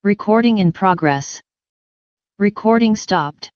Recording in progress. Recording stopped.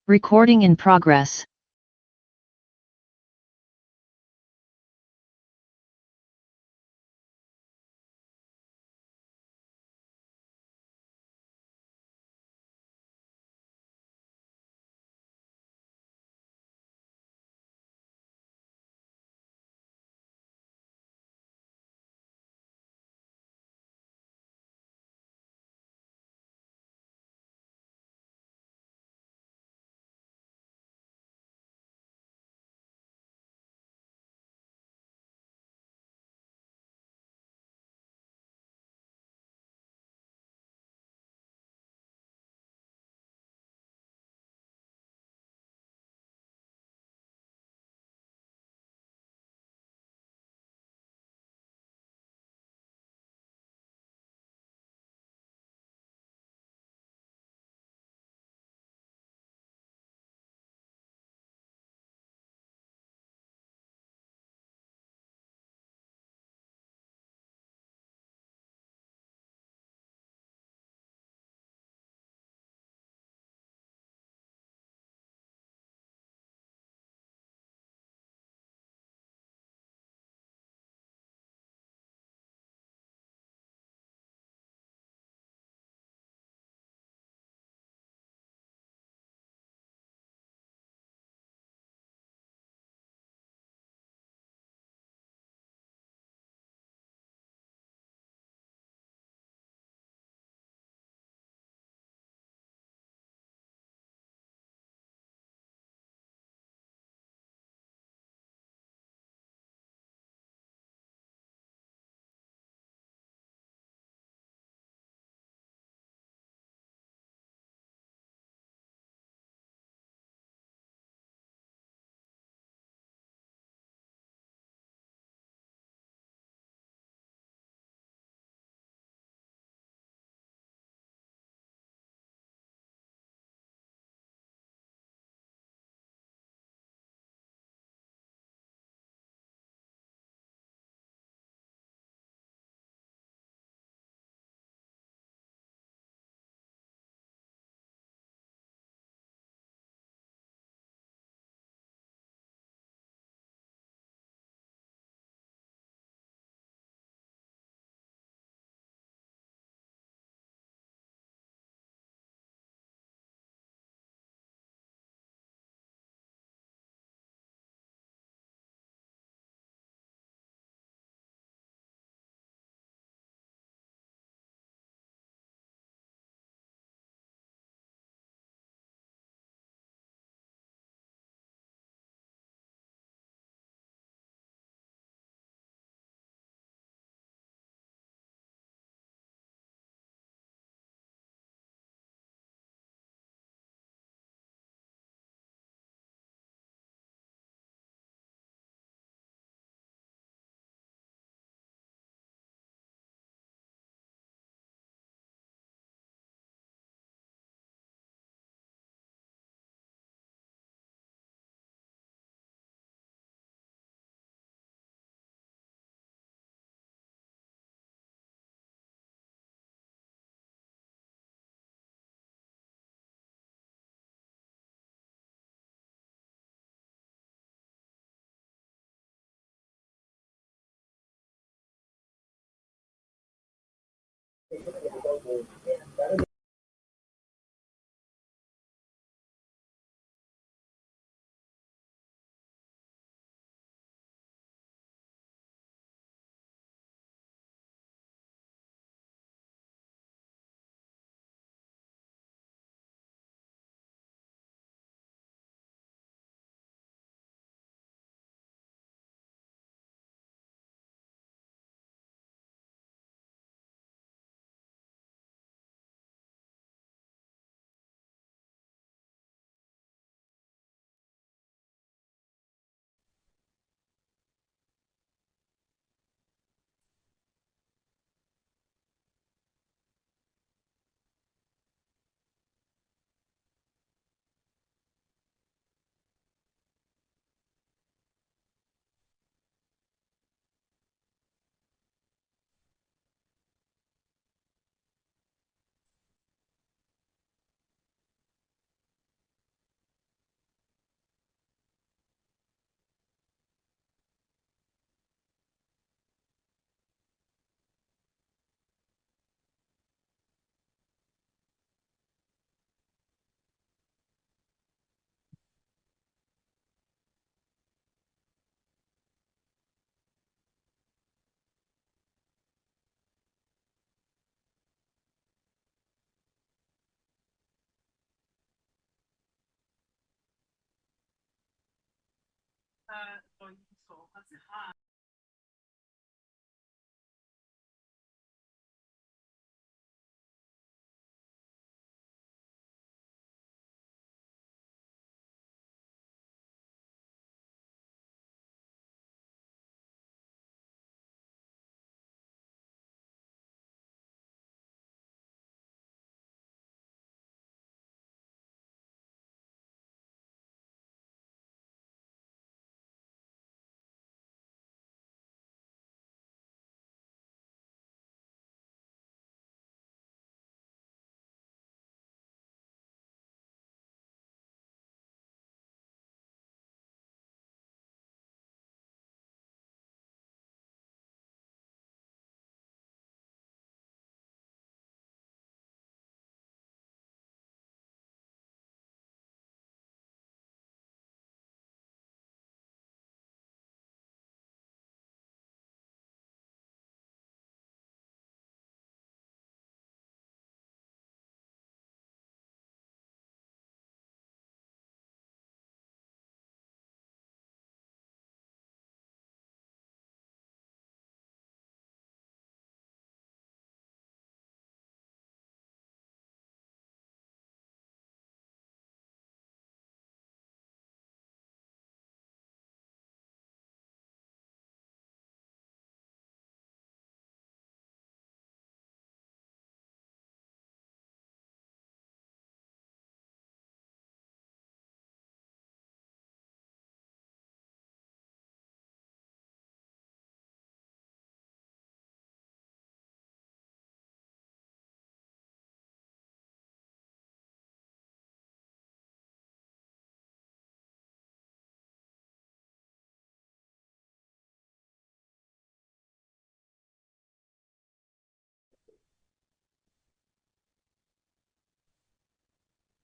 Recording in progress.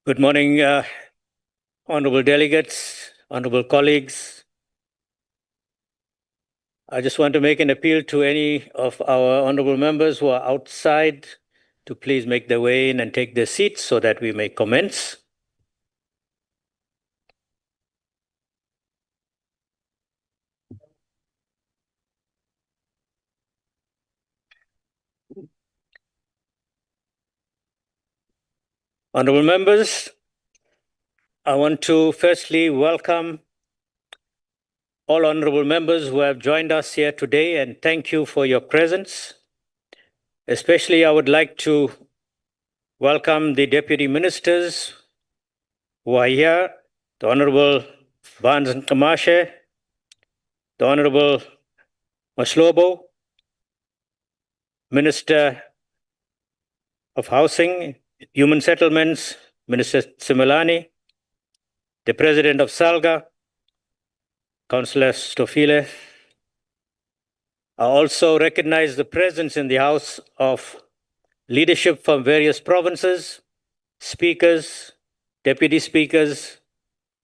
Good morning, honorable delegates, honorable colleagues. I just want to make an appeal to any of our honorable members who are outside to please make their way in and take their seats so that we may commence. Honorable members, I want to firstly welcome all honorable members who have joined us here today and thank you for your presence. Especially, I would like to welcome the deputy ministers who are here, the Honorable Barnes and Tamashe, the Honorable Maslobo, Minister of Housing, Human Settlements, Minister Similani, the President of Salga, Councillor Stofile. I also recognize the presence in the House of leadership from various provinces, speakers, deputy speakers,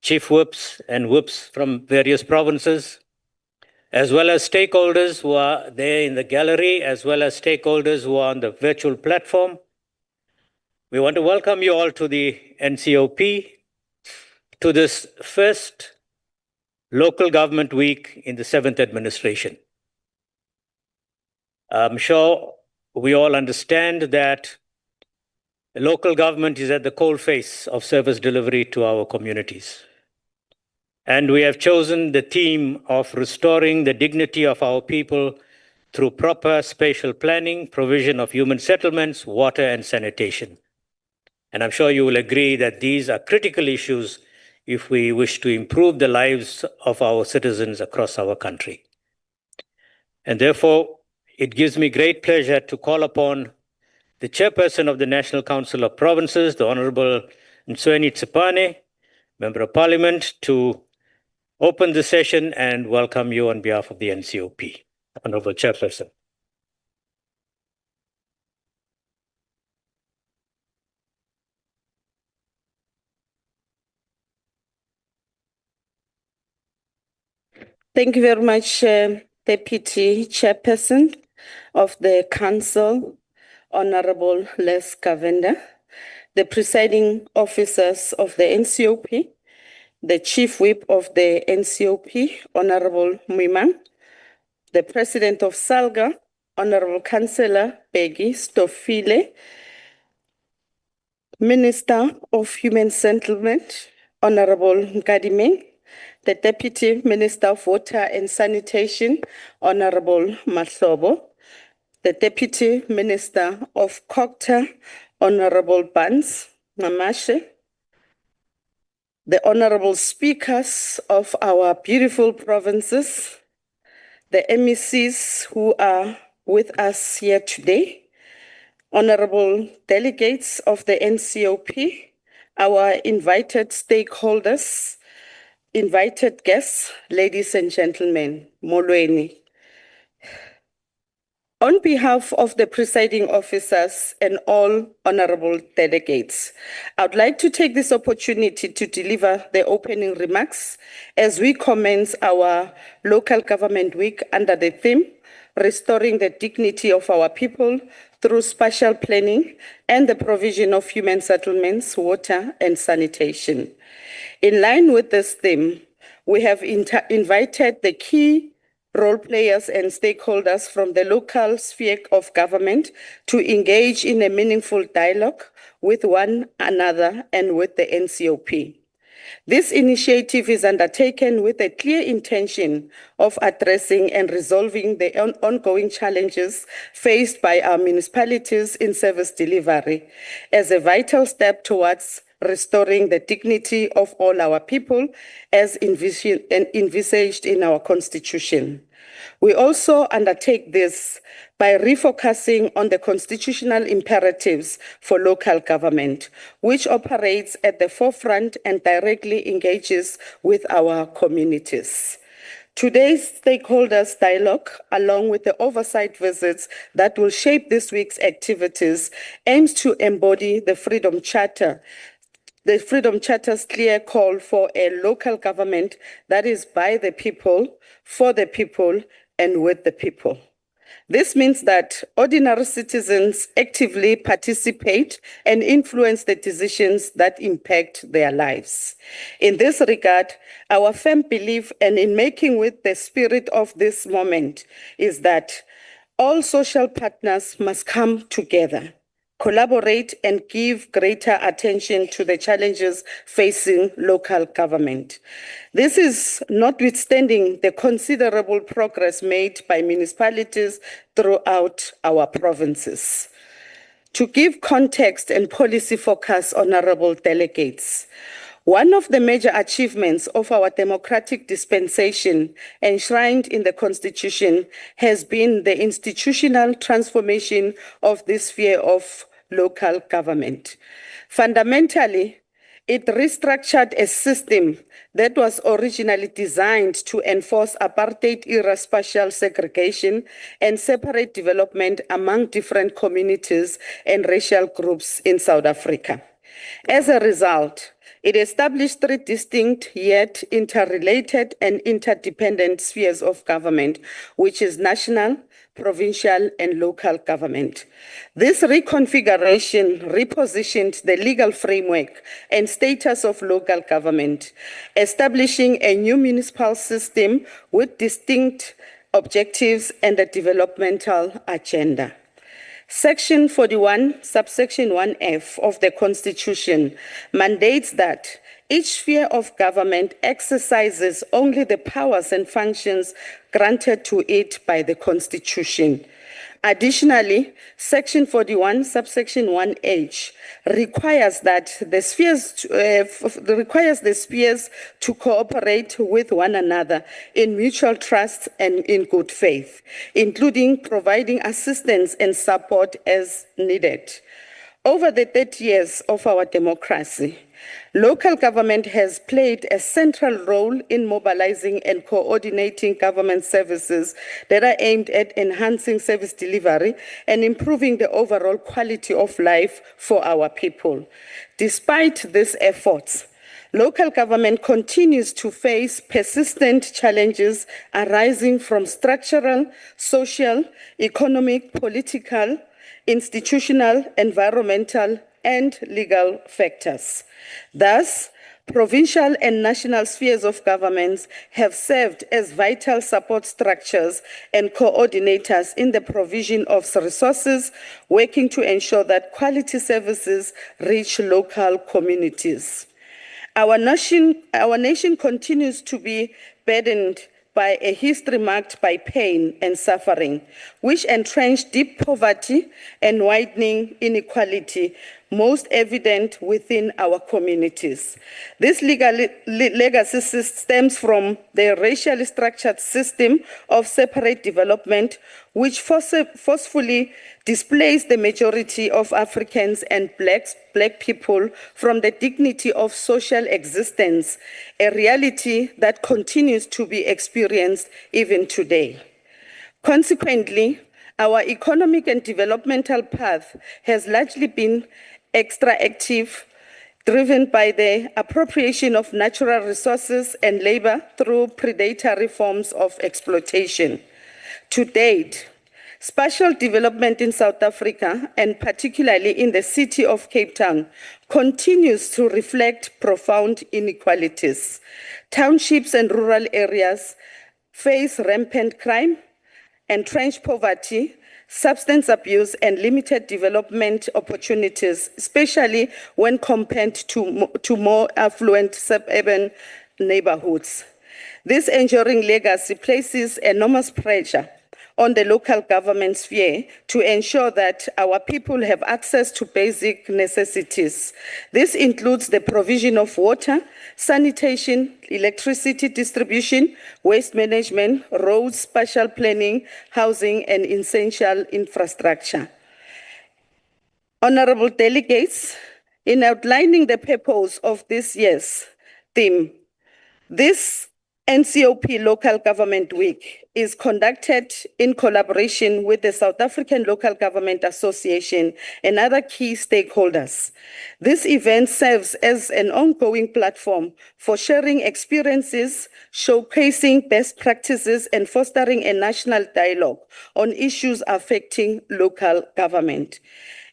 chief whips, and whips from various provinces, as well as stakeholders who are there in the gallery, as well as stakeholders who are on the virtual platform. We want to welcome you all to the NCOP, to this first local government week in the 7th administration. I'm sure we all understand that local government is at the coalface of service delivery to our communities. And we have chosen the theme of restoring the dignity of our people through proper spatial planning, provision of human settlements, water, and sanitation. And I'm sure you will agree that these are critical issues if we wish to improve the lives of our citizens across our country. And therefore, it gives me great pleasure to call upon the chairperson of the National Council of Provinces, the Honorable Nsweni Tsipane, Member of Parliament, to open the session and welcome you on behalf of the NCOP. Honorable Chairperson. Thank you very much, Deputy Chairperson of the Council, Honorable Les Kavenda, the presiding officers of the NCOP, the Chief Whip of the NCOP, Honorable Muimang, the President of SALGA, Honorable Councillor Peggy Stofile, Minister of Human Settlement, Honorable Nkadimeng, the Deputy Minister of Water and Sanitation, Honorable Mahlobo, the Deputy Minister of COGTA, Honorable Bans Mamashe, the Honorable Speakers of our beautiful provinces, the MECs who are with us here today, Honorable delegates of the NCOP, our invited stakeholders, invited guests, ladies and gentlemen, molweni. On behalf of the presiding officers and all honorable delegates, I would like to take this opportunity to deliver the opening remarks as we commence our local government week under the theme, Restoring the Dignity of Our People through Spatial Planning and the Provision of Human Settlements, Water and Sanitation. In line with this theme, we have invited the key role players and stakeholders from the local sphere of government to engage in a meaningful dialogue with one another and with the NCOP. This initiative is undertaken with a clear intention of addressing and resolving the ongoing challenges faced by our municipalities in service delivery as a vital step towards restoring the dignity of all our people as envisaged in our Constitution. We also undertake this by refocusing on the constitutional imperatives for local government, which operates at the forefront and directly engages with our communities. Today's stakeholders dialogue, along with the oversight visits that will shape this week's activities, aims to embody the Freedom Charter. The Freedom Charter's clear call for a local government that is by the people, for the people, and with the people. This means that ordinary citizens actively participate and influence the decisions that impact their lives. In this regard, our firm belief, and in making with the spirit of this moment, is that all social partners must come together, collaborate, and give greater attention to the challenges facing local government. This is notwithstanding the considerable progress made by municipalities throughout our provinces. To give context and policy focus, honorable delegates, one of the major achievements of our democratic dispensation enshrined in the Constitution has been the institutional transformation of this sphere of local government. Fundamentally, it restructured a system that was originally designed to enforce apartheid-era spatial segregation and separate development among different communities and racial groups in South Africa. As a result, it established three distinct yet interrelated and interdependent spheres of government, which is national, provincial, and local government. This reconfiguration repositioned the legal framework and status of local government, establishing a new municipal system with distinct objectives and a developmental agenda. Section 41, subsection 1F of the Constitution mandates that each sphere of government exercises only the powers and functions granted to it by the Constitution. Additionally, Section 41, subsection 1H requires the spheres to cooperate with one another in mutual trust and in good faith, including providing assistance and support as needed. Over the 30 years of our democracy, local government has played a central role in mobilizing and coordinating government services that are aimed at enhancing service delivery and improving the overall quality of life for our people. Despite these efforts, local government continues to face persistent challenges arising from structural, social, economic, political, institutional, environmental, and legal factors. Thus, Provincial and national spheres of governments have served as vital support structures and coordinators in the provision of resources, working to ensure that quality services reach local communities. Our nation continues to be burdened by a history marked by pain and suffering, which entrench deep poverty and widening inequality, most evident within our communities. This legacy stems from the racially structured system of separate development, which forcefully displaced the majority of Africans and Black people from the dignity of social existence, a reality that continues to be experienced even today. Consequently, our economic and developmental path has largely been extractive, driven by the appropriation of natural resources and labor through predatory forms of exploitation. To date, spatial development in South Africa, and particularly in the city of Cape Town, continues to reflect profound inequalities. Townships and rural areas face rampant crime, entrenched poverty, substance abuse, and limited development opportunities, especially when compared to more affluent suburban neighborhoods. This enduring legacy places enormous pressure on the local government sphere to ensure that our people have access to basic necessities. This includes the provision of water, sanitation, electricity distribution, waste management, roads, spatial planning, housing, and essential infrastructure. Honorable delegates, in outlining the purpose of this year's theme, this NCOP Local Government Week is conducted in collaboration with the South African Local Government Association and other key stakeholders. This event serves as an ongoing platform for sharing experiences, showcasing best practices, and fostering a national dialogue on issues affecting local government.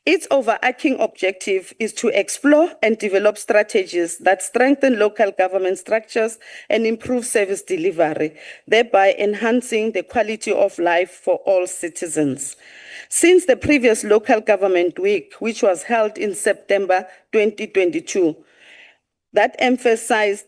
Its overarching objective is to explore and develop strategies that strengthen local government structures and improve service delivery, thereby enhancing the quality of life for all citizens. Since the previous Local Government Week, which was held in September 2022, that emphasis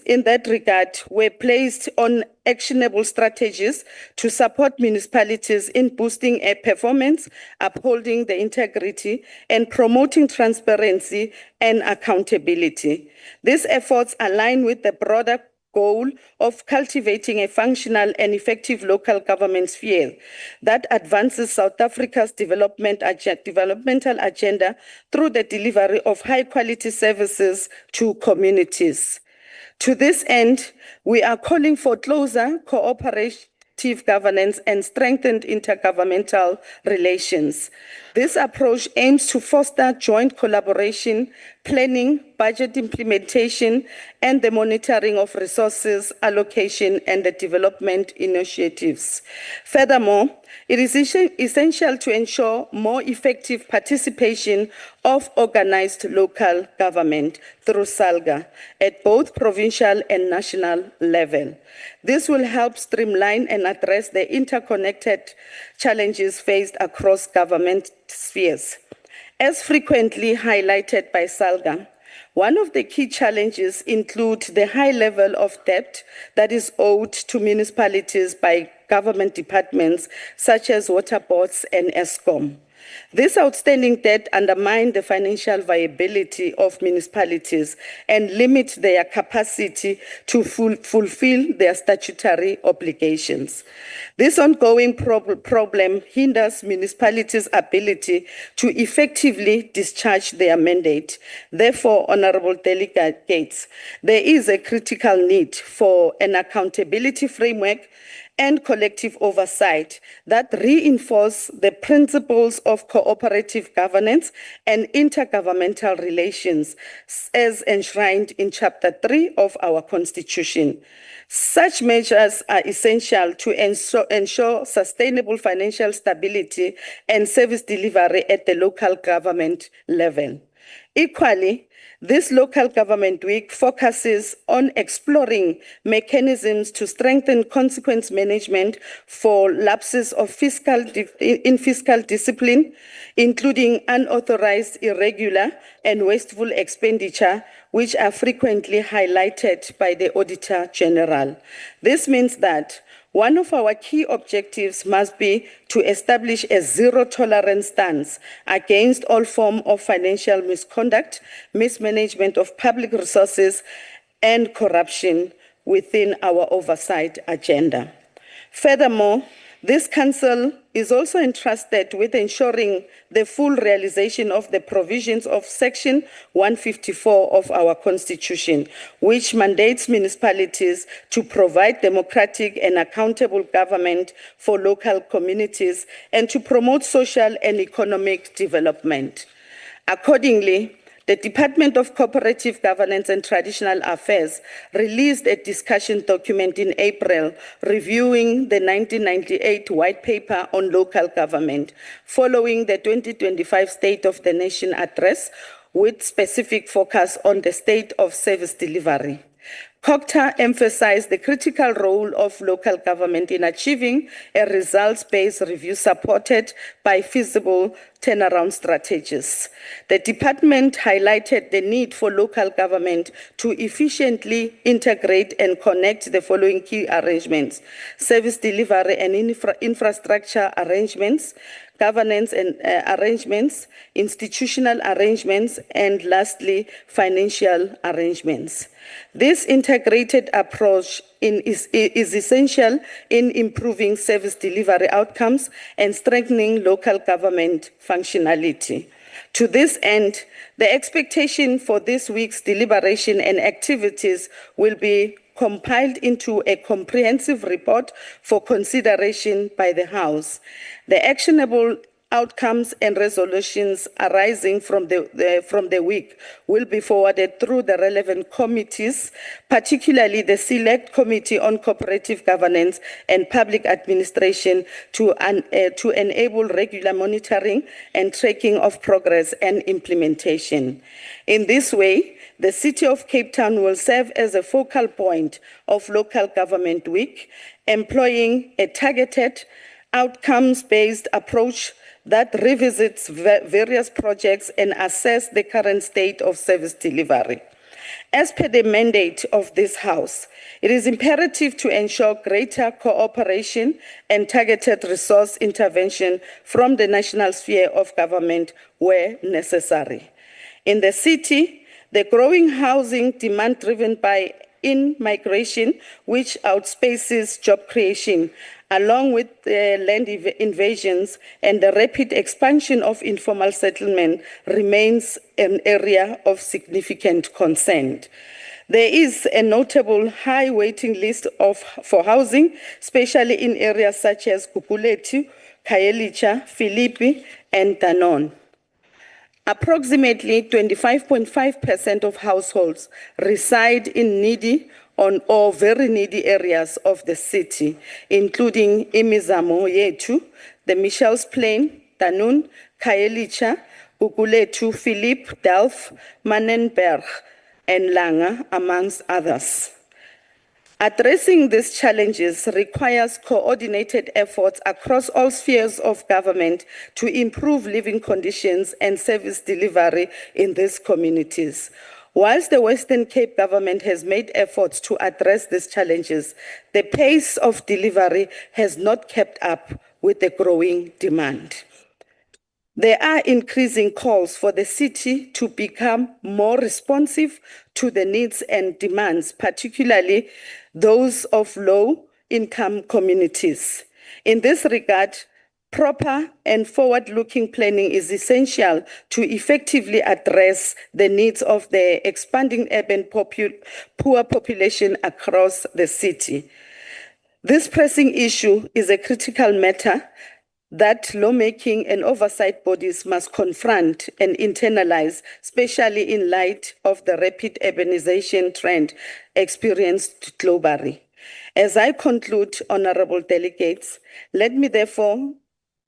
in that regard were placed on actionable strategies to support municipalities in boosting performance, upholding the integrity, and promoting transparency and accountability. These efforts align with the broader goal of cultivating a functional and effective local government sphere that advances South Africa's developmental agenda through the delivery of high-quality services to communities. To this end, we are calling for closer cooperative governance and strengthened intergovernmental relations. This approach aims to foster joint collaboration, planning, budget implementation, and the monitoring of resources allocation and the development initiatives. Furthermore, it is essential to ensure more effective participation of organized local government through SALGA at both provincial and national level. This will help streamline and address the interconnected challenges faced across government spheres. As frequently highlighted by SALGA, one of the key challenges include the high level of debt that is owed to municipalities by government departments such as water boards and ESCOM. This outstanding debt undermines the financial viability of municipalities and limits their capacity to fulfill their statutory obligations. This ongoing problem hinders municipalities' ability to effectively discharge their mandate. Therefore, honorable delegates, there is a critical need for an accountability framework and collective oversight that reinforce the principles of cooperative governance and intergovernmental relations as enshrined in Chapter 3 of our Constitution. Such measures are essential to ensure sustainable financial stability and service delivery at the local government level. Equally, this local government week focuses on exploring mechanisms to strengthen consequence management for lapses of fiscal discipline, including unauthorized, irregular, and wasteful expenditure, which are frequently highlighted by the Auditor General. This means that one of our key objectives must be to establish a zero-tolerance stance against all forms of financial misconduct, mismanagement of public resources, and corruption within our oversight agenda. Furthermore, this Council is also entrusted with ensuring the full realization of the provisions of Section 154 of our Constitution, which mandates municipalities to provide democratic and accountable government for local communities and to promote social and economic development. Accordingly, the Department of Cooperative Governance and Traditional Affairs released a discussion document in April reviewing the 1998 White Paper on Local Government, following the 2025 State of the Nation Address, with specific focus on the state of service delivery. COGTA emphasized the critical role of local government in achieving a results-based review supported by feasible turnaround strategies. The department highlighted the need for local government to efficiently integrate and connect the following key arrangements: service delivery and infrastructure arrangements, governance and arrangements, institutional arrangements, and lastly, financial arrangements. This integrated approach is essential in improving service delivery outcomes and strengthening local government functionality. To this end, the expectation for this week's deliberation and activities will be compiled into a comprehensive report for consideration by the House. The actionable outcomes and resolutions arising from the week will be forwarded through the relevant committees, particularly the Select Committee on Cooperative Governance and Public Administration, to enable regular monitoring and tracking of progress and implementation. In this way, the City of Cape Town will serve as a focal point of Local Government Week, employing a targeted, outcomes-based approach that revisits various projects and assess the current state of service delivery. As per the mandate of this House, it is imperative to ensure greater cooperation and targeted resource intervention from the national sphere of government where necessary. In the city, the growing housing demand driven by in-migration, which outspaces job creation, along with land invasions and the rapid expansion of informal settlement, remains an area of significant concern. There is a notable high waiting list for housing, especially in areas such as Gugulethu, Khayelitsha, Philippi, and Danon. Approximately 25.5% of households reside in needy or very needy areas of the city, including Imizamo Yetu, the Michel's Plain, Danon, Khayelitsha, Gugulethu, Philip, Delft, Manenberg, and Langa, amongst others. Addressing these challenges requires coordinated efforts across all spheres of government to improve living conditions and service delivery in these communities. Whilst the Western Cape government has made efforts to address these challenges, the pace of delivery has not kept up with the growing demand. There are increasing calls for the city to become more responsive to the needs and demands, particularly those of low-income communities. In this regard, proper and forward-looking planning is essential to effectively address the needs of the expanding urban poor population across the city. This pressing issue is a critical matter that lawmaking and oversight bodies must confront and internalize, especially in light of the rapid urbanization trend experienced globally. As I conclude, honorable delegates, let me therefore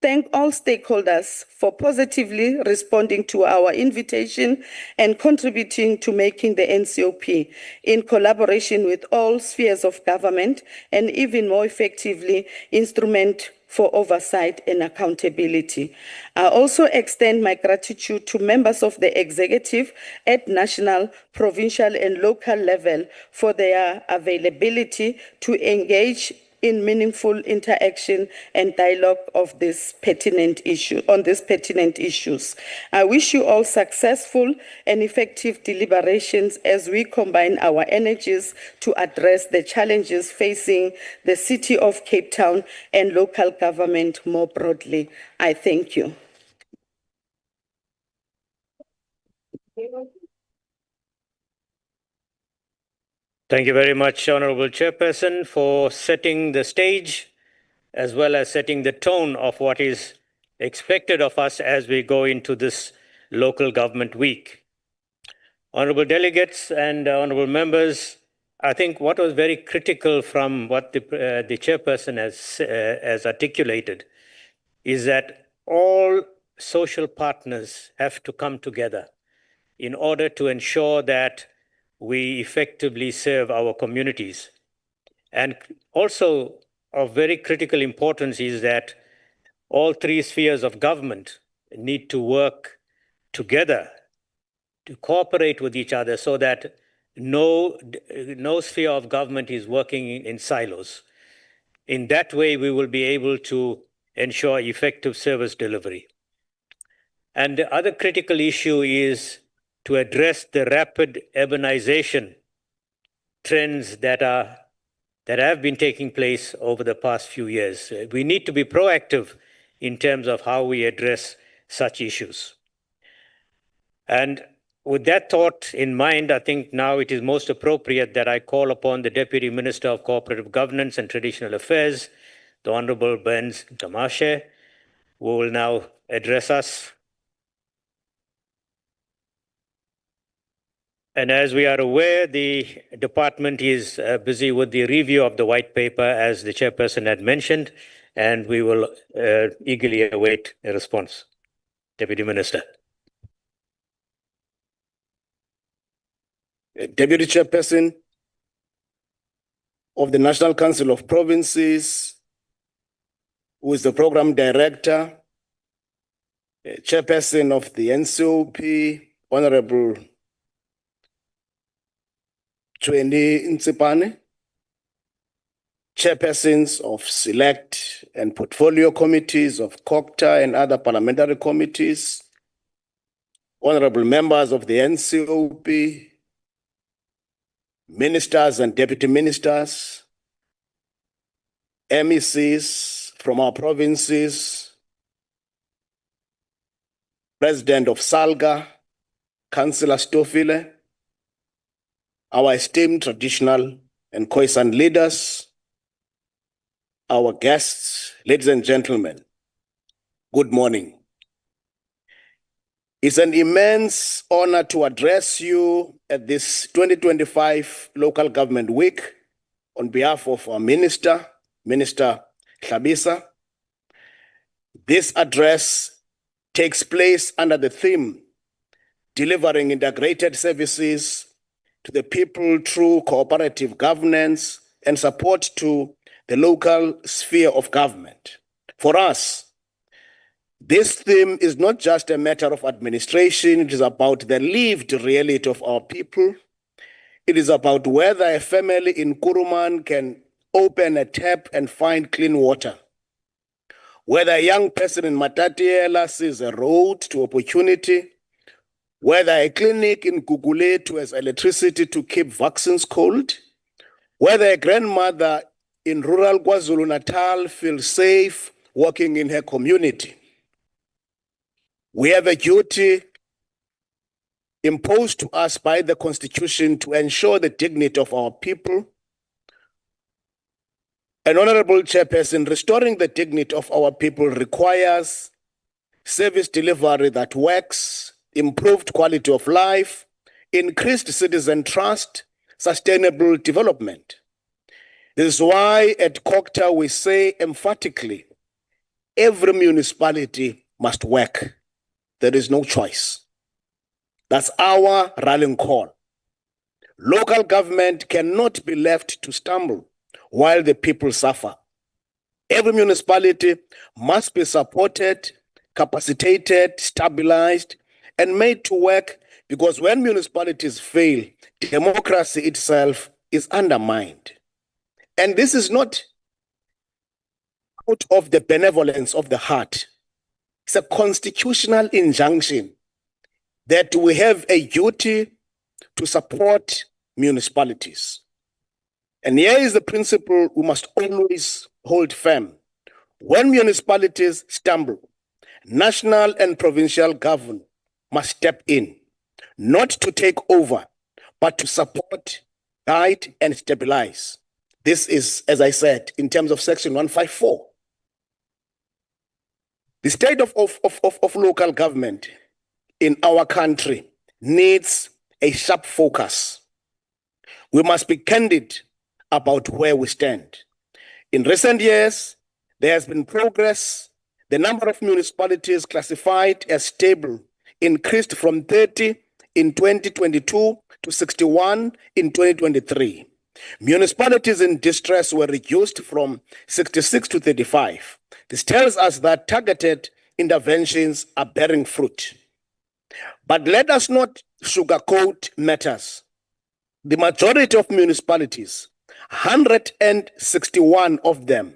thank all stakeholders for positively responding to our invitation and contributing to making the NCOP in collaboration with all spheres of government and even more effectively instrument for oversight and accountability. I also extend my gratitude to members of the executive at national, provincial, and local level for their availability to engage in meaningful interaction and dialogue of this pertinent issue on these pertinent issues. I wish you all successful and effective deliberations as we combine our energies to address the challenges facing the city of Cape Town and local government more broadly. I thank you. Thank you very much, Honorable Chairperson, for setting the stage as well as setting the tone of what is expected of us as we go into this local government week. Honorable delegates and honorable members, I think what was very critical from what the chairperson has articulated is that all social partners have to come together in order to ensure that we effectively serve our communities. And also of very critical importance is that all three spheres of government need to work together to cooperate with each other so that no sphere of government is working in silos. In that way, we will be able to ensure effective service delivery. And the other critical issue is to address the rapid urbanization trends that have been taking place over the past few years. We need to be proactive in terms of how we address such issues. And with that thought in mind, I think now it is most appropriate that I call upon the Deputy Minister of Cooperative Governance and Traditional Affairs, the Honorable Burns Tamashe, who will now address us. And as we are aware, the department is busy with the review of the white paper, as the chairperson had mentioned, and we will eagerly await a response. Deputy Minister. Deputy Chairperson of the National Council of Provinces, who is the Program Director, Chairperson of the NCOP, Honorable Chweni Ntsipane, Chairpersons of Select and Portfolio Committees of COCTA and other parliamentary committees, Honorable members of the NCOP, ministers and deputy ministers, MECs from our provinces, President of SALGA, Councillor Stofile, our esteemed traditional and Khoisan leaders, our guests, ladies and gentlemen, good morning. It's an immense honor to address you at this 2025 Local Government Week on behalf of our Minister Hlabisa. This address takes place under the theme, delivering integrated services to the people through cooperative governance and support to the local sphere of government. For us, this theme is not just a matter of administration, it is about the lived reality of our people. It is about whether a family in Kuruman can open a tap and find clean water, whether a young person in Matatiela sees a road to opportunity, whether a clinic in Guguletu has electricity to keep vaccines cold, whether a grandmother in rural KwaZulu-Natal feels safe working in her community. We have a duty imposed to us by the Constitution to ensure the dignity of our people. An honorable chairperson, restoring the dignity of our people requires service delivery that works, improved quality of life, increased citizen trust, sustainable development. This is why at COCTA we say emphatically, every municipality must work. There is no choice. That's our rallying call. Local government cannot be left to stumble while the people suffer. Every municipality must be supported, capacitated, stabilized, and made to work, because when municipalities fail, democracy itself is undermined. And this is not out of the benevolence of the heart. It's a constitutional injunction that we have a duty to support municipalities. And here is the principle we must always hold firm. When municipalities stumble, national and provincial government must step in, not to take over, but to support, guide, and stabilize. This is, as I said, in terms of Section 154. The state of local government in our country needs a sharp focus. We must be candid about where we stand. In recent years, there has been progress. The number of municipalities classified as stable increased from 30 in 2022 to 61 in 2023. Municipalities in distress were reduced from 66 to 35. This tells us that targeted interventions are bearing fruit. But let us not sugarcoat matters. The majority of municipalities, 161 of them,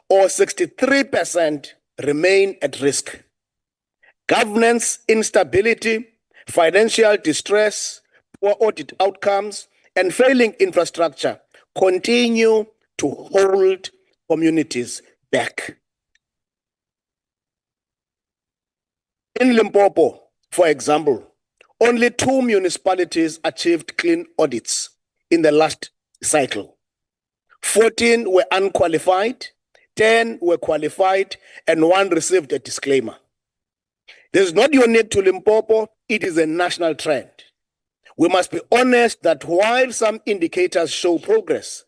or 63%, remain at risk. Governance instability, financial distress, poor audit outcomes, and failing infrastructure continue to hold communities back. In Limpopo, for example, only 2 municipalities achieved clean audits in the last cycle. 14 were unqualified, 10 were qualified, and 1 received a disclaimer. This is not unique to Limpopo, it is a national trend. We must be honest that while some indicators show progress,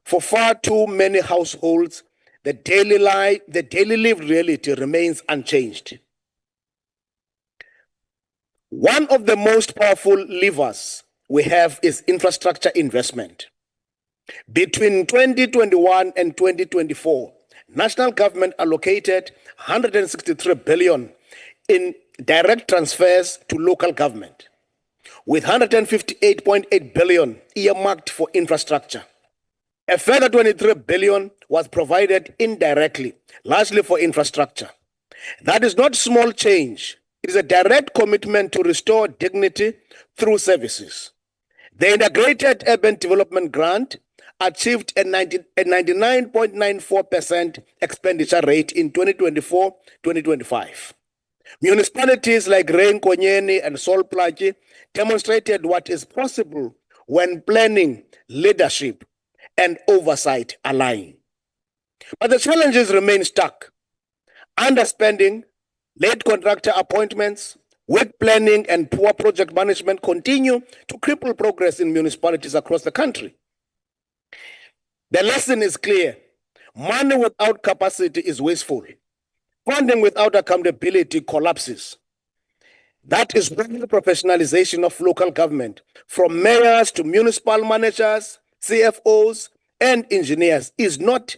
for far too many households, the daily lived reality remains unchanged. One of the most powerful levers we have is infrastructure investment. Between 2021 and 2024, national government allocated 163 billion in direct transfers to local government, with 158.8 billion earmarked for infrastructure. A further 23 billion was provided indirectly, largely for infrastructure. That is not small change. It is a direct commitment to restore dignity through services. The Integrated Urban Development Grant achieved a 99.94% expenditure rate in 2024-2025. Municipalities like Nkonyeni and Solplaatje demonstrated what is possible when planning, leadership, and oversight align. But the challenges remain stuck. Underspending, late contractor appointments, weak planning, and poor project management continue to cripple progress in municipalities across the country. The lesson is clear. Money without capacity is wasteful. Funding without accountability collapses. That is why the professionalization of local government, from mayors to municipal managers, CFOs, and engineers, is not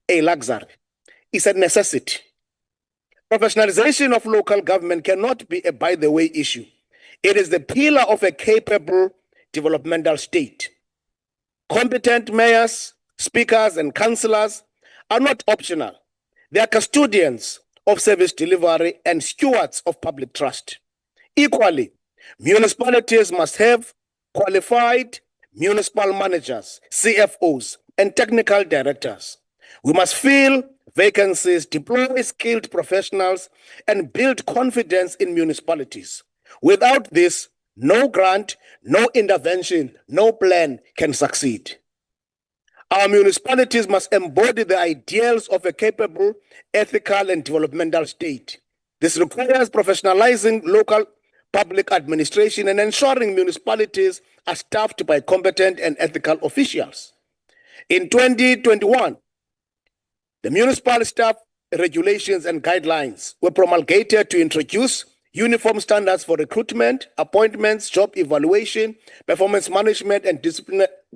a luxury. It's a necessity. Professionalization of local government cannot be a by-the-way issue. It is the pillar of a capable developmental state. Competent mayors, speakers, and councillors are not optional. They are custodians of service delivery and stewards of public trust. Equally, municipalities must have qualified municipal managers, CFOs, and technical directors. We must fill vacancies, deploy skilled professionals, and build confidence in municipalities. Without this, no grant, no intervention, no plan can succeed. Our municipalities must embody the ideals of a capable, ethical, and developmental state. This requires professionalizing local public administration and ensuring municipalities are staffed by competent and ethical officials. In 2021, the municipal staff regulations and guidelines were promulgated to introduce uniform standards for recruitment, appointments, job evaluation, performance management, and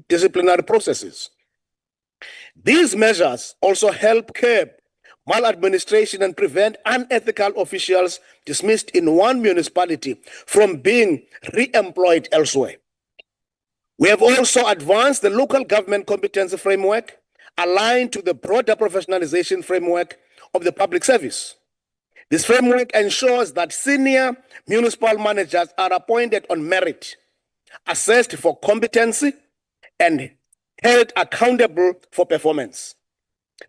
disciplinary processes. These measures also help curb maladministration and prevent unethical officials dismissed in one municipality from being re-employed elsewhere. We have also advanced the local government competency framework aligned to the broader professionalization framework of the public service. This framework ensures that senior municipal managers are appointed on merit, assessed for competency, and held accountable for performance.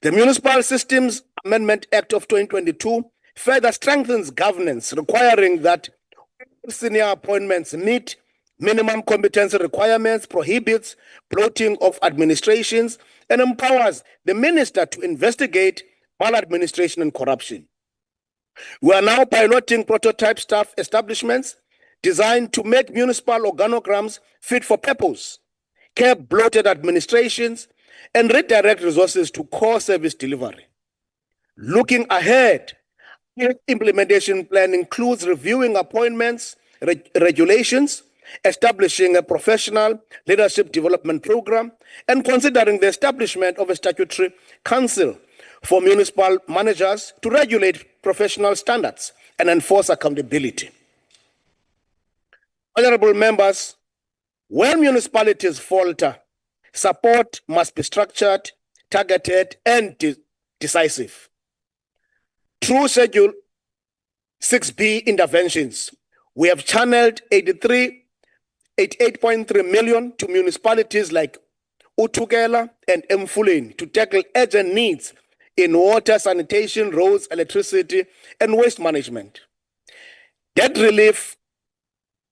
The Municipal Systems Amendment Act of 2022 further strengthens governance, requiring that senior appointments meet minimum competency requirements, prohibits bloating of administrations, and empowers the minister to investigate maladministration and corruption. We are now piloting prototype staff establishments designed to make municipal organograms fit for purpose, curb bloated administrations, and redirect resources to core service delivery. Looking ahead, the implementation plan includes reviewing appointments, regulations, establishing a professional leadership development program, and considering the establishment of a statutory council for municipal managers to regulate professional standards and enforce accountability. Honorable members, when municipalities falter, support must be structured, targeted, and decisive. Through Schedule 6B interventions, we have channeled 88.3 million to municipalities like Utukela and Mfuleni to tackle urgent needs in water, sanitation, roads, electricity, and waste management. Debt relief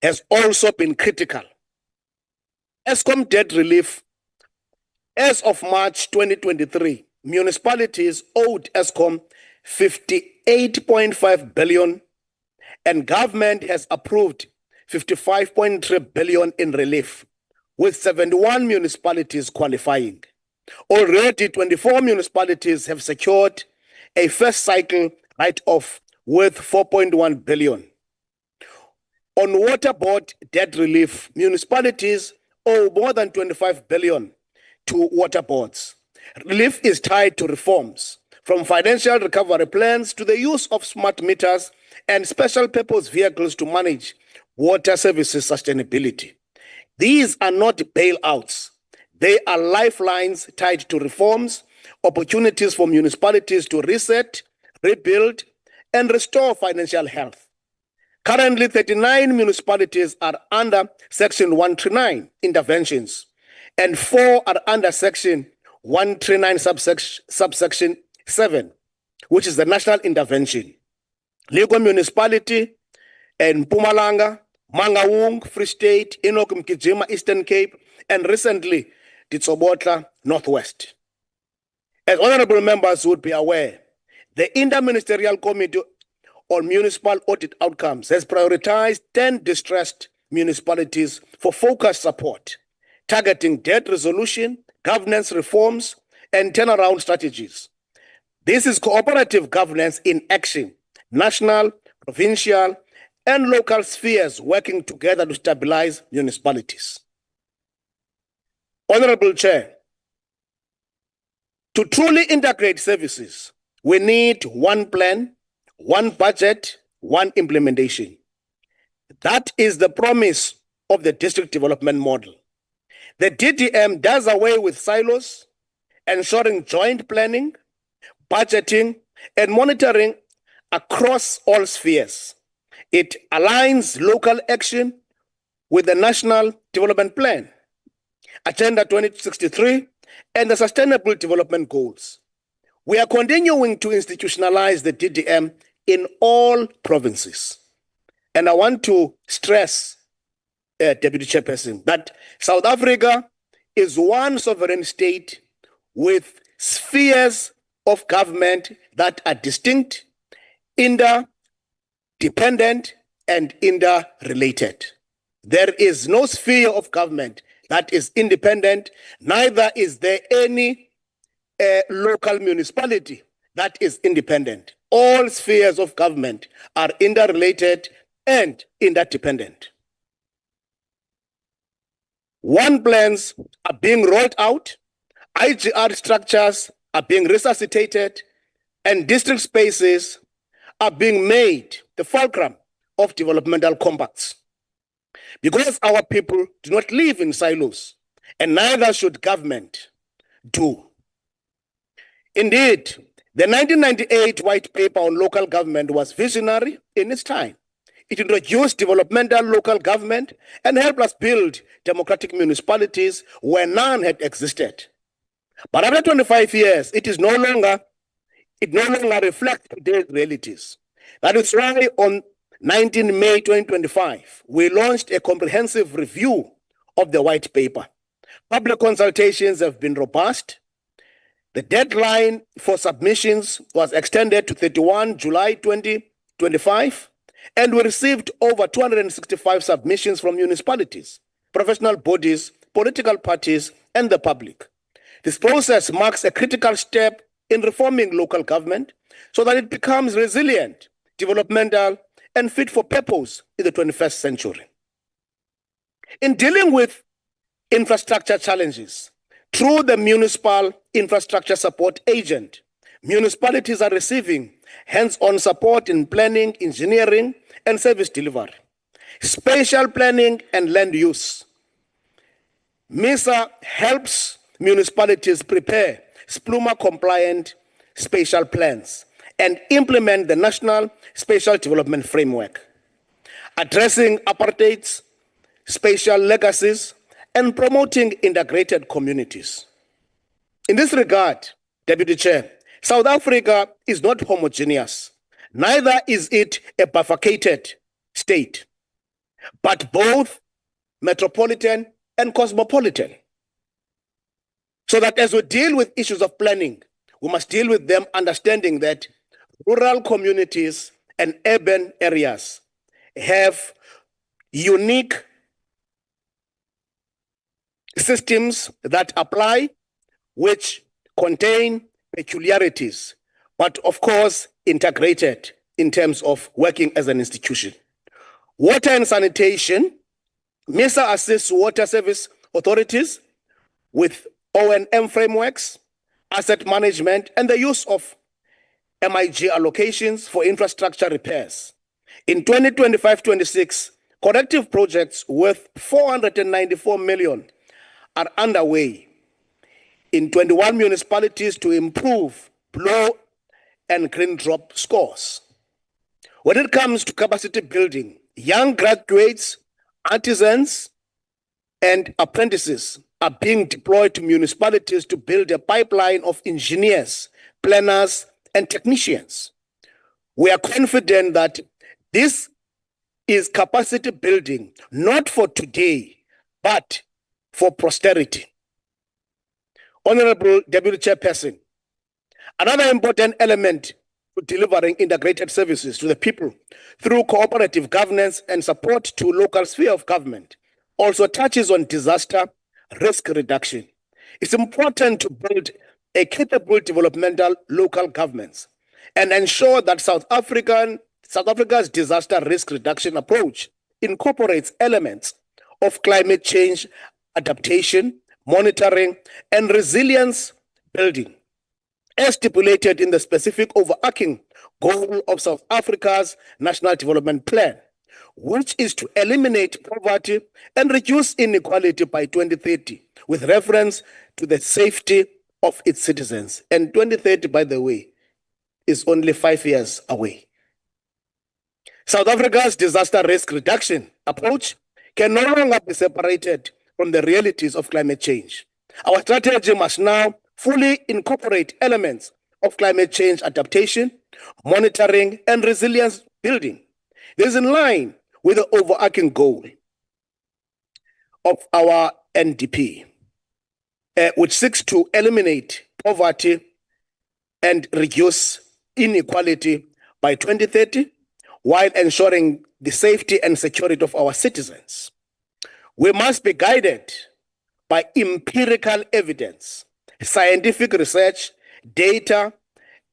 has also been critical. ESCOM debt relief, as of March 2023, municipalities owed ESCOM 58.5 billion, and government has approved 55.3 billion in relief, with 71 municipalities qualifying. Already, 24 municipalities have secured a first cycle write-off worth 4.1 billion. On water board debt relief, municipalities owe more than 25 billion to water boards. Relief is tied to reforms, from financial recovery plans to the use of smart meters and special purpose vehicles to manage water services sustainability. These are not bailouts. They are lifelines tied to reforms, opportunities for municipalities to reset, rebuild, and restore financial health. Currently, 39 municipalities are under Section 139 interventions, and 4 are under Section 139 subsection 7, which is the national intervention. Lego Municipality and Mpumalanga, Mangaung, Free State, Enoch Mkijima, Eastern Cape, and recently, Ditsobotla, Northwest. As honorable members would be aware, the Interministerial Committee on Municipal Audit Outcomes has prioritized 10 distressed municipalities for focused support, targeting debt resolution, governance reforms, and turnaround strategies. This is cooperative governance in action, national, provincial, and local spheres working together to stabilize municipalities. Honorable Chair, to truly integrate services, we need one plan, one budget, one implementation. That is the promise of the district development model. The DDM does away with silos, ensuring joint planning, budgeting, and monitoring across all spheres. It aligns local action with the National Development Plan, Agenda 2063, and the Sustainable Development Goals. We are continuing to institutionalize the DDM in all provinces. And I want to stress, Deputy Chairperson, that South Africa is one sovereign state with spheres of government that are distinct, interdependent, and interrelated. There is no sphere of government that is independent, neither is there any local municipality that is independent. All spheres of government are interrelated and interdependent. One plans are being rolled out, IGR structures are being resuscitated, and district spaces are being made the fulcrum of developmental compacts. Because our people do not live in silos, and neither should government do. Indeed, the 1998 White Paper on Local Government was visionary in its time. It introduced developmental local government and helped us build democratic municipalities where none had existed. But after 25 years, it no longer reflects today's realities. That is why on 19 May 2025, we launched a comprehensive review of the White Paper. Public consultations have been robust. The deadline for submissions was extended to 31 July 2025, and we received over 265 submissions from municipalities, professional bodies, political parties, and the public. This process marks a critical step in reforming local government so that it becomes resilient, developmental, and fit for purpose in the 21st century. In dealing with infrastructure challenges, through the Municipal Infrastructure Support Agent, municipalities are receiving hands-on support in planning, engineering, and service delivery, spatial planning, and land use. MISA helps municipalities prepare SPLUMA-compliant spatial plans and implement the National Spatial Development Framework, addressing apartheid's spatial legacies and promoting integrated communities. In this regard, Deputy Chair, South Africa is not homogeneous, neither is it a bifurcated state, but both metropolitan and cosmopolitan. So that as we deal with issues of planning, we must deal with them understanding that rural communities and urban areas have unique systems that apply, which contain peculiarities, but of course integrated in terms of working as an institution. Water and sanitation, MISA assists water service authorities with O&M frameworks, asset management, and the use of MIG allocations for infrastructure repairs. In 2025-26, corrective projects worth 494 million are underway in 21 municipalities to improve blow and green drop scores. When it comes to capacity building, young graduates, artisans, and apprentices are being deployed to municipalities to build a pipeline of engineers, planners, and technicians. We are confident that this is capacity building, not for today, but for posterity. Honorable Deputy Chairperson, another important element to delivering integrated services to the people through cooperative governance and support to local sphere of government also touches on disaster risk reduction. It's important to build a capable developmental local governments and ensure that South Africa's disaster risk reduction approach incorporates elements of climate change adaptation, monitoring, and resilience building, as stipulated in the specific overarching goal of South Africa's National Development Plan, which is to eliminate poverty and reduce inequality by 2030, with reference to the safety of its citizens. And 2030, by the way, is only 5 years away. South Africa's disaster risk reduction approach can no longer be separated from the realities of climate change. Our strategy must now fully incorporate elements of climate change adaptation, monitoring, and resilience building. This is in line with the overarching goal of our NDP, which seeks to eliminate poverty and reduce inequality by 2030, while ensuring the safety and security of our citizens. We must be guided by empirical evidence, scientific research, data,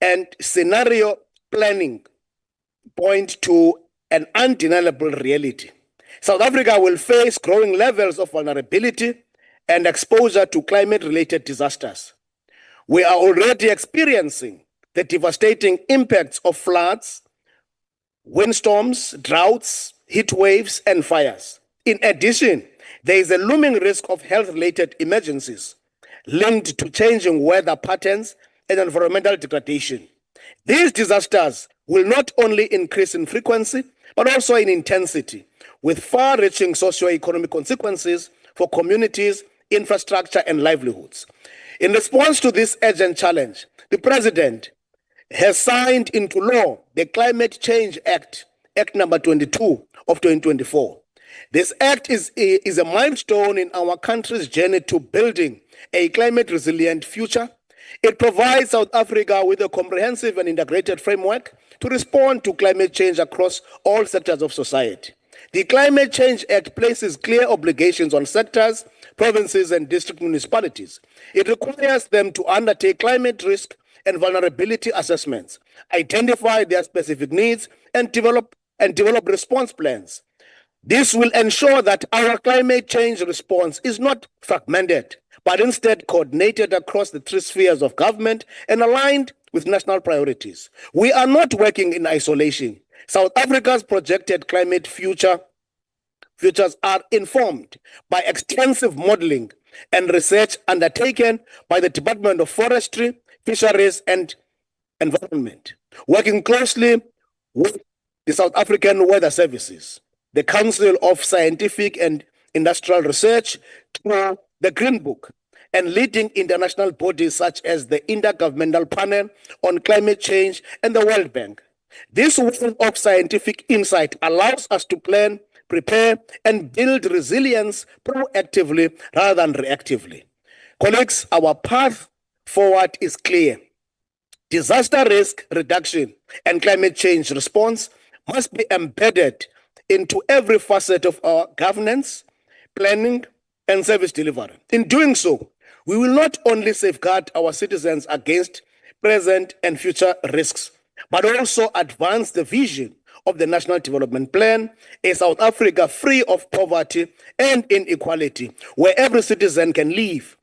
and scenario planning point to an undeniable reality. South Africa will face growing levels of vulnerability and exposure to climate-related disasters. We are already experiencing the devastating impacts of floods, windstorms, droughts, heat waves, and fires. In addition, there is a looming risk of health-related emergencies linked to changing weather patterns and environmental degradation. These disasters will not only increase in frequency, but also in intensity, with far-reaching socio-economic consequences for communities, infrastructure, and livelihoods. In response to this urgent challenge, the President has signed into law the Climate Change Act, Act number 22 of 2024. This act is a milestone in our country's journey to building a climate-resilient future. It provides South Africa with a comprehensive and integrated framework to respond to climate change across all sectors of society. The Climate Change Act places clear obligations on sectors, provinces, and district municipalities. It requires them to undertake climate risk and vulnerability assessments, identify their specific needs, and develop response plans. This will ensure that our climate change response is not fragmented, but instead coordinated across the three spheres of government and aligned with national priorities. We are not working in isolation. South Africa's projected climate futures are informed by extensive modeling and research undertaken by the Department of Forestry, Fisheries and Environment, working closely with the South African Weather Services, the Council of Scientific and Industrial Research, the Green Book, and leading international bodies such as the Intergovernmental Panel on Climate Change and the World Bank. This wealth of scientific insight allows us to plan, prepare, and build resilience proactively rather than reactively. Colleagues, our path forward is clear. Disaster risk reduction and climate change response must be embedded into every facet of our governance, planning, and service delivery. In doing so, we will not only safeguard our citizens against present and future risks, but also advance the vision of the National Development Plan, a South Africa free of poverty and inequality, where every citizen can live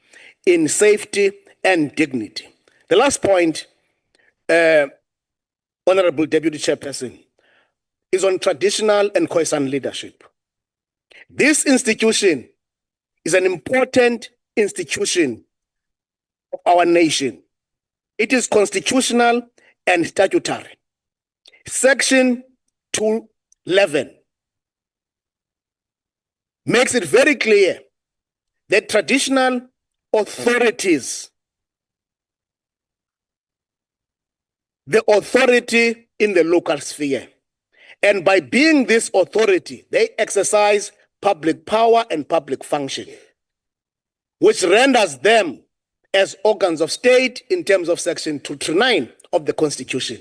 in safety and dignity. The last point, Honorable Deputy Chairperson, is on traditional and Khoisan leadership. This institution is an important institution of our nation. It is constitutional and statutory. Section 211 makes it very clear that traditional authorities, the authority in the local sphere, and by being this authority, they exercise public power and public function, which renders them as organs of state in terms of Section 239 of the Constitution.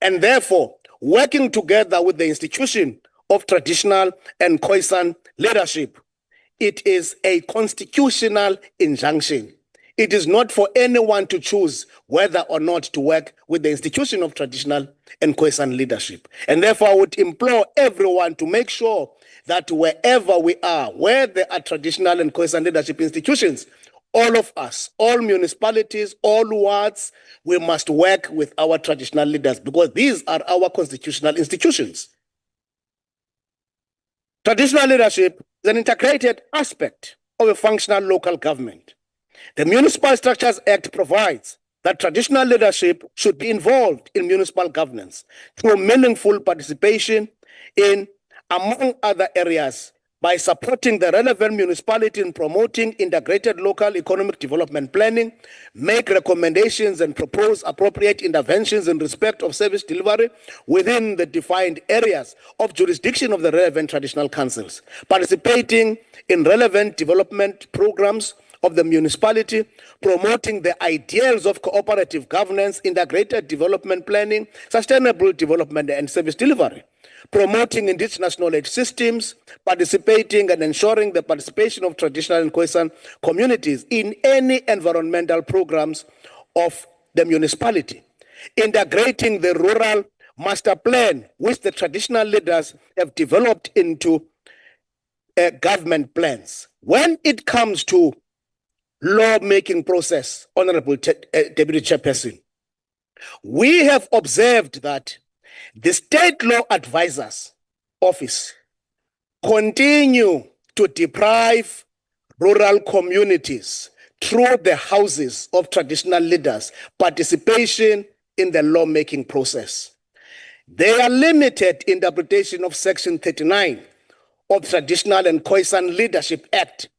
And therefore, working together with the institution of traditional and Khoisan leadership, it is a constitutional injunction. It is not for anyone to choose whether or not to work with the institution of traditional and Khoisan leadership. And therefore, I would implore everyone to make sure that wherever we are, where there are traditional and Khoisan leadership institutions, all of us, all municipalities, all wards, we must work with our traditional leaders because these are our constitutional institutions. Traditional leadership is an integrated aspect of a functional local government. The Municipal Structures Act provides that traditional leadership should be involved in municipal governance through meaningful participation in, among other areas, by supporting the relevant municipality in promoting integrated local economic development planning, make recommendations and propose appropriate interventions in respect of service delivery within the defined areas of jurisdiction of the relevant traditional councils, participating in relevant development programs of the municipality, promoting the ideals of cooperative governance, integrated development planning, sustainable development and service delivery, promoting indigenous knowledge systems, participating and ensuring the participation of traditional and Khoisan communities in any environmental programs of the municipality, integrating the rural master plan, which the traditional leaders have developed into government plans. When it comes to law-making process, Honorable Deputy Chairperson, we have observed that the State Law Advisors Office continue to deprive rural communities through the houses of traditional leaders participation in the lawmaking process. Their limited interpretation of Section 39 of Traditional and Khoisan Leadership Act,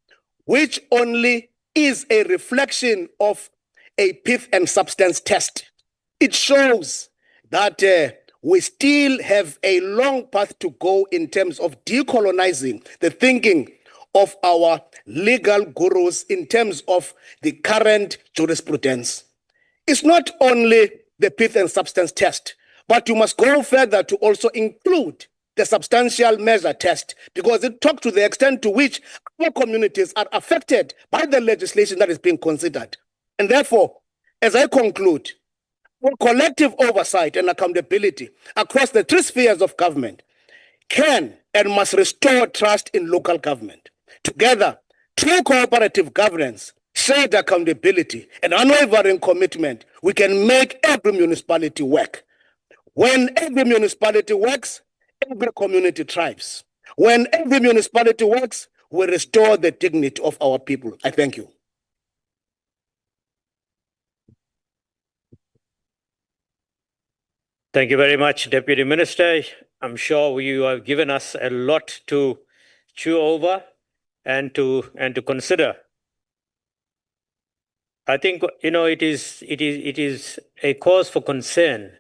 which only is a reflection of a pith and substance test. It shows that we still have a long path to go in terms of decolonizing the thinking of our legal gurus in terms of the current jurisprudence. It's not only the pith and substance test, but you must go further to also include the substantial measure test, because it talks to the extent to which our communities are affected by the legislation that is being considered. And therefore, as I conclude, collective oversight and accountability across the three spheres of government can and must restore trust in local government. Together, through cooperative governance, shared accountability, and unwavering commitment, we can make every municipality work. When every municipality works, every community thrives. When every municipality works, we restore the dignity of our people. I thank you. Thank you very much, Deputy Minister. I'm sure you have given us a lot to chew over and to consider. I think it is a cause for concern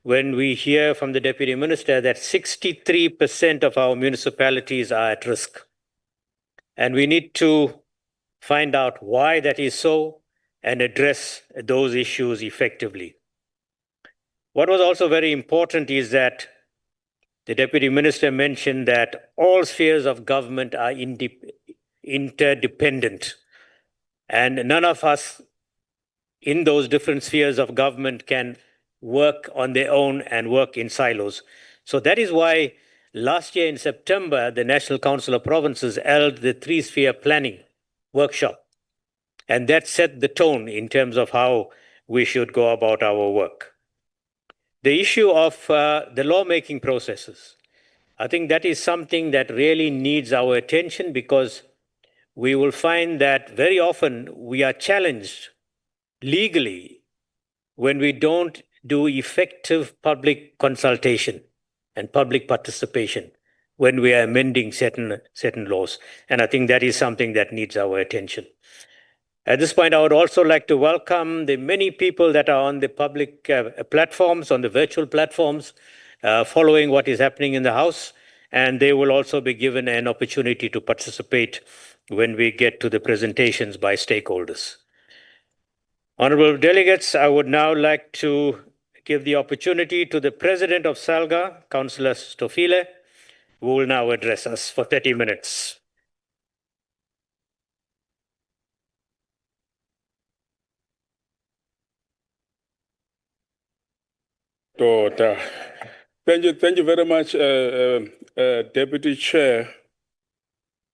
when we hear from the Deputy Minister that 63% of our municipalities are at risk. And we need to find out why that is so and address those issues effectively. What was also very important is that the Deputy Minister mentioned that all spheres of government are interdependent, and none of us in those different spheres of government can work on their own and work in silos. So that is why last year in September, the National Council of Provinces held the three-sphere planning workshop, and that set the tone in terms of how we should go about our work. The issue of the lawmaking processes, I think that is something that really needs our attention, because we will find that very often we are challenged legally when we don't do effective public consultation and public participation when we are amending certain laws. And I think that is something that needs our attention. At this point, I would also like to welcome the many people that are on the public platforms, on the virtual platforms, following what is happening in the House, and they will also be given an opportunity to participate when we get to the presentations by stakeholders. Honorable delegates, I would now like to give the opportunity to the President of SALGA, Councillor Stofile, who will now address us for 30 minutes. Thank you very much, Deputy Chair.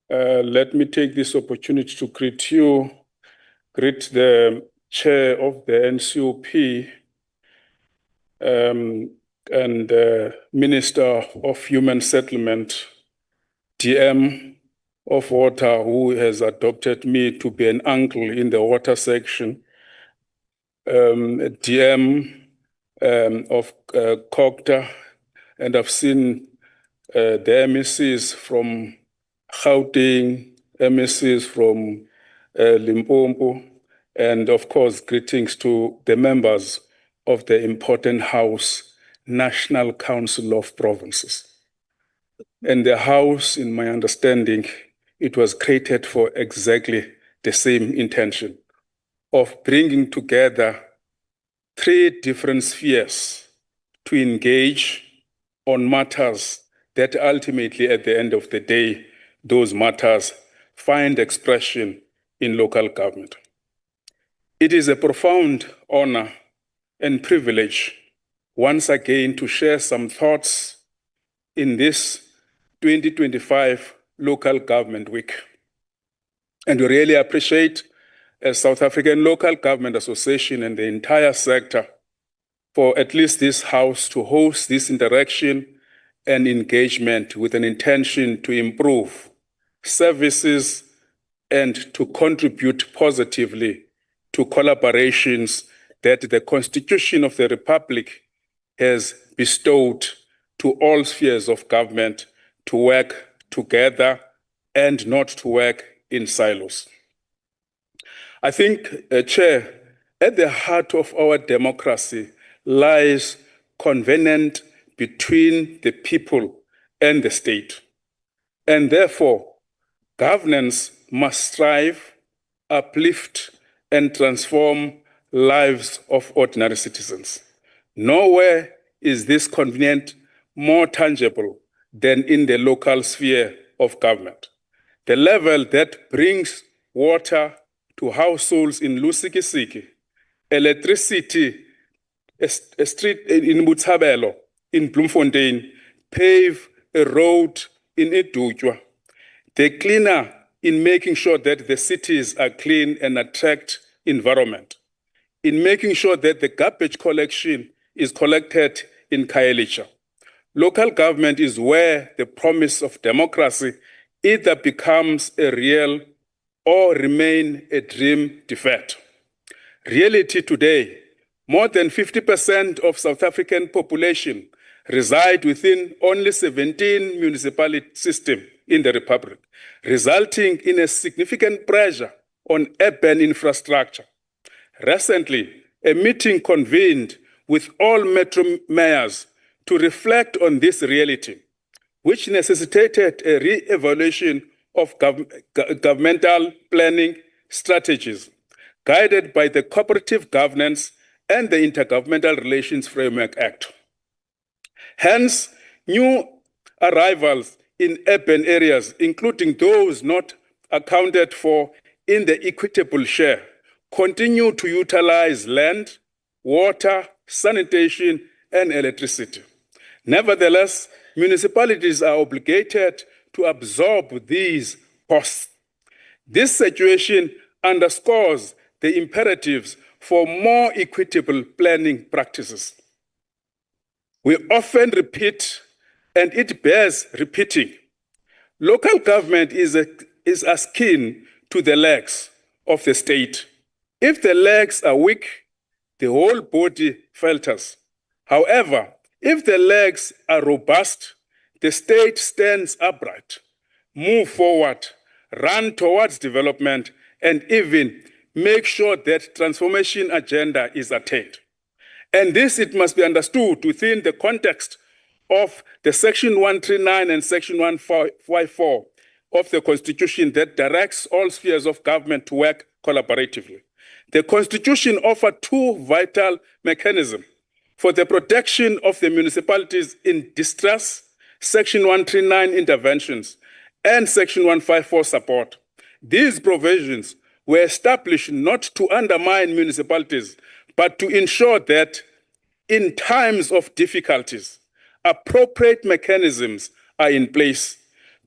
Let me take this opportunity to greet you, greet the Chair of the NCOP, and Minister of Human Settlement, DM of Water, who has adopted me to be an uncle in the water section, DM of COGTA, and I've seen the MECs from Gauteng, MECs from Limpopo, and of course, greetings to the members of the important House, National Council of Provinces. And the House, in my understanding, it was created for exactly the same intention of bringing together three different spheres to engage on matters that ultimately, at the end of the day, those matters find expression in local government. It is a profound honor and privilege once again to share some thoughts in this 2025 Local Government Week. And we really appreciate South African Local Government Association and the entire sector for at least this house to host this interaction and engagement with an intention to improve services and to contribute positively to collaborations that the Constitution of the Republic has bestowed to all spheres of government to work together and not to work in silos. I think, Chair, at the heart of our democracy lies covenant between the people and the state. And therefore, governance must strive, uplift, and transform lives of ordinary citizens. Nowhere is this covenant more tangible than in the local sphere of government. The level that brings water to households in Lusikisiki, electricity, a street in Botshabelo, in Bloemfontein, pave a road in Idutjwa. The cleaner in making sure that the cities are clean and attract environment, in making sure that the garbage collection is collected in Khayelitsha. Local government is where the promise of democracy either becomes a real or remain a dream deferred. Reality today, more than 50% of South African population reside within only 17 municipality systems in the Republic, resulting in a significant pressure on urban infrastructure. Recently, a meeting convened with all metro mayors to reflect on this reality, which necessitated a re-evaluation of governmental planning strategies, guided by the Cooperative Governance and the Intergovernmental Relations Framework Act. Hence, new arrivals in urban areas, including those not accounted for in the equitable share, continue to utilize land, water, sanitation, and electricity. Nevertheless, municipalities are obligated to absorb these costs. This situation underscores the imperatives for more equitable planning practices. We often repeat, and it bears repeating, local government is akin to the legs of the state. If the legs are weak, the whole body falters. However, if the legs are robust, the state stands upright, move forward, run towards development, and even make sure that transformation agenda is attained. And this, it must be understood within the context of the Section 139 and Section 154 of the Constitution that directs all spheres of government to work collaboratively. The Constitution offers two vital mechanisms for the protection of the municipalities in distress, Section 139 interventions, and Section 154 support. These provisions were established not to undermine municipalities, but to ensure that in times of difficulties, appropriate mechanisms are in place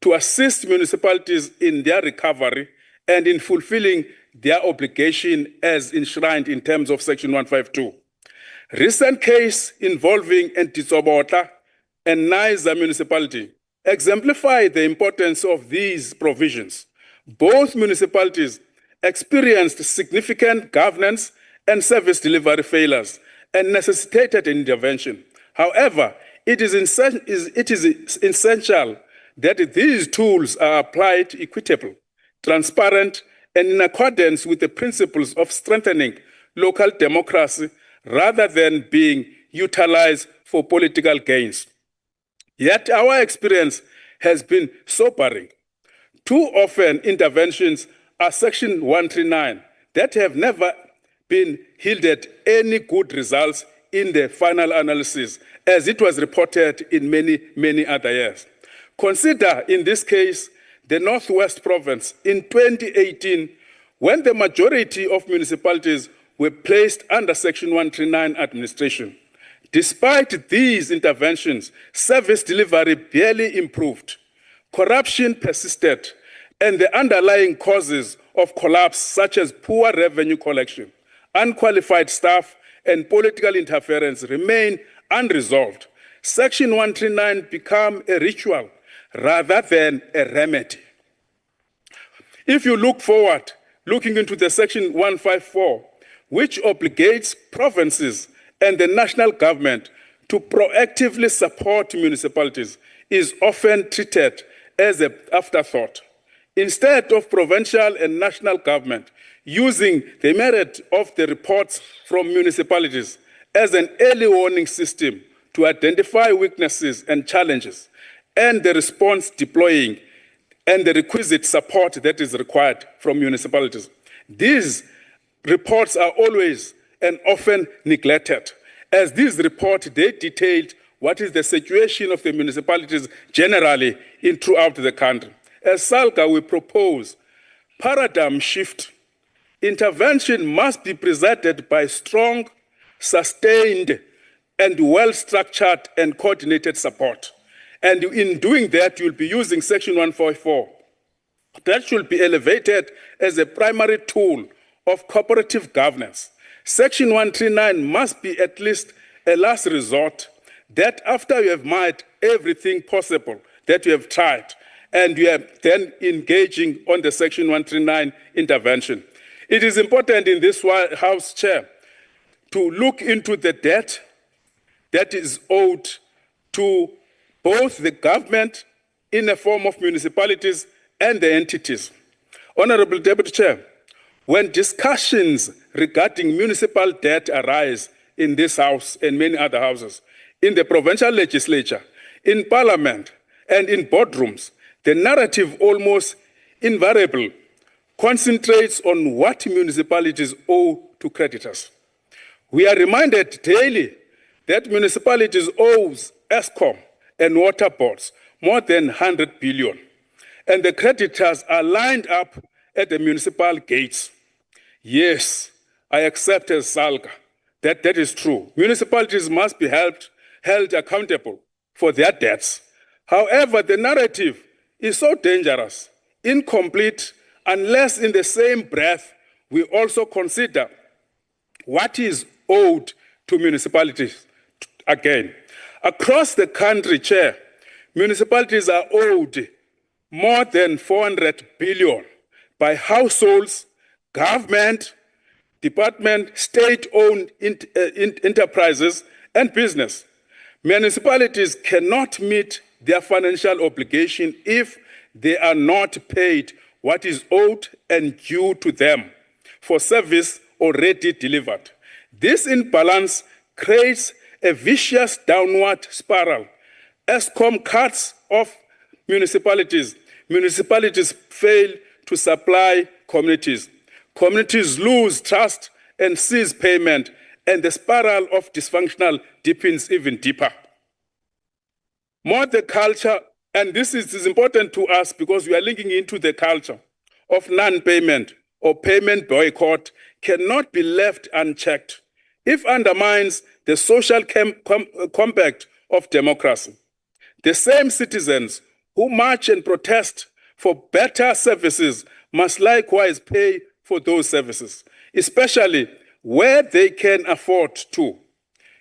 to assist municipalities in their recovery and in fulfilling their obligation as enshrined in terms of Section 152. Recent case involving Ntitsobotla and Naiza municipality exemplify the importance of these provisions. Both municipalities experienced significant governance and service delivery failures and necessitated intervention. However, it is essential that these tools are applied equitably, transparent, and in accordance with the principles of strengthening local democracy rather than being utilized for political gains. Yet our experience has been sobering. Too often interventions are Section 139 that have never been yielded any good results in the final analysis, as it was reported in many other years. Consider in this case the Northwest Province in 2018, when the majority of municipalities were placed under Section 139 administration. Despite these interventions, service delivery barely improved. Corruption persisted, and the underlying causes of collapse, such as poor revenue collection, unqualified staff, and political interference, remain unresolved. Section 139 became a ritual rather than a remedy. If you look forward, looking into the Section 154, which obligates provinces and the national government to proactively support municipalities, is often treated as an afterthought. Instead of provincial and national government using the merit of the reports from municipalities as an early warning system to identify weaknesses and challenges, and the response deploying and the requisite support that is required from municipalities. These reports are always and often neglected, as these reports, they detailed what is the situation of the municipalities generally throughout the country. As SALGA, we propose paradigm shift. Intervention must be presented by strong, sustained, and well-structured and coordinated support. And in doing that, you'll be using Section 144. That should be elevated as a primary tool of cooperative governance. Section 139 must be at least a last resort, that after you have made everything possible that you have tried, and you are then engaging on the Section 139 intervention. It is important in this House, Chair, to look into the debt that is owed to both the government in the form of municipalities and the entities. Honorable Deputy Chair, when discussions regarding municipal debt arise in this House and many other houses, in the provincial legislature, in Parliament, and in boardrooms, the narrative almost invariably concentrates on what municipalities owe to creditors. We are reminded daily that municipalities owe ESCOM and water boards more than 100 billion, and the creditors are lined up at the municipal gates. Yes, I accept as SALGA that is true. Municipalities must be held accountable for their debts. However, the narrative is so dangerous, incomplete, unless in the same breath we also consider what is owed to municipalities again. Across the country, Chair, municipalities are owed more than 400 billion by households, government, department, state-owned enterprises, and business. Municipalities cannot meet their financial obligation if they are not paid what is owed and due to them for service already delivered. This imbalance creates a vicious downward spiral. ESCOM cuts off municipalities. Municipalities fail to supply communities. Communities lose trust and cease payment, and the spiral of dysfunctional deepens even deeper. More the culture, and this is important to us because we are linking into the culture of non-payment or payment boycott cannot be left unchecked. It undermines the social compact of democracy. The same citizens who march and protest for better services must likewise pay for those services, especially where they can afford to.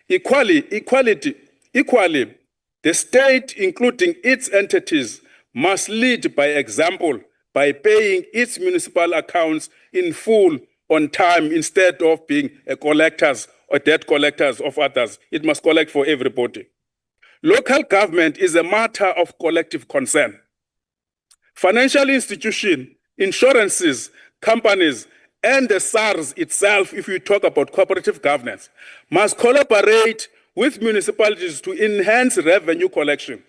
Equally, the state, including its entities, must lead by example by paying its municipal accounts in full on time instead of being a collectors or debt collectors of others. It must collect for everybody. Local government is a matter of collective concern. Financial institutions, insurances, companies, and the SARS itself, if we talk about cooperative governance, must collaborate with municipalities to enhance revenue collection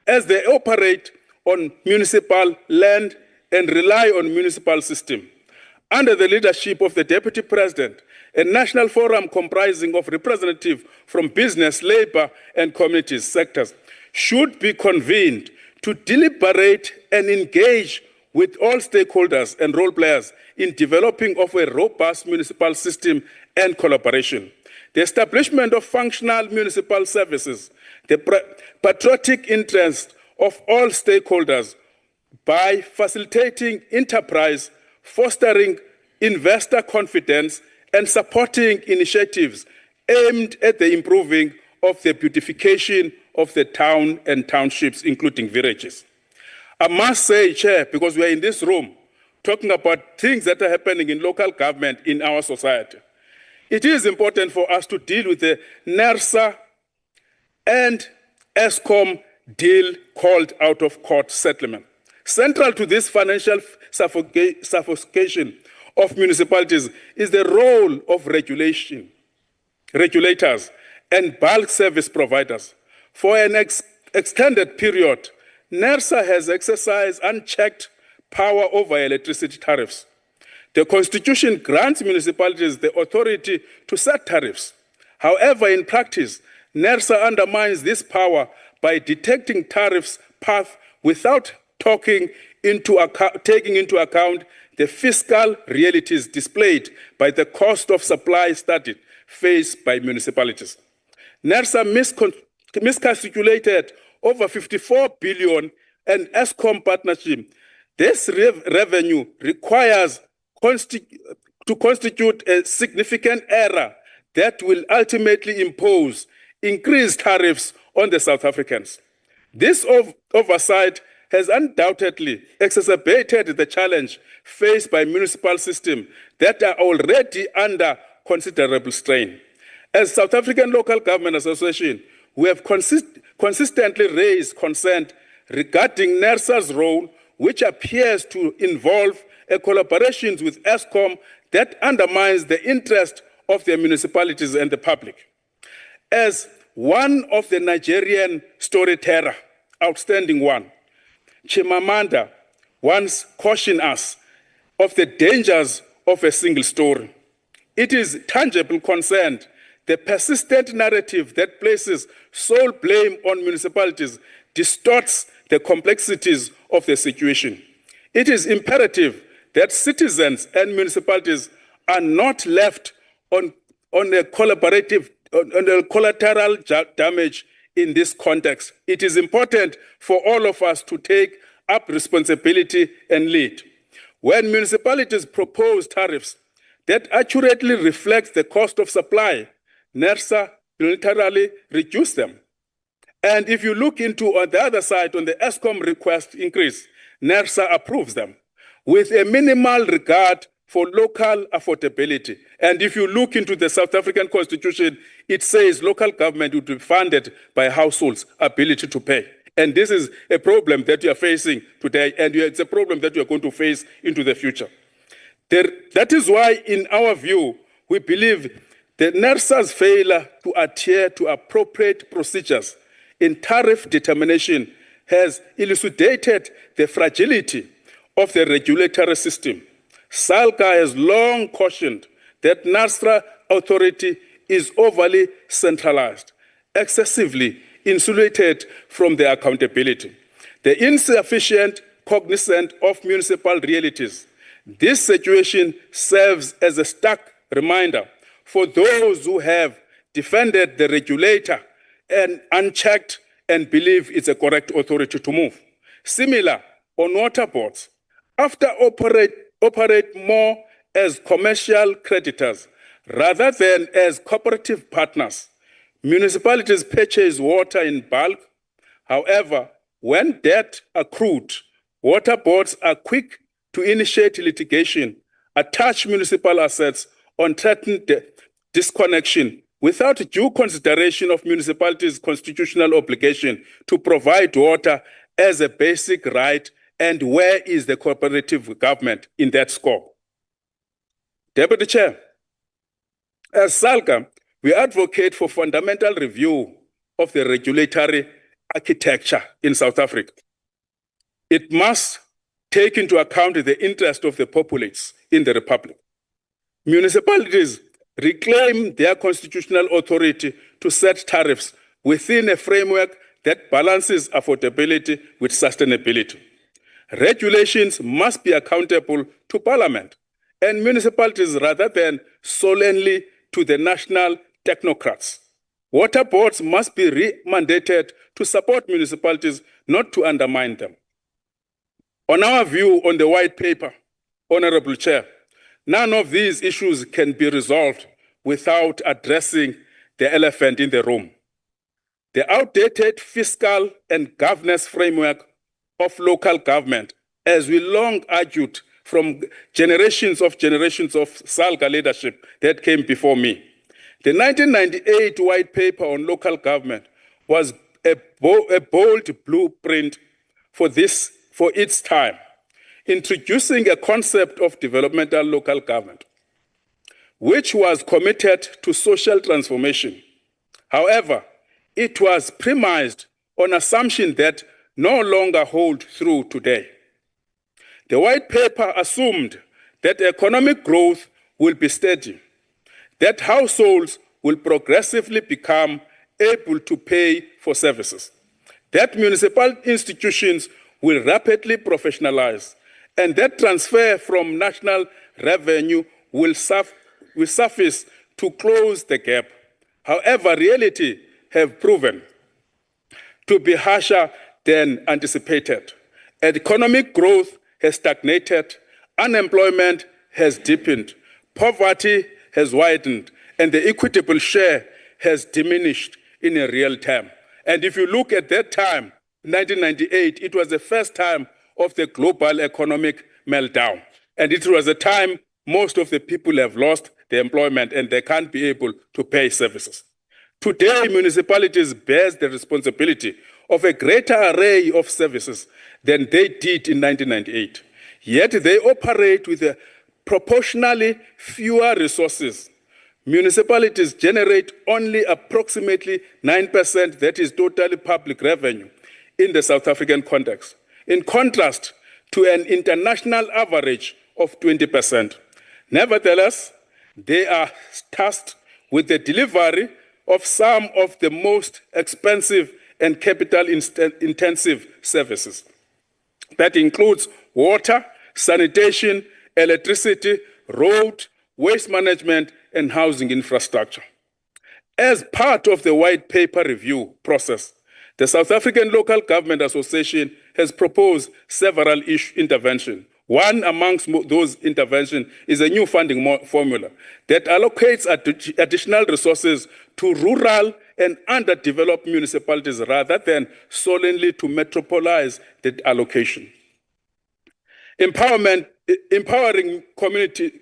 as they operate on municipal land and rely on municipal system. Under the leadership of the Deputy President, a national forum comprising of representatives from business, labor, and community sectors should be convened to deliberate and engage with all stakeholders and role players in developing of a robust municipal system and collaboration, the establishment of functional municipal services, the patriotic interest of all stakeholders by facilitating enterprise, fostering investor confidence, and supporting initiatives aimed at the improving of the beautification of the town and townships, including villages. I must say, Chair, because we are in this room talking about things that are happening in local government in our society, it is important for us to deal with the NERSA and ESCOM deal called out-of-court settlement. Central to this financial suffocation of municipalities is the role of regulators and bulk service providers. For an extended period, NERSA has exercised unchecked power over electricity tariffs. The Constitution grants municipalities the authority to set tariffs. However, in practice, NERSA undermines this power by detecting tariffs path without taking into account the fiscal realities displayed by the cost of supply study faced by municipalities. NERSA miscalculated over 54 billion and ESCOM partnership. This revenue requires to constitute a significant error that will ultimately impose increased tariffs on the South Africans. This oversight has undoubtedly exacerbated the challenge faced by municipal systems that are already under considerable strain. As South African Local Government Association, we have consistently raised concern regarding NERSA's role, which appears to involve a collaboration with ESCOM that undermines the interest of the municipalities and the public. As one of the Nigerian storyteller, outstanding one, Chimamanda once cautioned us of the dangers of a single story. It is tangible concern, the persistent narrative that places sole blame on municipalities distorts the complexities of the situation. It is imperative that citizens and municipalities are not left on a collateral damage in this context. It is important for all of us to take up responsibility and lead. When municipalities propose tariffs that accurately reflect the cost of supply, NERSA unilaterally reduce them. And if you look into on the other side, on the ESCOM request increase, NERSA approves them with a minimal regard for local affordability. And if you look into the South African Constitution, it says local government would be funded by households' ability to pay. And this is a problem that we are facing today, and it's a problem that we are going to face into the future. That is why, in our view, we believe that NERSA's failure to adhere to appropriate procedures in tariff determination has elucidated the fragility of the regulatory system. SALGA has long cautioned that NERSA authority is overly centralized, excessively insulated from the accountability, the insufficient cognizance of municipal realities. This situation serves as a stark reminder for those who have defended the regulator and unchecked and believe it's a correct authority to move. Similar on water boards, after operate more as commercial creditors rather than as cooperative partners. Municipalities purchase water in bulk. However, when debt accrued, water boards are quick to initiate litigation, attach municipal assets on threatened disconnection without due consideration of municipalities' constitutional obligation to provide water as a basic right. And where is the cooperative government in that scope? Deputy Chair, as SALGA, we advocate for fundamental review of the regulatory architecture in South Africa. It must take into account the interest of the populace in the Republic. Municipalities reclaim their constitutional authority to set tariffs within a framework that balances affordability with sustainability. Regulations must be accountable to Parliament and municipalities rather than solely to the national technocrats. Water boards must be re-mandated to support municipalities, not to undermine them. On our view on the white paper, Honorable Chair, none of these issues can be resolved without addressing the elephant in the room. The outdated fiscal and governance framework of local government, as we long argued from generations of SALGA leadership that came before me. The 1998 white paper on local government was a bold blueprint for its time, introducing a concept of developmental local government, which was committed to social transformation. However, it was premised on assumptions that no longer hold true today. The white paper assumed that economic growth will be steady, that households will progressively become able to pay for services, that municipal institutions will rapidly professionalize, and that transfer from national revenue will suffice to close the gap. However, reality have proven to be harsher than anticipated. Economic growth has stagnated, unemployment has deepened, poverty has widened, and the equitable share has diminished in a real term. And if you look at that time, 1998, it was the first time of the global economic meltdown. And it was a time most of the people have lost their employment and they can't be able to pay services. Today, municipalities bear the responsibility of a greater array of services than they did in 1998. Yet they operate with proportionally fewer resources. Municipalities generate only approximately 9%, that is totally public revenue, in the South African context, in contrast to an international average of 20%. Nevertheless, they are tasked with the delivery of some of the most expensive and capital-intensive services. That includes water, sanitation, electricity, road, waste management, and housing infrastructure. As part of the white paper review process, the South African Local Government Association has proposed several interventions. One amongst those interventions is a new funding formula that allocates additional resources to rural and underdeveloped municipalities rather than solely to metropolize the allocation. Empowering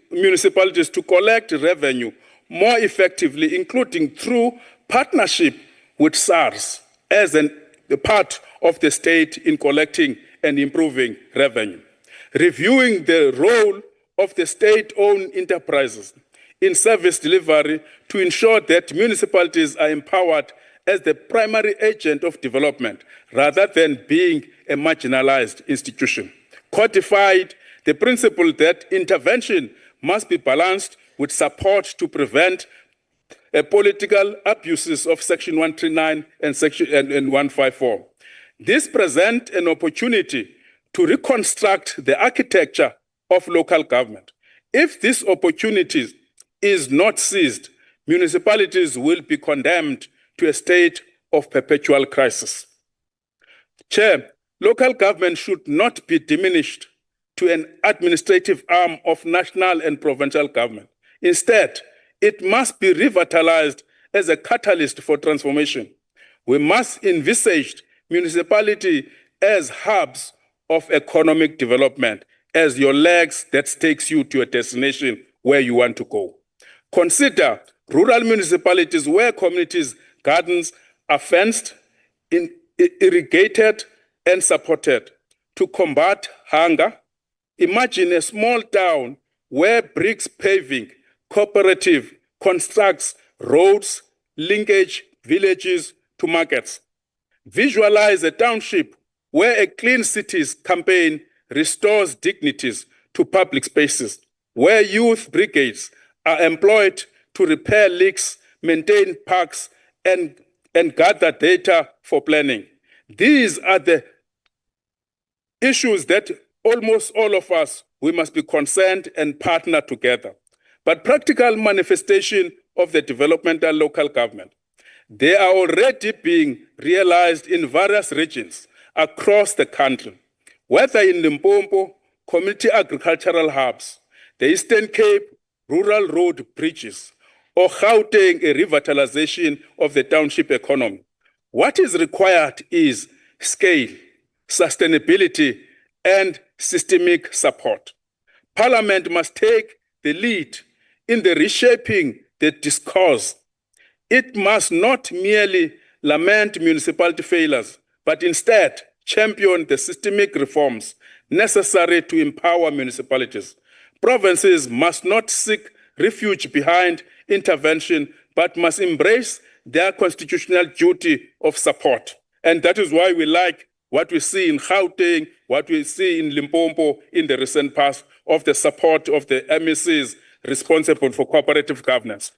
municipalities to collect revenue more effectively, including through partnership with SARS as a part of the state in collecting and improving revenue. Reviewing the role of the state-owned enterprises in service delivery to ensure that municipalities are empowered as the primary agent of development rather than being a marginalized institution. Codified the principle that intervention must be balanced with support to prevent political abuses of Section 139 and 154. This presents an opportunity to reconstruct the architecture of local government. If this opportunity is not seized, municipalities will be condemned to a state of perpetual crisis. Chair, local government should not be diminished to an administrative arm of national and provincial government. Instead, it must be revitalized as a catalyst for transformation. We must envisage municipality as hubs of economic development, as your legs that takes you to a destination where you want to go. Consider rural municipalities where communities' gardens are fenced, irrigated, and supported to combat hunger. Imagine a small town where bricks paving cooperative constructs roads, linkage villages to markets. Visualize a township where a Clean Cities campaign restores dignities to public spaces, where youth brigades are employed to repair leaks, maintain parks, and gather data for planning. These are the issues that almost all of us, we must be concerned and partner together. But practical manifestation of the developmental local government. They are already being realized in various regions across the country, whether in Limpopo, community agricultural hubs, the Eastern Cape, rural road bridges, or Gauteng, a revitalization of the township economy. What is required is scale, sustainability, and systemic support. Parliament must take the lead in the reshaping the discourse. It must not merely lament municipality failures, but instead champion the systemic reforms necessary to empower municipalities. Provinces must not seek refuge behind intervention, but must embrace their constitutional duty of support. And that is why we like what we see in Gauteng, what we see in Limpopo in the recent past of the support of the MECs responsible for cooperative governance.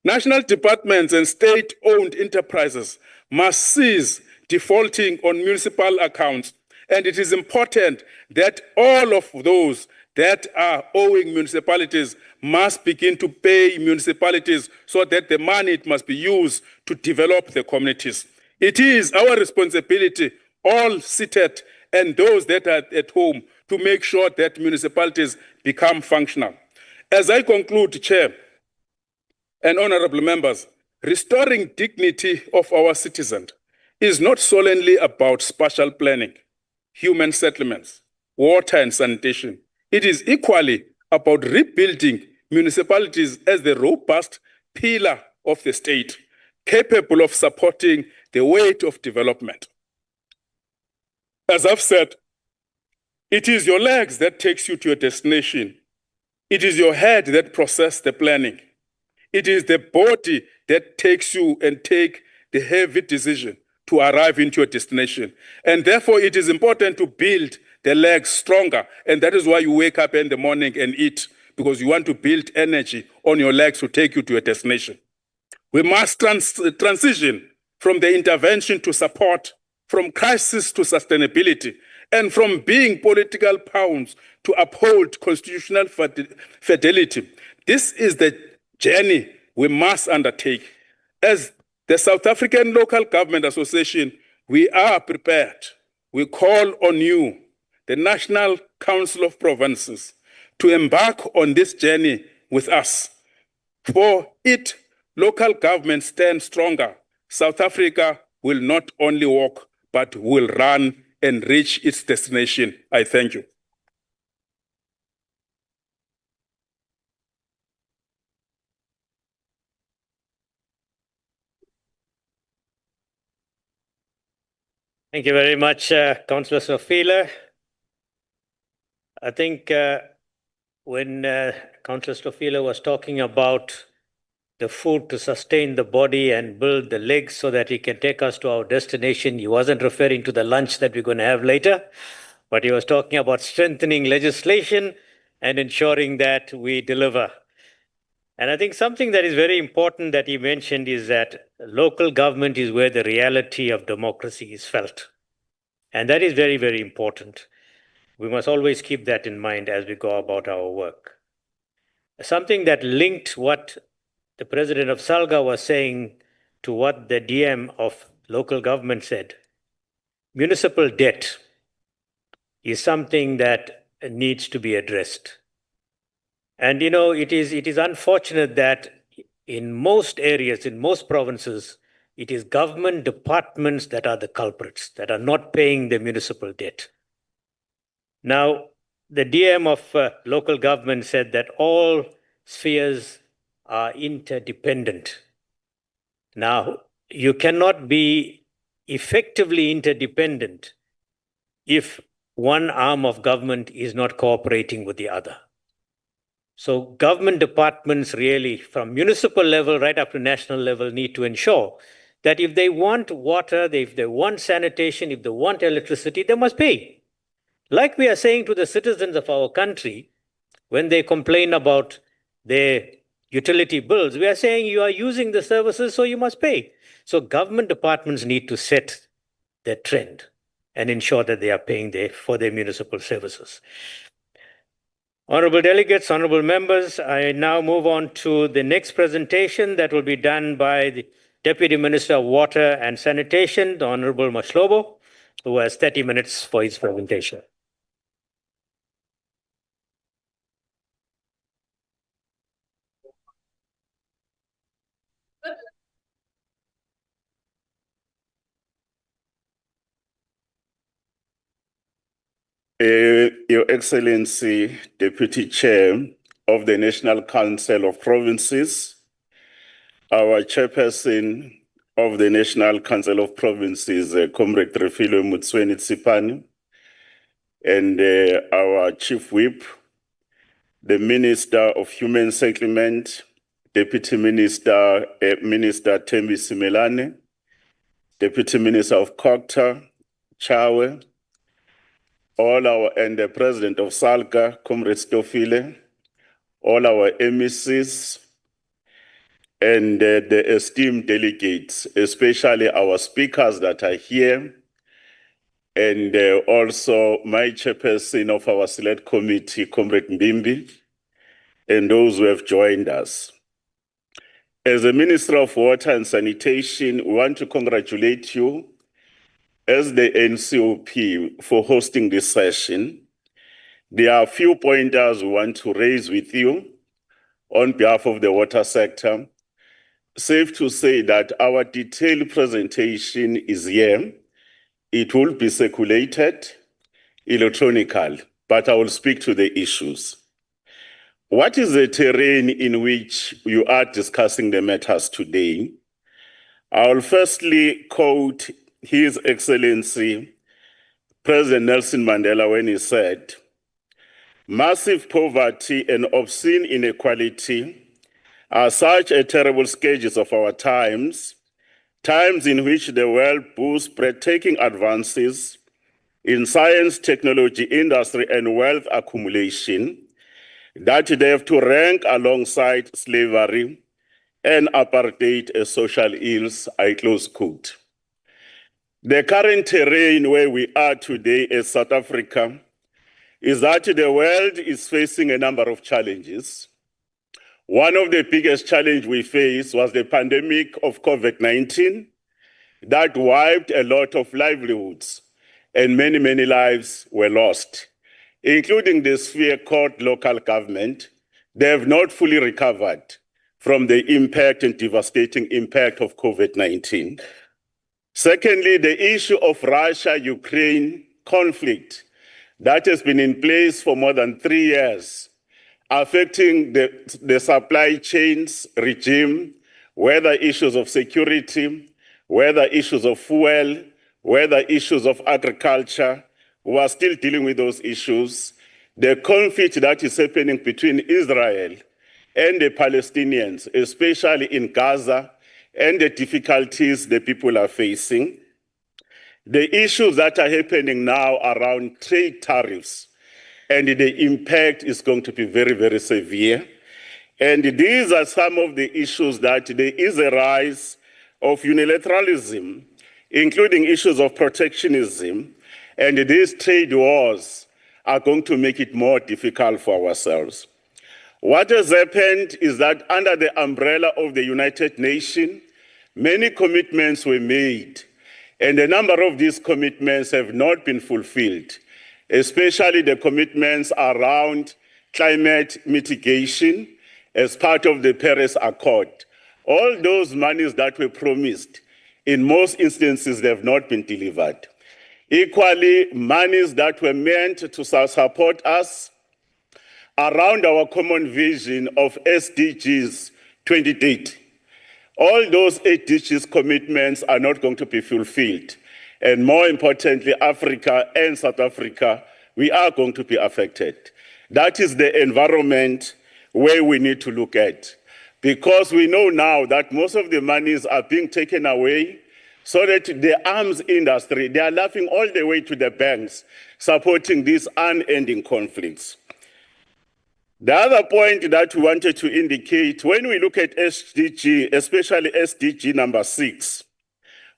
National departments and state-owned enterprises must cease defaulting on municipal accounts, and it is important that all of those that are owing municipalities must begin to pay municipalities so that the money it must be used to develop the communities. It is our responsibility, all seated and those that are at home, to make sure that municipalities become functional. As I conclude, Chair and honorable members, restoring dignity of our citizens is not solely about spatial planning, human settlements, water and sanitation. It is equally about rebuilding municipalities as the robust pillar of the state, capable of supporting the weight of development. As I've said, it is your legs that takes you to your destination. It is your head that processes the planning. It is the body that takes you and take the heavy decision to arrive into your destination. And therefore, it is important to build the legs stronger. And that is why you wake up in the morning and eat, because you want to build energy on your legs to take you to your destination. We must transition from the intervention to support, from crisis to sustainability, and from being political pawns to uphold constitutional fidelity. This is the journey we must undertake. As the South African Local Government Association, we are prepared. We call on you, the National Council of Provinces, to embark on this journey with us. For it, local government stand stronger. South Africa will not only walk, but will run and reach its destination. I thank you. Thank you very much, Councillor Sofila. I think when Councillor Sofila was talking about the food to sustain the body and build the legs so that he can take us to our destination, he wasn't referring to the lunch that we're going to have later, but he was talking about strengthening legislation and ensuring that we deliver. And I think something that is very important that he mentioned is that local government is where the reality of democracy is felt. And that is very, very important. We must always keep that in mind as we go about our work. Something that linked what the president of SALGA was saying to what the DM of local government said. Municipal debt is something that needs to be addressed. And you know, it is unfortunate that in most areas, in most provinces, it is government departments that are the culprits, that are not paying the municipal debt. Now, the DM of local government said that all spheres are interdependent. Now, you cannot be effectively interdependent if one arm of government is not cooperating with the other. So government departments really, from municipal level right up to national level, need to ensure that if they want water, if they want sanitation, if they want electricity, they must pay. Like we are saying to the citizens of our country, when they complain about their utility bills, we are saying you are using the services, so you must pay. So government departments need to set their trend and ensure that they are paying for their municipal services. Honorable delegates, honorable members, I now move on to the next presentation that will be done by the Deputy Minister of Water and Sanitation, the Honorable Mashlobo, who has 30 minutes for his presentation. Your Excellency, Deputy Chair of the National Council of Provinces, our Chairperson of the National Council of Provinces, Comrade Refilo Mutsweni Tsipane, and our Chief Whip, the Minister of Human Settlement, Deputy Minister, Minister Thembi Simelane, Deputy Minister of Cocta, Chawe, and the President of SALGA, Comrade Stofile, all our MECs, and the esteemed delegates, especially our speakers that are here, and also my chairperson of our select committee, Comrade Mbimbi, and those who have joined us. As the Minister of Water and Sanitation, we want to congratulate you as the NCOP for hosting this session. There are a few pointers we want to raise with you on behalf of the water sector. Safe to say that our detailed presentation is here. It will be circulated electronically, but I will speak to the issues. What is the terrain in which you are discussing the matters today? I will firstly quote His Excellency President Nelson Mandela when he said, "Massive poverty and obscene inequality are such a terrible scourges of our times in which the world boasts breathtaking advances in science, technology, industry, and wealth accumulation, that they have to rank alongside slavery and apartheid as social ills," I close quote. The current terrain where we are today as South Africa is that the world is facing a number of challenges. One of the biggest challenges we faced was the pandemic of COVID-19 that wiped a lot of livelihoods and many, many lives were lost, including the sphere called local government. They have not fully recovered from the impact and devastating impact of COVID-19. Secondly, the issue of Russia-Ukraine conflict that has been in place for more than 3 years, affecting the supply chains regime, whether issues of security, whether issues of fuel, whether issues of agriculture. We are still dealing with those issues. The conflict that is happening between Israel and the Palestinians, especially in Gaza, and the difficulties the people are facing. The issues that are happening now around trade tariffs, and the impact is going to be very, very severe. And these are some of the issues that there is a rise of unilateralism, including issues of protectionism, and these trade wars are going to make it more difficult for ourselves. What has happened is that under the umbrella of the United Nations, many commitments were made, and a number of these commitments have not been fulfilled, especially the commitments around climate mitigation as part of the Paris Accord. All those monies that were promised, in most instances, they have not been delivered. Equally, monies that were meant to support us around our common vision of SDGs 2030. All those SDGs commitments are not going to be fulfilled. And more importantly, Africa and South Africa, we are going to be affected. That is the environment where we need to look at. Because we know now that most of the monies are being taken away so that the arms industry, they are laughing all the way to the banks, supporting these unending conflicts. The other point that we wanted to indicate, when we look at SDG, especially SDG number 6,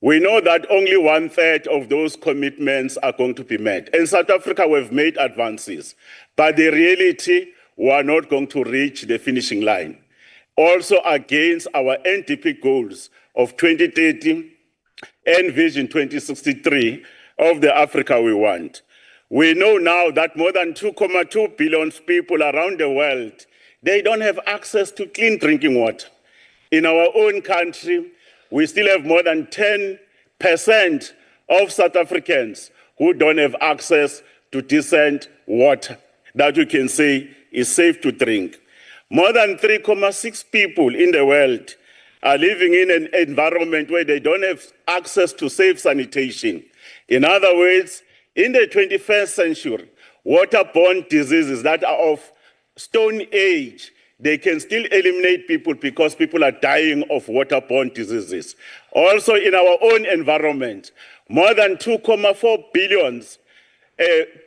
we know that only 1/3 of those commitments are going to be met. In South Africa, we've made advances, but the reality, we are not going to reach the finishing line. Also against our NDP goals of 2030 and Vision 2063 of the Africa we want. We know now that more than 2.2 billion people around the world, they don't have access to clean drinking water. In our own country, we still have more than 10% of South Africans who don't have access to decent water that we can say is safe to drink. More than 3.6 people in the world are living in an environment where they don't have access to safe sanitation. In other words, in the 21st century, waterborne diseases that are of Stone Age, they can still eliminate people because people are dying of waterborne diseases. Also in our own environment, more than 2.4 billion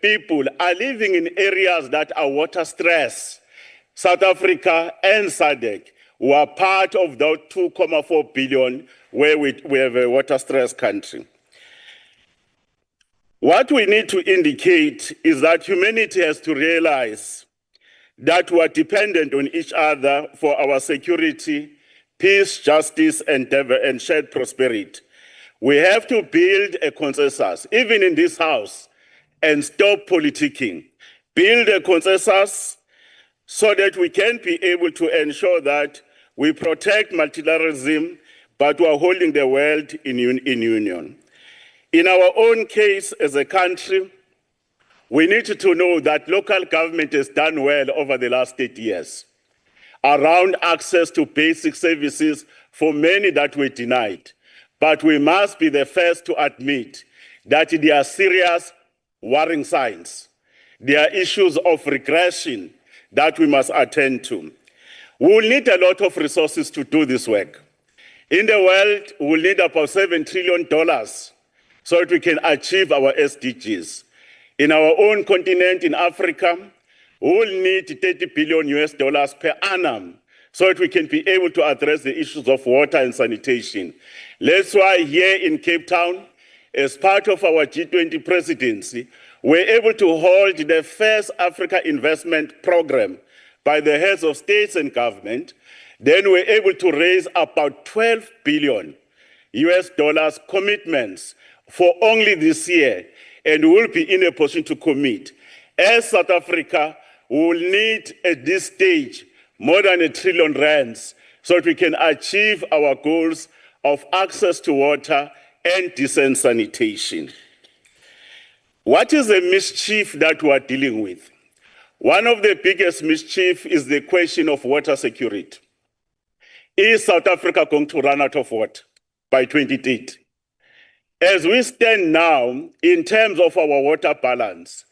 people are living in areas that are water stressed. South Africa and SADC were part of those 2.4 billion where we have a water stressed country. What we need to indicate is that humanity has to realize that we are dependent on each other for our security, peace, justice, and shared prosperity. We have to build a consensus, even in this house, and stop politicking. Build a consensus so that we can be able to ensure that we protect multilateralism, but we are holding the world in union. In our own case as a country, we need to know that local government has done well over the last 30 years around access to basic services for many that were denied. But we must be the first to admit that there are serious worrying signs. There are issues of regression that we must attend to. We will need a lot of resources to do this work. In the world, we will need about $7 trillion so that we can achieve our SDGs. In our own continent, in Africa, we will need $30 billion per annum so that we can be able to address the issues of water and sanitation. That's why here in Cape Town, as part of our G20 presidency, we're able to hold the first Africa investment program by the heads of states and government. Then we're able to raise about $12 billion commitments for only this year, and we'll be in a position to commit. As South Africa, we will need at this stage more than R1 trillion so that we can achieve our goals of access to water and decent sanitation. What is the mischief that we are dealing with? One of the biggest mischief is the question of water security. Is South Africa going to run out of water by 2030? As we stand now, in terms of our water balance,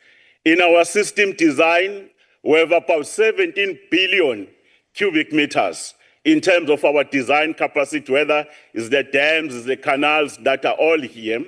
in our system design, we have about 17 billion cubic meters in terms of our design capacity, whether it's the dams, it's the canals that are all here.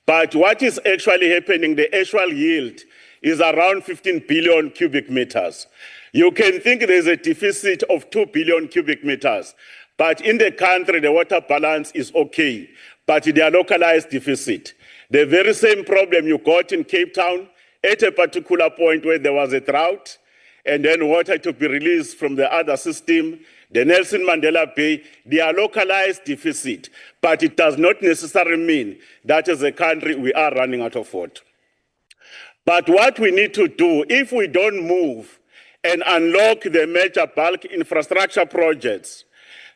But what is actually happening, the actual yield is around 15 billion cubic meters. You can think there's a deficit of 2 billion cubic meters, but in the country, the water balance is okay, but there are localized deficit. The very same problem you got in Cape Town at a particular point where there was a drought, and then water to be released from the other system, the Nelson Mandela Bay, they are localized deficit, but it does not necessarily mean that as a country we are running out of water. But what we need to do, if we don't move and unlock the major bulk infrastructure projects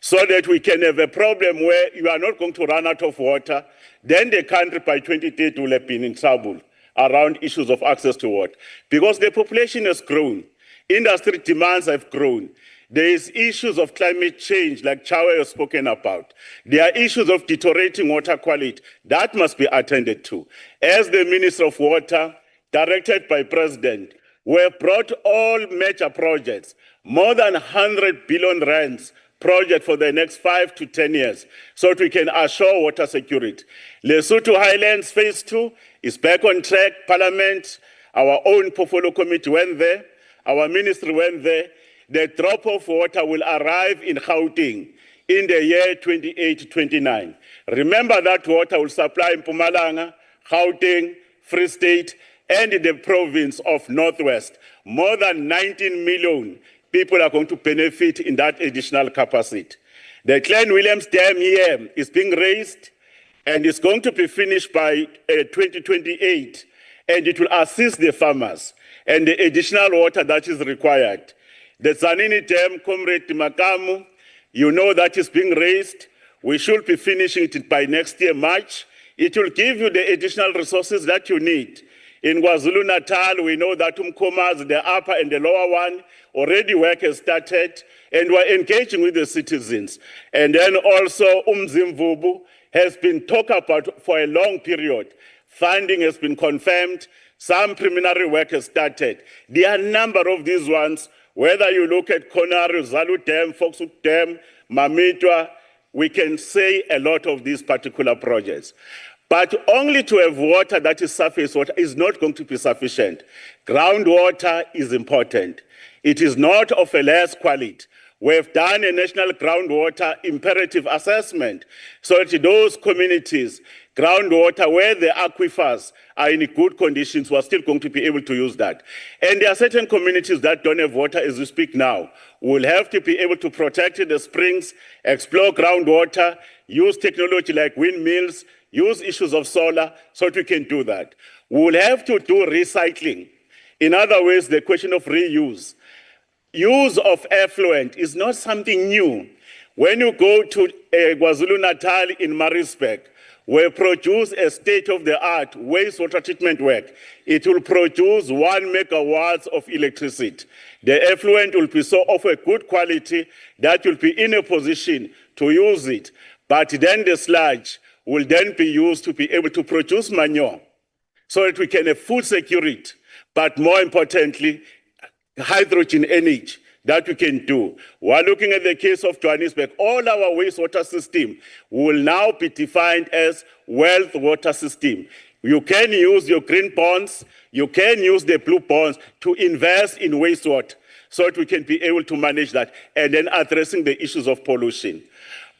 so that we can have a problem where you are not going to run out of water, then the country by 2030 will have been in trouble around issues of access to water. Because the population has grown, industry demands have grown. There is issues of climate change, like Chawe has spoken about. There are issues of deteriorating water quality. That must be attended to. As the Minister of Water, directed by President, we have brought all major projects, more than 100 billion rands project for the next 5 to 10 years, so that we can assure water security. Lesotho Highlands Phase 2 is back on track. Parliament, our own portfolio committee went there. Our ministry went there. The drop of water will arrive in Gauteng in the year 28-29. Remember that water will supply in Mpumalanga, Gauteng, Free State, and the province of Northwest. More than 19 million people are going to benefit in that additional capacity. The Clan Williams Dam here is being raised and it's going to be finished by 2028, and it will assist the farmers and the additional water that is required. The Zanini Dam, Comrade Makamu, you know that is being raised. We should be finishing it by next year, March. It will give you the additional resources that you need. In KwaZulu-Natal, we know that Umkomas, the upper and the lower one, already work has started, and we're engaging with the citizens. And then also Umzimvubu has been talked about for a long period. Funding has been confirmed. Some preliminary work has started. There are a number of these ones, whether you look at Konari, Zalu Dam, Foxhook Dam, Mamitwa, we can say a lot of these particular projects. But only to have water that is surface water is not going to be sufficient. Groundwater is important. It is not of a less quality. We've done a national groundwater imperative assessment so that those communities, groundwater where the aquifers are in good conditions, we're still going to be able to use that. And there are certain communities that don't have water as we speak now. We'll have to be able to protect the springs, explore groundwater, use technology like windmills, use issues of solar so that we can do that. We'll have to do recycling. In other words, the question of reuse. Use of effluent is not something new. When you go to KwaZulu-Natal in Maritzburg, we produce a state-of-the-art wastewater treatment work. It will produce 1 megawatt of electricity. The effluent will be so of a good quality that you'll be in a position to use it. But then the sludge will then be used to be able to produce manure so that we can have food security. But more importantly, hydrogen energy that we can do. We're looking at the case of Johannesburg. All our wastewater system will now be defined as wealth water system. You can use your green bonds, you can use the blue bonds to invest in wastewater so that we can be able to manage that and then addressing the issues of pollution.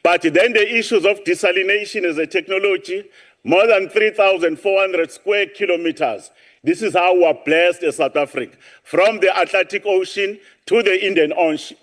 But then the issues of desalination as a technology, more than 3,400 square kilometers. This is how we're blessed as South Africa. From the Atlantic Ocean to the Indian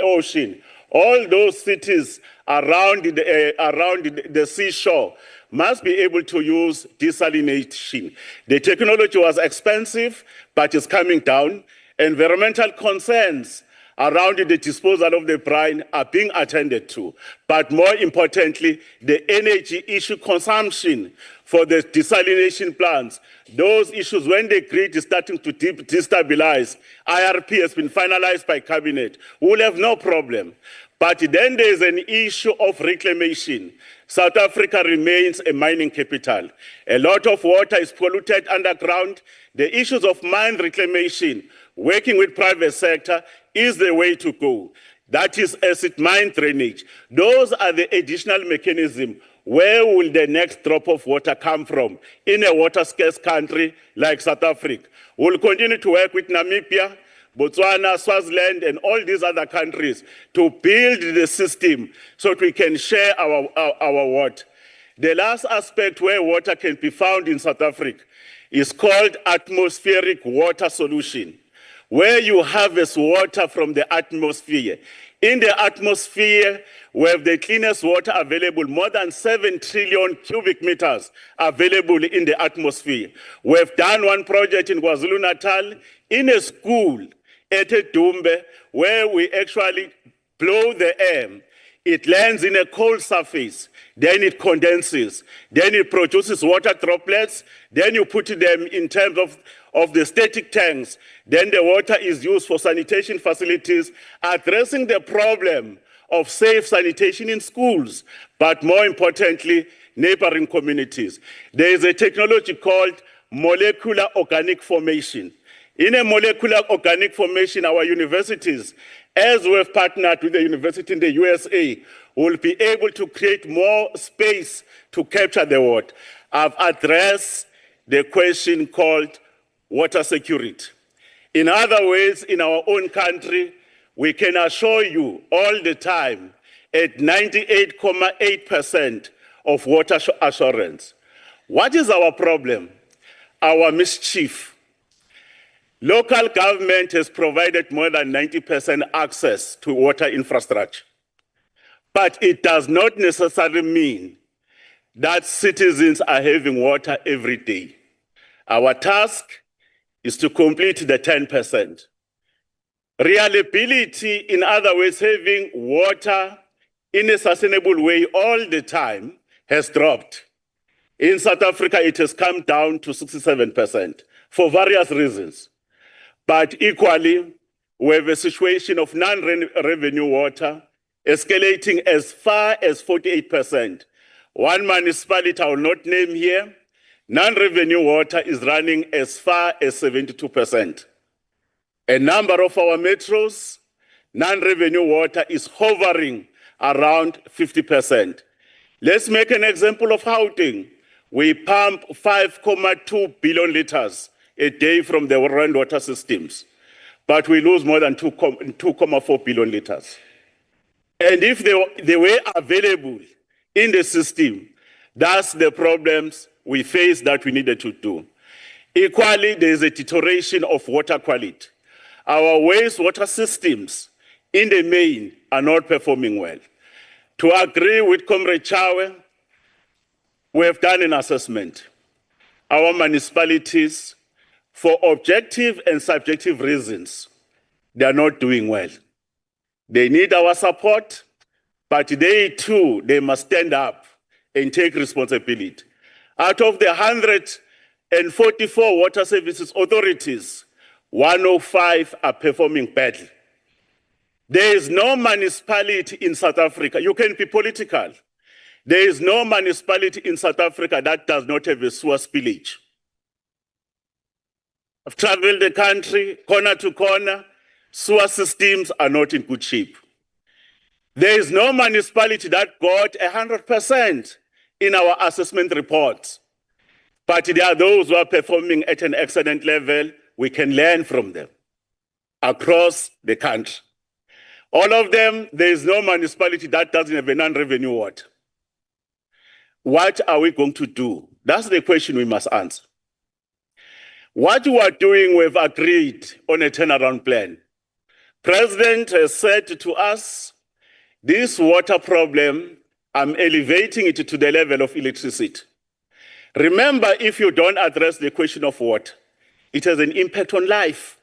Ocean. All those cities around the seashore must be able to use desalination. The technology was expensive, but it's coming down. Environmental concerns around the disposal of the brine are being attended to. But more importantly, the energy issue consumption for the desalination plants, those issues, when the grid is starting to destabilize, IRP has been finalized by cabinet, we'll have no problem. But then there's an issue of reclamation. South Africa remains a mining capital. A lot of water is polluted underground. The issues of mine reclamation, working with private sector, is the way to go. That is acid mine drainage. Those are the additional mechanisms. Where will the next drop of water come from in a water scarce country like South Africa? We'll continue to work with Namibia, Botswana, Swaziland, and all these other countries to build the system so that we can share our water. The last aspect where water can be found in South Africa is called atmospheric water solution, where you harvest water from the atmosphere. In the atmosphere, we have the cleanest water available, more than 7 trillion cubic meters available in the atmosphere. We have done one project in KwaZulu-Natal in a school at Dumbe, where we actually blow the air. It lands in a cold surface, then it condenses, then it produces water droplets, then you put them in terms of the static tanks, then the water is used for sanitation facilities, addressing the problem of safe sanitation in schools, but more importantly, neighboring communities. There is a technology called molecular organic formation. In a molecular organic formation, our universities, as we've partnered with the university in the USA, will be able to create more space to capture the water. I've addressed the question called water security. In other ways, in our own country, we can assure you all the time at 98.8% of water assurance. What is our problem? Our mischief. Local government has provided more than 90% access to water infrastructure. But it does not necessarily mean that citizens are having water every day. Our task is to complete the 10%. Reliability, in other words, having water in a sustainable way all the time, has dropped. In South Africa, it has come down to 67% for various reasons. But equally, we have a situation of non-revenue water escalating as far as 48%. One municipality I will not name here, non-revenue water is running as far as 72%. A number of our metros, non-revenue water is hovering around 50%. Let's make an example of Gauteng. We pump 5.2 billion liters a day from the rainwater systems, but we lose more than 2.4 billion liters. And if they were available in the system, that's the problems we face that we needed to do. Equally, there is a deterioration of water quality. Our wastewater systems in the main are not performing well. To agree with Comrade Chawe, we have done an assessment. Our municipalities, for objective and subjective reasons, they are not doing well. They need our support, but they too, they must stand up and take responsibility. Out of the 144 water services authorities, 105 are performing badly. There is no municipality in South Africa, you can be political. There is no municipality in South Africa that does not have a sewer spillage. I've traveled the country, corner to corner, sewer systems are not in good shape. There is no municipality that got 100% in our assessment reports. But there are those who are performing at an excellent level. We can learn from them across the country. All of them, there is no municipality that doesn't have a non-revenue water. What are we going to do? That's the question we must answer. What we are doing, we've agreed on a turnaround plan. President has said to us, this water problem, I'm elevating it to the level of electricity. Remember, if you don't address the question of water, it has an impact on life.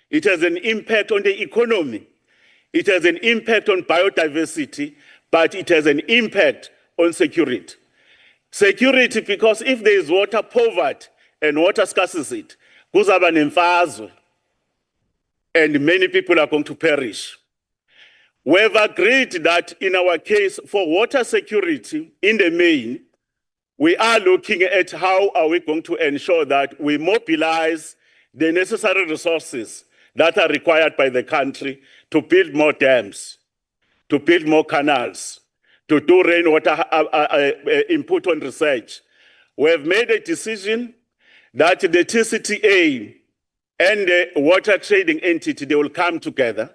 It has an impact on the economy. It has an impact on biodiversity, but it has an impact on security. Security, because if there is water poverty and water scarcity, kuzaba nemfazwe, and many people are going to perish. We have agreed that in our case for water security in the main, we are looking at how are we going to ensure that we mobilize the necessary resources that are required by the country to build more dams, to build more canals, to do rainwater input on research. We have made a decision that the TCTA and the water trading entity, they will come together.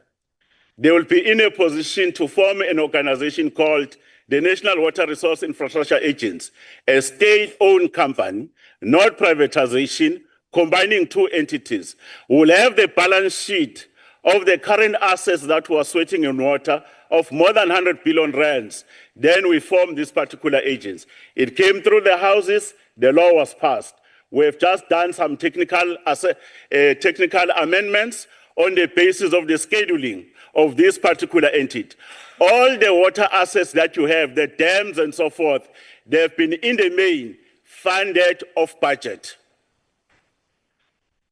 They will be in a position to form an organization called the National Water Resource Infrastructure Agency, a state-owned company, not privatization, combining two entities. We'll have the balance sheet of the current assets that were sweating in water of more than 100 billion rands. Then we formed this particular agency. It came through the houses, the law was passed. We've just done some technical amendments on the basis of the scheduling of this particular entity. All the water assets that you have, the dams and so forth, they've been in the main funded off budget.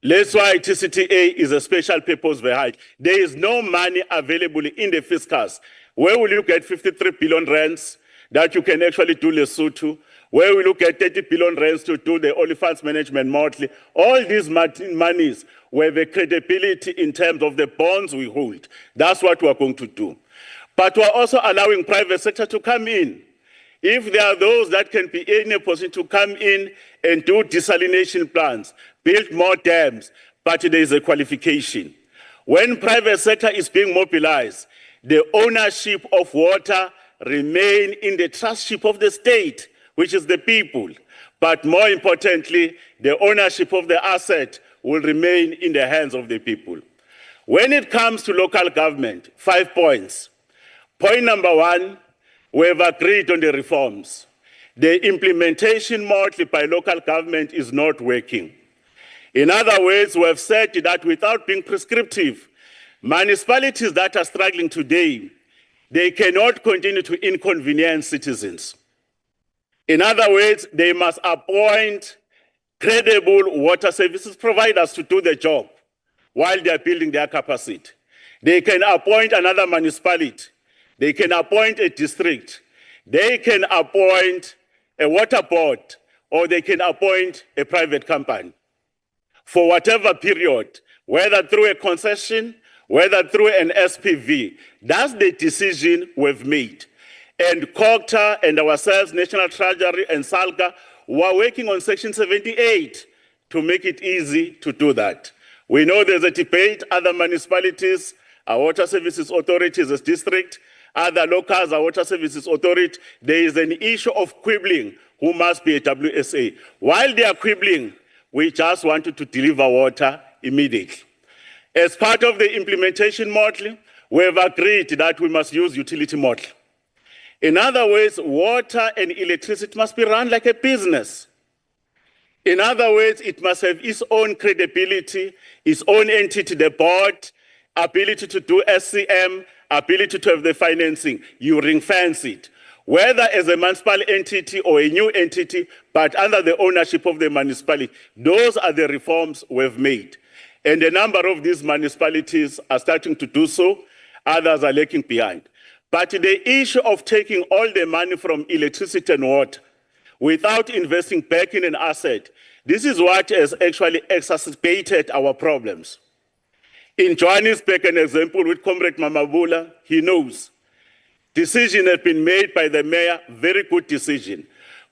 That's why TCTA is a special purpose vehicle. There is no money available in the fiscus. Where will you get 53 billion rands that you can actually do Lesotho? Where will you get 30 billion rands to do the Olifants management monthly? All these monies we have a credibility in terms of the bonds we hold. That's what we're going to do. But we're also allowing private sector to come in. If there are those that can be in a position to come in and do desalination plants, build more dams, but there is a qualification. When private sector is being mobilized, the ownership of water remain in the trustship of the state, which is the people. But more importantly, the ownership of the asset will remain in the hands of the people. When it comes to local government, 5 points. Point number 1, we have agreed on the reforms. The implementation model by local government is not working. In other words, we have said that without being prescriptive, municipalities that are struggling today, they cannot continue to inconvenience citizens. In other words, they must appoint credible water services providers to do the job while they are building their capacity. They can appoint another municipality. They can appoint a district. They can appoint a water board, or they can appoint a private company for whatever period, whether through a concession, whether through an SPV. That's the decision we've made. And COGTA and ourselves, National Treasury and SALGA, were working on Section 78 to make it easy to do that. We know there's a debate, other municipalities, our water services authorities as district, other locals, our water services authority, there is an issue of quibbling who must be a WSA. While they are quibbling, we just wanted to deliver water immediately. As part of the implementation model, we have agreed that we must use utility model. In other words, water and electricity must be run like a business. In other words, it must have its own credibility, its own entity, the board, ability to do SCM, ability to have the financing. You ring-fence it, whether as a municipal entity or a new entity, but under the ownership of the municipality. Those are the reforms we've made. And a number of these municipalities are starting to do so. Others are lagging behind. But the issue of taking all the money from electricity and water without investing back in an asset, this is what has actually exacerbated our problems. In Johannesburg, an example with Comrade Mamabula, he knows. Decision has been made by the mayor, very good decision.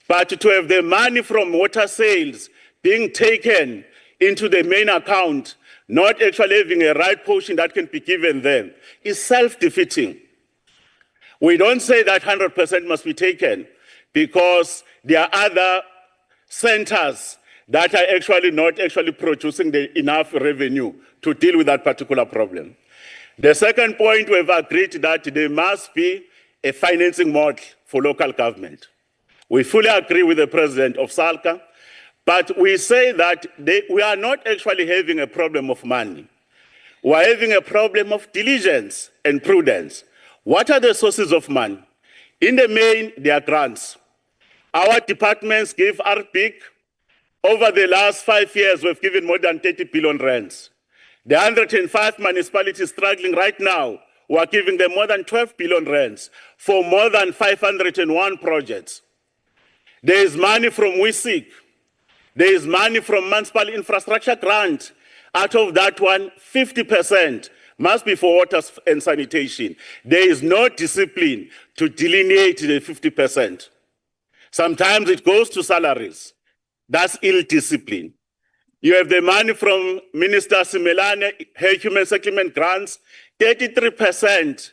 But to have the money from water sales being taken into the main account, not actually having a right portion that can be given them, is self-defeating. We don't say that 100% must be taken because there are other centers that are actually not actually producing enough revenue to deal with that particular problem. The second point, we've agreed that there must be a financing model for local government. We fully agree with the president of SALCA, but we say that we are not actually having a problem of money. We are having a problem of diligence and prudence. What are the sources of money? In the main, they are grants. Our departments give RPIC. Over the last 5 years, we've given more than 30 billion rands. The 105 municipalities struggling right now, we are giving them more than 12 billion rands for more than 501 projects. There is money from WISIC. There is money from municipal infrastructure grant. Out of that one, 50% must be for water and sanitation. There is no discipline to delineate the 50%. Sometimes it goes to salaries. That's ill discipline. You have the money from Minister Simelane, her human settlement grants, 33%,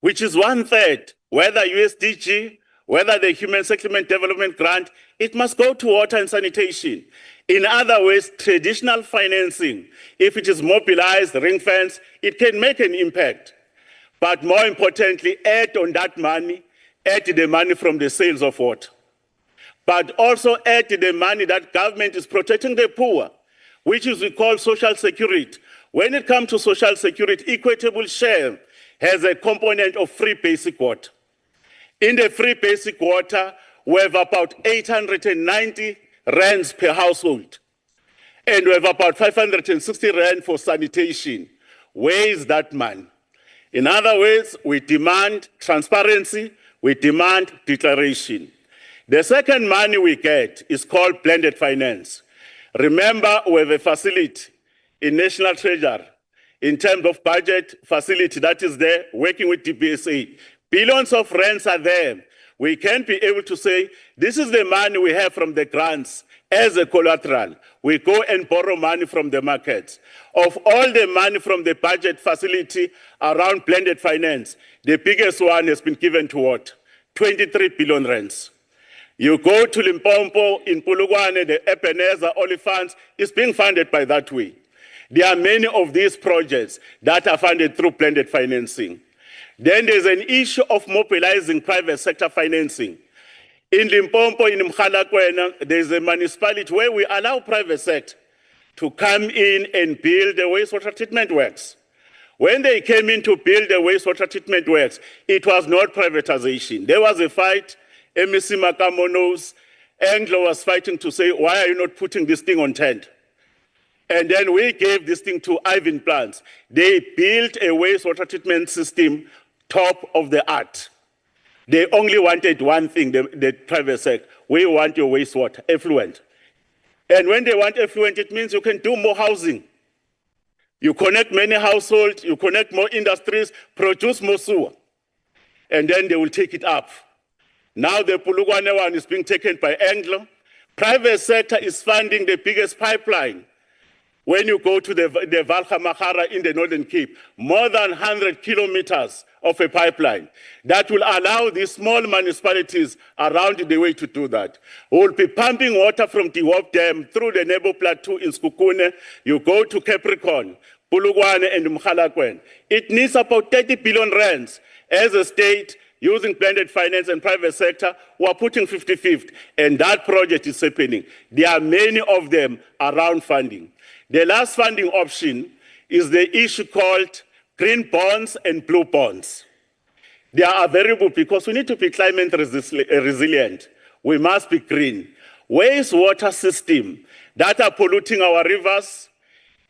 which is 1/3, whether USDG, whether the human settlement development grant, it must go to water and sanitation. In other words, traditional financing, if it is mobilized, ring-fence, it can make an impact. But more importantly, add on that money, add the money from the sales of water. But also add the money that government is protecting the poor, which is we call social security. When it comes to social security, equitable share has a component of free basic water. In the free basic water, we have about 890 rands per household. And we have about 560 rand for sanitation. Where is that money? In other words, we demand transparency, we demand declaration. The second money we get is called blended finance. Remember, we have a facility in National Treasury in terms of budget facility that is there working with DBSA. Billions of rands are there. We can be able to say, this is the money we have from the grants as a collateral. We go and borrow money from the markets. Of all the money from the budget facility around blended finance, the biggest one has been given to what? 23 billion rands. You go to Limpopo, in Polokwane, the Ebenezer Olifants is being funded by that way. There are many of these projects that are funded through blended financing. Then there's an issue of mobilizing private sector financing. In Limpopo, in Mkhalakwena, there's a municipality where we allow private sector to come in and build the wastewater treatment works. When they came in to build the wastewater treatment works, it was not privatization. There was a fight. MEC Makamonos, Anglo was fighting to say, why are you not putting this thing on tent? And then we gave this thing to Ivan Plants. They built a wastewater treatment system, top of the art. They only wanted one thing, the private sector. We want your wastewater, effluent. And when they want effluent, it means you can do more housing. You connect many households, you connect more industries, produce more sewer. And then they will take it up. Now the Polokwane one is being taken by Anglo. Private sector is funding the biggest pipeline. When you go to the Valhamahara in the Northern Cape, more than 100 kilometers of a pipeline that will allow these small municipalities around the way to do that. We will be pumping water from the Wop Dam through the Nebo Plateau in Skukune. You go to Capricorn, Polokwane and Mkhalakwena. It needs about 30 billion rands. As a state, using blended finance and private sector, we're putting 50-50, and that project is happening. There are many of them around funding. The last funding option is the issue called green bonds and blue bonds. They are available because we need to be climate resilient. We must be green. Wastewater system that are polluting our rivers,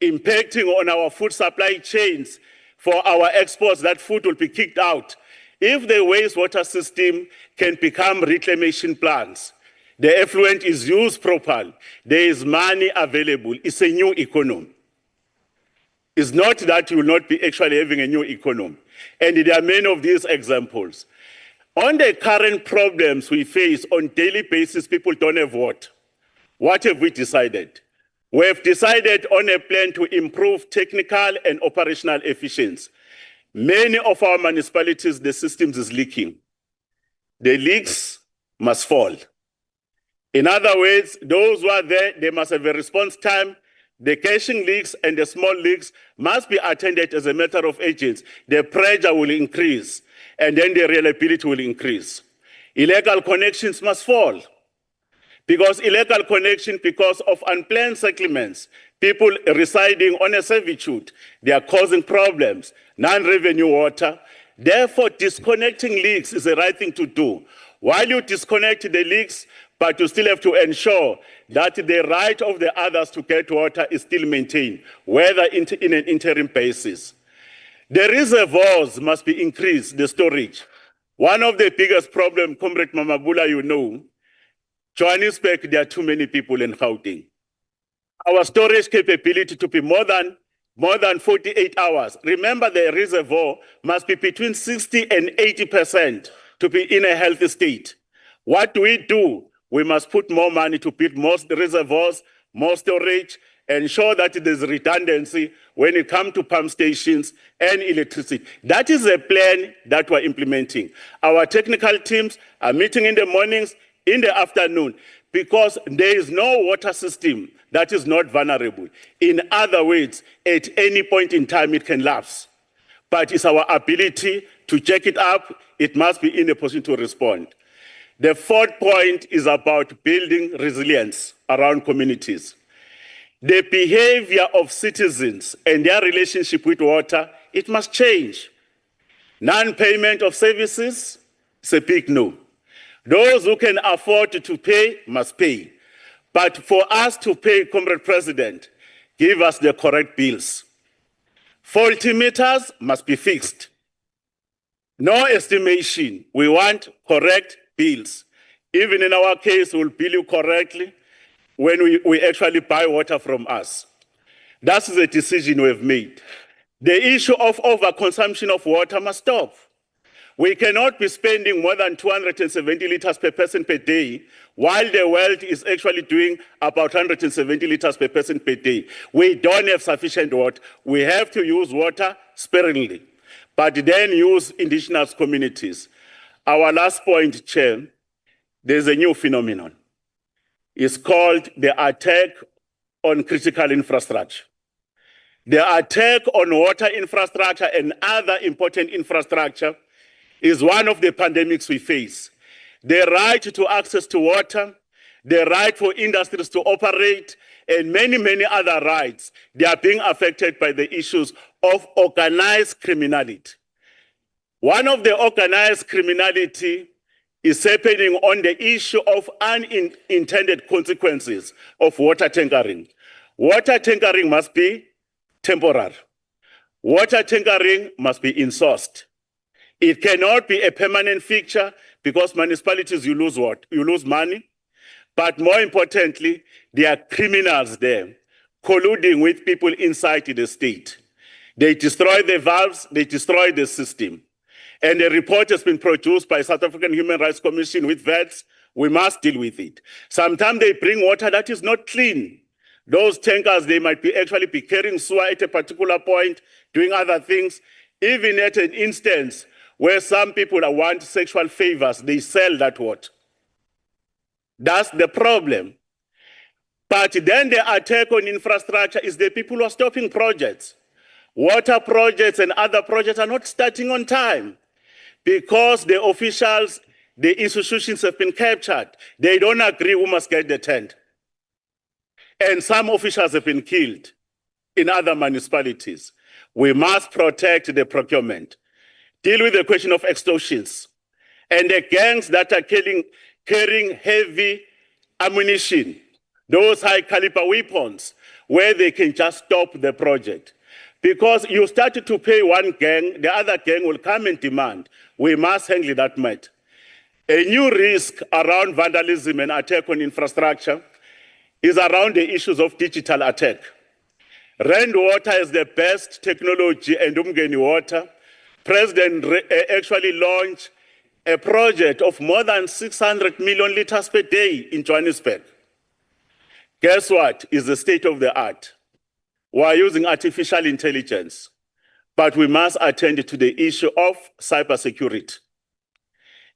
impacting on our food supply chains for our exports, that food will be kicked out. If the wastewater system can become reclamation plants, the effluent is used properly, there is money available, it's a new economy. It's not that you will not be actually having a new economy. And there are many of these examples. On the current problems we face on daily basis, people don't have water. What have we decided? We have decided on a plan to improve technical and operational efficiency. Many of our municipalities, the systems is leaking. The leaks must fall. In other words, those who are there, they must have a response time. The caching leaks and the small leaks must be attended as a matter of urgency. The pressure will increase, and then the reliability will increase. Illegal connections must fall. Because illegal connection, because of unplanned settlements, people residing on a servitude, they are causing problems, non-revenue water. Therefore, disconnecting leaks is the right thing to do. While you disconnect the leaks, but you still have to ensure that the right of the others to get water is still maintained, whether in an interim basis. The reservoirs must be increased, the storage. One of the biggest problems, Comrade Mamabula, you know, Johannesburg, there are too many people in Gauteng. Our storage capability to be more than 48 hours. Remember, the reservoir must be between 60 and 80% to be in a healthy state. What do? We must put more money to build more reservoirs, more storage, ensure that there's redundancy when it comes to pump stations and electricity. That is a plan that we're implementing. Our technical teams are meeting in the mornings, in the afternoon, because there is no water system that is not vulnerable. In other words, at any point in time, it can lapse. But it's our ability to check it up. It must be in a position to respond. The fourth point is about building resilience around communities. The behavior of citizens and their relationship with water, it must change. Non-payment of services is a big no. Those who can afford to pay must pay. But for us to pay, Comrade President, give us the correct bills. Faulty meters must be fixed. No estimation. We want correct bills. Even in our case, we'll bill you correctly when we actually buy water from us. That's the decision we've made. The issue of overconsumption of water must stop. We cannot be spending more than 270 liters per person per day, while the world is actually doing about 170 liters per person per day. We don't have sufficient water. We have to use water sparingly, but then use indigenous communities. Our last point, Chair, there's a new phenomenon. It's called the attack on critical infrastructure. The attack on water infrastructure and other important infrastructure is one of the pandemics we face. The right to access to water, the right for industries to operate, and many, many other rights, they are being affected by the issues of organized criminality. One of the organized criminality is happening on the issue of unintended consequences of water tankering. Water tankering must be temporary. Water tankering must be insourced. It cannot be a permanent fixture because municipalities, you lose what? You lose money. But more importantly, there are criminals there colluding with people inside the state. They destroy the valves, they destroy the system. And a report has been produced by South African Human Rights Commission with vets. We must deal with it. Sometimes they bring water that is not clean. Those tankers, they might be actually be carrying sewer at a particular point, doing other things. Even at an instance where some people want sexual favors, they sell that water. That's the problem. But then the attack on infrastructure is the people who are stopping projects. Water projects and other projects are not starting on time because the officials, the institutions have been captured. They don't agree who must get the tent. And some officials have been killed in other municipalities. We must protect the procurement, deal with the question of extortions, and the gangs that are carrying heavy ammunition, those high caliber weapons, where they can just stop the project. Because you started to pay one gang, the other gang will come and demand. We must handle that matter. A new risk around vandalism and attack on infrastructure is around the issues of digital attack. Rand Water is the best technology and Umgeni Water. President actually launched a project of more than 600 million liters per day in Johannesburg. Guess what? Is the state of the art. We are using artificial intelligence, but we must attend to the issue of cybersecurity.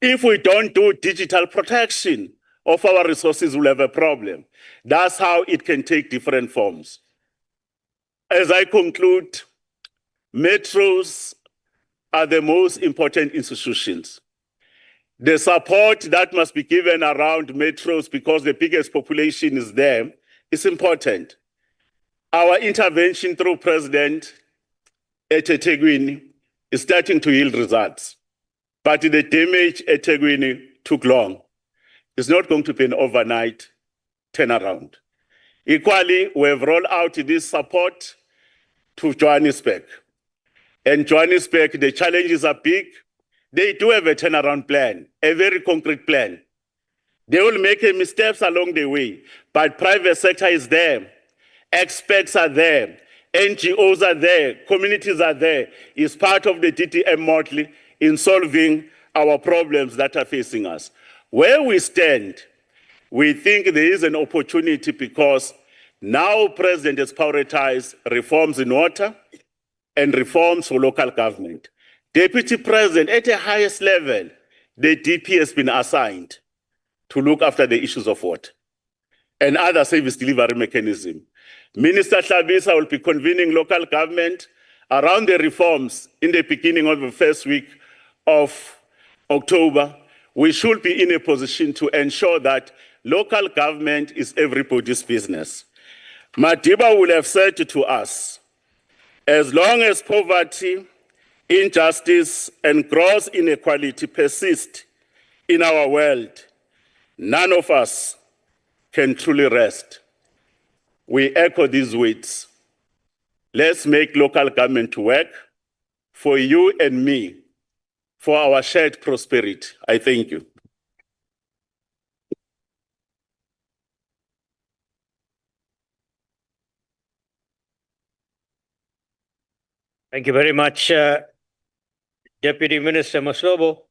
If we don't do digital protection of our resources, we'll have a problem. That's how it can take different forms. As I conclude, metros are the most important institutions. The support that must be given around metros because the biggest population is there is important. Our intervention through President at eThekwini is starting to yield results. But the damage at eThekwini took long. It's not going to be an overnight turnaround. Equally, we have rolled out this support to Johannesburg. And Johannesburg, the challenges are big. They do have a turnaround plan, a very concrete plan. They will make missteps along the way, but private sector is there. Experts are there. NGOs are there. Communities are there. It's part of the DTM model in solving our problems that are facing us. Where we stand, we think there is an opportunity because now President has prioritized reforms in water and reforms for local government. Deputy President, at the highest level, the DP has been assigned to look after the issues of water and other service delivery mechanism. Minister Thabisa will be convening local government around the reforms in the beginning of the first week of October. We should be in a position to ensure that local government is everybody's business. Madiba will have said to us, as long as poverty, injustice, and gross inequality persist in our world, none of us can truly rest. We echo these words. Let's make local government work for you and me, for our shared prosperity. I thank you. Thank you very much, Deputy Minister Maslobo.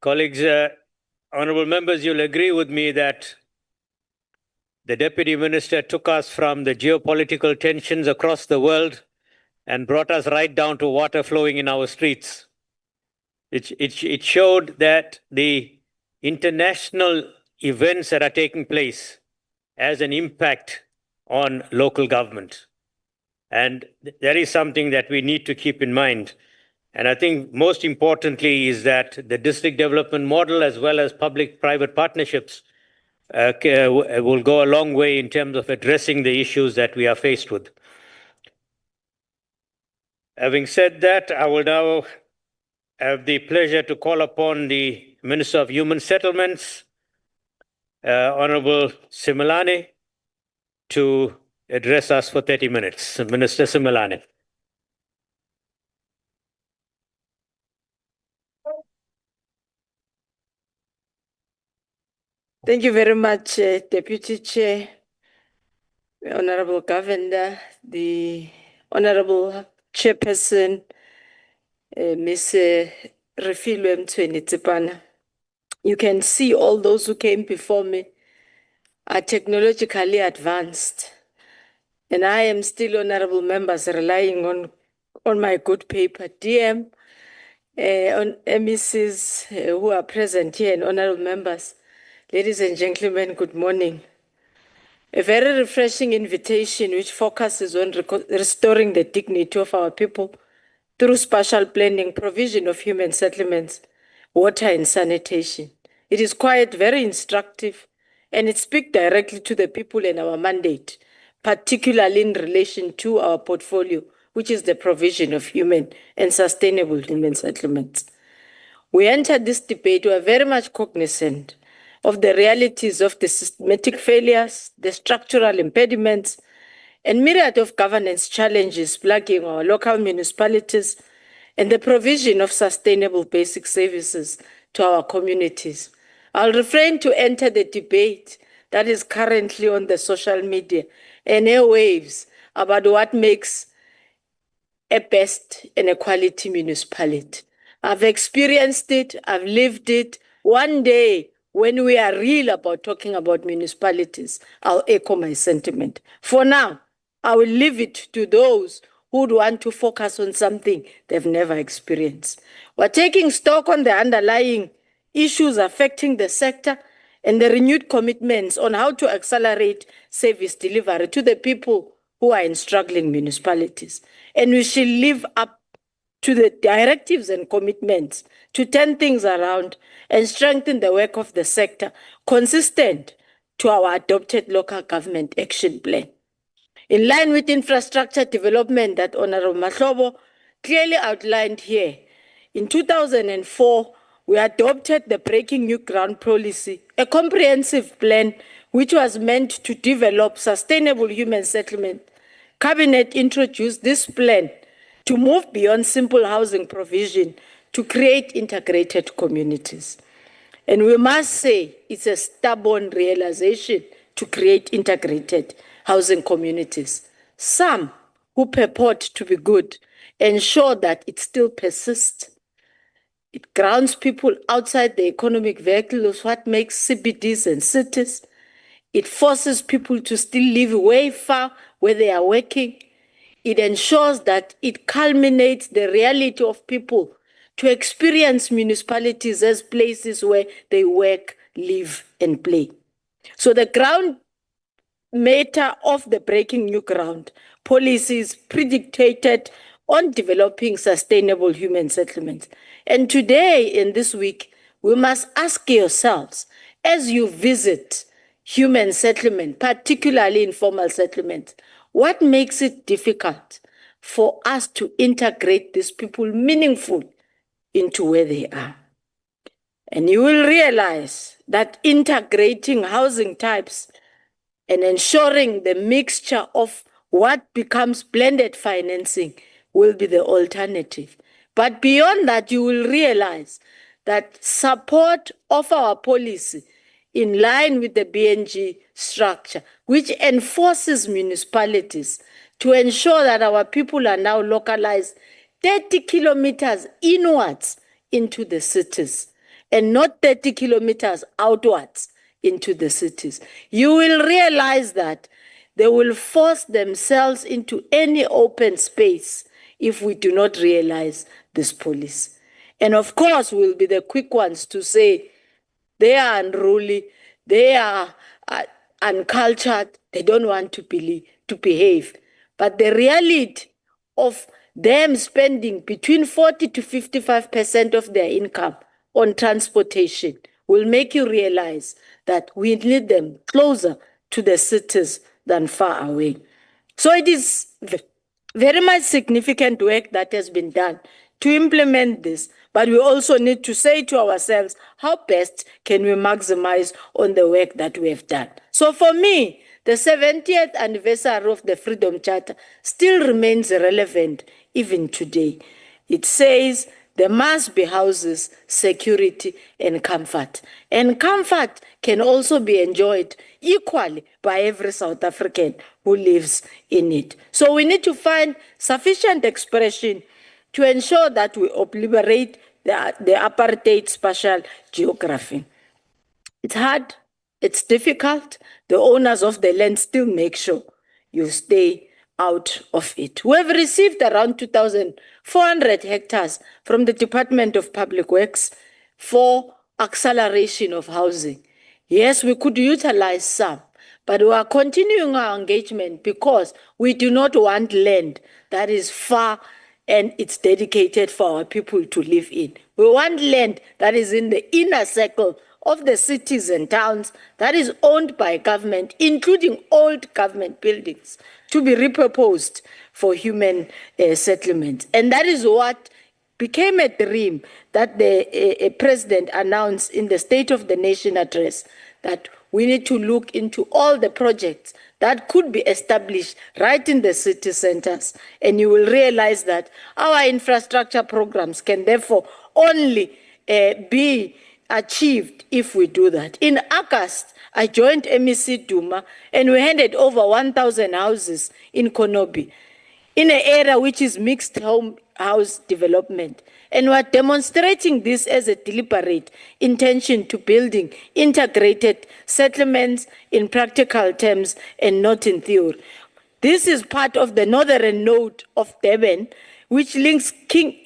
Colleagues, honorable members, you'll agree with me that the Deputy Minister took us from the geopolitical tensions across the world and brought us right down to water flowing in our streets. It showed that the international events that are taking place has an impact on local government. And that is something that we need to keep in mind. And I think most importantly is that the district development model, as well as public-private partnerships, will go a long way in terms of addressing the issues that we are faced with. Having said that, I will now have the pleasure to call upon the Minister of Human Settlements, Honorable Simelane, to address us for 30 minutes. Minister Simelane. Thank you very much, Deputy Chair, Honorable Governor, the Honorable Chairperson, Ms. Refilwe Mtweni-Tsipana. You can see all those who came before me are technologically advanced. And I am still, honorable members, relying on my good paper. DM, on MECs who are present here and honorable members, ladies and gentlemen, good morning. A very refreshing invitation which focuses on restoring the dignity of our people through spatial planning, provision of human settlements, water and sanitation. It is quite very instructive, and it speaks directly to the people and our mandate, particularly in relation to our portfolio, which is the provision of human and sustainable human settlements. We entered this debate, we are very much cognizant of the realities of the systematic failures, the structural impediments, and myriad of governance challenges plaguing our local municipalities and the provision of sustainable basic services to our communities. I'll refrain to enter the debate that is currently on the social media and airwaves about what makes a best and a quality municipality. I've experienced it, I've lived it. One day, when we are real about talking about municipalities, I'll echo my sentiment. For now, I will leave it to those who would want to focus on something they've never experienced. We're taking stock on the underlying issues affecting the sector and the renewed commitments on how to accelerate service delivery to the people who are in struggling municipalities. And we shall live up to the directives and commitments to turn things around and strengthen the work of the sector, consistent to our adopted local government action plan. In line with infrastructure development that Honorable Mahlobo clearly outlined here, in 2004, we adopted the Breaking New Ground policy, a comprehensive plan which was meant to develop sustainable human settlement. Cabinet introduced this plan to move beyond simple housing provision to create integrated communities. And we must say it's a stubborn realization to create integrated housing communities. Some who purport to be good ensure that it still persists. It grounds people outside the economic vehicle of what makes CBDs and cities. It forces people to still live way far where they are working. It ensures that it culminates the reality of people to experience municipalities as places where they work, live, and play. So the ground matter of the Breaking New Ground policy is predicated on developing sustainable human settlements. And today, in this week, we must ask yourselves, as you visit human settlement, particularly informal settlements, what makes it difficult for us to integrate these people meaningfully into where they are? And you will realize that integrating housing types and ensuring the mixture of what becomes blended financing will be the alternative. But beyond that, you will realize that support of our policy in line with the BNG structure, which enforces municipalities to ensure that our people are now localized 30 kilometers inwards into the cities and not 30 kilometers outwards into the cities. You will realize that they will force themselves into any open space if we do not realize this policy. And of course, we'll be the quick ones to say they are unruly, they are uncultured, they don't want to behave. But the reality of them spending between 40 to 55% of their income on transportation will make you realize that we need them closer to the cities than far away. So it is very much significant work that has been done to implement this, but we also need to say to ourselves, how best can we maximize on the work that we have done? So for me, the 70th anniversary of the Freedom Charter still remains relevant even today. It says there must be houses, security, and comfort. And comfort can also be enjoyed equally by every South African who lives in it. So we need to find sufficient expression to ensure that we obliterate the apartheid spatial geography. It's hard, it's difficult. The owners of the land still make sure you stay out of it. We have received around 2,400 hectares from the Department of Public Works for acceleration of housing. Yes, we could utilize some, but we are continuing our engagement because we do not want land that is far and it's dedicated for our people to live in. We want land that is in the inner circle of the cities and towns that is owned by government, including old government buildings, to be repurposed for human settlements. And that is what became a dream that the president announced in the State of the Nation address, that we need to look into all the projects that could be established right in the city centers. And you will realize that our infrastructure programs can therefore only be achieved if we do that. In August, I joined MEC Duma and we handed over 1,000 houses in Konobi, in an area which is mixed house development. And we're demonstrating this as a deliberate intention to building integrated settlements in practical terms and not in theory. This is part of the northern node of Durban, which links King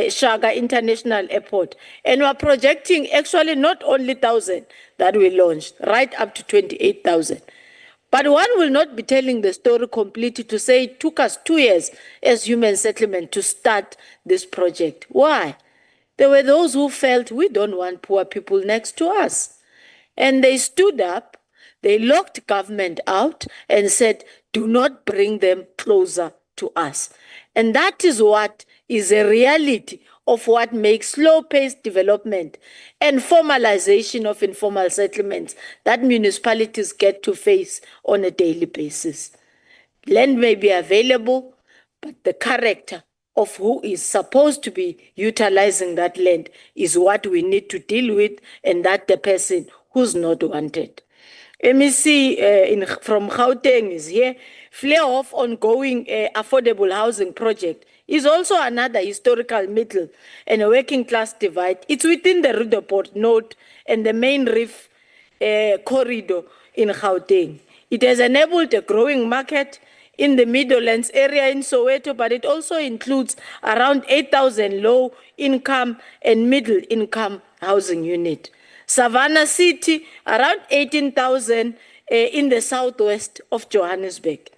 Shaka International Airport. And we're projecting actually not only 1,000 that we launched, right up to 28,000. But one will not be telling the story completely to say it took us 2 years as human settlement to start this project. Why? There were those who felt we don't want poor people next to us. And they stood up, they locked government out and said, do not bring them closer to us. And that is what is a reality of what makes slow-paced development and formalization of informal settlements that municipalities get to face on a daily basis. Land may be available, but the character of who is supposed to be utilizing that land is what we need to deal with, and that the person who's not wanted. MEC from Gauteng is here. Flare-off ongoing affordable housing project is also another historical middle and a working class divide. It's within the Rudoport node and the main reef corridor in Gauteng. It has enabled a growing market in the Meadowlands area in Soweto, but it also includes around 8,000 low-income and middle-income housing units. Savannah City, around 18,000 in the southwest of Johannesburg.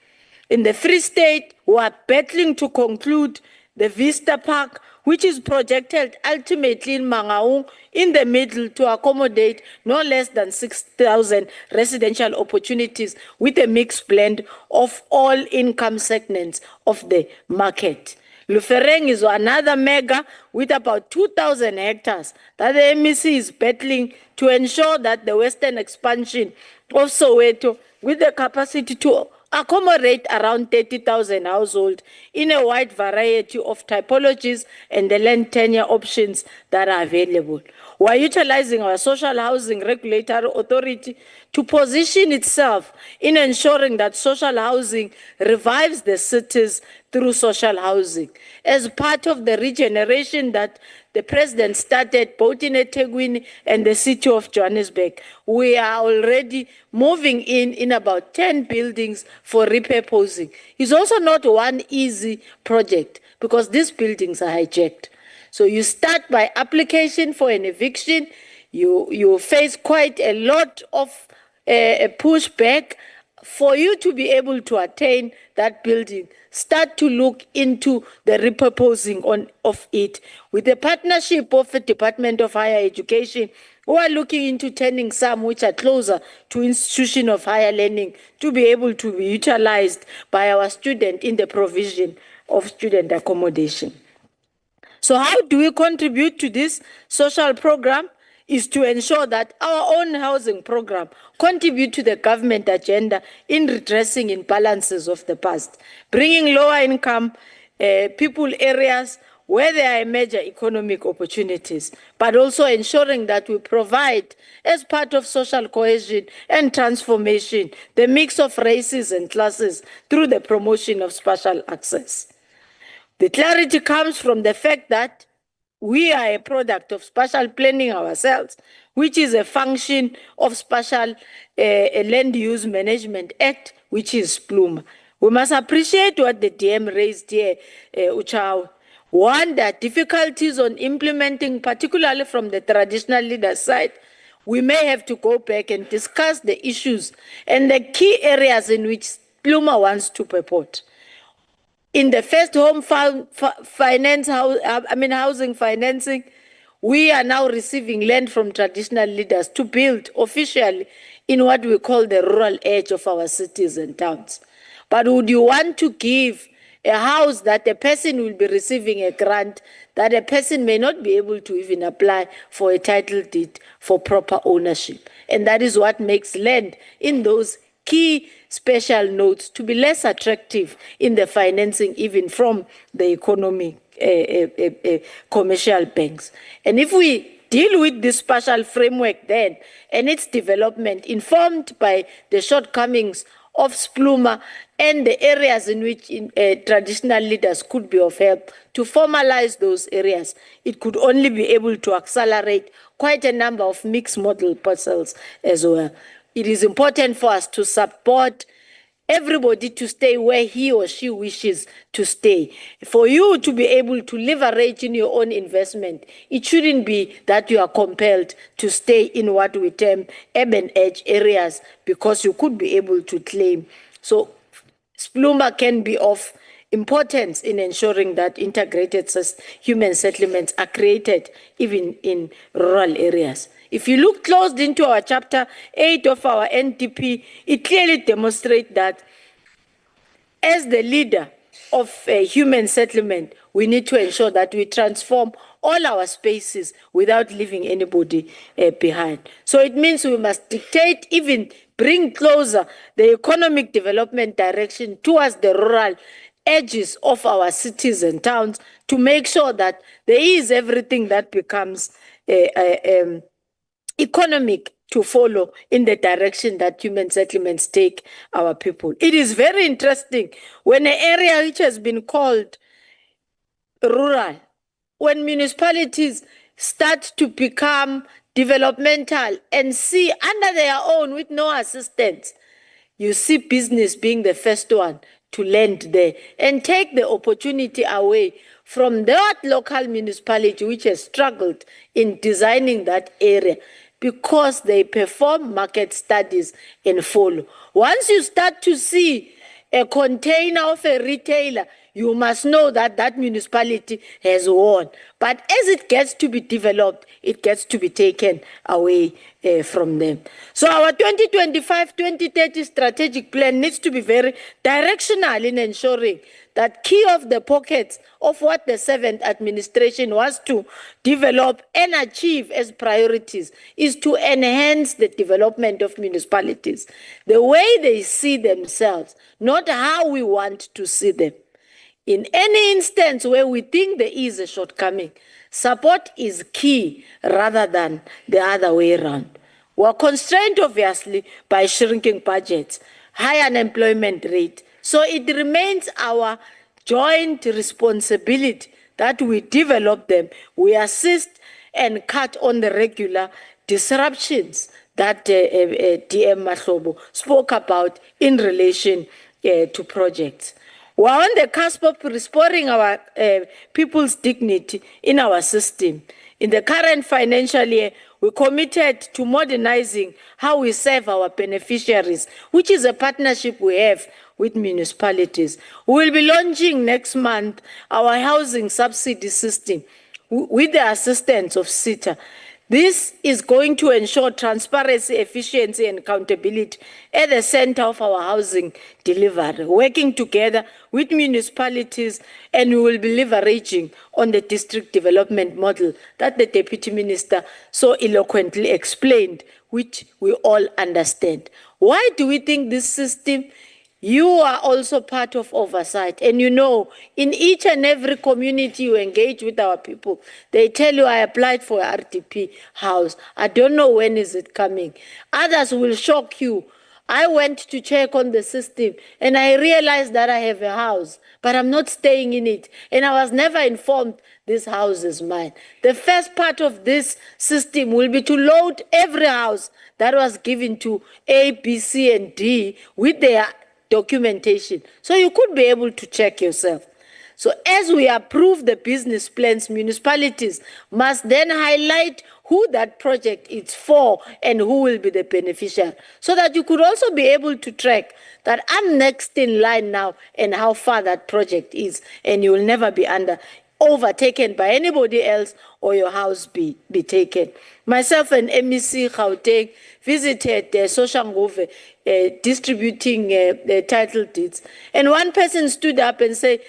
In the Free State, we are battling to conclude the Vista Park, which is projected ultimately in Mangaung in the middle to accommodate no less than 6,000 residential opportunities with a mixed blend of all income segments of the market. Lufereng is another mega with about 2,000 hectares that the MEC is battling to ensure that the western expansion of Soweto with the capacity to accommodate around 30,000 households in a wide variety of typologies and the land tenure options that are available. We are utilizing our social housing regulatory authority to position itself in ensuring that social housing revives the cities through social housing. As part of the regeneration that the president started both in eThekwini and the city of Johannesburg, we are already moving in about 10 buildings for repurposing. It's also not one easy project because these buildings are hijacked. So you start by application for an eviction, you face quite a lot of pushback. For you to be able to attain that building, start to look into the repurposing of it with the partnership of the Department of Higher Education, who are looking into turning some which are closer to institution of higher learning to be able to be utilized by our student in the provision of student accommodation. So how do we contribute to this social program? Is to ensure that our own housing program contribute to the government agenda in redressing imbalances of the past, bringing lower income people areas where there are major economic opportunities, but also ensuring that we provide, as part of social cohesion and transformation, the mix of races and classes through the promotion of spatial access. The clarity comes from the fact that we are a product of spatial planning ourselves, which is a function of Spatial Land Use Management Act, which is SPLUMA. We must appreciate what the DM raised here, Uchao. One, that difficulties on implementing, particularly from the traditional leader side, we may have to go back and discuss the issues and the key areas in which SPLUMA wants to purport. In the first home housing financing, we are now receiving land from traditional leaders to build officially in what we call the rural edge of our cities and towns. But would you want to give a house that a person will be receiving a grant that a person may not be able to even apply for a title deed for proper ownership? And that is what makes land in those key special notes to be less attractive in the financing, even from the economic commercial banks. And if we deal with this spatial framework then and its development informed by the shortcomings of SPLUMA and the areas in which traditional leaders could be of help to formalize those areas, it could only be able to accelerate quite a number of mixed model parcels as well. It is important for us to support everybody to stay where he or she wishes to stay. For you to be able to leverage in your own investment, it shouldn't be that you are compelled to stay in what we term urban edge areas because you could be able to claim. So SPLUMA can be of importance in ensuring that integrated human settlements are created even in rural areas. If you look closed into our chapter 8 of our NDP, it clearly demonstrates that as the leader of a human settlement, we need to ensure that we transform all our spaces without leaving anybody behind. So it means we must dictate, even bring closer the economic development direction towards the rural edges of our cities and towns to make sure that there is everything that becomes economic to follow in the direction that human settlements take our people. It is very interesting when an area which has been called rural, when municipalities start to become developmental and see under their own with no assistance, you see business being the first one to land there and take the opportunity away from that local municipality which has struggled in designing that area because they perform market studies and follow. Once you start to see a container of a retailer, you must know that that municipality has won. But as it gets to be developed, it gets to be taken away from them. So our 2025-2030 strategic plan needs to be very directional in ensuring that key of the pockets of what the 7th administration wants to develop and achieve as priorities is to enhance the development of municipalities, the way they see themselves, not how we want to see them. In any instance where we think there is a shortcoming, support is key rather than the other way around. We are constrained, obviously, by shrinking budgets, high unemployment rate. So it remains our joint responsibility that we develop them, we assist and cut on the regular disruptions that DM Mahlobo spoke about in relation to projects. We're on the cusp of restoring our people's dignity in our system. In the current financial year, We committed to modernizing how we serve our beneficiaries, which is a partnership we have with municipalities. We will be launching next month our housing subsidy system with the assistance of SITA. This is going to ensure transparency, efficiency, and accountability at the center of our housing delivery, working together with municipalities, and we will be leveraging on the district development model that the Deputy Minister so eloquently explained, which we all understand. Why do we think this system? You are also part of oversight. And you know, in each and every community you engage with our people, they tell you, I applied for a RDP house. I don't know when is it coming. Others will shock you. I went to check on the system and I realized that I have a house, but I'm not staying in it. And I was never informed this house is mine. The first part of this system will be to load every house that was given to A, B, C, and D with their documentation. So you could be able to check yourself. So as we approve the business plans, municipalities must then highlight who that project is for and who will be the beneficiary, so that you could also be able to track that I'm next in line now and how far that project is, and you will never be overtaken by anybody else or your house be taken. Myself and MEC Gauteng visited Soshanguve distributing title deeds. And one person stood up and said,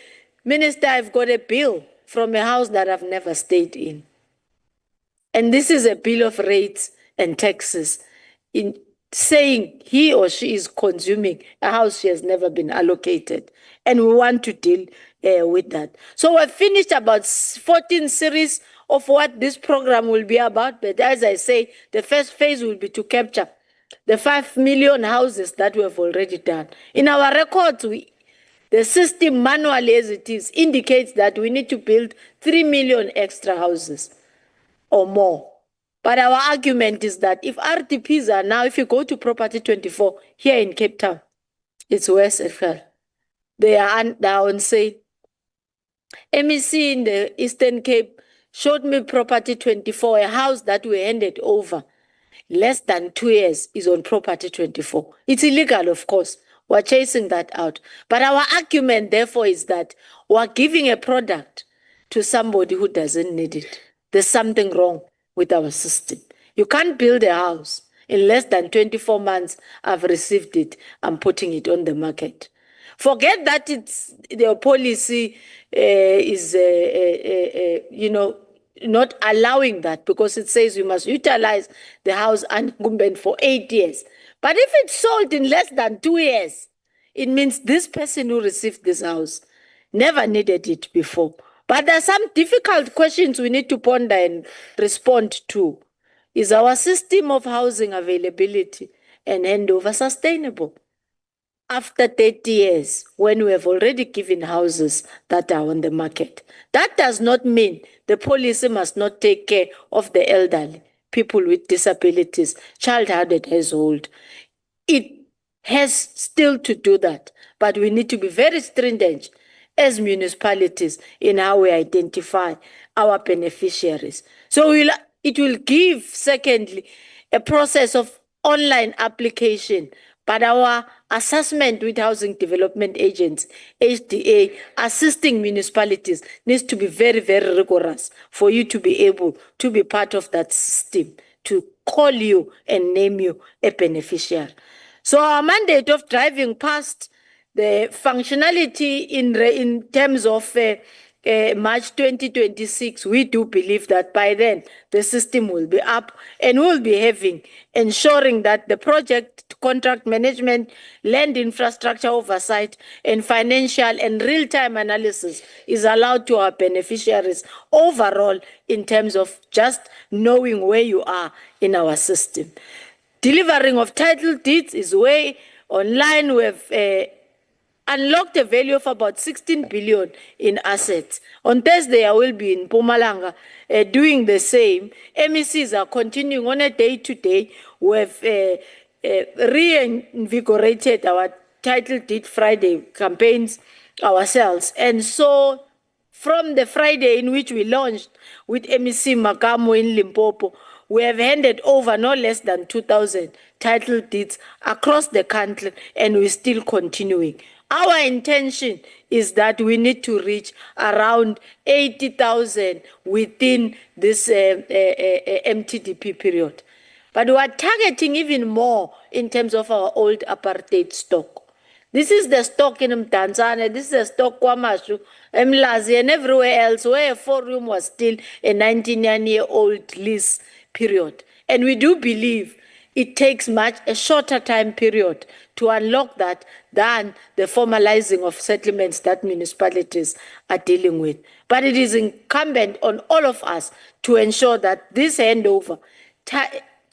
Minister, I've got a bill from a house that I've never stayed in. And this is a bill of rates and taxes in saying he or she is consuming a house she has never been allocated. And we want to deal with that. So we've finished about 14 series of what this program will be about. But as I say, the first phase will be to capture the 5 million houses that we have already done. In our records, the system manually as it is indicates that we need to build 3 million extra houses or more. But our argument is that if RDPs are now, if you go to Property 24 here in Cape Town, it's worse as well. They are on sale. MEC in the Eastern Cape showed me Property 24, a house that we handed over. Less than 2 years is on Property 24. It's illegal, of course. We're chasing that out. But our argument, therefore, is that we're giving a product to somebody who doesn't need it. There's something wrong with our system. You can't build a house. In less than 24 months, I've received it. I'm putting it on the market. Forget that it's the policy is, not allowing that, because it says you must utilize the house incumbent for 8 years. But if it's sold in less than 2 years, it means this person who received this house never needed it before. But there are some difficult questions we need to ponder and respond to. Is our system of housing availability and handover sustainable? After 30 years, when we have already given houses that are on the market. That does not mean the policy must not take care of the elderly, people with disabilities, child-hardened household. It has still to do that, but we need to be very stringent as municipalities in how we identify our beneficiaries. So it will give, secondly, a process of online application, but our assessment with housing development agents, HDA, assisting municipalities needs to be very, very rigorous for you to be able to be part of that system, to call you and name you a beneficiary. So our mandate of driving past the functionality in terms of March 2026, we do believe that by then the system will be up and we'll be ensuring that the project, contract management, land infrastructure oversight, and financial and real-time analysis is allowed to our beneficiaries overall in terms of just knowing where you are in our system. Delivering of title deeds is way online. We have unlocked a value of about 16 billion in assets. On Thursday, I will be in Mpumalanga doing the same. MECs are continuing on a day-to-day. We've reinvigorated our Title Deed Friday campaigns ourselves. And so from the Friday in which we launched with MEC Makamo in Limpopo, we have handed over no less than 2,000 title deeds across the country, and we're still continuing. Our intention is that we need to reach around 80,000 within this MTDP period. But we are targeting even more in terms of our old apartheid stock. This is the stock in Tanzania, this is the stock Kwamashu, Mlazi, and everywhere else where a 4-room was still a 19-year-old lease period. And we do believe it takes a shorter time period to unlock that than the formalizing of settlements that municipalities are dealing with. But it is incumbent on all of us to ensure that this handover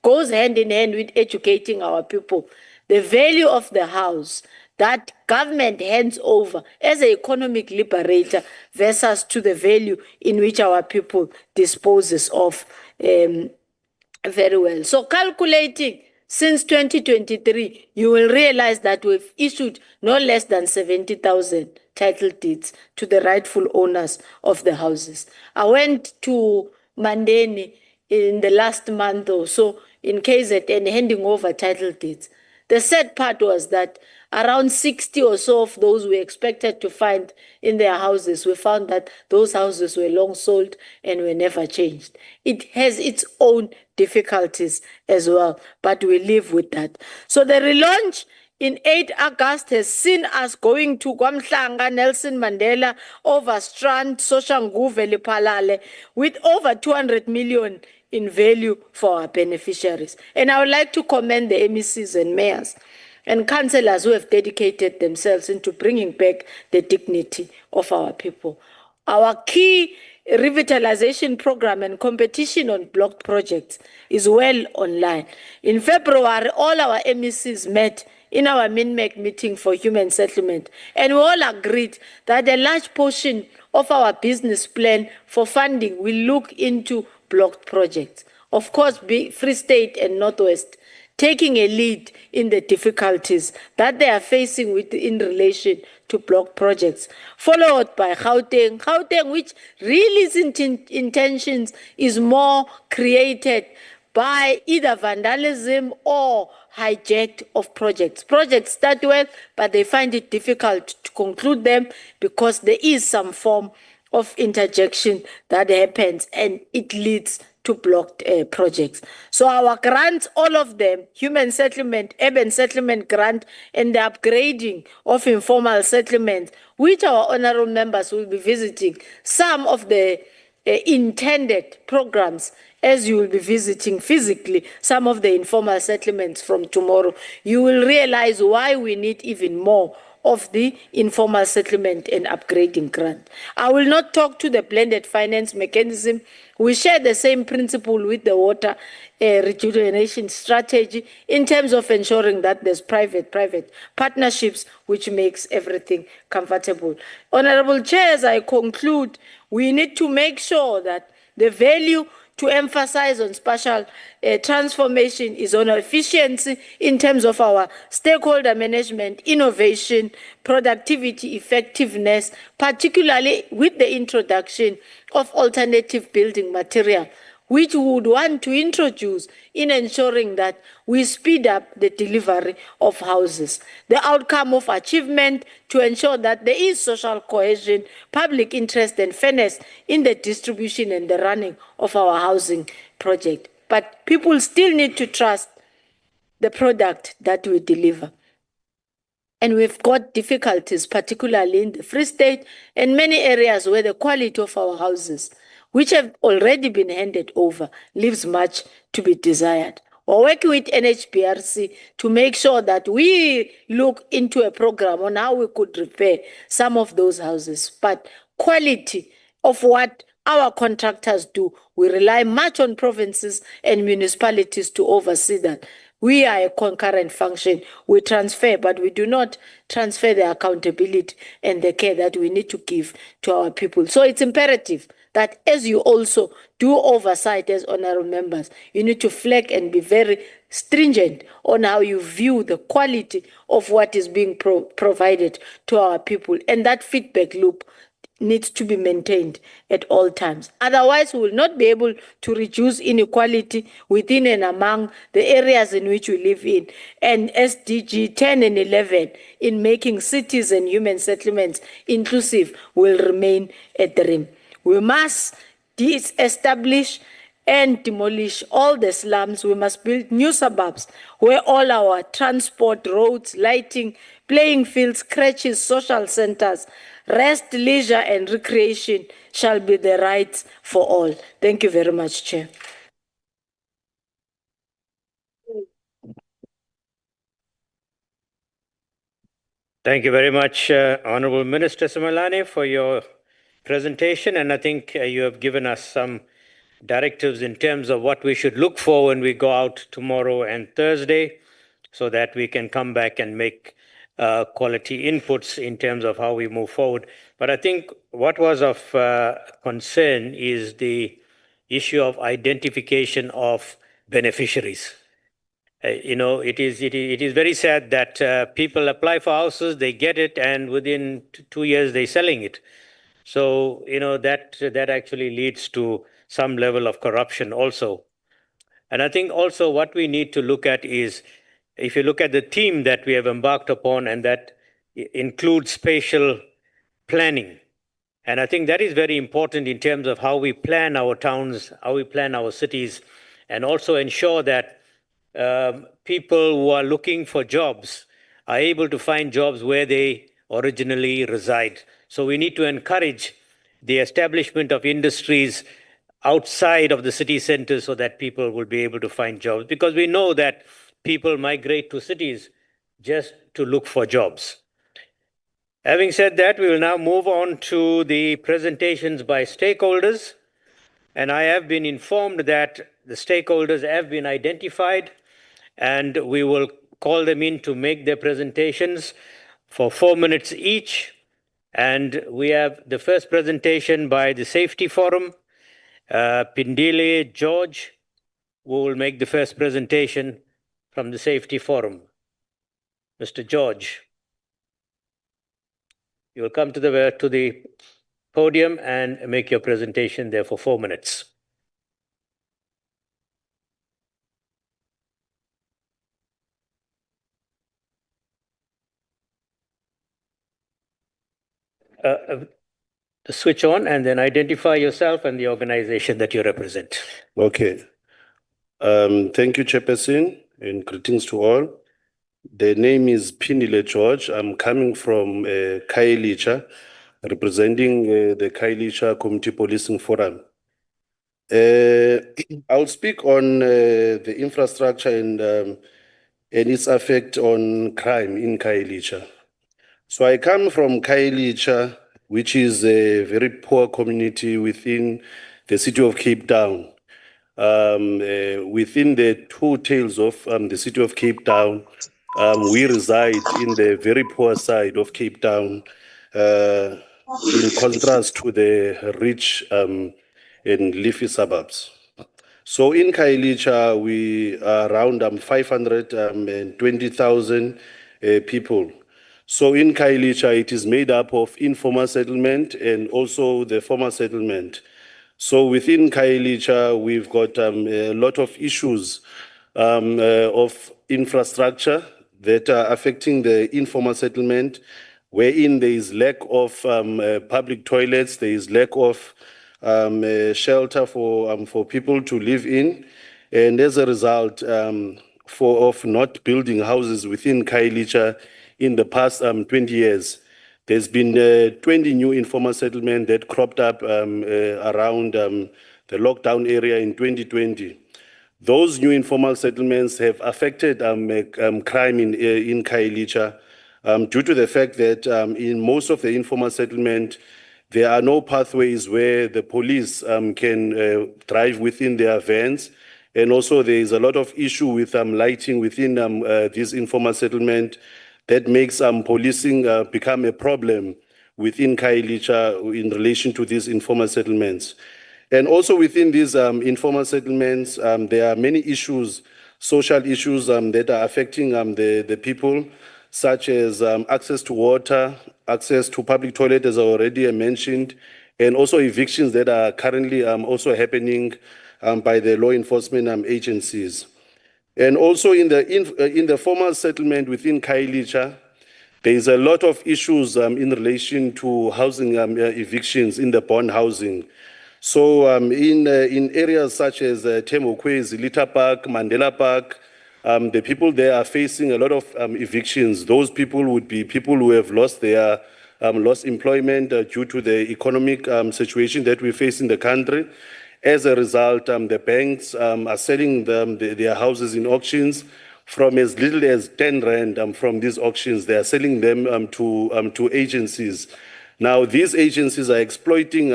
goes hand in hand with educating our people. The value of the house that government hands over as an economic liberator versus to the value in which our people disposes of very well. So calculating since 2023, you will realize that we've issued no less than 70,000 title deeds to the rightful owners of the houses. I went to Mandeni in the last month or so in KZN handing over title deeds. The sad part was that around 60 or so of those we expected to find in their houses, we found that those houses were long sold and were never changed. It has its own difficulties as well, but we live with that. So the relaunch in 8 August has seen us going to Kwamhlanga, Nelson Mandela, over Strand, Soshanguve, Lipalale, with over 200 million in value for our beneficiaries. And I would like to commend the MECs and mayors and councillors who have dedicated themselves into bringing back the dignity of our people. Our key revitalization program and competition on block projects is well online. In February, all our MECs met in our MINMEC meeting for human settlement, and we all agreed that a large portion of our business plan for funding will look into blocked projects. Of course, Free State and Northwest taking a lead in the difficulties that they are facing in relation to block projects, followed by Gauteng, which really its intentions is more created by either vandalism or hijack of projects. Projects start well, but they find it difficult to conclude them because there is some form of interjection that happens and it leads to blocked projects. So our grants, all of them, human settlement, urban settlement grant, and the upgrading of informal settlements, which our honorable members will be visiting, some of the intended programs, as you will be visiting physically some of the informal settlements from tomorrow, you will realize why we need even more of the informal settlement and upgrading grant. I will not talk to the blended finance mechanism. We share the same principle with the water rejuvenation strategy in terms of ensuring that there's private partnerships, which makes everything comfortable. Honorable Chair, as I conclude, we need to make sure that the value to emphasize on spatial transformation is on efficiency in terms of our stakeholder management, innovation, productivity, effectiveness, particularly with the introduction of alternative building material, which we would want to introduce in ensuring that we speed up the delivery of houses. The outcome of achievement to ensure that there is social cohesion, public interest and fairness in the distribution and the running of our housing project. But people still need to trust the product that we deliver. And we've got difficulties, particularly in the Free State and many areas where the quality of our houses, which have already been handed over, leaves much to be desired. We're working with NHBRC to make sure that we look into a program on how we could repair some of those houses. But quality of what our contractors do, we rely much on provinces and municipalities to oversee that. We are a concurrent function. We transfer, but we do not transfer the accountability and the care that we need to give to our people. So it's imperative that as you also do oversight as honorable members, you need to flag and be very stringent on how you view the quality of what is being provided to our people. And that feedback loop needs to be maintained at all times. Otherwise, we will not be able to reduce inequality within and among the areas in which we live in. And SDG 10 and 11 in making cities and human settlements inclusive will remain a dream. We must establish and demolish all the slums. We must build new suburbs where all our transport, roads, lighting, playing fields, crèches, social centers, rest, leisure, and recreation shall be the rights for all. Thank you very much, Chair. Thank you very much, Honorable Minister Simelane, for your presentation. And I think you have given us some directives in terms of what we should look for when we go out tomorrow and Thursday, so that we can come back and make quality inputs in terms of how we move forward. But I think what was of concern is the issue of identification of beneficiaries. It is very sad that people apply for houses, they get it, and within 2 years they're selling it. So that actually leads to some level of corruption also. And I think also what we need to look at is, if you look at the theme that we have embarked upon, and that includes spatial planning. And I think that is very important in terms of how we plan our towns, how we plan our cities, and also ensure that people who are looking for jobs are able to find jobs where they originally reside. So we need to encourage the establishment of industries outside of the city centers so that people will be able to find jobs, because we know that people migrate to cities just to look for jobs. Having said that, we will now move on to the presentations by stakeholders. And I have been informed that the stakeholders have been identified, and we will call them in to make their presentations for 4 minutes each. And we have the first presentation by the Safety Forum, Pindile George, who will make the first presentation from the Safety Forum. Mr. George, you will come to the podium and make your presentation there for 4 minutes. Switch on and then identify yourself and the organization that you represent. Okay. Thank you, Chairperson, and greetings to all. The name is Pindile George. I'm coming from Khayelitsha, representing the Khayelitsha Community Policing Forum. I'll speak on the infrastructure and its effect on crime in Khayelitsha. So I come from Khayelitsha, which is a very poor community within the city of Cape Town. Within the two tails of the city of Cape Town, we reside in the very poor side of Cape Town, in contrast to the rich and leafy suburbs. So in Khayelitsha, we are around 520,000 people. So in Khayelitsha, it is made up of informal settlement and also the formal settlement. So within Khayelitsha, we've got a lot of issues of infrastructure that are affecting the informal settlement, wherein there is lack of public toilets, there is lack of shelter for people to live in, and as a result, of not building houses within Khayelitsha in the past 20 years. There's been 20 new informal settlements that cropped up around the lockdown area in 2020. Those new informal settlements have affected crime in Khayelitsha due to the fact that in most of the informal settlement, there are no pathways where the police can drive within their vans. And also there is a lot of issue with lighting within this informal settlement that makes policing become a problem within Khayelitsha in relation to these informal settlements. And also within these informal settlements, there are many issues, social issues that are affecting the people, such as access to water, access to public toilet, as I already mentioned, and also evictions that are currently also happening by the law enforcement agencies. And also in the formal settlement within Khayelitsha, there is a lot of issues in relation to housing evictions in the bond housing. So in areas such as Temokwezi, Lita Park, Mandela Park, the people there are facing a lot of evictions. Those people would be people who have lost their lost employment due to the economic situation that we face in the country. As a result, the banks are selling their houses in auctions from as little as 10 rand from these auctions. They are selling them to agencies. Now, these agencies are exploiting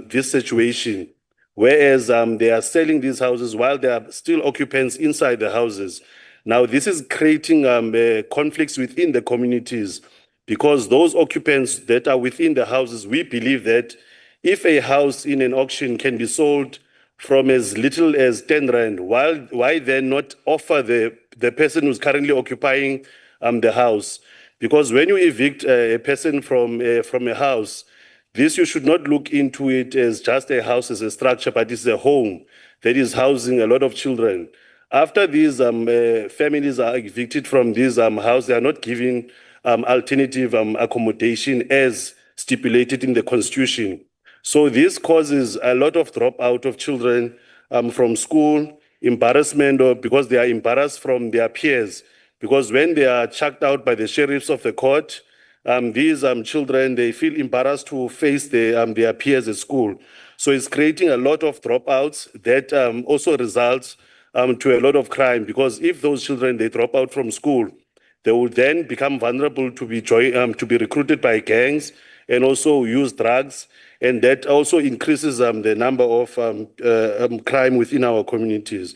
this situation, whereas they are selling these houses while there are still occupants inside the houses. Now, this is creating conflicts within the communities because those occupants that are within the houses, we believe that if a house in an auction can be sold from as little as 10 rand, why then not offer the person who's currently occupying the house? Because when you evict a person from a house, this you should not look into it as just a house as a structure, but it's a home that is housing a lot of children. After these families are evicted from these houses, they are not given alternative accommodation as stipulated in the Constitution. So this causes a lot of dropout of children from school, embarrassment, or because they are embarrassed from their peers. Because when they are chucked out by the sheriffs of the court, these children, they feel embarrassed to face their peers at school. So it's creating a lot of dropouts that also results to a lot of crime. Because if those children, they drop out from school, they will then become vulnerable to be recruited by gangs and also use drugs. And that also increases the number of crime within our communities.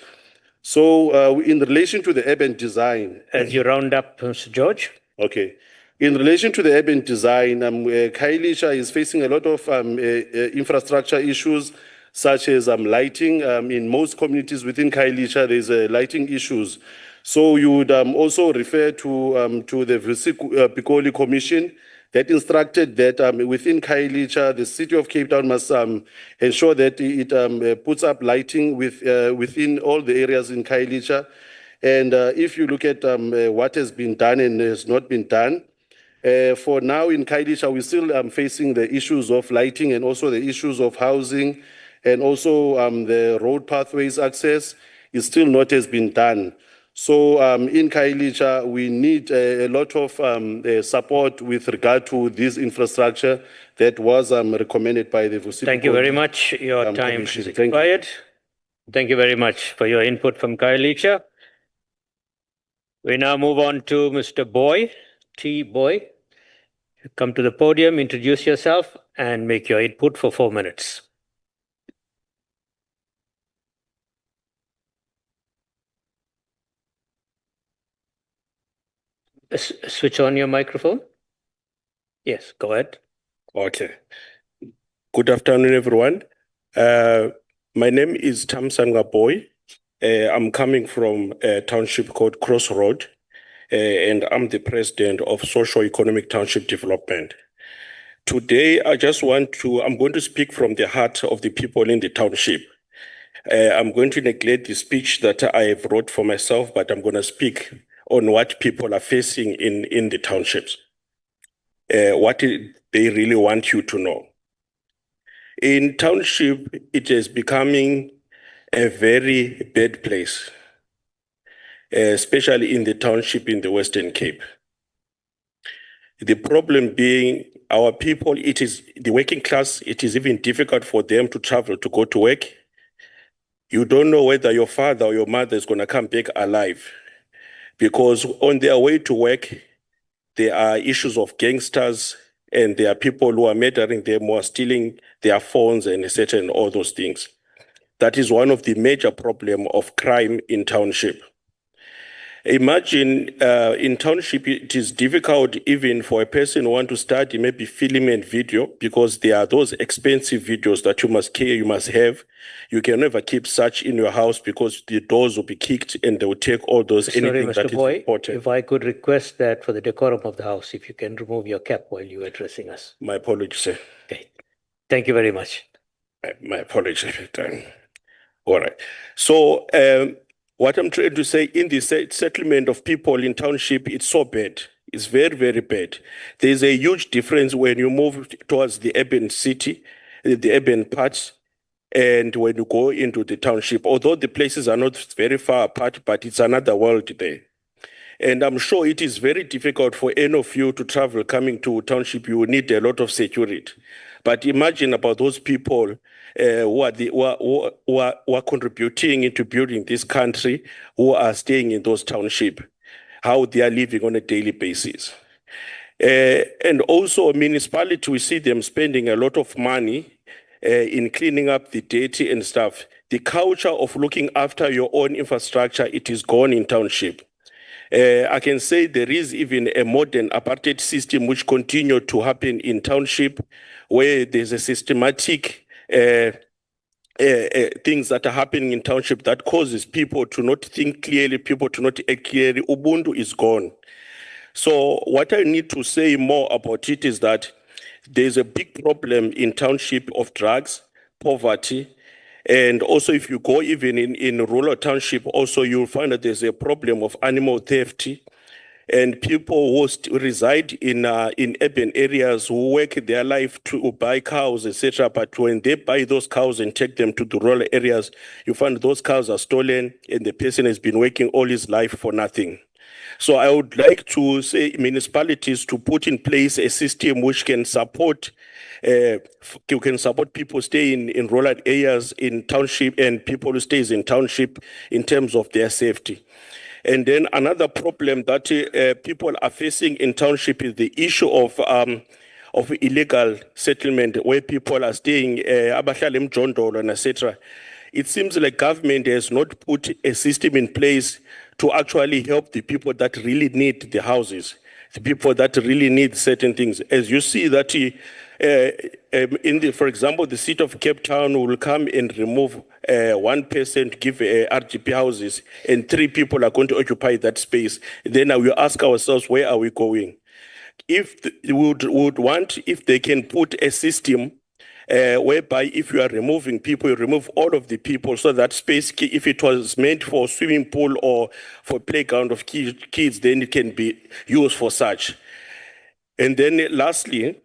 So in relation to the urban design. As you round up, Mr. George. Okay. In relation to the urban design, Khayelitsha is facing a lot of infrastructure issues, such as lighting. In most communities within Khayelitsha, there's lighting issues. So you would also refer to the Pikoli Commission that instructed that within Khayelitsha, the city of Cape Town must ensure that it puts up lighting within all the areas in Khayelitsha. And if you look at what has been done and has not been done, for now in Khayelitsha, we're still facing the issues of lighting and also the issues of housing and also the road pathways access is still not has been done. So in Khayelitsha, we need a lot of support with regard to this infrastructure that was recommended by the Vusi. Thank you very much. Your time Commission. is expired. Thank you very much for your input from Khayelitsha. We now move on to Mr. Boy, T. Boy. Come to the podium, introduce yourself, and make your input for 4 minutes. Switch on your microphone. Yes, go ahead. Okay. Good afternoon, everyone. My name is Tamsanga Boy. I'm coming from a township called Crossroad, and I'm the president of Socio-Economic Township Development. Today, I'm going to speak from the heart of the people in the township. I'm going to neglect the speech that I have wrote for myself, but I'm going to speak on what people are facing in the townships, what they really want you to know. In township, it is becoming a very bad place, especially in the township in the Western Cape. The problem being our people, it is the working class, it is even difficult for them to travel to go to work. You don't know whether your father or your mother is going to come back alive, because on their way to work, there are issues of gangsters and there are people who are murdering them or stealing their phones and etc. and all those things. That is one of the major problems of crime in township. Imagine in township, it is difficult even for a person who want to study maybe film and video, because there are those expensive videos that you must carry, you must have. You can never keep such in your house because the doors will be kicked and they will take all those, Sorry, anything that Mr. is Boy, important. if I could request that for the decorum of the House, if you can remove your cap while you're addressing us. My apologies, sir. Okay. Thank you very much. My apologies. All right. So what I'm trying to say, in the settlement of people in township, it's so bad. It's very, very bad. There's a huge difference when you move towards the urban city, the urban parts, and when you go into the township. Although the places are not very far apart, but it's another world there. And I'm sure it is very difficult for any of you to travel coming to township. You will need a lot of security. But imagine about those people who are contributing into building this country, who are staying in those townships, how they are living on a daily basis. And also municipality, we see them spending a lot of money in cleaning up the dirty and stuff. The culture of looking after your own infrastructure, it is gone in township. I can say there is even a modern apartheid system which continued to happen in township, where there's a systematic things that are happening in township that causes people to not think clearly, people to not act clearly. Ubuntu is gone. So what I need to say more about it is that there's a big problem in township of drugs, poverty, and also if you go even in rural township, also you'll find that there's a problem of animal theft, and people who reside in urban areas who work their life to buy cows, etc. But when they buy those cows and take them to the rural areas, you find those cows are stolen and the person has been working all his life for nothing. So I would like to say municipalities to put in place a system which can support people stay in rural areas, in township, and people who stays in township in terms of their safety. And then another problem that people are facing in township is the issue of illegal settlement, where people are staying, and etc. It seems like government has not put a system in place to actually help the people that really need the houses, the people that really need certain things. As you see that for example, the city of Cape Town will come and remove 1% to give RGP houses, and 3 people are going to occupy that space. Then we ask ourselves, where are we going? If we would want, if they can put a system whereby if you are removing people, you remove all of the people, so that space, if it was meant for swimming pool or for playground of kids, then it can be used for such. And then lastly,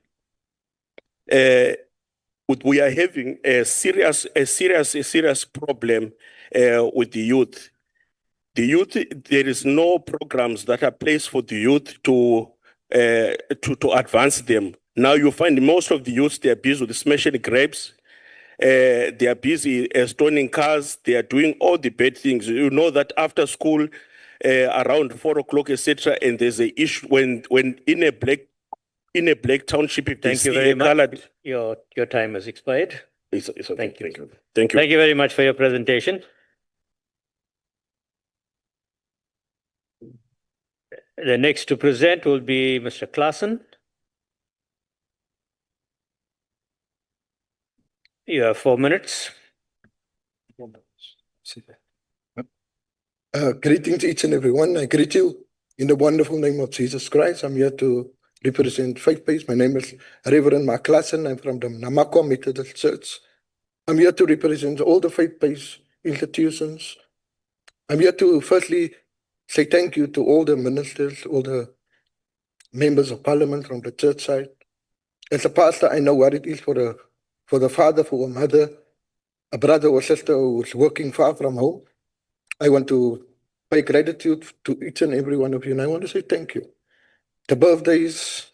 we are having a serious problem with the youth. The youth, there is no programs that are placed for the youth to advance them. Now you find most of the youth, they are busy with smashing grapes. They are busy stoning cars. They are doing all the bad things. You know that after school, around 4 o'clock, etc., and there's a issue when in a black township, if they Thank you see very a much. colored. Your time has expired. It's okay. Thank you. Thank you. Thank you. Thank you very much for your presentation. The next to present will be Mr. Klassen. You have 4 minutes. Greetings to each and everyone. I greet you in the wonderful name of Jesus Christ. I'm here to represent Faith Base. My name is Reverend Mark Klassen. I'm from the Namakwa Methodist Church. I'm here to represent all the faith-based institutions. I'm here to firstly say thank you to all the ministers, all the members of parliament from the church side. As a pastor, I know what it is for the father, for a mother, a brother or sister who is working far from home. I want to pay gratitude to each and every one of you, and I want to say thank you. The birthdays,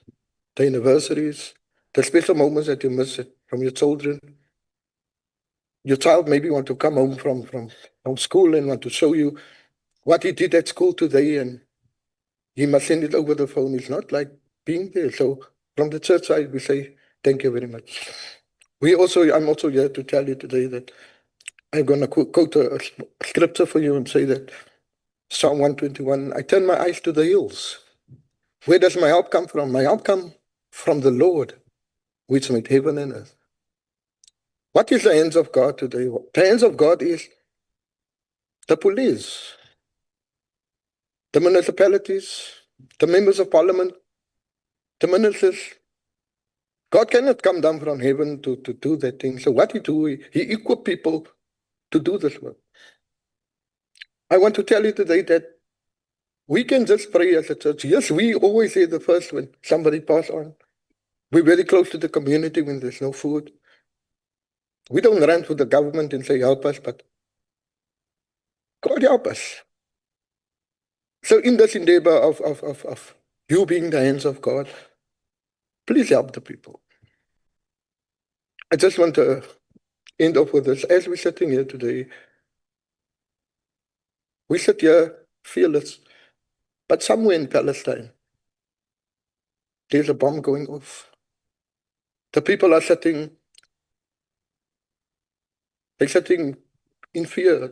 the anniversaries, the special moments that you miss from your children. Your child maybe want to come home from school and want to show you what he did at school today, and he must send it over the phone. It's not like being there. So from the church side, we say thank you very much. I'm also here to tell you today that I'm going to quote a scripture for you and say that Psalm 121, I turn my eyes to the hills. Where does my help come from? My help comes from the Lord, which made heaven and earth. What is the hands of God today? The hands of God is the police, the municipalities, the members of parliament, the ministers. God cannot come down from heaven to do that thing. So what he do, he equip people to do this work. I want to tell you today that we can just pray as a church. Yes, we always say the first when somebody pass on. We're very close to the community when there's no food. We don't run to the government and say, help us, but God help us. So in this endeavor of you being the hands of God, please help the people. I just want to end off with this. As we're sitting here today, we sit here fearless, but somewhere in Palestine, there's a bomb going off. The people are sitting, they're sitting in fear.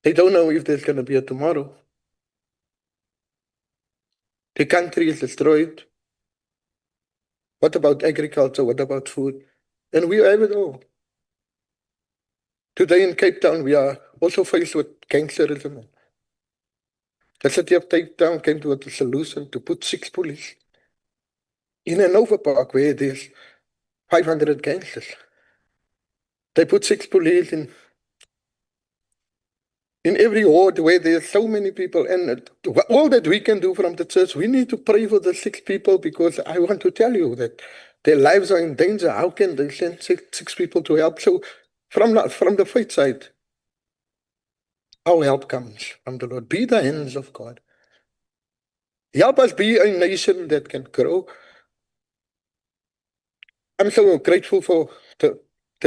They don't know if there's going to be a tomorrow. The country is destroyed. What about agriculture? What about food? And we have it all. Today in Cape Town, we are also faced with gangsterism. The city of Cape Town came to a solution to put 6 police in an overpark where there's 500 gangsters. They put 6 police in every ward where there's so many people. And all that we can do from the church, we need to pray for the 6 people, because I want to tell you that their lives are in danger. How can they send 6 people to help? So from the faith side, our help comes from the Lord. Be the hands of God. Help us be a nation that can grow. I'm so grateful for the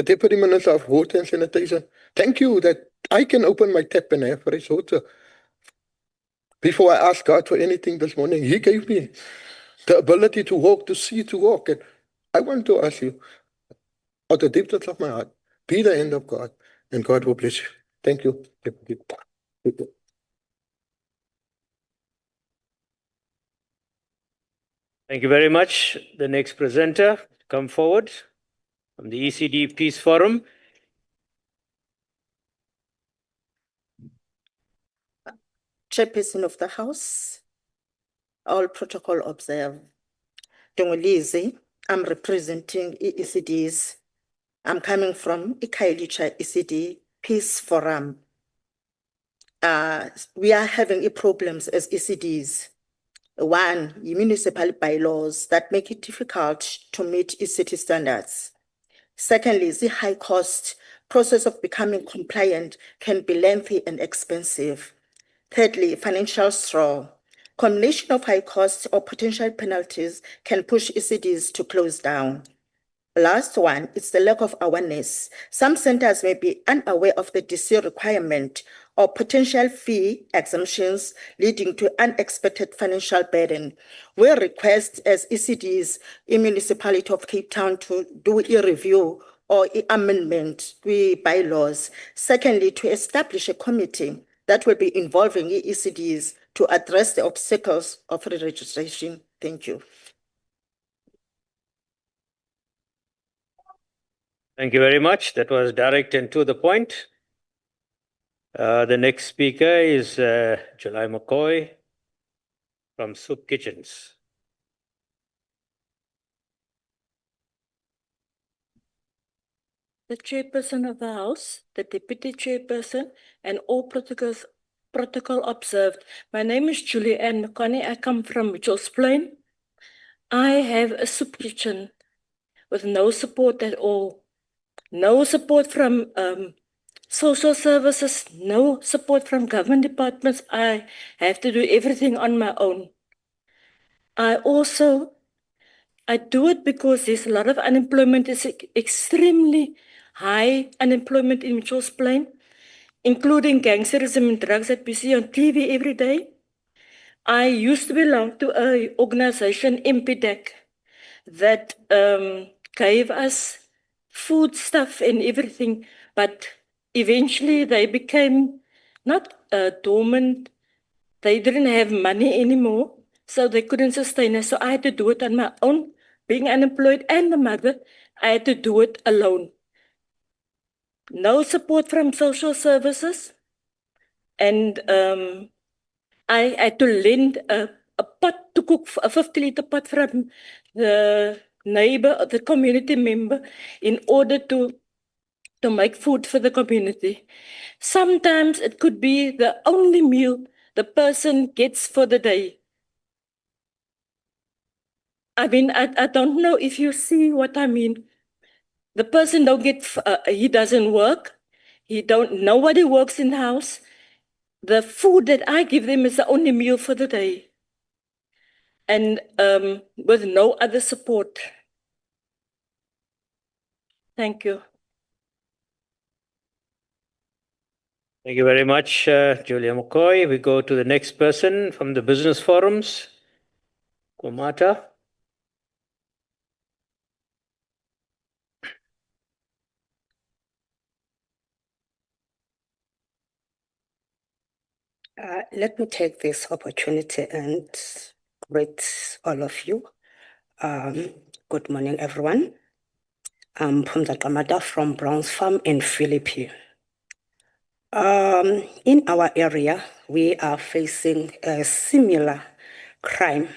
Deputy Minister of Water and Sanitation. Thank you that I can open my tap and have fresh water. Before I asked God for anything this morning, He gave me the ability to walk, to see, to walk. And I want to ask you, out of the depths of my heart, be the hand of God, and God will bless you. Thank you. Thank you very much. The next presenter, come forward from the ECD Peace Forum. Chairperson of the House, all protocol observed. Dongolizi, I'm representing ECDs. I'm coming from Ikailicha ECD Peace Forum. We are having problems as ECDs. One, municipal bylaws that make it difficult to meet ECD standards. Secondly, the high cost process of becoming compliant can be lengthy and expensive. Thirdly, financial straw. Combination of high costs or potential penalties can push ECDs to close down. Last one, it's the lack of awareness. Some centers may be unaware of the DC requirement or potential fee exemptions leading to unexpected financial burden. We request as ECDs in Municipality of Cape Town to do a review or amendment to bylaws. Secondly, to establish a committee that will be involving ECDs to address the obstacles of re-registration. Thank you. Thank you very much. That was direct and to the point. The next speaker is July McCoy from Soup Kitchens. The chairperson of the House, the deputy chairperson, and all protocol observed. My name is Julie Ann McConney. I come from Mitchell's Plain. I have a soup kitchen with no support at all. No support from social services, no support from government departments. I have to do everything on my own. I do it because there's a lot of unemployment. It's extremely high unemployment in Mitchell's Plain, including gangsterism and drugs that we see on TV every day. I used to belong to an organization, MPDEC, that gave us food stuff and everything, but eventually they became not dormant. They didn't have money anymore, so they couldn't sustain us. So I had to do it on my own. Being unemployed and the mother, I had to do it alone. No support from social services. And I had to lend a pot to cook, a 50-liter pot from the neighbor, the community member, in order to make food for the community. Sometimes it could be the only meal the person gets for the day. I mean, I don't know if you see what I mean. The person don't get, he doesn't work. Nobody works in the house. The food that I give them is the only meal for the day. And with no other support. Thank you. Thank you very much, Julia McCoy. We go to the next person from the business forums, Komata. Let me take this opportunity and greet all of you. Good morning, everyone. I'm Phumza Kamada from Browns Farm in Philippi. In our area, we are facing a similar crime: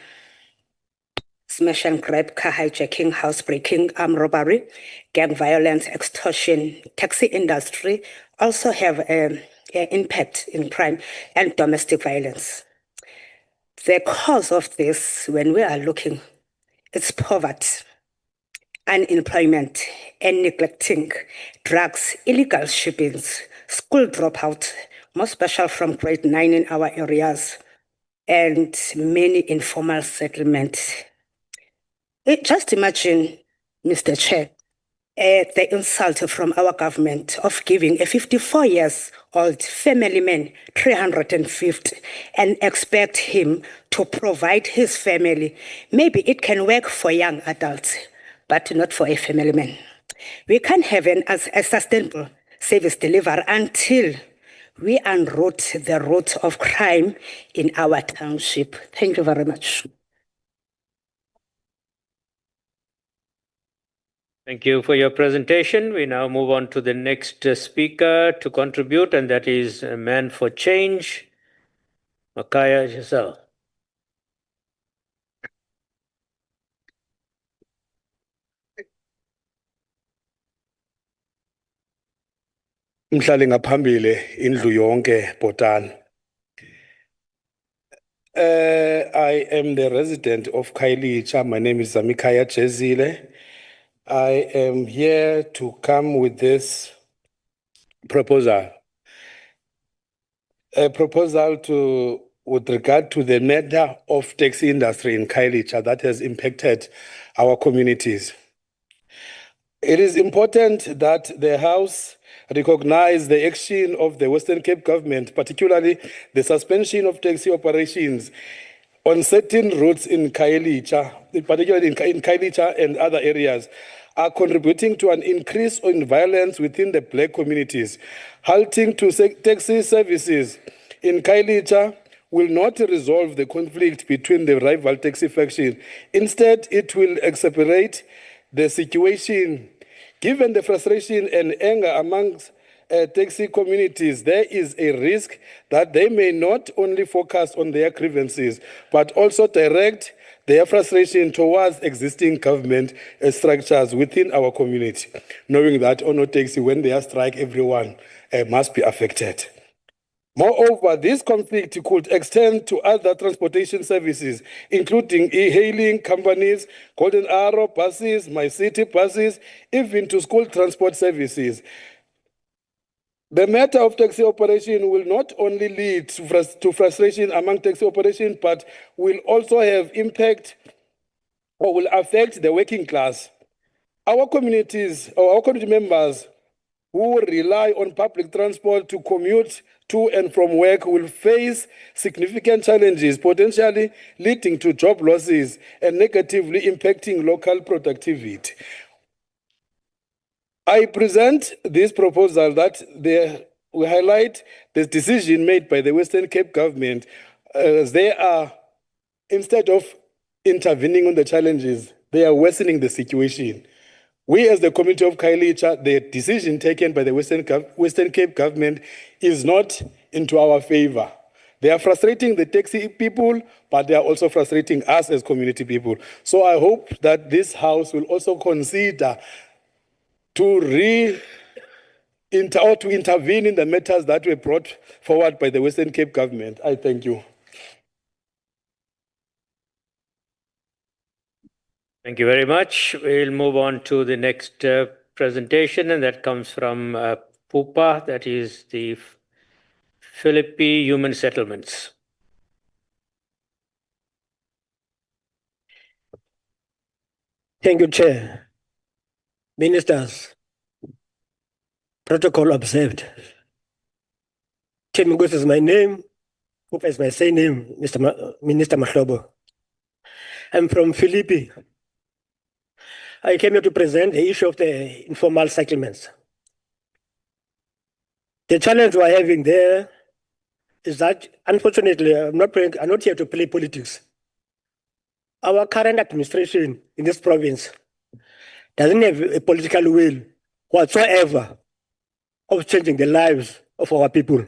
smash and grab, car hijacking, housebreaking, armed robbery, gang violence, extortion. Taxi industry also have an impact in crime and domestic violence. The cause of this, when we are looking, it's poverty, unemployment, and neglecting, drugs, illegal shippings, school dropout, more special from grade 9 in our areas, and many informal settlements. Just imagine, Mr. Chair, the insult from our government of giving a 54-year-old family man 350 and expect him to provide his family. Maybe it can work for young adults, but not for a family man. We can't have a sustainable service delivery until we unroot the root of crime in our township. Thank you very much. Thank you for your presentation. We now move on to the next speaker to contribute, and that is Man for Change, Makaya Giselle. Mhlali ngaphambili indlu yonke bhotana. I am the resident of Khayelitsha. My name is Zamikaya Jezile. I am here to come with this proposal. A proposal with regard to the matter of taxi industry in Khayelitsha that has impacted our communities. It is important that the House recognize the action of the Western Cape government, particularly the suspension of taxi operations on certain routes in Khayelitsha, particularly in Khayelitsha and other areas, are contributing to an increase in violence within the black communities. Halting to taxi services in Khayelitsha will not resolve the conflict between the rival taxi factions. Instead, it will exacerbate the situation. Given the frustration and anger amongst taxi communities, there is a risk that they may not only focus on their grievances, but also direct their frustration towards existing government structures within our community, knowing that on taxi, when they are strike, everyone must be affected. Moreover, this conflict could extend to other transportation services, including e-hailing companies, Golden Arrow buses, My City buses, even to school transport services. The matter of taxi operation will not only lead to frustration among taxi operation, but will also have impact or will affect the working class. Our communities, or our community members who rely on public transport to commute to and from work will face significant challenges, potentially leading to job losses and negatively impacting local productivity. I present this proposal that the we highlight the decision made by the Western Cape government as they are, instead of intervening on the challenges, they are worsening the situation. We, as the community of Khayelitsha, the decision taken by the Western Cape government is not into our favor. They are frustrating the taxi people, but they are also frustrating us as community people. So I hope that this House will also consider to intervene in the matters that were brought forward by the Western Cape government. I thank you. Thank you very much. We'll move on to the next presentation, and that comes from PUPA, that is the Philippine Human Settlements. Thank you, Chair. Ministers, protocol observed. Tim Ngos is my name. Pupa is my surname, Minister Mahlobo. I'm from Philippi. I came here to present the issue of the informal settlements. The challenge we're having there is that, unfortunately, I'm not here to play politics. Our current administration in this province doesn't have a political will whatsoever of changing the lives of our people.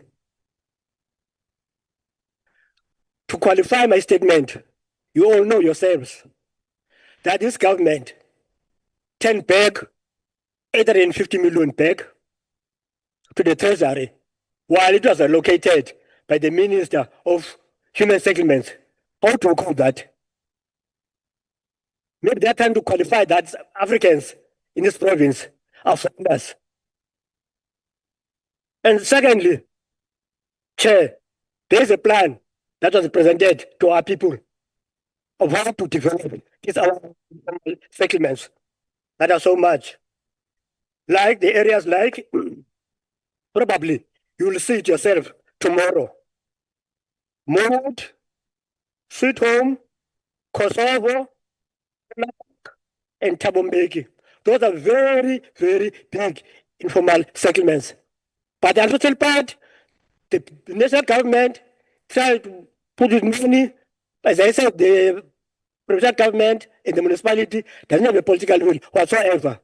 To qualify my statement, you all know yourselves that this government turned back 850 million back to the treasury while it was allocated by the Minister of Human Settlements. How to call that? Maybe they're trying to qualify that Africans in this province are foreigners. And secondly, Chair, there is a plan that was presented to our people of how to develop these our settlements that are so much. Like the areas like, probably you will see it yourself tomorrow. Mood, Sweet Home, Kosovo, and Tabombeki. Those are very, very big informal settlements. But the unfortunate part, the national government tried to put in money. As I said, the provincial government and the municipality doesn't have a political will whatsoever.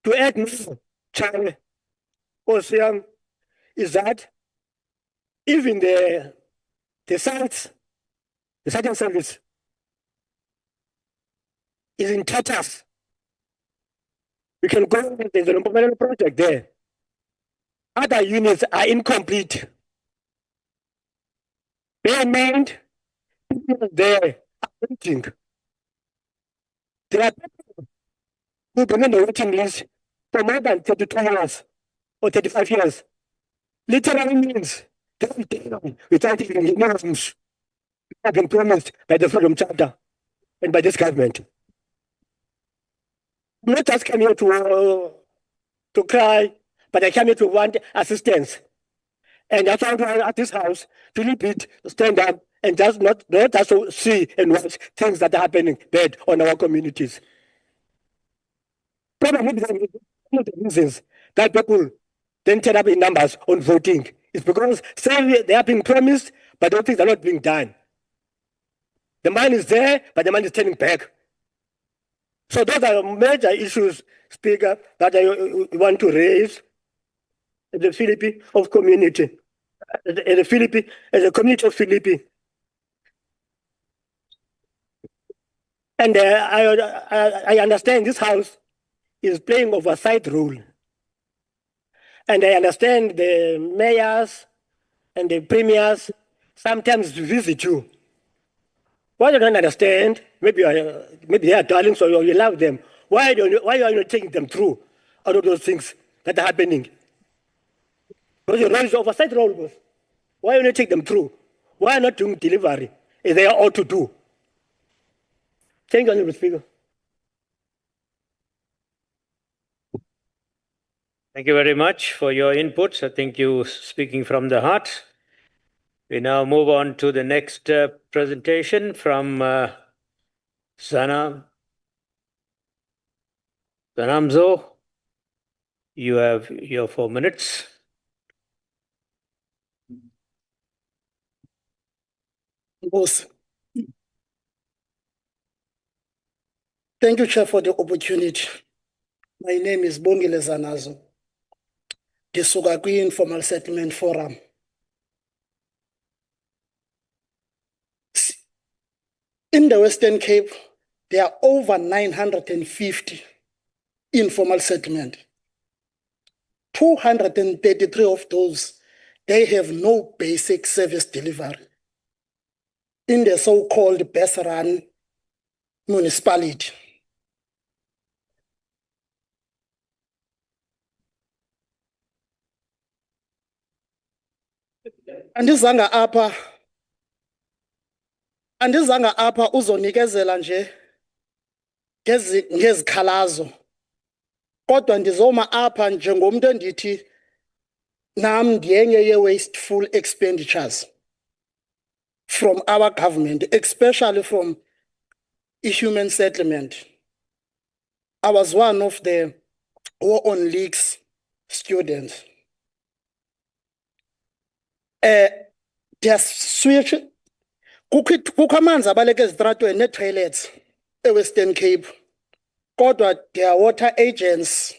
To add more, China, Ocean, is that even the sites, the siting service is in tatters. We can go, there's an important project there. Other units are incomplete. Bear in mind, people there are waiting. There are people who've been on the waiting list for more than 32 years or 35 years. Literally means they will take them without even the names have been promised by the Freedom Charter and by this government. I'm not just coming here to cry, but I came here to want assistance. And that's why we're at this house to repeat, stand up, and just not just to see and watch things that are happening bad on our communities. Probably one of the reasons that people then turn up in numbers on voting is because say they are being promised, but those things are not being done. The money is there, but the money is turning back. So those are major issues, Speaker, that I want to raise in the Philippine of community, in the Philippine, as a community of Philippine. And I understand this house is playing oversight role. And I understand the mayors and the premiers sometimes visit you. What I don't understand, maybe they are darlings or you love them. Why are you not taking them through all of those things that are happening? Because your role is oversight role. Why are you not taking them through? Why not doing delivery as they are ought to do? Thank you, Honorable Speaker. Thank you very much for your inputs. I think you speaking from the heart. We now move on to the next presentation from Zanamzo. You have your 4 minutes. Boss. Thank you, Chair, for the opportunity. My name is Bongile Zanazo, ndisuka kwi-Informal Settlement Forum. In the Western Cape, there are over 950 informal settlements. 233 of those, they have no basic service delivery in the so-called best-run municipality. Andizanga apha uzonikezela nje ngezikhalazo. Kodwa ndizoma apha njengomuntu endithi nam ndiyenye ye-wasteful expenditures from our government, especially from human settlement. I was one of the War on Leaks students. Switch. Kukho amanzi abaleka ezitratweni nee-toilets e-Western Cape. Kodwa there are water agents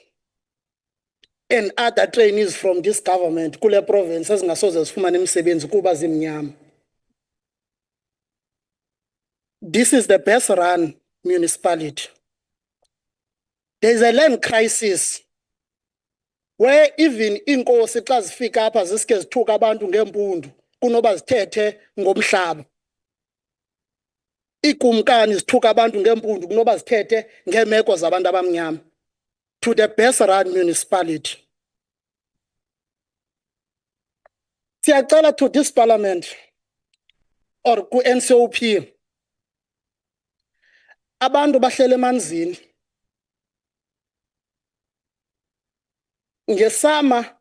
and other trainees from this government kule province ezingasoze zifumane imisebenzi kuba zimnyama. This is the best run municipality. There is a land crisis where even inkosi xa zifika apha zisike zithuka abantu ngempundu kunoba zithethe ngomhlaba. Ikumkani zithuka abantu ngempundu kunoba zithethe ngeemeko zabantu abamnyama. To the best run municipality. Siyacela to this parliament or ku NCOP abantu bahlele emanzini. Ngesama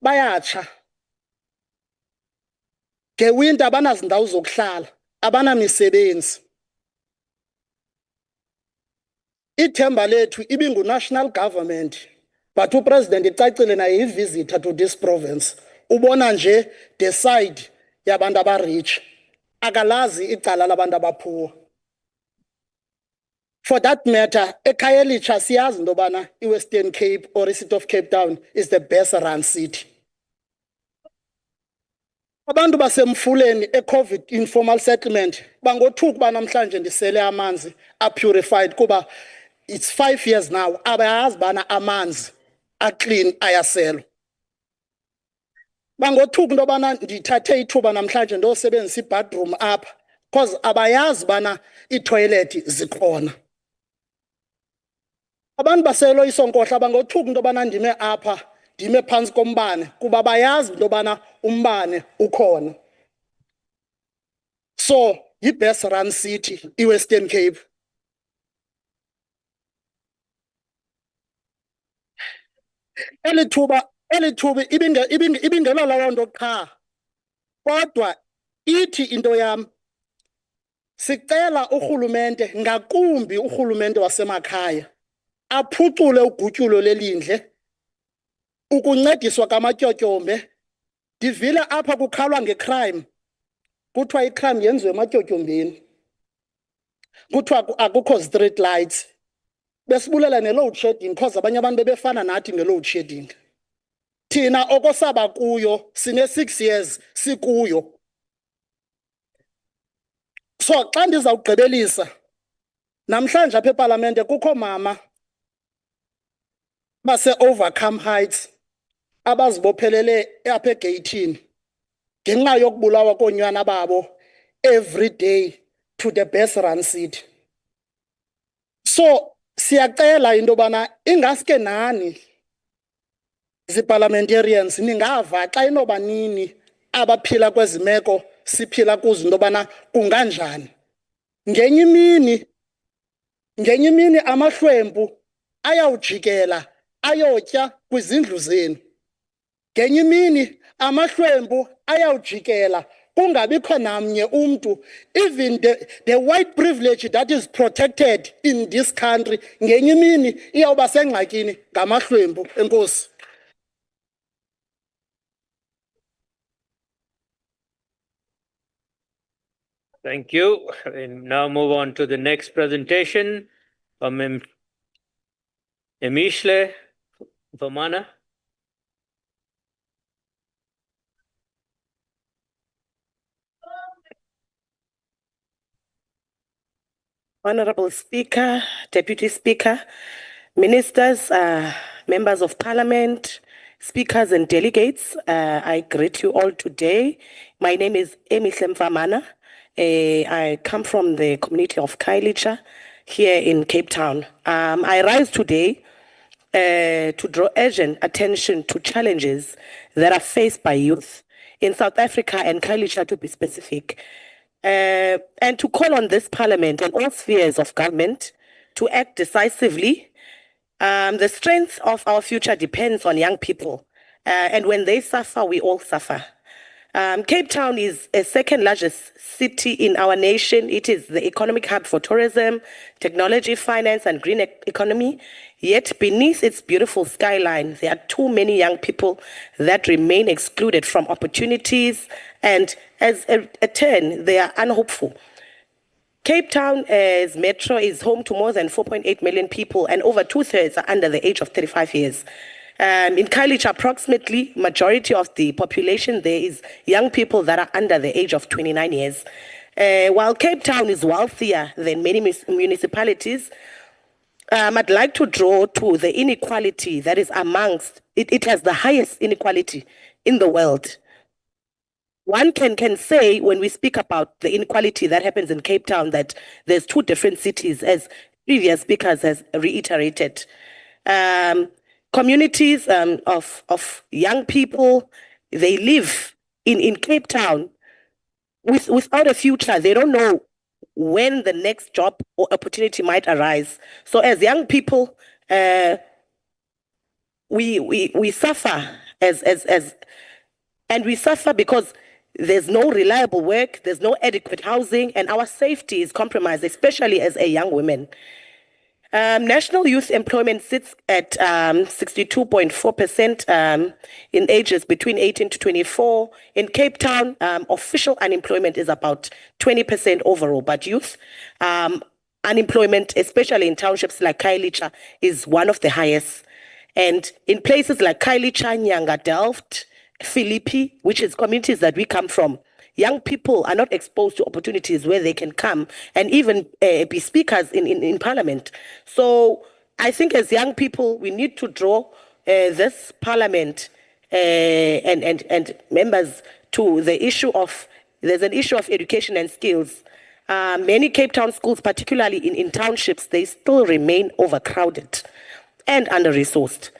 bayatsha. Ngewinter abanazindawo zokuhlala, abanamisebenzi. Ithemba lethu ibingu national government, but upresident icacile naye i-visitor to this province. Ubona nje the side yabantu aba-rich, akalazi icala labantu abaphuwa. For that matter, eKhayelitsha siyazi into yobana i-Western Cape or i-City of Cape Town is the best run city. Abantu basemfuleni e-COVID informal settlement bangothuka uba namhlanje ndisele amanzi apurified kuba it's 5 years now abayazi bana amanzi aclean ayaselwa. Bangothuka into yobana ndithathe ithuba namhlanje ndosebenzisa i-bathroom apha because abayazi bana iitoilet zikhona. Abantu baselo isonkohla bangothuka into yobana ndime apha ndime phantsi kombane kuba bayazi into yobana umbane ukhona. So yi-best run city i-Western Cape. Elithuba ibingelo loo nto qha. Kodwa ithi into yam sicela urhulumente ngakumbi urhulumente wasemakhaya aphucule ugutyulo lelindle ukuncediswa kwamatyotyombe. Ndivile apha kukhalwa ngecrime kuthiwa icrime yenziwe ematyotyombeni, kuthiwa akukho street lights. Besibulela ne-load shedding because abanye abantu bebefana nathi nge-load shedding. Thina okosaba kuyo sine 6 years sikuyo. So xa ndizawugqibelisa namhlanje apha eParlamente kukho mama base-Overcome Heights abazibophelele apha egeyithini ngenxa yokubulawa koonyana babo every day to the best run city. So siyacela into yobana ingaske nani zi-parliamentarians ningava xa inoba nini abaphila kwezi meko siphila kuzo into yobana kunganjani. Ngenye imini amahlwempu ayawujikela ayotya kwizindlu zenu. Ngenye imini amahlwempu ayawujikela kungabikho namnye umntu, even the white privilege that is protected in this country ngenye imini iyawuba sengxakini ngamahlwempu. Enkosi. Thank you. We now move on to the next presentation from Emishle Vamana. Honorable Speaker, Deputy Speaker, Ministers, Members of Parliament, Speakers and Delegates, I greet you all today. My name is Emishle Mfamana. I come from the community of Kailicha here in Cape Town. I rise today to draw urgent attention to challenges that are faced by youth in South Africa and Kailicha to be specific. And to call on this parliament and all spheres of government to act decisively. The strength of our future depends on young people. And when they suffer, we all suffer. Cape Town is a second largest city in our nation. It is the economic hub for tourism, technology, finance, and green economy. Yet beneath its beautiful skyline, there are too many young people that remain excluded from opportunities, and as a turn, they are unhopeful. Cape Town as metro is home to more than 4.8 million people, and over 2/3 are under the age of 35 years. In Kailicha, approximately majority of the population there is young people that are under the age of 29 years. While Cape Town is wealthier than many municipalities, I'd like to draw to the inequality that is amongst, it has the highest inequality in the world. One can say when we speak about the inequality that happens in Cape Town that there's two different cities, as previous speakers has reiterated. Communities of young people, they live in Cape Town without a future. They don't know when the next job or opportunity might arise. So as young people, we suffer and we suffer because there's no reliable work, there's no adequate housing, and our safety is compromised, especially as a young woman. National youth employment sits at 62.4% in ages between 18 to 24. In Cape Town, official unemployment is about 20% overall, but youth unemployment, especially in townships like Kailicha, is one of the highest. And in places like Kailicha, Nyanga, Delft, Philippi, which is communities that we come from, young people are not exposed to opportunities where they can come and even be speakers in parliament. So I think as young people, we need to draw this parliament and members to the issue of, there's an issue of education and skills. Many Cape Town schools, particularly in townships, they still remain overcrowded and under-resourced.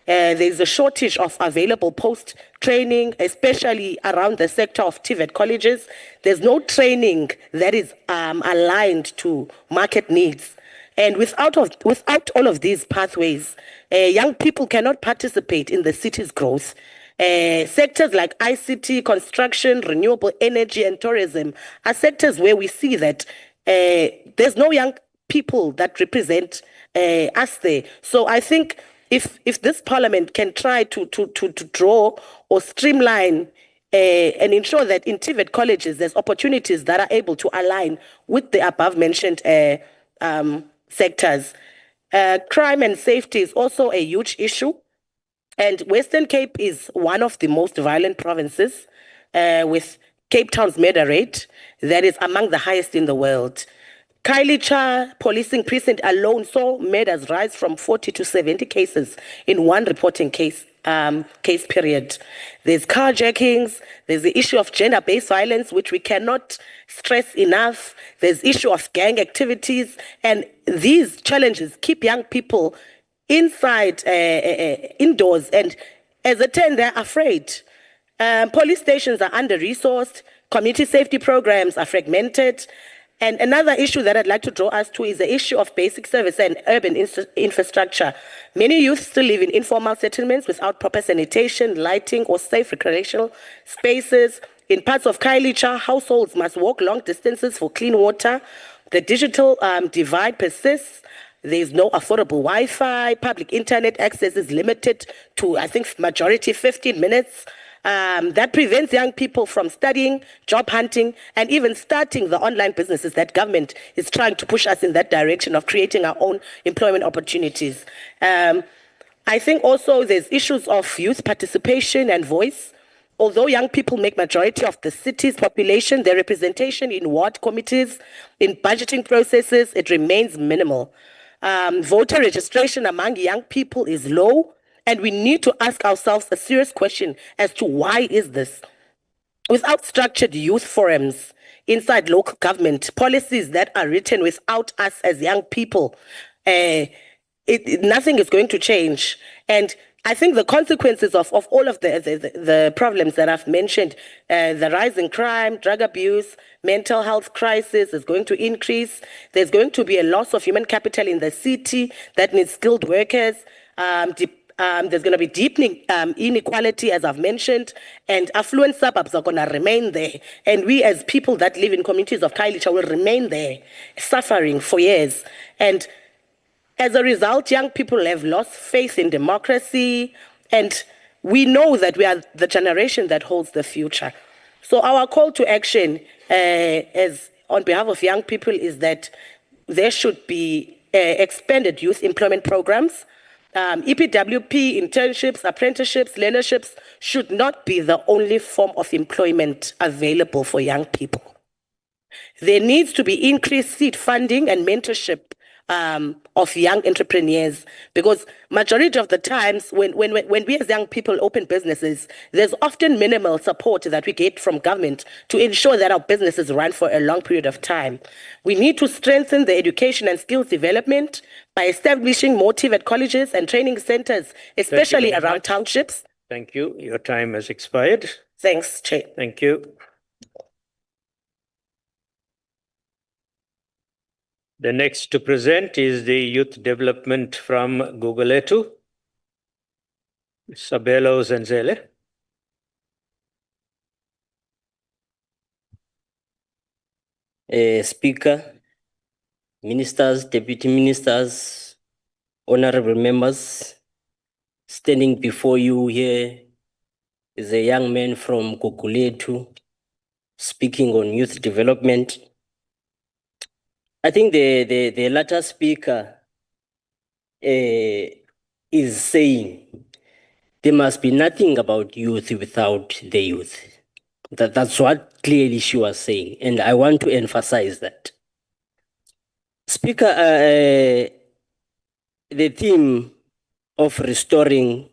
There's a shortage of available post-training, especially around the sector of TVET colleges. There's no training that is aligned to market needs. And without all of these pathways, young people cannot participate in the city's growth. Sectors like ICT, construction, renewable energy, and tourism are sectors where we see that there's no young people that represent us there. So I think if this parliament can try to draw or streamline and ensure that in TVET colleges there's opportunities that are able to align with the above mentioned sectors. Crime and safety is also a huge issue, and Western Cape is one of the most violent provinces, with Cape Town's murder rate that is among the highest in the world. Kailicha policing precinct alone saw murders rise from 40 to 70 cases in one reporting case period. There's carjackings, there's the issue of gender-based violence, which we cannot stress enough. There's issue of gang activities, and these challenges keep young people inside, indoors, and as a turn, they're afraid. Police stations are under-resourced, community safety programs are fragmented. And another issue that I'd like to draw us to is the issue of basic service and urban infrastructure. Many youth still live in informal settlements without proper sanitation, lighting, or safe recreational spaces. In parts of Kailicha, households must walk long distances for clean water. The digital divide persists. There's no affordable Wi-Fi. Public internet access is limited to, I think, majority 15 minutes. that prevents young people from studying, job hunting, and even starting the online businesses that government is trying to push us in that direction of creating our own employment opportunities. I think also there's issues of youth participation and voice. Although young people make majority of the city's population, their representation in ward committees, in budgeting processes, it remains minimal. Voter registration among young people is low, and we need to ask ourselves a serious question as to why is this? Without structured youth forums inside local government, policies that are written without us as young people, nothing is going to change. And I think the consequences of all of the problems that I've mentioned, the rise in crime, drug abuse, mental health crisis is going to increase. There's going to be a loss of human capital in the city that needs skilled workers. There's going to be deepening inequality, as I've mentioned, and affluent suburbs are going to remain there. And we as people that live in communities of Khayelitsha will remain there, suffering for years. And as a result, young people have lost faith in democracy, and we know that we are the generation that holds the future. So our call to action as on behalf of young people is that there should be expanded youth employment programs. EPWP, internships, apprenticeships, learnerships should not be the only form of employment available for young people. There needs to be increased seed funding and mentorship of young entrepreneurs, because majority of the times when we as young people open businesses, there's often minimal support that we get from government to ensure that our businesses run for a long period of time. We need to strengthen the education and skills development by establishing more TVET colleges and training centers, especially around townships. Thank you. Your time has expired. Thanks, Chair. Thank you. The next to present is the youth development from Gugulethu, Sabelo Zenzele. Speaker, ministers, deputy ministers, honorable members, standing before you here is a young man from Gugulethu speaking on youth development. I think the latter speaker is saying there must be nothing about youth without the youth. That's what clearly she was saying, and I want to emphasize that. Speaker, the theme of restoring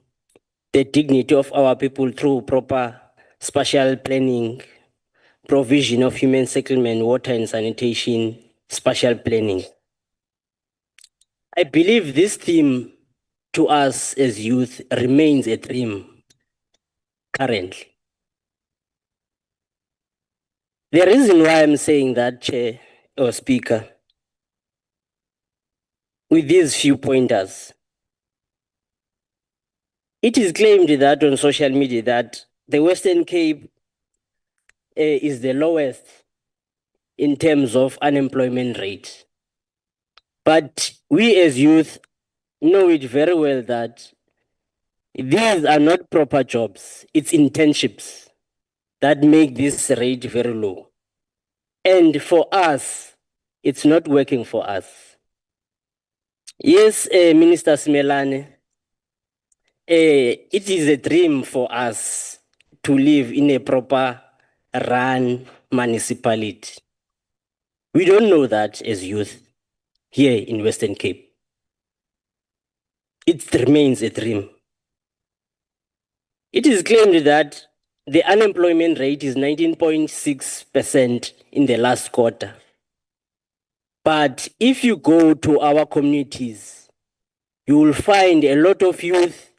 the dignity of our people through proper spatial planning, provision of human settlement, water and sanitation, spatial planning. I believe this theme to us as youth remains a dream currently. The reason why I'm saying that, Chair or Speaker, with these few pointers, it is claimed that on social media that the Western Cape is the lowest in terms of unemployment rate. But we as youth know it very well that these are not proper jobs. It's internships that make this rate very low. And for us, it's not working for us. Yes, Minister Smelane, it is a dream for us to live in a proper run municipality. We don't know that as youth here in Western Cape. It remains a dream. It is claimed that the unemployment rate is 19.6% in the last quarter. But if you go to our communities, you will find a lot of youth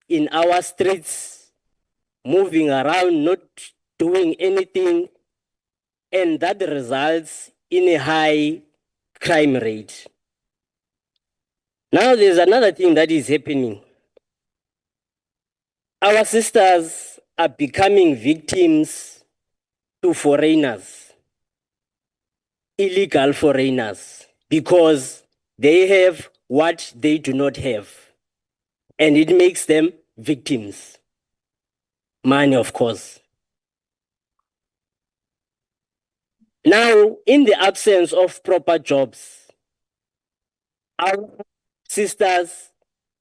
in our streets, moving around, not doing anything, and that results in a high crime rate. Now there's another thing that is happening. Our sisters are becoming victims to foreigners, illegal foreigners, because they have what they do not have, and it makes them victims. money, of course. Now, in the absence of proper jobs, our sisters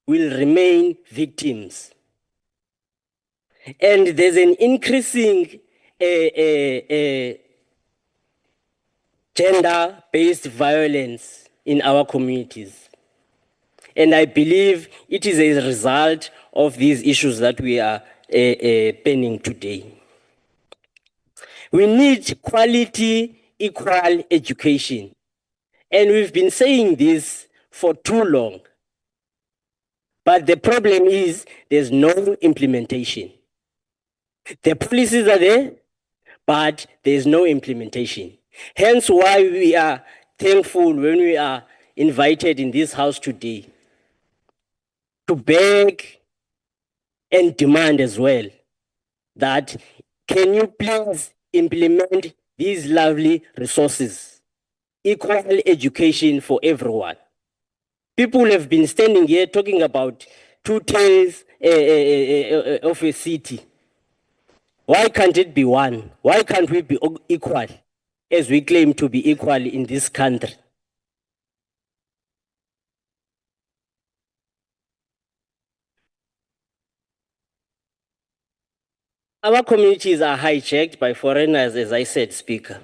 will remain victims. And there's an increasing gender-based violence in our communities. And I believe it is a result of these issues that we are penning today. We need quality, equal education. And we've been saying this for too long. But the problem is there's no implementation. The policies are there, but there's no implementation. Hence why we are thankful when we are invited in this house today to beg and demand as well that can you please implement these lovely resources, equal education for everyone. People have been standing here talking about 2 tiers of a city. Why can't it be one? Why can't we be equal as we claim to be equal in this country? Our communities are hijacked by foreigners, as I said, Speaker.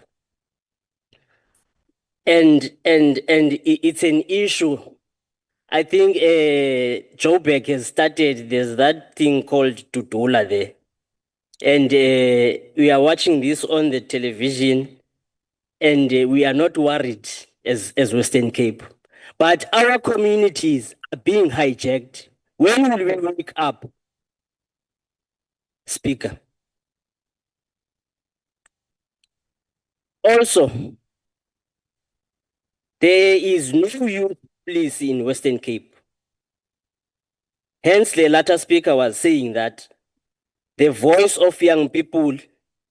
And it's an issue. I think Joburg has started, there's that thing called Tutola there. And we are watching this on the television, and we are not worried as Western Cape. But our communities are being hijacked. When will we wake up, Speaker? Also, there is no youth police in Western Cape. Hence, the latter speaker was saying that the voice of young people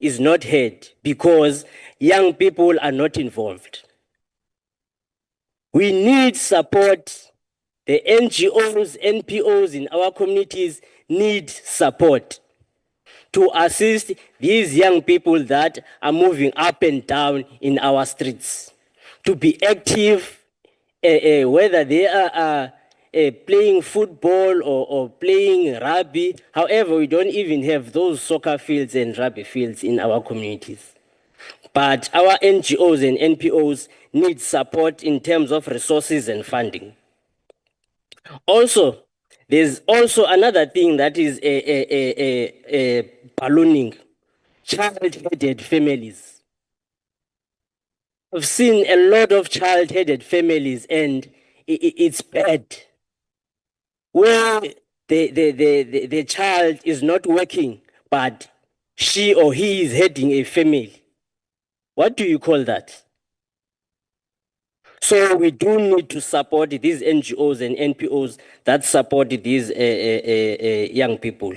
is not heard because young people are not involved. We need support. The NGOs, NPOs in our communities need support to assist these young people that are moving up and down in our streets, to be active, whether they are playing football or playing rugby. However, we don't even have those soccer fields and rugby fields in our communities. But our NGOs and NPOs need support in terms of resources and funding. Also, there's also another thing that is ballooning, child-headed families. I've seen a lot of child-headed families, and it's bad. Where the child is not working, but she or he is heading a family. What do you call that? So we do need to support these NGOs and NPOs that support these young people.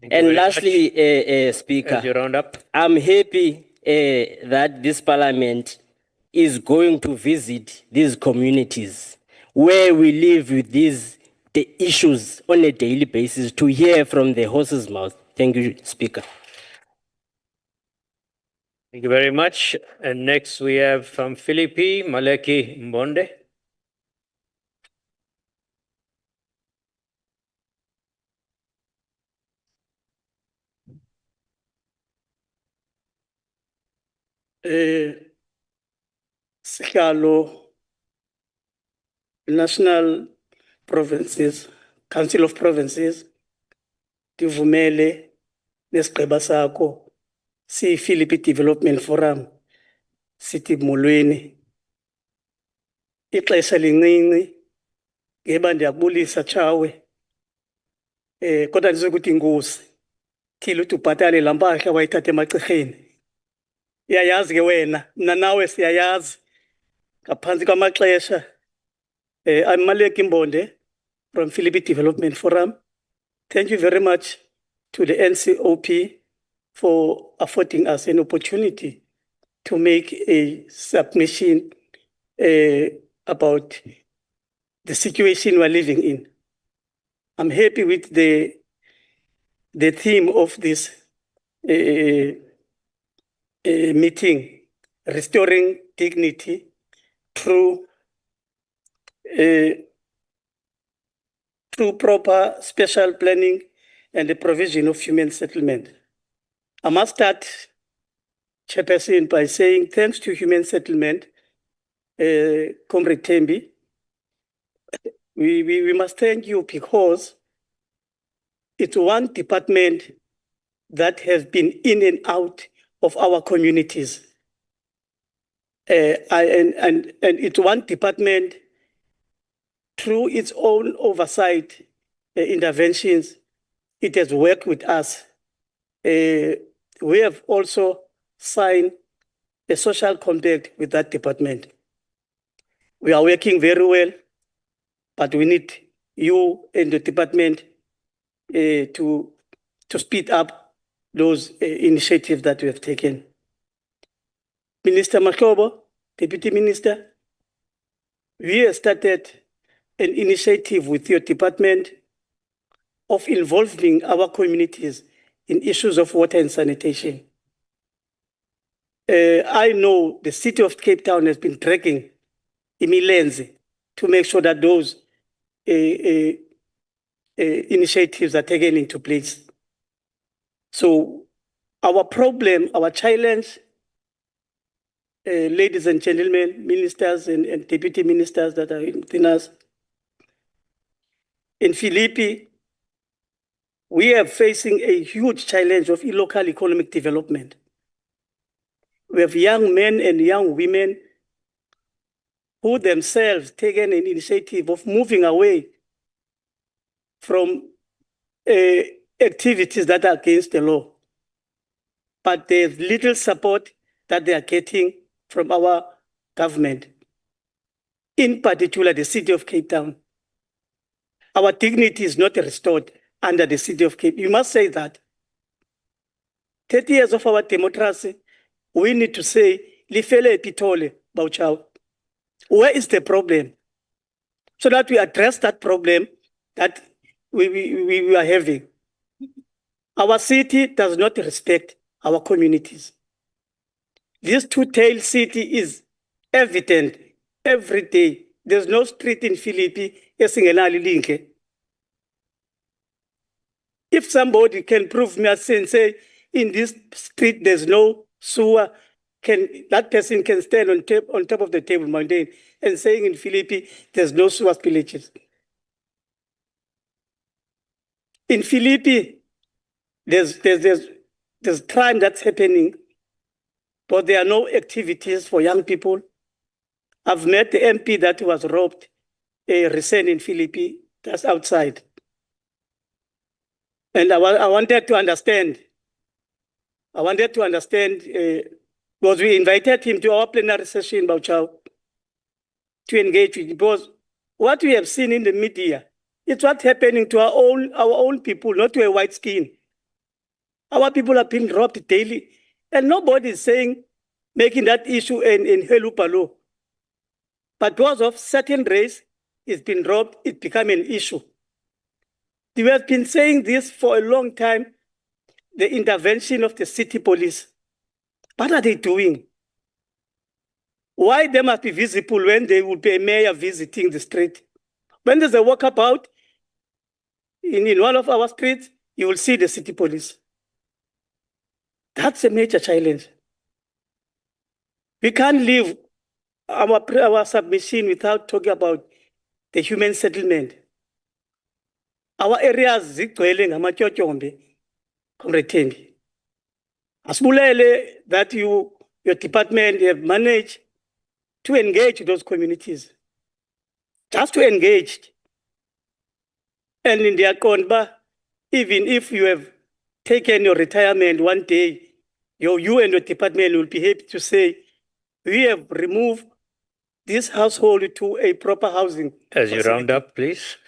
And lastly, Speaker, as you round up, I'm happy that this parliament is going to visit these communities where we live with the issues on a daily basis to hear from the horse's mouth. Thank you, Speaker. Thank you very much. And next we have from Philippi, Maleki Mbonde. Sihlalo, National Provinces, Council of Provinces, tivumele nesigqeba sakho si-Philippi Development Forum sithi molweni. Ixesha lincinci ngeba ndiyakubulisa Chawe. Kodwa ndizokuthi inkosi thile uthi ubhatale laa mpahla wayithatha emagcirheni. Iyayazi ke wena, mna nawe siyayazi ngaphantsi kwamaxesha. I'm Maleki Mbonde from Philippi Development Forum. Thank you very much to the NCOP for affording us an opportunity to make a submission about the situation we're living in. I'm happy with the the theme of this meeting, restoring dignity through proper spatial planning and the provision of human settlement. I must start, Chairperson, by saying thanks to human settlement, Comrade Tembi. We must thank you because it's one department that has been in and out of our communities. And it's one department through its own oversight interventions, it has worked with us. We have also signed a social compact with that department. We are working very well, but we need you and the department to speed up those initiatives that we have taken. Minister Makobo, Deputy Minister, we have started an initiative with your department of involving our communities in issues of water and sanitation. I know the city of Cape Town has been tracking imilenze to make sure that those initiatives are taken into place. So our problem, our challenge, ladies and gentlemen, ministers and deputy ministers that are within us, in Philippi, we are facing a huge challenge of local economic development. We have young men and young women who themselves taken an initiative of moving away from activities that are against the law. But there's little support that they are getting from our government, in particular the city of Cape Town. Our dignity is not restored under the city of Cape Town. You must say that. 30 years of our democracy, we need to say, Lifele Pitole, Bauchau. Where is the problem? So that we address that problem that we are having. Our city does not respect our communities. This two-tailed city is evident every day. There's no street in Philippi, if somebody can prove me and say, in this street there's no sewer, that person can stand on top of the table mountain and saying in Philippi there's no sewer spillages. In Philippi, there's crime that's happening, but there are no activities for young people. I've met the MP that was robbed recently in Philippi, that's outside. And I wanted to understand, because we invited him to our plenary session in Bauchau to engage with, because what we have seen in the media, it's what's happening to our own people, not to a white skin. Our people are being robbed daily, and nobody is saying, making that issue in Helupalo. But because of certain race, it's been robbed, it became an issue. We have been saying this for a long time, the intervention of the city police. What are they doing? Why they must be visible when there will be a mayor visiting the street? When there's a walkabout in one of our streets, you will see the city police. That's a major challenge. We can't leave our submission without talking about the human settlement. Our areas zigcwele ngamatyotyombe, Comrade Tembi. Asibulele that your department have managed to engage those communities. Just to engage. And in their conba, even if you have taken your retirement one day, you and your department will be happy to say, we have removed this household to a proper housing. As you round up, please.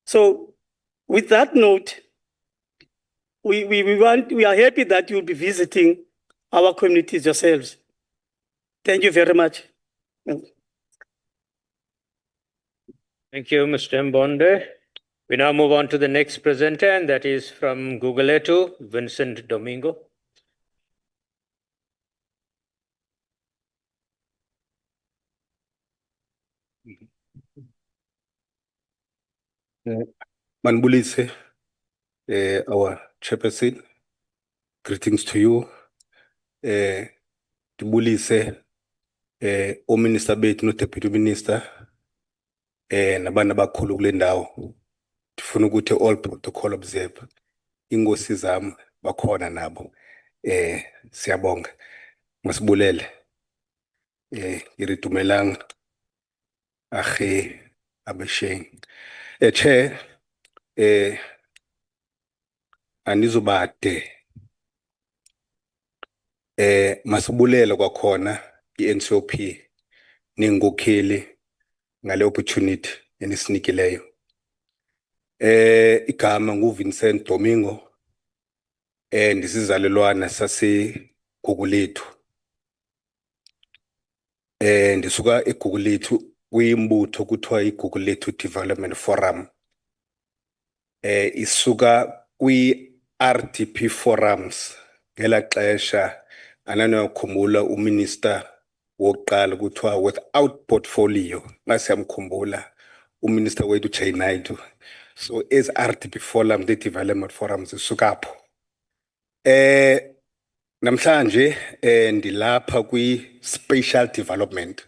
So with that note, we are happy that you'll be visiting our communities yourselves. Thank you very much. Thank you, Mr. Mbonde. We now move on to the next presenter, and that is from Guguletu, Vincent Domingo. Manbulise, our chairperson, greetings to you. Tibulise, Minister bethu no Deputy Minister, nabantu abakhulu kule ndawo. Tifuna ukuthi all protocol observe. Ingosi zami bakhona nabo. Siyabonga. Masibulele. Iritumelang akhe abesheng. Chair, anizobade. Masibulele kwakhona i-NCOP ningokheli ngale opportunity enisinikileyo. Igama nguVincent Domingo, ndisizalelwana sase Gugulethu. Ndisuka eGugulethu kwimbutho kuthiwa iGugulethu Development Forum. Isuka kwi-RDP forums ngela xesha ananokhumbula uminister wokuqala kuthiwa without portfolio ngasiyamkhumbula uminister wethu Chainaidu. So as RDP forum the development forums isukapho. Namhlanje ndilapha kwi-spatial development.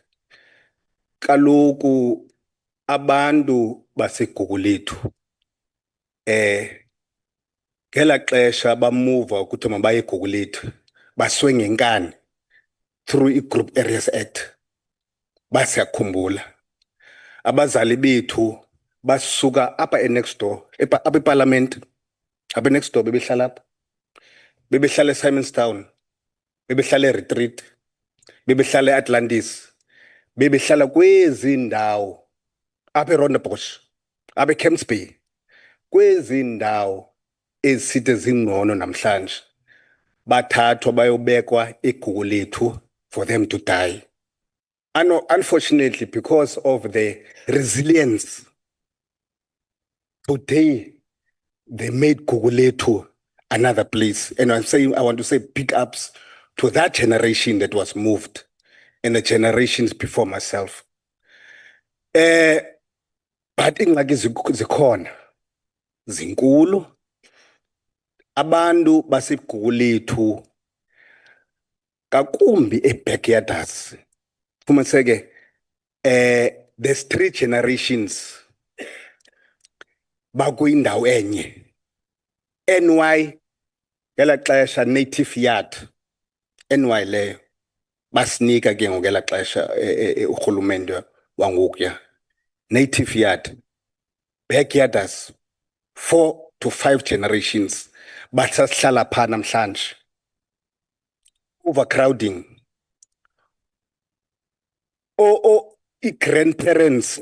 Kaloku abantu baseGugulethu ngela xesha bamove ukuthi mabaye eGugulethu baswe ngenkani through i-Group Areas Act. Basiyakhumbula abazali bethu basuka apha next door apha eParliament apha next door bebehlala apha, bebehlala eSimonstown, bebehlala eRetreat, bebehlala eAtlantis, bebehlala kwezi ndawo apha eRondebosch, apha eCamps Bay, kwezi ndawo ezithe zingcono namhlanje bathathwa bayobekwa eGugulethu for them to die. Unfortunately, because of the resilience, today they made Gugulethu another place. And I want to say big ups to that generation that was moved and the generations before myself. But ingxaki zikhona zinkulu. Abantu baseGugulethu kakumbi ebackyarders. Fumaniseke there's 3 generations bakuyindawo enye. NY ngela xesha native yard NY leyo basinika ke ngokela xesha urhulumente wangokuya native yard backyarders 4 to 5 generations basasihlala pha namhlanje. Overcrowding. I-grandparents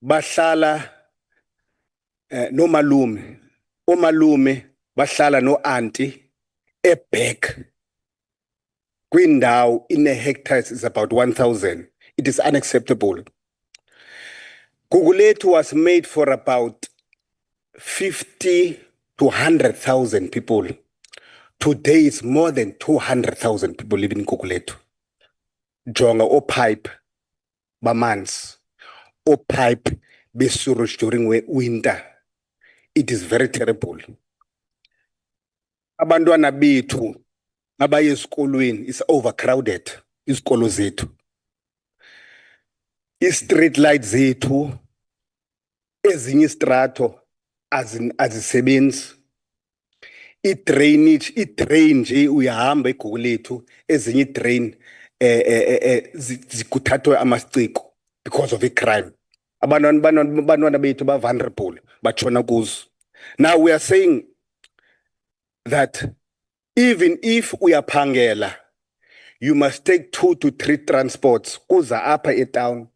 bahlala no malume. Omalume bahlala no auntie back. Kwindawo in a hectares is about 1,000. It is unacceptable. Gugulethu was made for about 50 to 100,000 people. Today is more than 200,000 people living in Gugulethu. Jonga o pipe bamans, o pipe besurge during winter. It is very terrible. Abantwana bethu abaye esikolweni is overcrowded isikolo zethu. I-street lights zethu ezinye istrato azisebenzi. I-drain nje uyahamba eGugulethu ezinye i-drain zikuthathwe amasiciko because of crime. Abantwana bethu ba vulnerable batshona kuzo. Now we are saying that even if uyaphangela, you must take 2 to 3 transports kuza apha etown.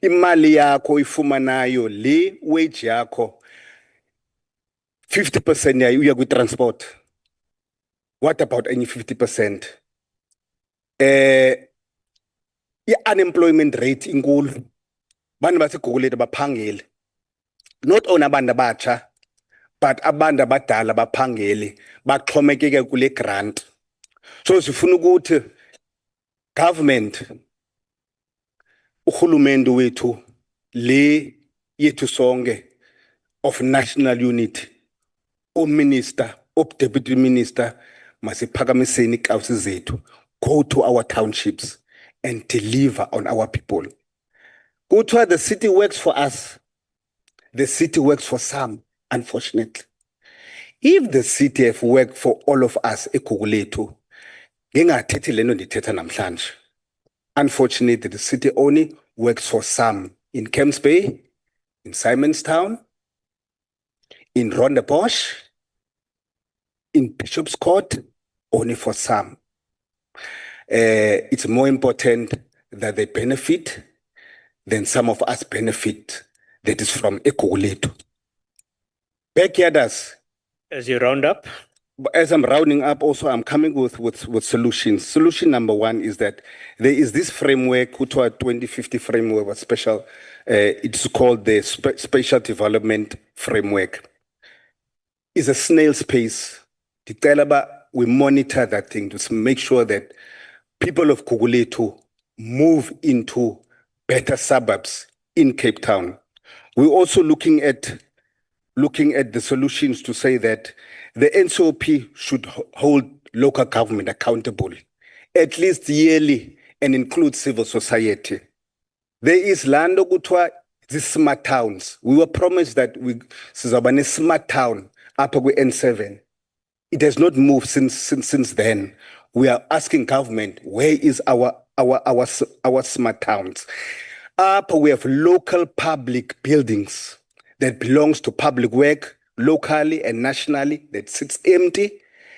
Imali yakho ifumanayo le wage yakho 50% yayo uya kwi-transport. What about any 50%? I-unemployment rate inkulu. Bantu baseGugulethu baphangele. not on abantu abatsha but abantu abadala baphangeli baxhomekeke kule grant. So sifuna ukuthi government uhulumende wethu le yethu sonke of national unity minister deputy minister masiphakamiseni ikawusi zethu, go to our townships and deliver on our people. Kuthiwa the city works for us, the city works for some, unfortunately. If the city have worked for all of us eGugulethu, ngingathethi lento ndithetha namhlanje. Unfortunately, the city only works for some in Camps Bay, in Simonstown, in Rondebosch, in Bishop's Court, only for some. It's more important that they benefit than some of us benefit that is from eGugulethu. Backyarders. As you round up. As I'm rounding up, also I'm coming with solutions. Solution number one is that there is this framework, Kutwa 2050 framework, was special. It's called the Spatial Development Framework. It's a snail's pace. We monitor that thing to make sure that people of Gugulethu move into better suburbs in Cape Town. We're also looking at the solutions to say that the NCOP should hold local government accountable, at least yearly, and include civil society. There is land okuthiwa these smart towns. We were promised that sizaba smart town up N7. It has not moved since then. We are asking government, where is our smart towns? We have local public buildings that belongs to public work locally and nationally that sits empty,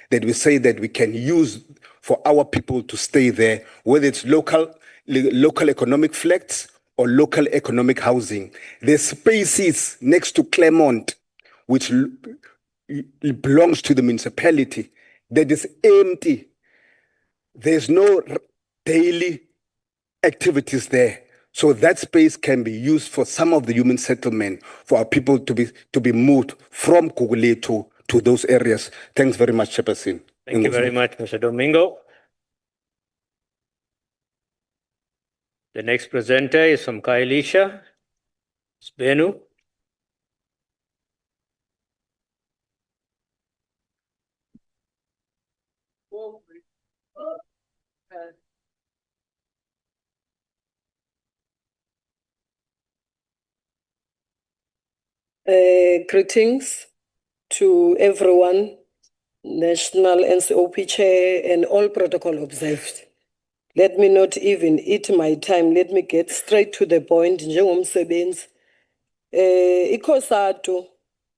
that we say that we can use for our people to stay there, whether it's local economic flats or local economic housing. There's spaces next to Claremont, which belongs to the municipality, that is empty. There's no daily activities there. So that space can be used for some of the human settlement for our people to be moved from Gugulethu to those areas. Thanks very much, Chairperson. Thank you very much, Mr. Domingo. The next presenter is from Khayelitsha. It's Benu. Greetings to everyone, National NCOP Chair and all protocol observed. Let me not even eat my time. Let me get straight to the point. Njengomsebenzi, ikhosatu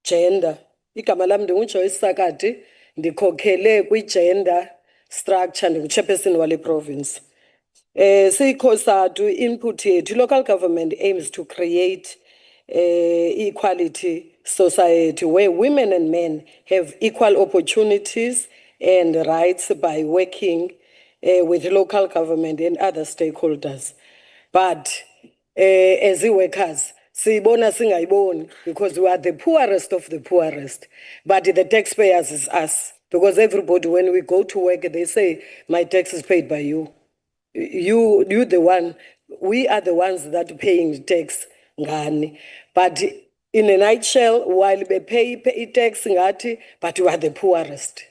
gender. Igama lami ndinguJoyce Sakati, ndikhokhele kwi-gender structure ndingu-chairperson wale province. Siyikhosatu input yethu, local government aims to create equality society where women and men have equal opportunities and rights by working with local government and other stakeholders. But as workers, siyibona singayiboni because we are the poorest of the poorest. But the taxpayers is us. Because everybody, when we go to work, they say, my tax is paid by you. You the one, we are the ones that are paying tax. But in a nutshell, while we pay tax, but we are the poorest.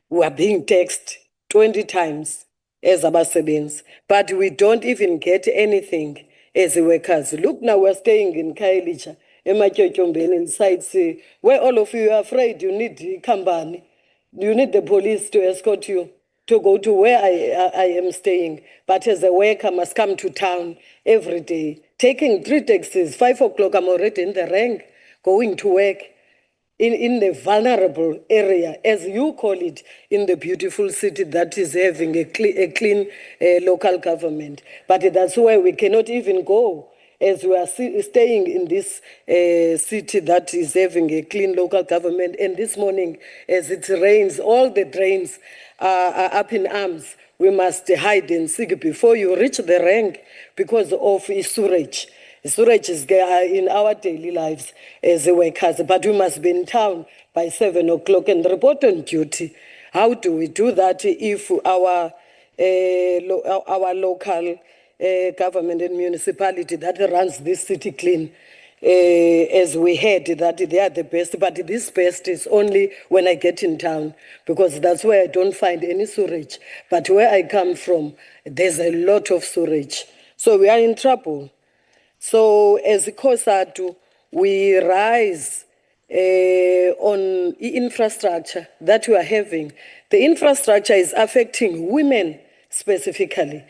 We are being taxed 20 times as abasebenzi, but we don't even get anything as workers. Look, now we're staying in Khayelitsha, in sites where all of you are afraid you need company. You need the police to escort you to go to where I am staying. But as a worker, must come to town every day. Taking 3 taxis, 5 o'clock, I'm already in the rank, going to work in the vulnerable area, as you call it, in the beautiful city that is having a clean local government. But that's where we cannot even go, as we are staying in this city that is having a clean local government. And this morning, as it rains, all the drains are up in arms. We must hide and seek before you reach the rank because of sewerage. Sewage is in our daily lives as workers, but we must be in town by 7 o'clock and report on duty. How do we do that if our local government and municipality that runs this city clean, as we heard that they are the best, but this best is only when I get in town, because that's where I don't find any sewage. But where I come from, there's a lot of sewage. So we are in trouble. So as COSATU, we rise on infrastructure that we are having. The infrastructure is affecting women specifically.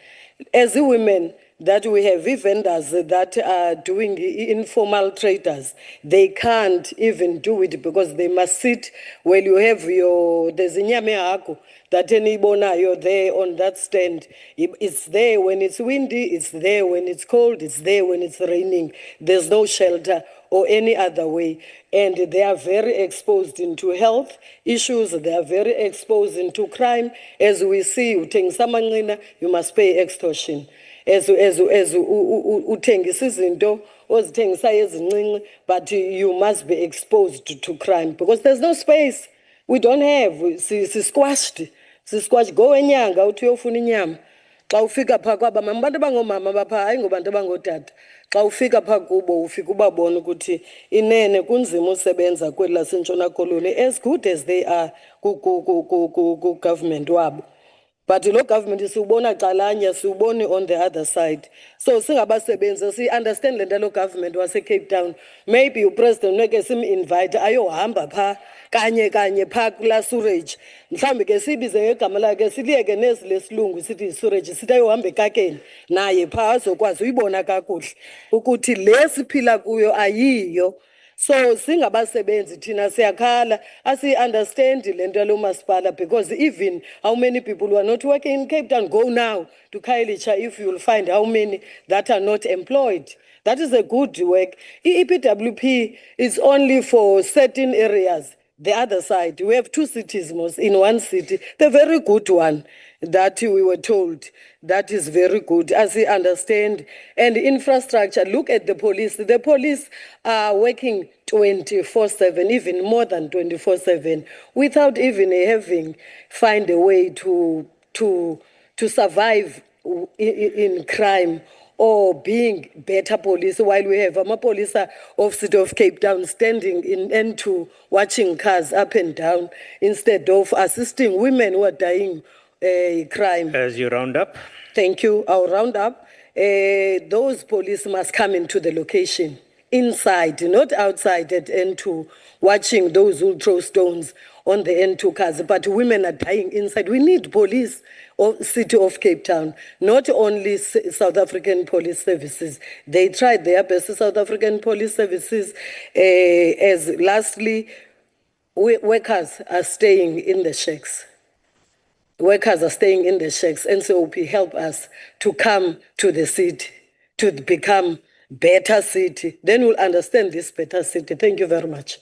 As women, that we have vendors that are doing informal traders, they can't even do it because they must sit while you have there's inyama yakho that enibonayo there on that stand. It's there when it's windy, it's there when it's cold, it's there when it's raining. There's no shelter or any other way. And they are very exposed into health issues, they are very exposed into crime. As we see, you must pay extortion. As uthengisa izinto ozithengisayo ezincinci, but you must be exposed to crime because there's no space. We don't have, squashed. Go enyanga uthi uyofuna inyama. Xa ufika phaa kwaba abantu abangomama bapha hayi ngobantu abangootata. Xa ufika phaa kubo ufika ubabona ukuthi inene kunzima usebenza kweli laseNtshona Koloni, as good as they are ku government wabo. But lo government siubona calanye, siuboni on the other side. So singabasebenzi si understand le nto lo government wase Cape Town. Maybe upresident ngeke sim-invite ayohamba phaa kanye phaa kula sewage. Mhlawumbi ke sibize ngegama lakhe siliyeke nezi lesilungu sithi sewage sithi ayohamba ekakeni naye phaa azokwazi uyibona kakuhle ukuthi le siphila kuyo ayiyo. So singabasebenzi thina siyakhala asi-understand le nto yalo masipala, because even how many people who are not working in Cape Town, go now to Khayelitsha if you'll find how many that are not employed. That is a good work. EPWP is only for certain areas. The other side, we have 2 cities in one city. The very good one that we were told, that is very good, as we understand. And infrastructure, look at the police. The police are working 24/7, even more than 24/7, without even having find a way to survive in crime or being better police, while we have police of City of Cape Town standing into watching cars up and down instead of assisting women who are dying crime. As you round up. Thank you. I'll round up. Those police must come into the location, inside, not outside at N2, watching those who throw stones on the N2 cars. But women are dying inside. We need police of City of Cape Town, not only South African Police Services. They tried their best, South African Police Services. As lastly, workers are staying in the shacks. Workers are staying in the shacks. NCOP help us to come to the city, to become better city. Then we'll understand this better city. Thank you very much.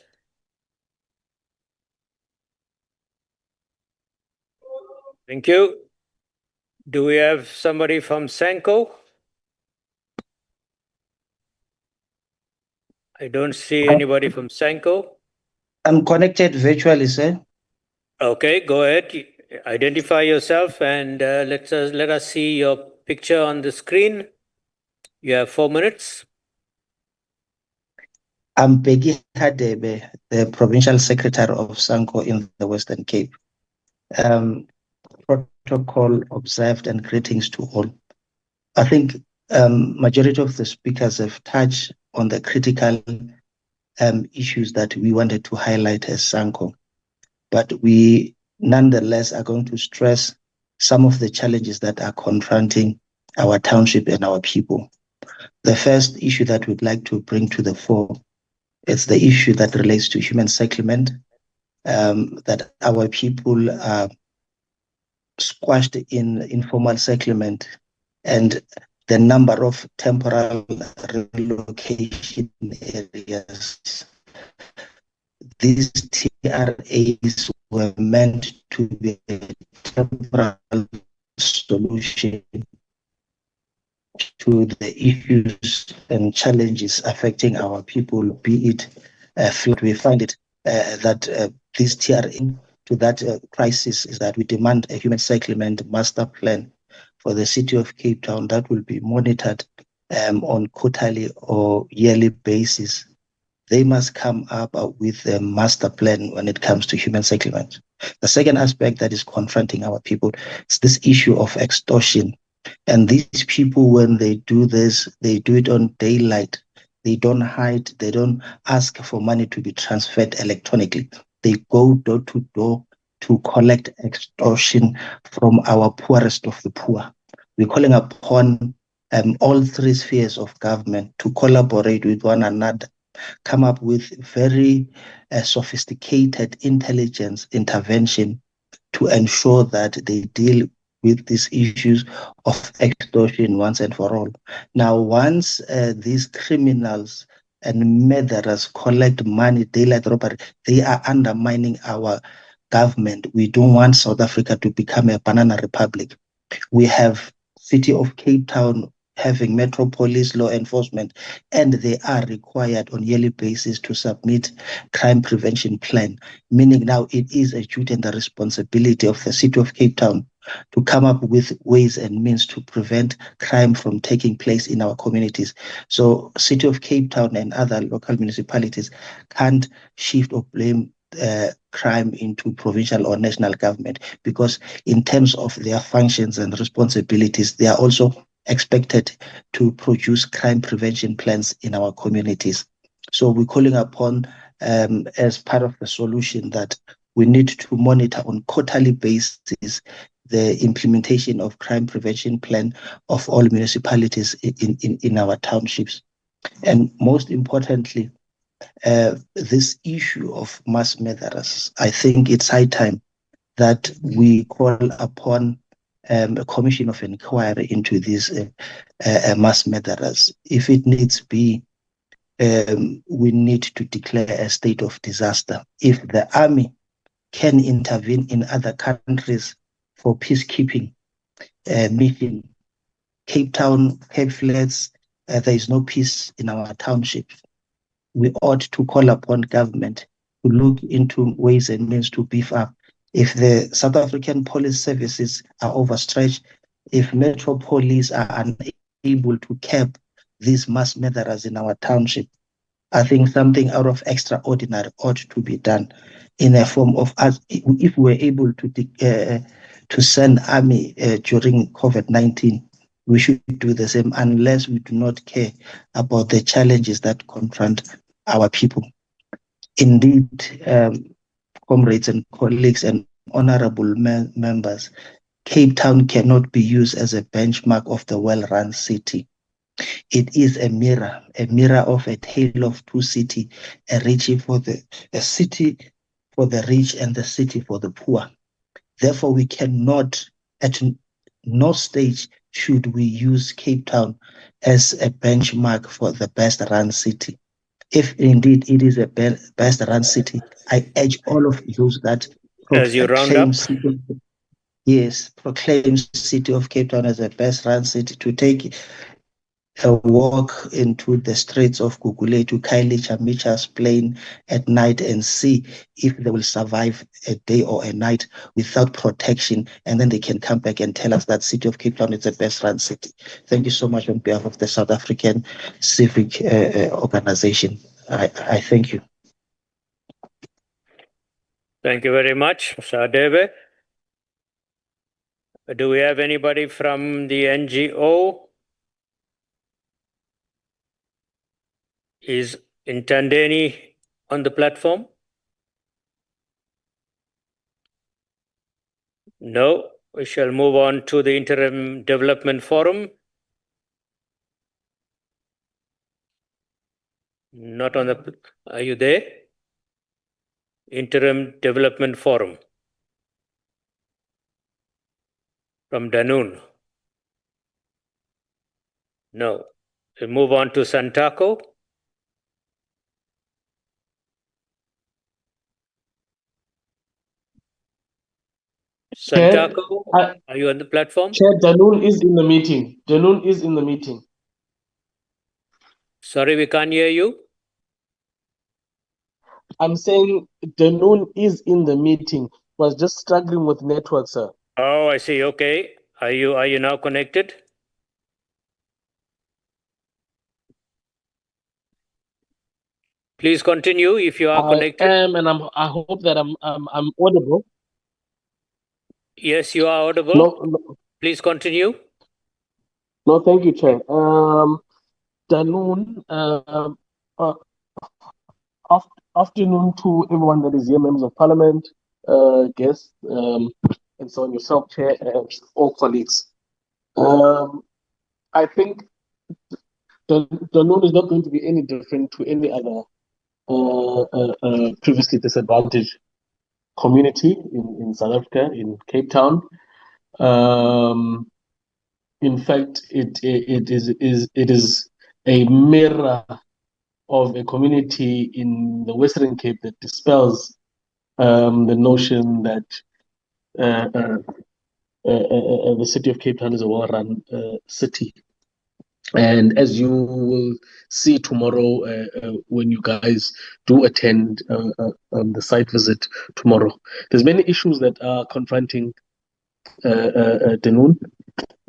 Thank you. Do we have somebody from Sanko? I don't see anybody from Sanko. I'm connected virtually, sir. Okay, go ahead. Identify yourself and let us see your picture on the screen. You have 4 minutes. I'm Peggy Hadebe, the Provincial Secretary of Sanko in the Western Cape. Protocol observed and greetings to all. I think majority of the speakers have touched on the critical issues that we wanted to highlight as Sanko, but we nonetheless are going to stress some of the challenges that are confronting our township and our people. The first issue that we'd like to bring to the fore is the issue that relates to human settlement, that our people are squashed in informal settlement, and the number of temporal relocation areas. These TRAs were meant to be a temporal solution to the issues and challenges affecting our people, be it flood. We find it that this TRM to that crisis is that we demand a human settlement master plan for the city of Cape Town that will be monitored on quarterly or yearly basis. They must come up with a master plan when it comes to human settlement. The second aspect that is confronting our people is this issue of extortion. And these people, when they do this, they do it on daylight. They don't hide. They don't ask for money to be transferred electronically. They go door to door to collect extortion from our poorest of the poor. We're calling upon all three spheres of government to collaborate with one another, come up with very sophisticated intelligence intervention to ensure that they deal with these issues of extortion once and for all. Now, once these criminals and murderers collect money, daylight robbery, they are undermining our government. We don't want South Africa to become a banana republic. We have City of Cape Town having metropolis law enforcement, and they are required on yearly basis to submit crime prevention plan, meaning now it is a duty and the responsibility of the City of Cape Town to come up with ways and means to prevent crime from taking place in our communities. So City of Cape Town and other local municipalities can't shift or blame crime into provincial or national government, because in terms of their functions and responsibilities, they are also expected to produce crime prevention plans in our communities. So we're calling upon, as part of the solution, that we need to monitor on quarterly basis the implementation of crime prevention plan of all municipalities in our townships. And most importantly, this issue of mass murderers, I think it's high time that we call upon a commission of inquiry into these mass murderers. If it needs be, we need to declare a state of disaster. If the army can intervene in other countries for peacekeeping mission, Cape Town, Cape Flats, there is no peace in our townships. We ought to call upon government to look into ways and means to beef up. If the South African police services are overstretched, if Metro Police are unable to cap these mass murderers in our township, I think something out of extraordinary ought to be done in a form of us. If we're able to send army during COVID-19, we should do the same, unless we do not care about the challenges that confront our people. Indeed, comrades and colleagues and honorable members, Cape Town cannot be used as a benchmark of the well-run city. It is a mirror of a tale of two cities, a city for the rich and the city for the poor. Therefore, we cannot, at no stage should we use Cape Town as a benchmark for the best-run city. If indeed it is a best-run city, I urge all of those that as you round up, proclaim City of Cape Town as a best-run city to take a walk into the streets of Gugulethu, Khayelitsha, Mitchell's Plain at night and see if they will survive a day or a night without protection, and then they can come back and tell us that City of Cape Town is the best-run city. Thank you so much on behalf of the South African Civic Organization. I thank you. Thank you very much, Sadebe. Do we have anybody from the NGO? Is Intandeni on the platform? No. We shall move on to the Interim Development Forum. Not on the... Are you there? Interim Development Forum. From Danun. No. We move on to Santaco. Santaco, are you on the platform? Chair, Danun is in the meeting. Danun is in the meeting. Sorry, we can't hear you. I'm saying Danun is in the meeting. Was just struggling with network, sir. Oh, I see. Okay. Are you now connected? Please continue if you are connected. I am, and I hope that I'm audible. Yes, you are audible. No, Please continue. no, thank you, Chair. Danun, afternoon to everyone that is here, members of Parliament, guests, and so on, yourself, Chair, and all colleagues. I think Danun is not going to be any different to any other previously disadvantaged community in South Africa, in Cape Town. In fact, it is a mirror of a community in the Western Cape that dispels the notion that the city of Cape Town is a well-run city. And as you will see tomorrow, when you guys do attend the site visit tomorrow, there's many issues that are confronting Danun.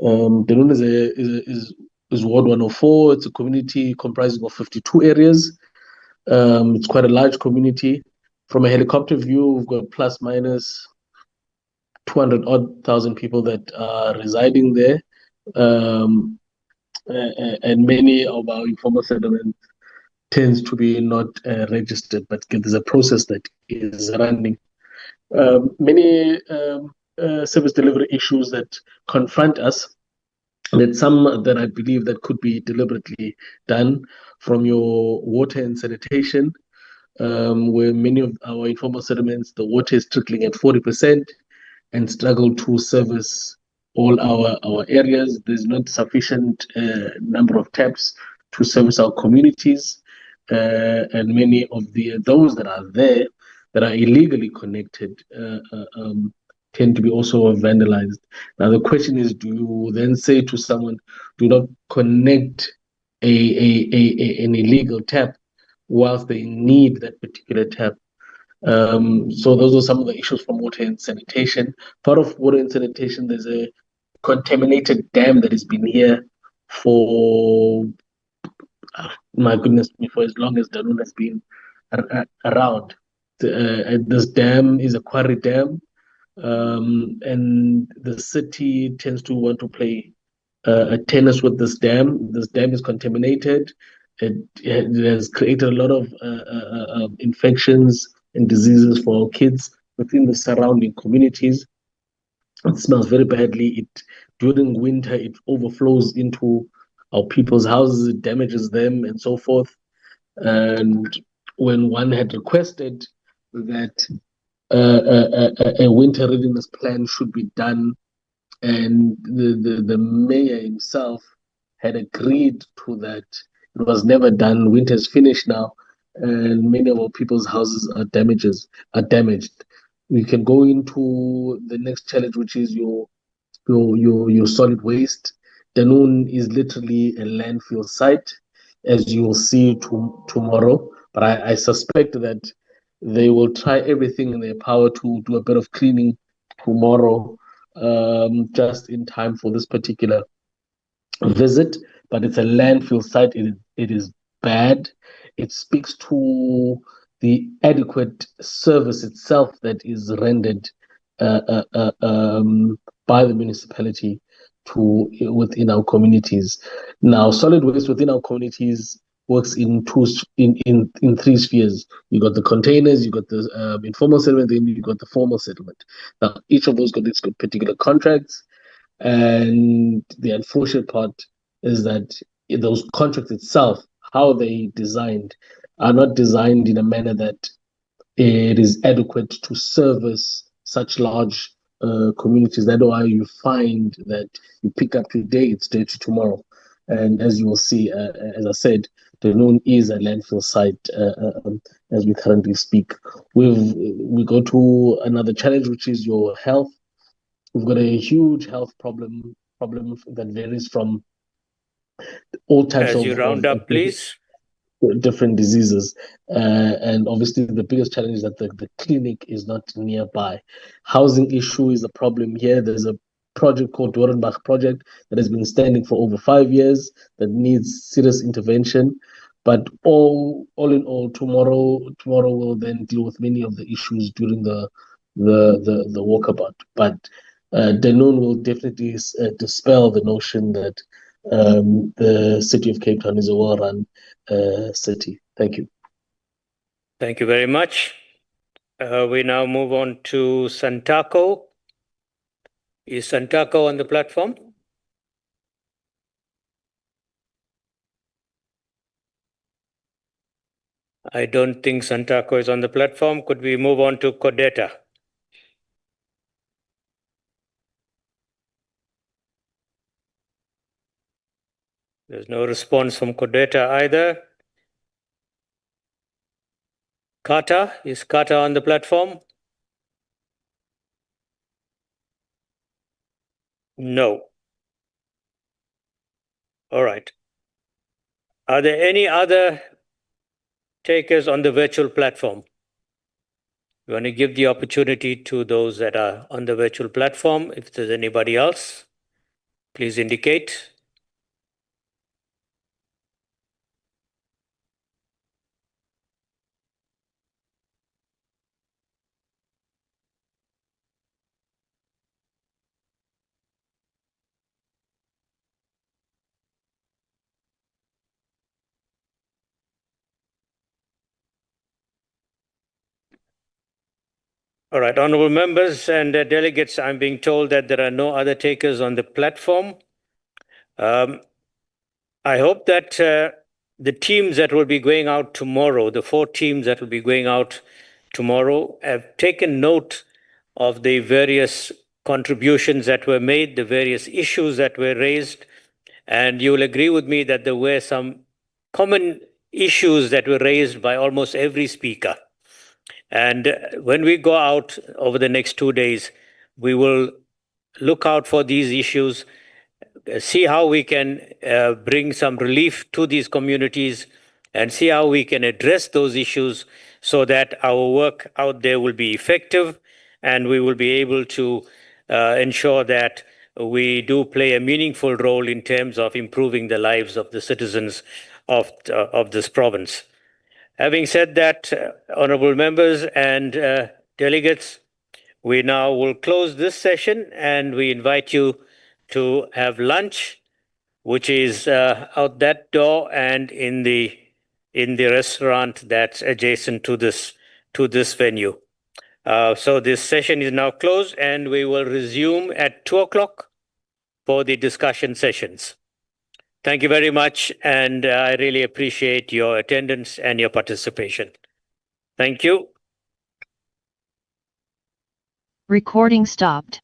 Danun is Ward 104. It's a community comprising of 52 areas. It's quite a large community. From a helicopter view, we've got plus minus 200,000 people that are residing there. And many of our informal settlements tends to be not registered, but there's a process that is running. Many service delivery issues that confront us, that some that I believe that could be deliberately done, from your water and sanitation, where many of our informal settlements, the water is trickling at 40% and struggle to service all our areas. There's not sufficient number of taps to service our communities, and many of those that are there that are illegally connected tend to be also vandalized. Now the question is, do you then say to someone, do not connect an illegal tap whilst they need that particular tap? So those are some of the issues from water and sanitation. Part of water and sanitation, there's a contaminated dam that has been here for, my goodness me, for as long as Danun has been around. This dam is a quarry dam, and the city tends to want to play tennis with this dam. This dam is contaminated. It has created a lot of infections and diseases for our kids within the surrounding communities. It smells very badly. During winter, it overflows into our people's houses. It damages them and so forth. And when one had requested that a winter readiness plan should be done, and the mayor himself had agreed to that, it was never done. Winter's finished now, and many of our people's houses are damaged. We can go into the next challenge, which is your solid waste. Danun is literally a landfill site, as you will see tomorrow. But I suspect that they will try everything in their power to do a bit of cleaning tomorrow, just in time for this particular visit. But it's a landfill site. It is bad. It speaks to the adequate service itself that is rendered by the municipality to within our communities. Now, solid waste within our communities works in three spheres. You got the containers, you got the informal settlement, then you got the formal settlement. Now, each of those got its particular contracts, and the unfortunate part is that those contracts itself, how they designed, are not designed in a manner that it is adequate to service such large communities. That's why you find that you pick up today, it's dirty tomorrow. And as you will see, as I said, Danun is a landfill site as we currently speak. We go to another challenge, which is your health. We've got a huge health problem that varies from all types As of, you round up, please. different diseases. And obviously, the biggest challenge is that the clinic is not nearby. Housing issue is a problem here. There's a project called Dorenbach project that has been standing for over 5 years that needs serious intervention. But all in all, tomorrow we'll then deal with many of the issues during the walkabout. But Danone will definitely dispel the notion that the city of Cape Town is a well-run city. Thank you. Thank you very much. We now move on to Santako. Is Santako on the platform? I don't think Santako is on the platform. Could we move on to Kodeta? There's no response from Kodeta either. Kata, is Kata on the platform? No. All right. Are there any other takers on the virtual platform? We want to give the opportunity to those that are on the virtual platform. If there's anybody else, please indicate. All right, honorable members and delegates, I'm being told that there are no other takers on the platform. I hope that the teams that will be going out tomorrow, the 4 teams that will be going out tomorrow, have taken note of the various contributions that were made, the various issues that were raised, and you will agree with me that there were some common issues that were raised by almost every speaker. And when we go out over the next 2 days, we will look out for these issues, see how we can bring some relief to these communities, and see how we can address those issues so that our work out there will be effective and we will be able to ensure that we do play a meaningful role in terms of improving the lives of the citizens of this province. Having said that, honorable members and delegates, we now will close this session and we invite you to have lunch, which is out that door and in the restaurant that's adjacent to this venue. So this session is now closed and we will resume at 2:00 for the discussion sessions. Thank you very much, and I really appreciate your attendance and your participation. Thank you. Recording stopped.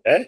Eh?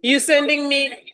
You sending me?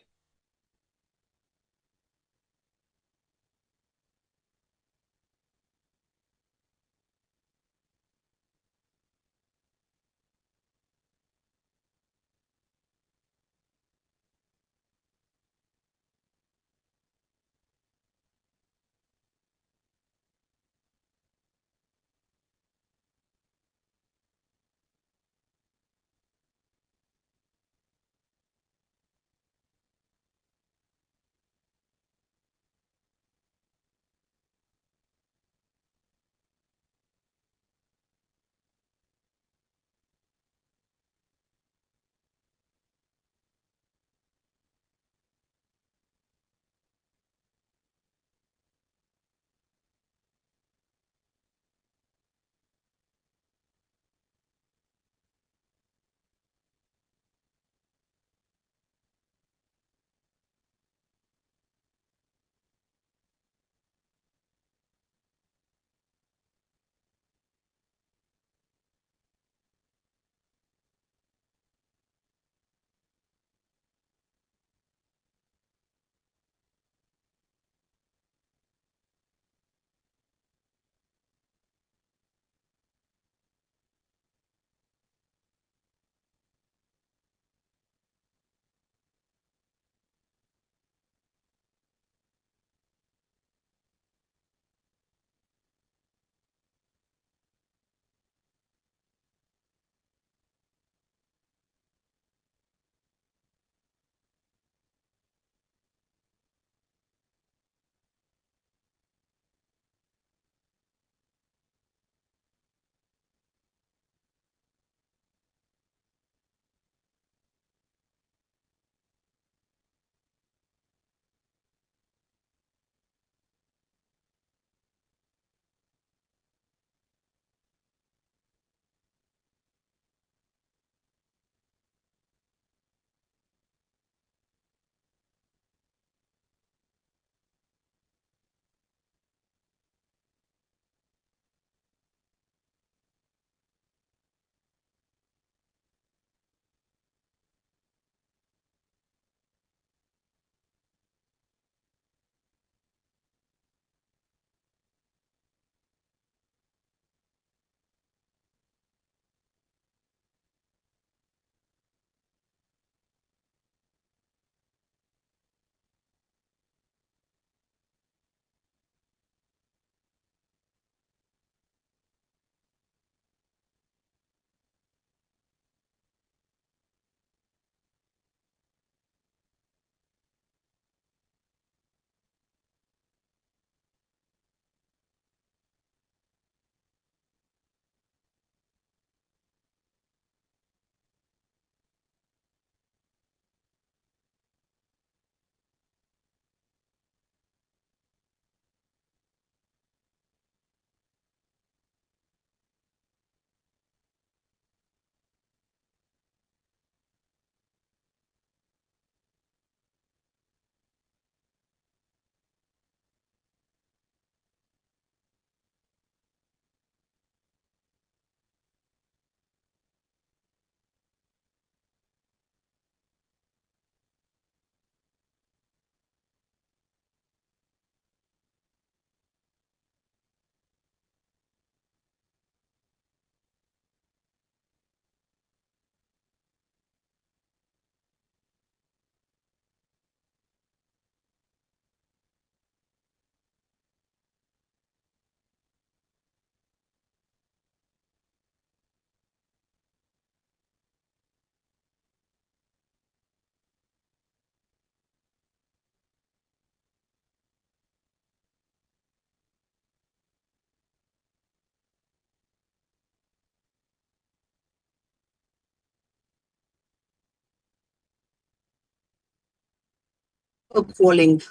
calling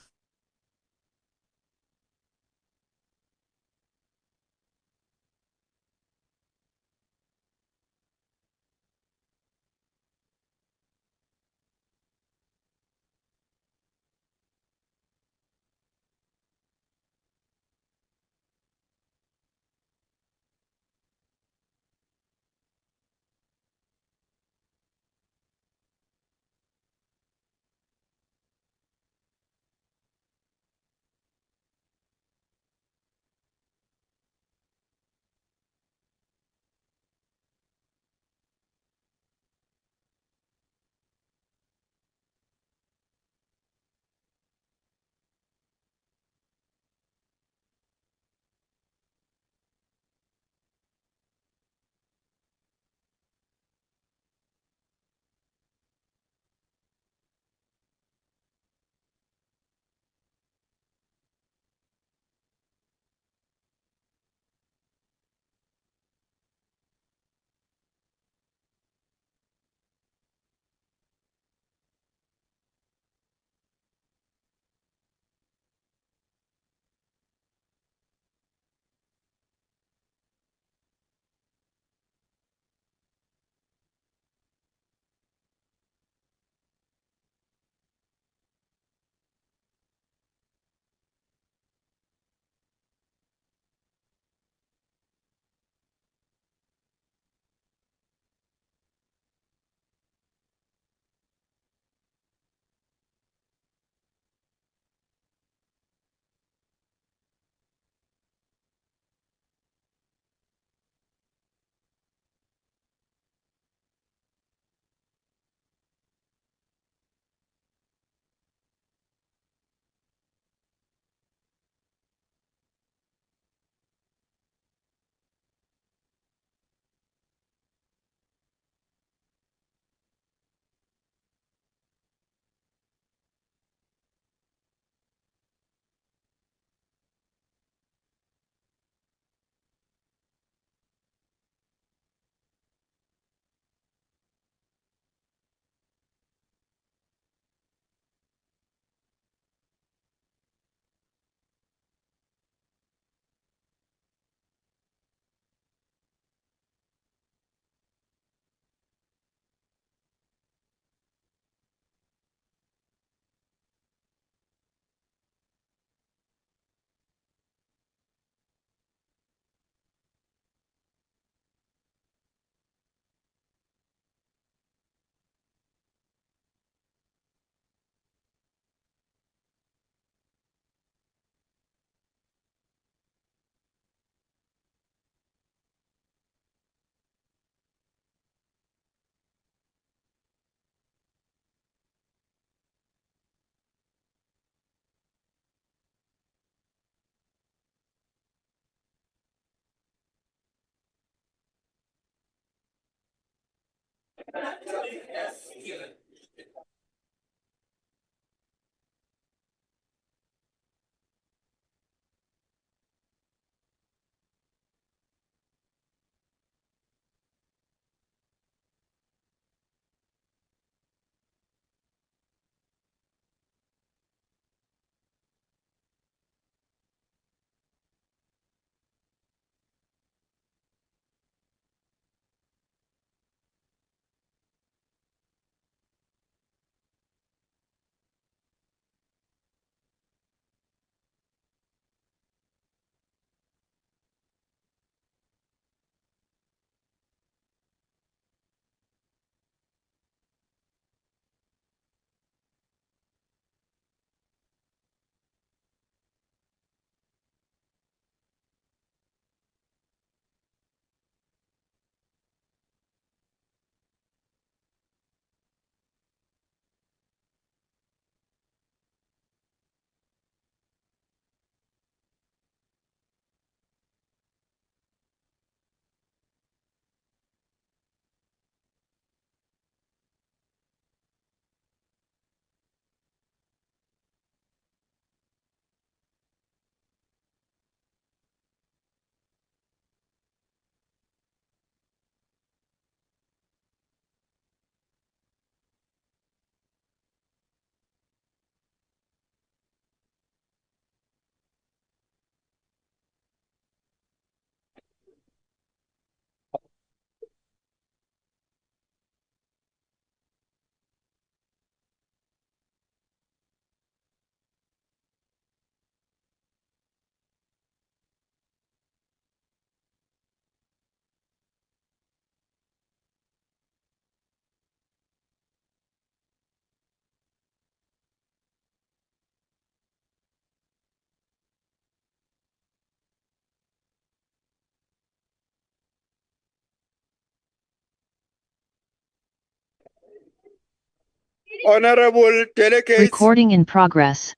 Honorable delegates, Recording in progress.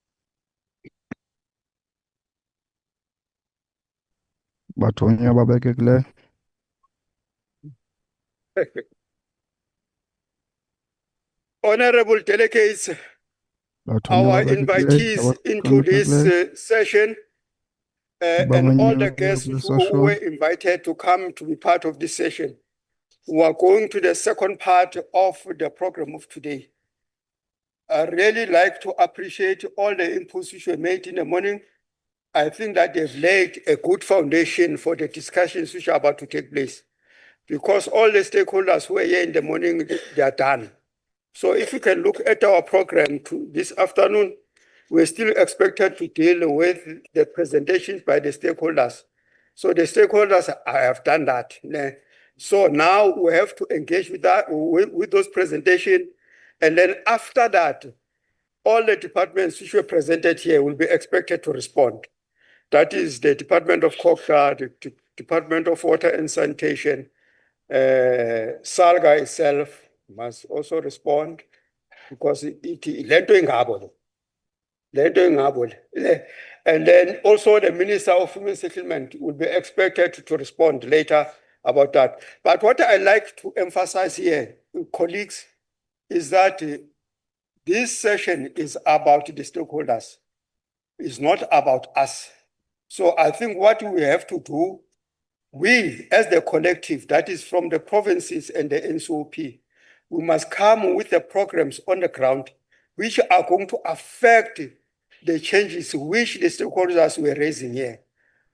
Bathonya babekekile. honorable delegates, Bathonya our babekekile. invitees into this session, and all the guests who were invited to come to be part of this session. We are going to the second part of the program of today. I really like to appreciate all the inputs which were made in the morning. I think that they've laid a good foundation for the discussions which are about to take place, because all the stakeholders who were here in the morning, they are done. So if you can look at our program this afternoon, we're still expected to deal with the presentations by the stakeholders. So the stakeholders have done that. So now we have to engage with that, with those presentations. And then after that, all the departments which were presented here will be expected to respond. That is the Department of COCTA, the Department of Water and Sanitation, SALGA itself must also respond, because lento ingabo. And then also the Minister of Human Settlement will be expected to respond later about that. But what I like to emphasize here, colleagues, is that this session is about the stakeholders. It's not about us. So I think what we have to do, we as the collective, that is from the provinces and the NCOP, we must come with the programs on the ground which are going to affect the changes which the stakeholders were raising here.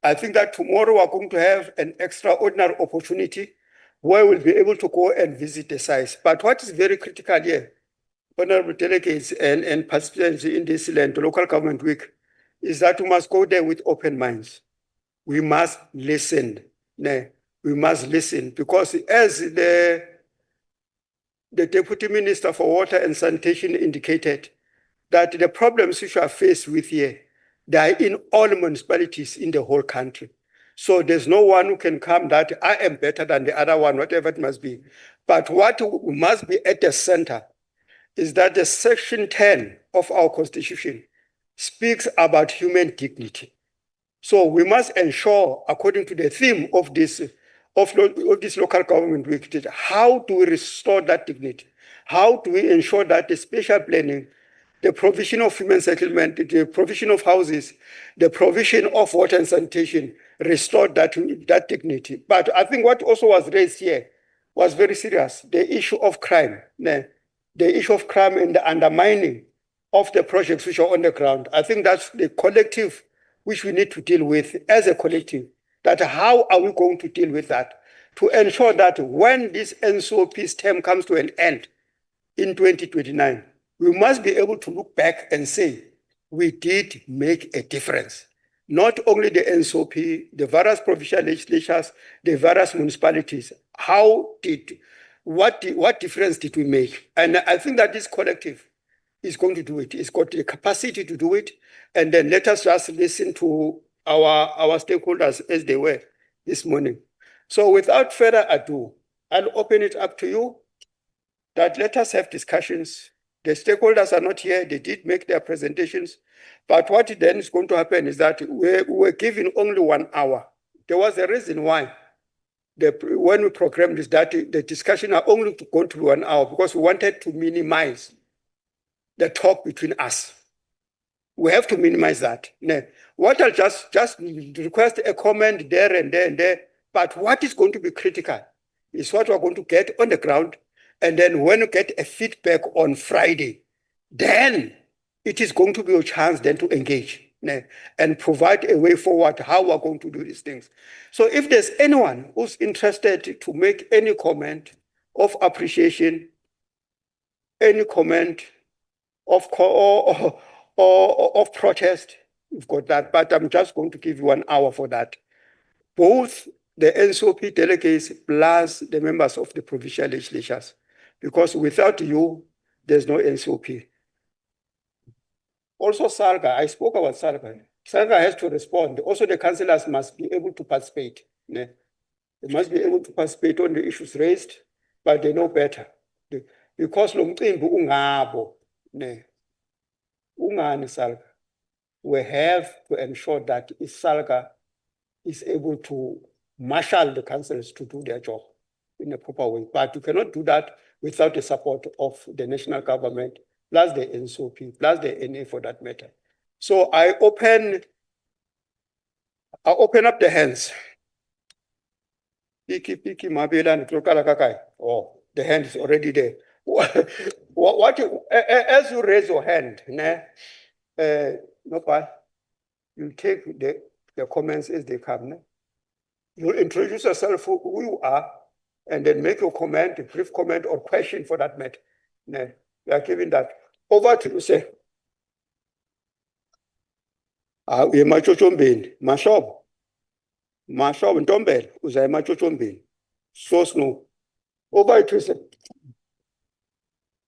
I think that tomorrow we're going to have an extraordinary opportunity where we'll be able to go and visit the sites. But what is very critical here, honorable delegates and participants in this local government week, is that we must go there with open minds. We must listen. We must listen, because as the Deputy Minister for Water and Sanitation indicated, that the problems which are faced with here, they are in all municipalities in the whole country. So there's no one who can come that I am better than the other one, whatever it must be. But what must be at the center is that the Section 10 of our Constitution speaks about human dignity. So we must ensure, according to the theme of this local government week, how do we restore that dignity? How do we ensure that the spatial planning, the provision of human settlement, the provision of houses, the provision of water and sanitation restore that dignity? But I think what also was raised here was very serious, the issue of crime. The issue of crime and the undermining of the projects which are on the ground. I think that's the collective which we need to deal with as a collective. That how are we going to deal with that to ensure that when this NCOP's term comes to an end in 2029, we must be able to look back and say, we did make a difference. Not only the NCOP, the various provincial legislatures, the various municipalities, what difference did we make? And I think that this collective is going to do it. It's got the capacity to do it. And then let us just listen to our stakeholders as they were this morning. So without further ado, I'll open it up to you, that let us have discussions. The stakeholders are not here. They did make their presentations. But what then is going to happen is that we were given only 1 hour. There was a reason why. When we programmed this, that the discussion are only going to be 1 hour, because we wanted to minimize the talk between us. We have to minimize that. What I'll just request a comment there and there and there, but what is going to be critical is what we're going to get on the ground. And then when you get a feedback on Friday, then it is going to be a chance then to engage and provide a way forward how we're going to do these things. So if there's anyone who's interested to make any comment of appreciation, any comment of protest, you've got that, but I'm just going to give you 1 hour for that. Both the NCOP delegates plus the members of the provincial legislatures, because without you, there's no NCOP. Also SALGA, I spoke about SALGA. SALGA has to respond. Also the councillors must be able to participate. They must be able to participate on the issues raised, but they know better. because lo mcimbi ungabo ne ungani Salga. We have to ensure that Salga is able to marshal the councils to do their job in a proper way. But you cannot do that without the support of the national government, plus the NSOP, plus the NA for that matter. So I open up the hands. Piki mabela and kakai. Oh, the hand is already there. As you raise your hand, you take the comments as they come. You'll introduce yourself who you are, and then make your comment, a brief comment or question for that matter. We are giving that over to you, sir. Mashob Ntombele, uza emachochombeni. So snow. Over to you, sir.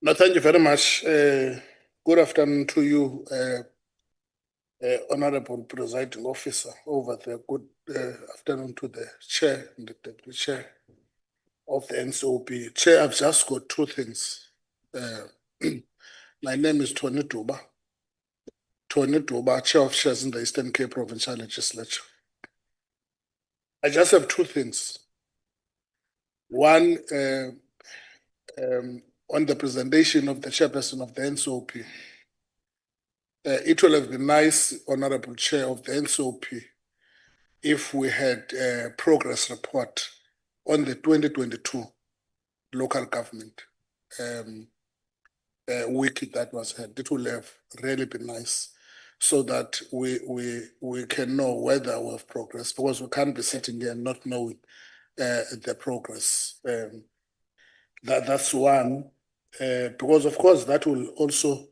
No, thank you very much. Good afternoon to you, Honorable Presiding Officer over there. Good afternoon to the Chair and the Deputy Chair of the NCOP. Chair, I've just got two things. My name is Tony Duba. Tony Duba, Chair of Shares in the Eastern Cape Provincial Legislature. I just have two things. One, on the presentation of the chairperson of the NCOP. It will have been nice, Honorable Chair of the NCOP, if we had a progress report on the 2022 local government week that was had. It will have really been nice so that we can know whether we have progress, because we can't be sitting here not knowing the progress. That's one, because of course that will also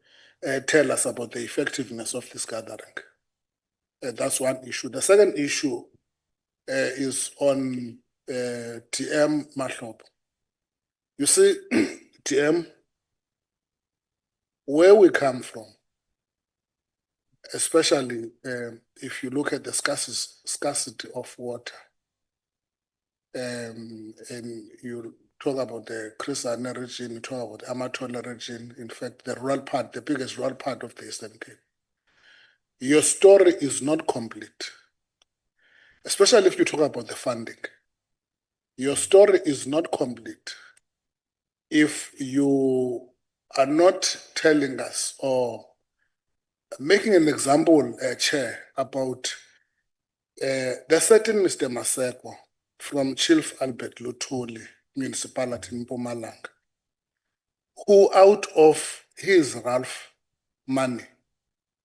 tell us about the effectiveness of this gathering. That's one issue. The second issue is on TM Mahlobo. You see, TM, where we come from, especially if you look at the scarcity of water, and you talk about the Chrysaor region, you talk about the Amatola region, in fact, the rural part, the biggest rural part of the Eastern Cape. Your story is not complete, especially if you talk about the funding. Your story is not complete if you are not telling us or making an example, Chair, about the certain Mr. Maseko from Chief Albert Lutuli municipality in Mpumalanga, who out of his Ralph money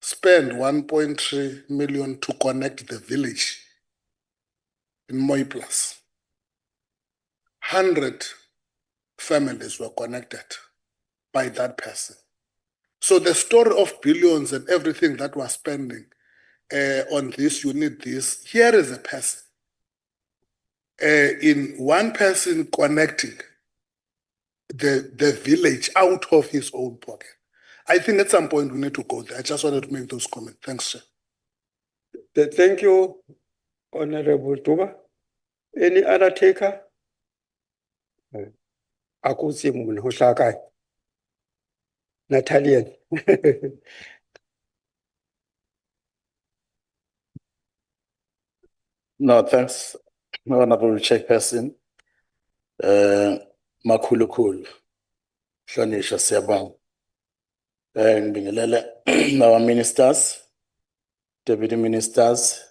spent 1.3 million to connect the village in Moiplas. 100 families were connected by that person. So the story of billions and everything that was spending on this, you need this. Here is a person. In one person connecting the village out of his own pocket. I think at some point we need to go there. I just wanted to make those comments. Thanks, sir. Thank you, Honorable Tuba. Any other taker? Akusi Munhoshakai. Natalian. No, thanks, Honorable Chairperson. Makhulu, Hlanisha Siyabonga. Ngibingelele our ministers, deputy ministers,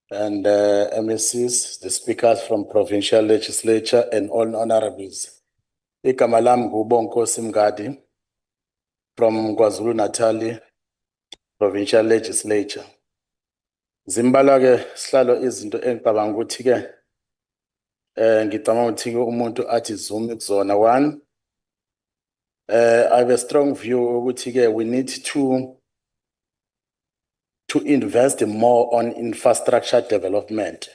and MSCs, the speakers from provincial legislature, and all honorables. Igama lami nguBonkosi Mngadi from KwaZulu-Natal provincial legislature. Zimbala ke sihlalo izinto engicabanga ukuthi ke ngicabanga ukuthi umuntu athi zoom kuzona. One, I have a strong view ukuthi ke we need to invest more on infrastructure development,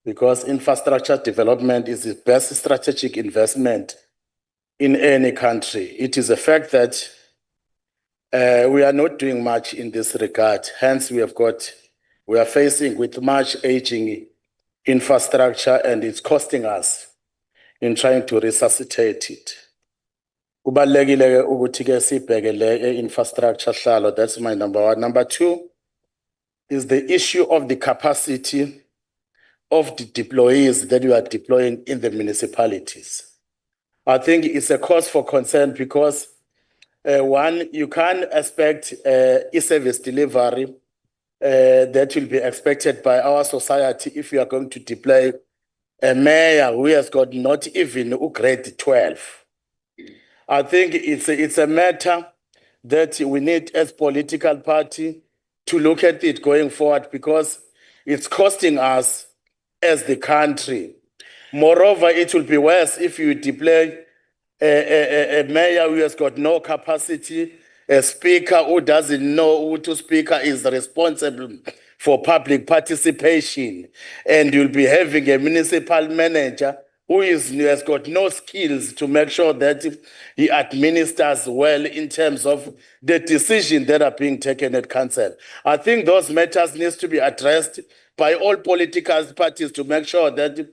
because infrastructure development is the best strategic investment in any country. It is a fact that we are not doing much in this regard. Hence, we are facing with much aging infrastructure, and it's costing us in trying to resuscitate it. Kubalulekile ukuthi ke sibheke le infrastructure hlalo. That's my number one. Number two is the issue of the capacity of the deployees that you are deploying in the municipalities. I think it's a cause for concern because one, you can't expect e-service delivery that will be expected by our society if you are going to deploy a mayor who has got not even a grade 12. I think it's a matter that we need as political party to look at it going forward because it's costing us as the country. Moreover, it will be worse if you deploy a mayor who has got no capacity, a speaker who doesn't know who to speaker is responsible for public participation, and you'll be having a municipal manager who has got no skills to make sure that he administers well in terms of the decisions that are being taken at council. I think those matters needs to be addressed by all political parties to make sure that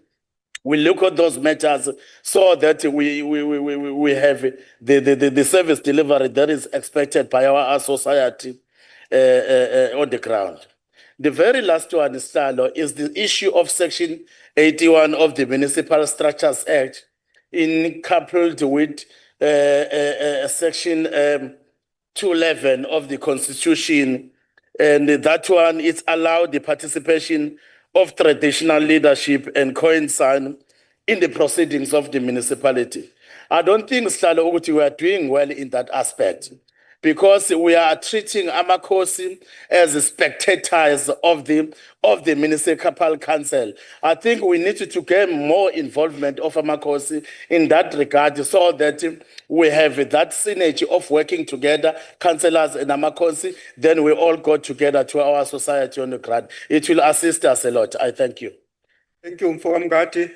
we look at those matters so that we have the service delivery that is expected by our society on the ground. The very last one, Stalo, is the issue of Section 81 of the Municipal Structures Act, coupled with Section 211 of the Constitution. And that one is allowed the participation of traditional leadership and coincide in the proceedings of the municipality. I don't think, Slalo, Uguti, we are doing well in that aspect because we are treating Amakosi as spectators of the municipal council. I think we need to get more involvement of Amakosi in that regard so that we have that synergy of working together, councillors and Amakosi, then we all go together to our society on the ground. It will assist us a lot. I thank you. Thank you, Mfokamgadi.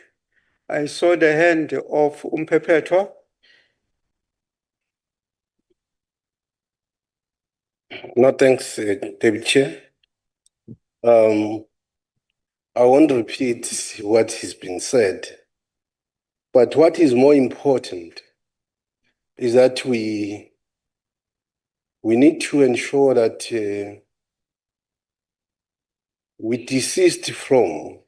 I saw the hand of Umpepetwa. No, thanks, David Chair. I won't repeat what has been said, but what is more important is that we need to ensure that we desist from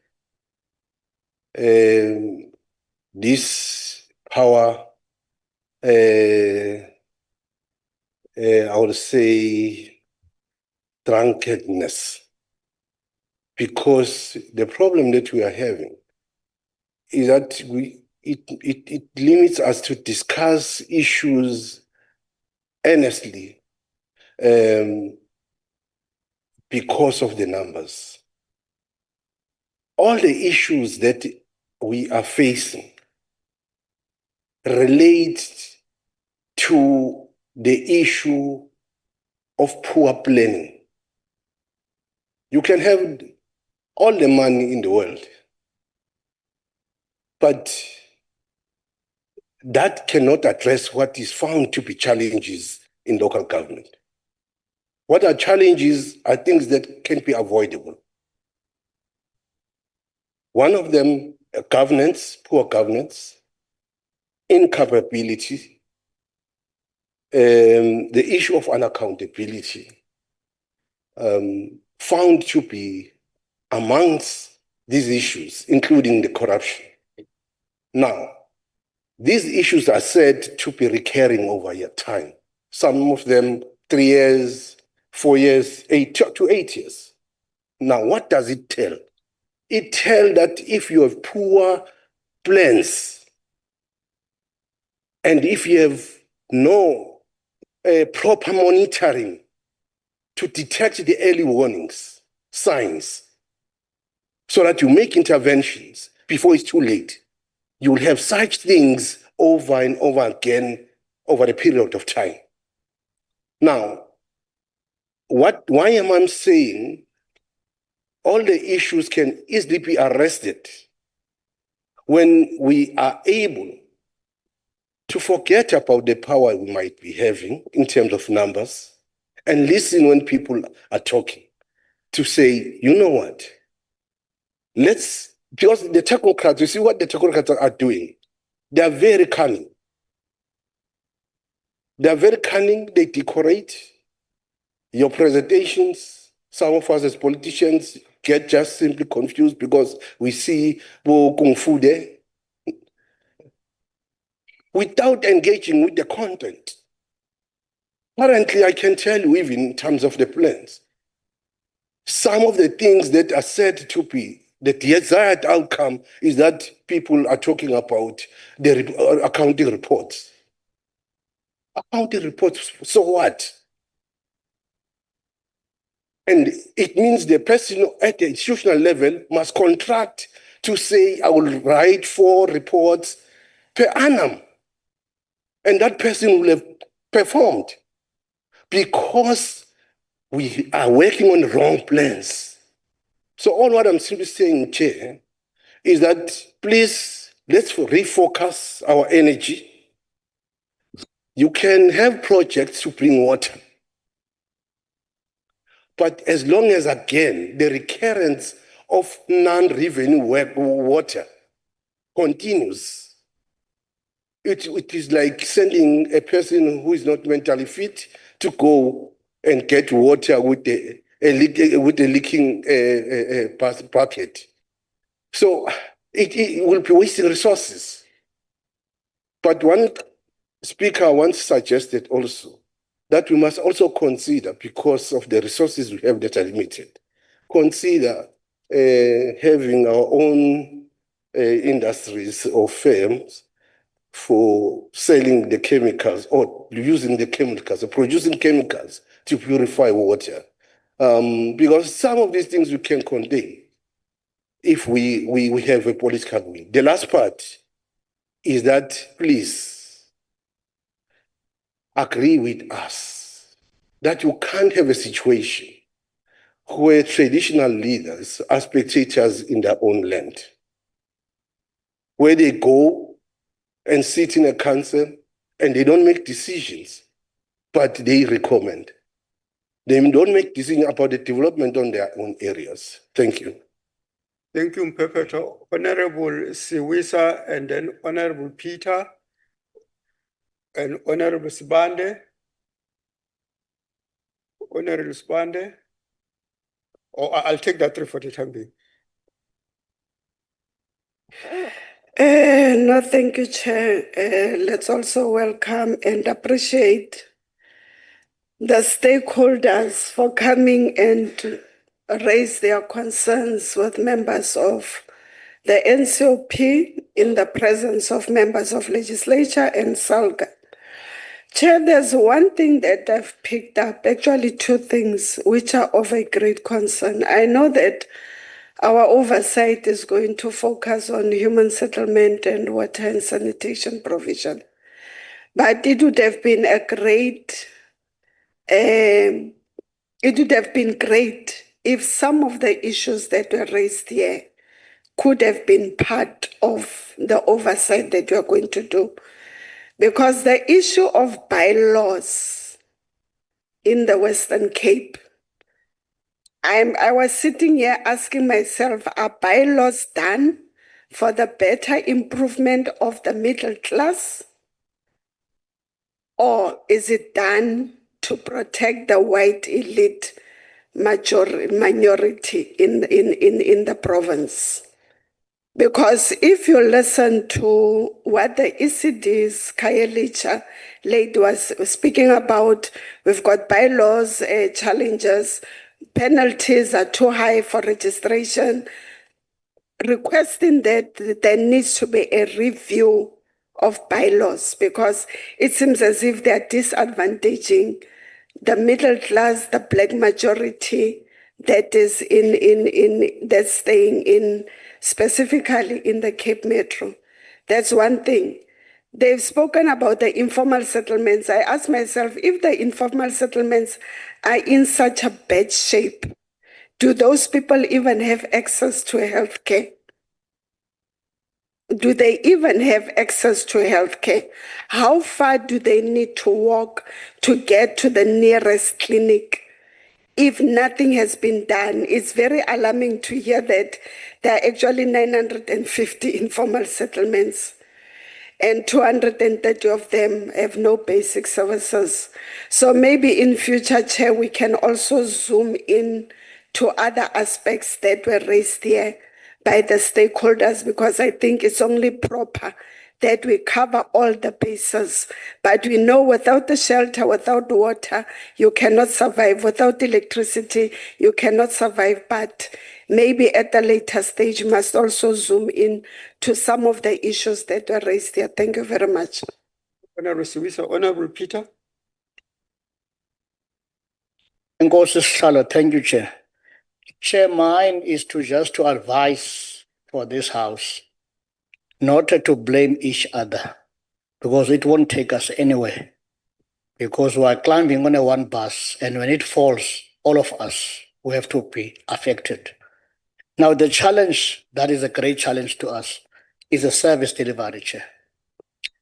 this power, I would say, drunkenness. Because the problem that we are having is that it limits us to discuss issues earnestly because of the numbers. All the issues that we are facing relate to the issue of poor planning. You can have all the money in the world, but that cannot address what is found to be challenges in local government. What are challenges are things that can be avoidable. One of them, governance, poor governance, incapability, the issue of unaccountability, found to be amongst these issues, including the corruption. Now, these issues are said to be recurring over your time. Some of them 3 years, 4 years, 8 to 8 years. Now, what does it tell? It tells that if you have poor plans and if you have no proper monitoring to detect the early warnings, signs, so that you make interventions before it's too late, you will have such things over and over again over a period of time. Now, why am I saying all the issues can easily be arrested when we are able to forget about the power we might be having in terms of numbers and listen when people are talking to say, you know what, because the technocrats, you see what the technocrats are doing, they are very cunning. They are very cunning, they decorate your presentations. Some of us as politicians get just simply confused because we see Kung Fu there without engaging with the content. Currently, I can tell you, even in terms of the plans, some of the things that are said to be the desired outcome is that people are talking about the accounting reports. Accounting reports, so what? And it means the person at the institutional level must contract to say, I will write 4 reports per annum. And that person will have performed because we are working on the wrong plans. So all what I'm simply saying, Chair, is that please, let's refocus our energy. You can have projects to bring water. But as long as, again, the recurrence of non-revenue water continues, it is like sending a person who is not mentally fit to go and get water with a leaking bucket. So it will be wasting resources. But one speaker once suggested also that we must also consider, because of the resources we have that are limited, consider having our own industries or firms for selling the chemicals or using the chemicals or producing chemicals to purify water. Because some of these things we can contain if we have a political will. The last part is that please agree with us that you can't have a situation where traditional leaders are spectators in their own land, where they go and sit in a council and they don't make decisions, but they recommend. They don't make decisions about the development on their own areas. Thank you. Thank you, Mpepeto. Honorable Siwisa, and then Honorable Peter, and Honorable Sibande. Honorable Sibande. Or I'll take that 3 for the time being. No, thank you, Chair. Let's also welcome and appreciate the stakeholders for coming and raise their concerns with members of the NCOP in the presence of members of legislature and SALGA. Chair, there's one thing that I've picked up, actually 2 things, which are of a great concern. I know that our oversight is going to focus on human settlement and water and sanitation provision. But it would have been great if some of the issues that were raised here could have been part of the oversight that we are going to do. Because the issue of bylaws in the Western Cape, I was sitting here asking myself, are bylaws done for the better improvement of the middle class? Or is it done to protect the white elite minority in the province? Because if you listen to what the ECD's Kayelicha lady was speaking about, we've got bylaws, challenges, penalties are too high for registration, requesting that there needs to be a review of bylaws, because it seems as if they are disadvantaging the middle class, the black majority that is that's staying in, specifically in the Cape Metro. That's one thing. They've spoken about the informal settlements. I ask myself, if the informal settlements are in such a bad shape, do those people even have access to healthcare? Do they even have access to healthcare? How far do they need to walk to get to the nearest clinic? If nothing has been done, it's very alarming to hear that there are actually 950 informal settlements. and 230 of them have no basic services. So maybe in future, Chair, we can also zoom in to other aspects that were raised here by the stakeholders, because I think it's only proper that we cover all the bases. But we know without the shelter, without water, you cannot survive. Without electricity, you cannot survive. But maybe at a later stage, you must also zoom in to some of the issues that were raised here. Thank you very much. Honorable Sibusiso, Honorable Peter. Nkosi Sihlalo, thank you, Chair. Chair, mine is to advise for this house not to blame each other, because it won't take us anywhere. Because we are climbing on a one bus, and when it falls, all of us will have to be affected. Now, the challenge that is a great challenge to us is a service delivery, Chair.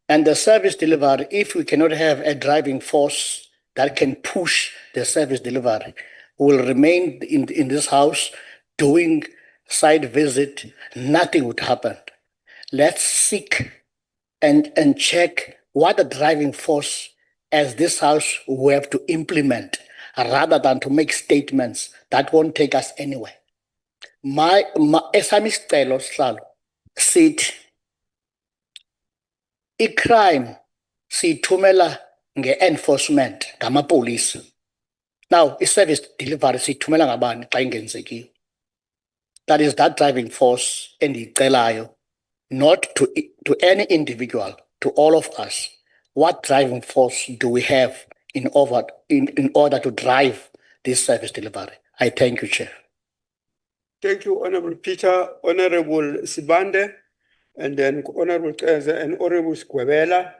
And the service delivery, if we cannot have a driving force that can push the service delivery, we will remain in this house doing site visit, nothing would happen. Let's seek and check what the driving force as this house we have to implement, rather than to make statements that won't take us anywhere. Esami sicelo Sihlalo sithi i-crime siyithumela nge-enforcement ngamapolisa. Now, i-service delivery siyithumela ngabani xa ingenzekile? That is that driving force endiyicelayo, not to any individual, to all of us. What driving force do we have in order to drive this service delivery? I thank you, Chair. Thank you, Honorable Peter, Honorable Sibande, and then Honorable Keza and Honorable Skwebela,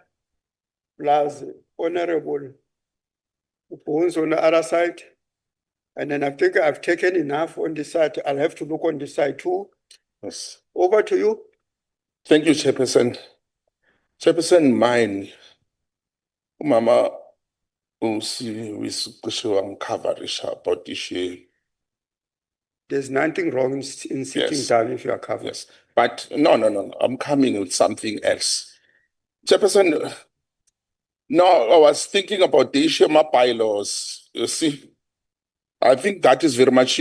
plus Honorable Bones on the other side. And then I think I've taken enough on this side. I'll have to look on this side too. Yes. Over to you. Thank you, Chairperson. Chairperson, mine, Mama, we coverage about this issue. There's nothing wrong in sitting down if you are covered. Yes, but no. I'm coming with something else. Chairperson, no, I was thinking about the issue of my bylaws. You see, I think that is very much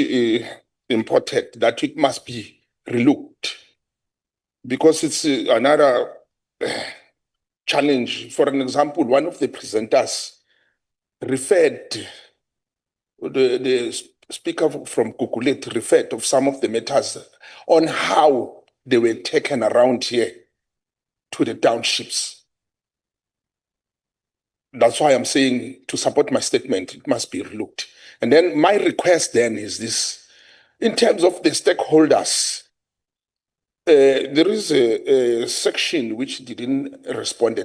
important, that it must be relooked, because it's another challenge. For an example, one of the presenters referred, the speaker from Kukulet referred of some of the matters on how they were taken around here to the townships. That's why I'm saying, to support my statement, it must be relooked. And then my request then is this: in terms of the stakeholders, there is a section which didn't respond,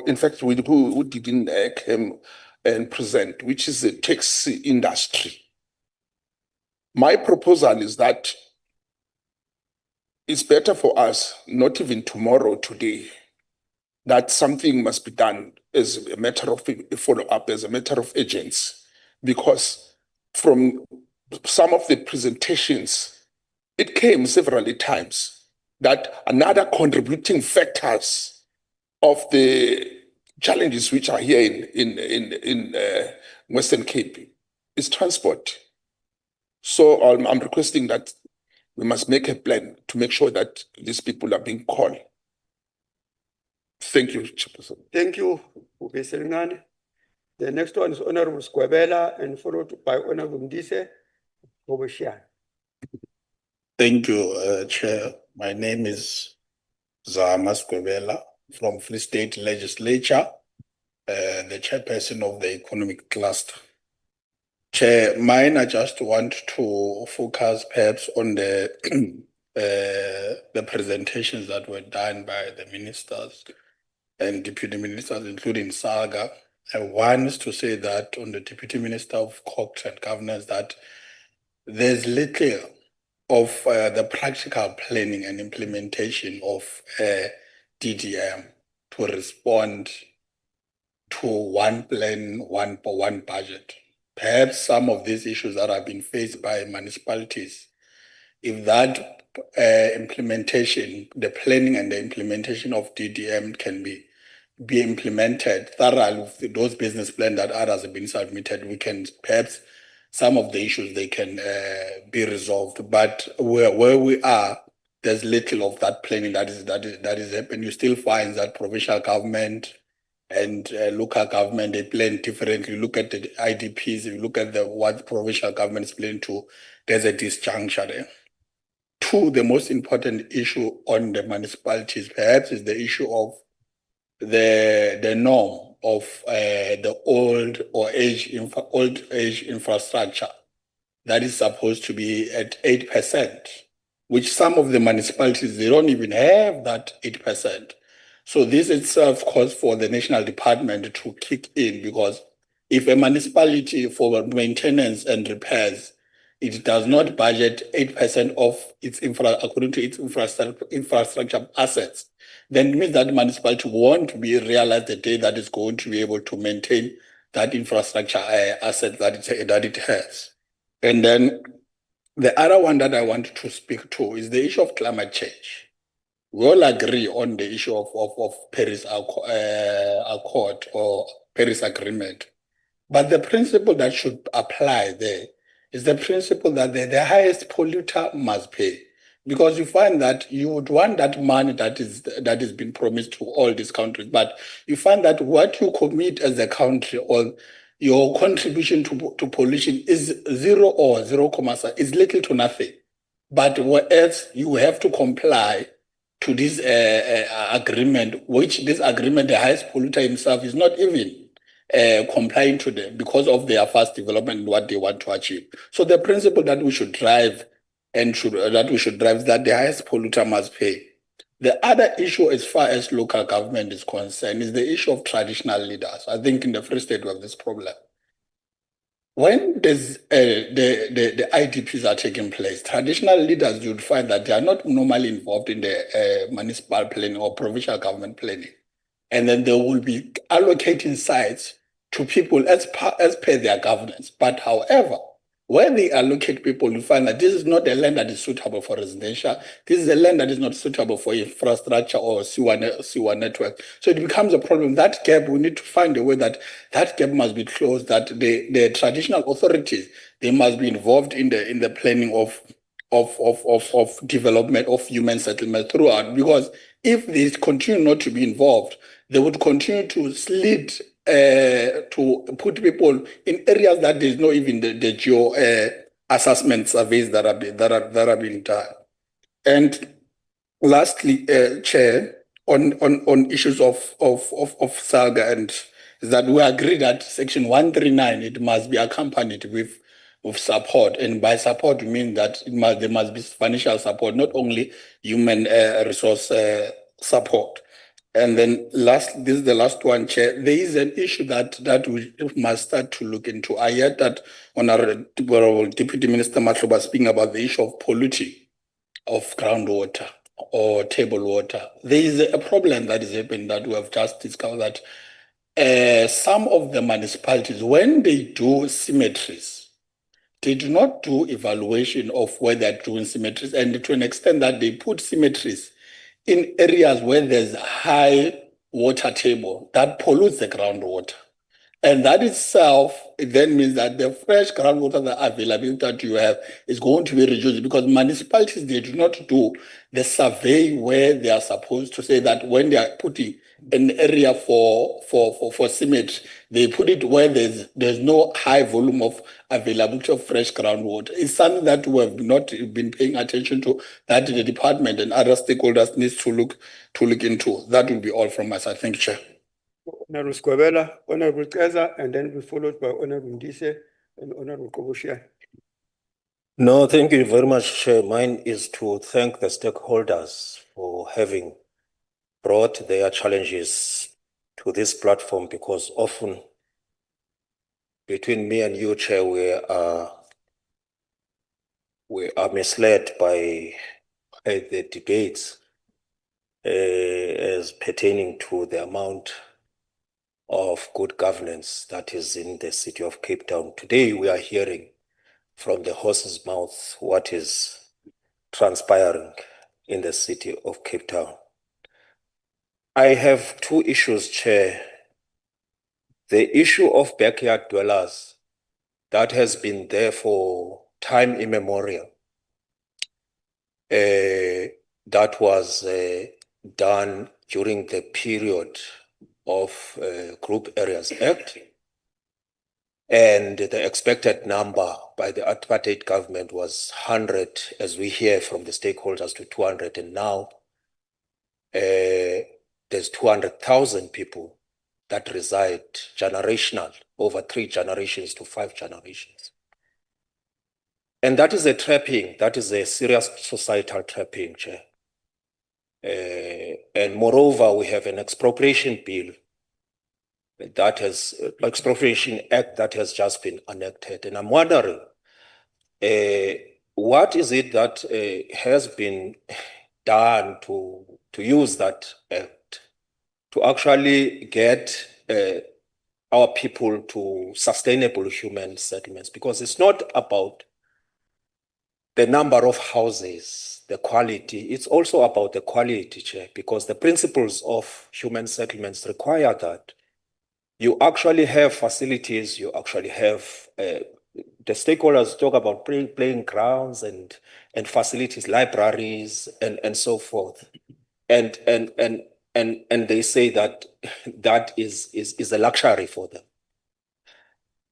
in fact, who didn't come and present, which is the taxi industry. My proposal is that it's better for us, not even tomorrow, today, that something must be done as a matter of follow-up, as a matter of urgency, because from some of the presentations, it came several times that another contributing factors of the challenges which are here in Western Cape is transport. So I'm requesting that we must make a plan to make sure that these people are being called. Thank you, Chairperson. Thank you, Ubeselingane. The next one is Honorable Skwebela, and followed by Honorable Mdise Oboshian. Thank you, Chair. My name is Zama Skwebela from Free State Legislature, the chairperson of the Economic Cluster. Chair, mine, I just want to focus perhaps on the presentations that were done by the ministers and deputy ministers, including Saga. One is to say that on the Deputy Minister of Court and Governance, that there's little of the practical planning and implementation of DDM to respond to one plan, one budget. Perhaps some of these issues that have been faced by municipalities, if that implementation, the planning and the implementation of DDM can be implemented thoroughly with those business plans that others have been submitted, we can perhaps some of the issues they can be resolved. But where we are, there's little of that planning that is happening. You still find that provincial government and local government, they plan differently. Look at the IDPs, if you look at what provincial government is planning to, there's a disjuncture there. Two, the most important issue on the municipalities perhaps is the issue of the norm of the old age infrastructure that is supposed to be at 8%, which some of the municipalities, they don't even have that 8%. So this itself calls for the national department to kick in, because if a municipality for maintenance and repairs, it does not budget 8% of its according to its infrastructure assets, then it means that the municipality won't be realized the day that it's going to be able to maintain that infrastructure asset that it has. And then the other one that I want to speak to is the issue of climate change. We all agree on the issue of Paris Accord or Paris Agreement. But the principle that should apply there is the principle that the highest polluter must pay. Because you find that you would want that money that is being promised to all these countries, but you find that what you commit as a country or your contribution to pollution is 0 or 0, is little to nothing. But whereas you have to comply to this agreement, which this agreement, the highest polluter himself is not even complying to them because of their fast development and what they want to achieve. So the principle that we should drive is that the highest polluter must pay. The other issue as far as local government is concerned is the issue of traditional leaders. I think in the Free State we have this problem. When there's, the IDPs are taking place, traditional leaders, you'd find that they are not normally involved in the municipal planning or provincial government planning. And then they will be allocating sites to people as per their governance. But however, when they allocate people, you find that this is not a land that is suitable for residential. This is a land that is not suitable for infrastructure or sewer network. So it becomes a problem. That gap, we need to find a way that gap must be closed, that the traditional authorities, they must be involved in the planning of development of human settlement throughout. Because if they continue not to be involved, they would continue to slit to put people in areas that there's no even the geo assessment surveys that are being done. And lastly, Chair, on issues of SALGA, and is that we agree that Section 139 it must be accompanied with support, and by support we mean that there must be financial support, not only human resource support. And then this is the last one, Chair. There is an issue that we must start to look into. I heard that Honorable Deputy Minister Matloba speaking about the issue of polluting of groundwater or table water. There is a problem that is happening that we have just discovered, that some of the municipalities, when they do cemeteries, they do not do evaluation of where they're doing cemeteries, and to an extent that they put cemeteries in areas where there's high water table that pollutes the groundwater. And that itself, it then means that the fresh groundwater availability that you have is going to be reduced, because municipalities, they do not do the survey where they are supposed to say that when they are putting an area for cemetery, they put it where there's no high volume of availability of fresh groundwater. It's something that we have not been paying attention to, that the department and other stakeholders needs to look into. That will be all from us. I thank you, Chair. Honorable Skwabela, Honorable Keza, and then be followed by Honorable Ndise and Honorable Kobushian. No, thank you very much, Chair. Mine is to thank the stakeholders for having brought their challenges to this platform, because often between me and you, Chair, we are misled by the debates as pertaining to the amount of good governance that is in the city of Cape Town. Today we are hearing from the horse's mouth what is transpiring in the city of Cape Town. I have two issues, Chair. The issue of backyard dwellers that has been there for time immemorial. That was done during the period of Group Areas Act. And the expected number by the apartheid government was 100, as we hear from the stakeholders, to 200. And now there's 200,000 people that reside generational, over 3 generations to 5 generations. And that is a trapping, that is a serious societal trapping, Chair. And moreover, we have an expropriation bill that has, expropriation act that has just been enacted. And I'm wondering, what is it that has been done to use that act to actually get our people to sustainable human settlements? Because it's not about the number of houses, the quality, it's also about the quality, Chair, because the principles of human settlements require that you actually have facilities, you actually have, the stakeholders talk about playing grounds and facilities, libraries, and so forth. And they say that that is a luxury for them.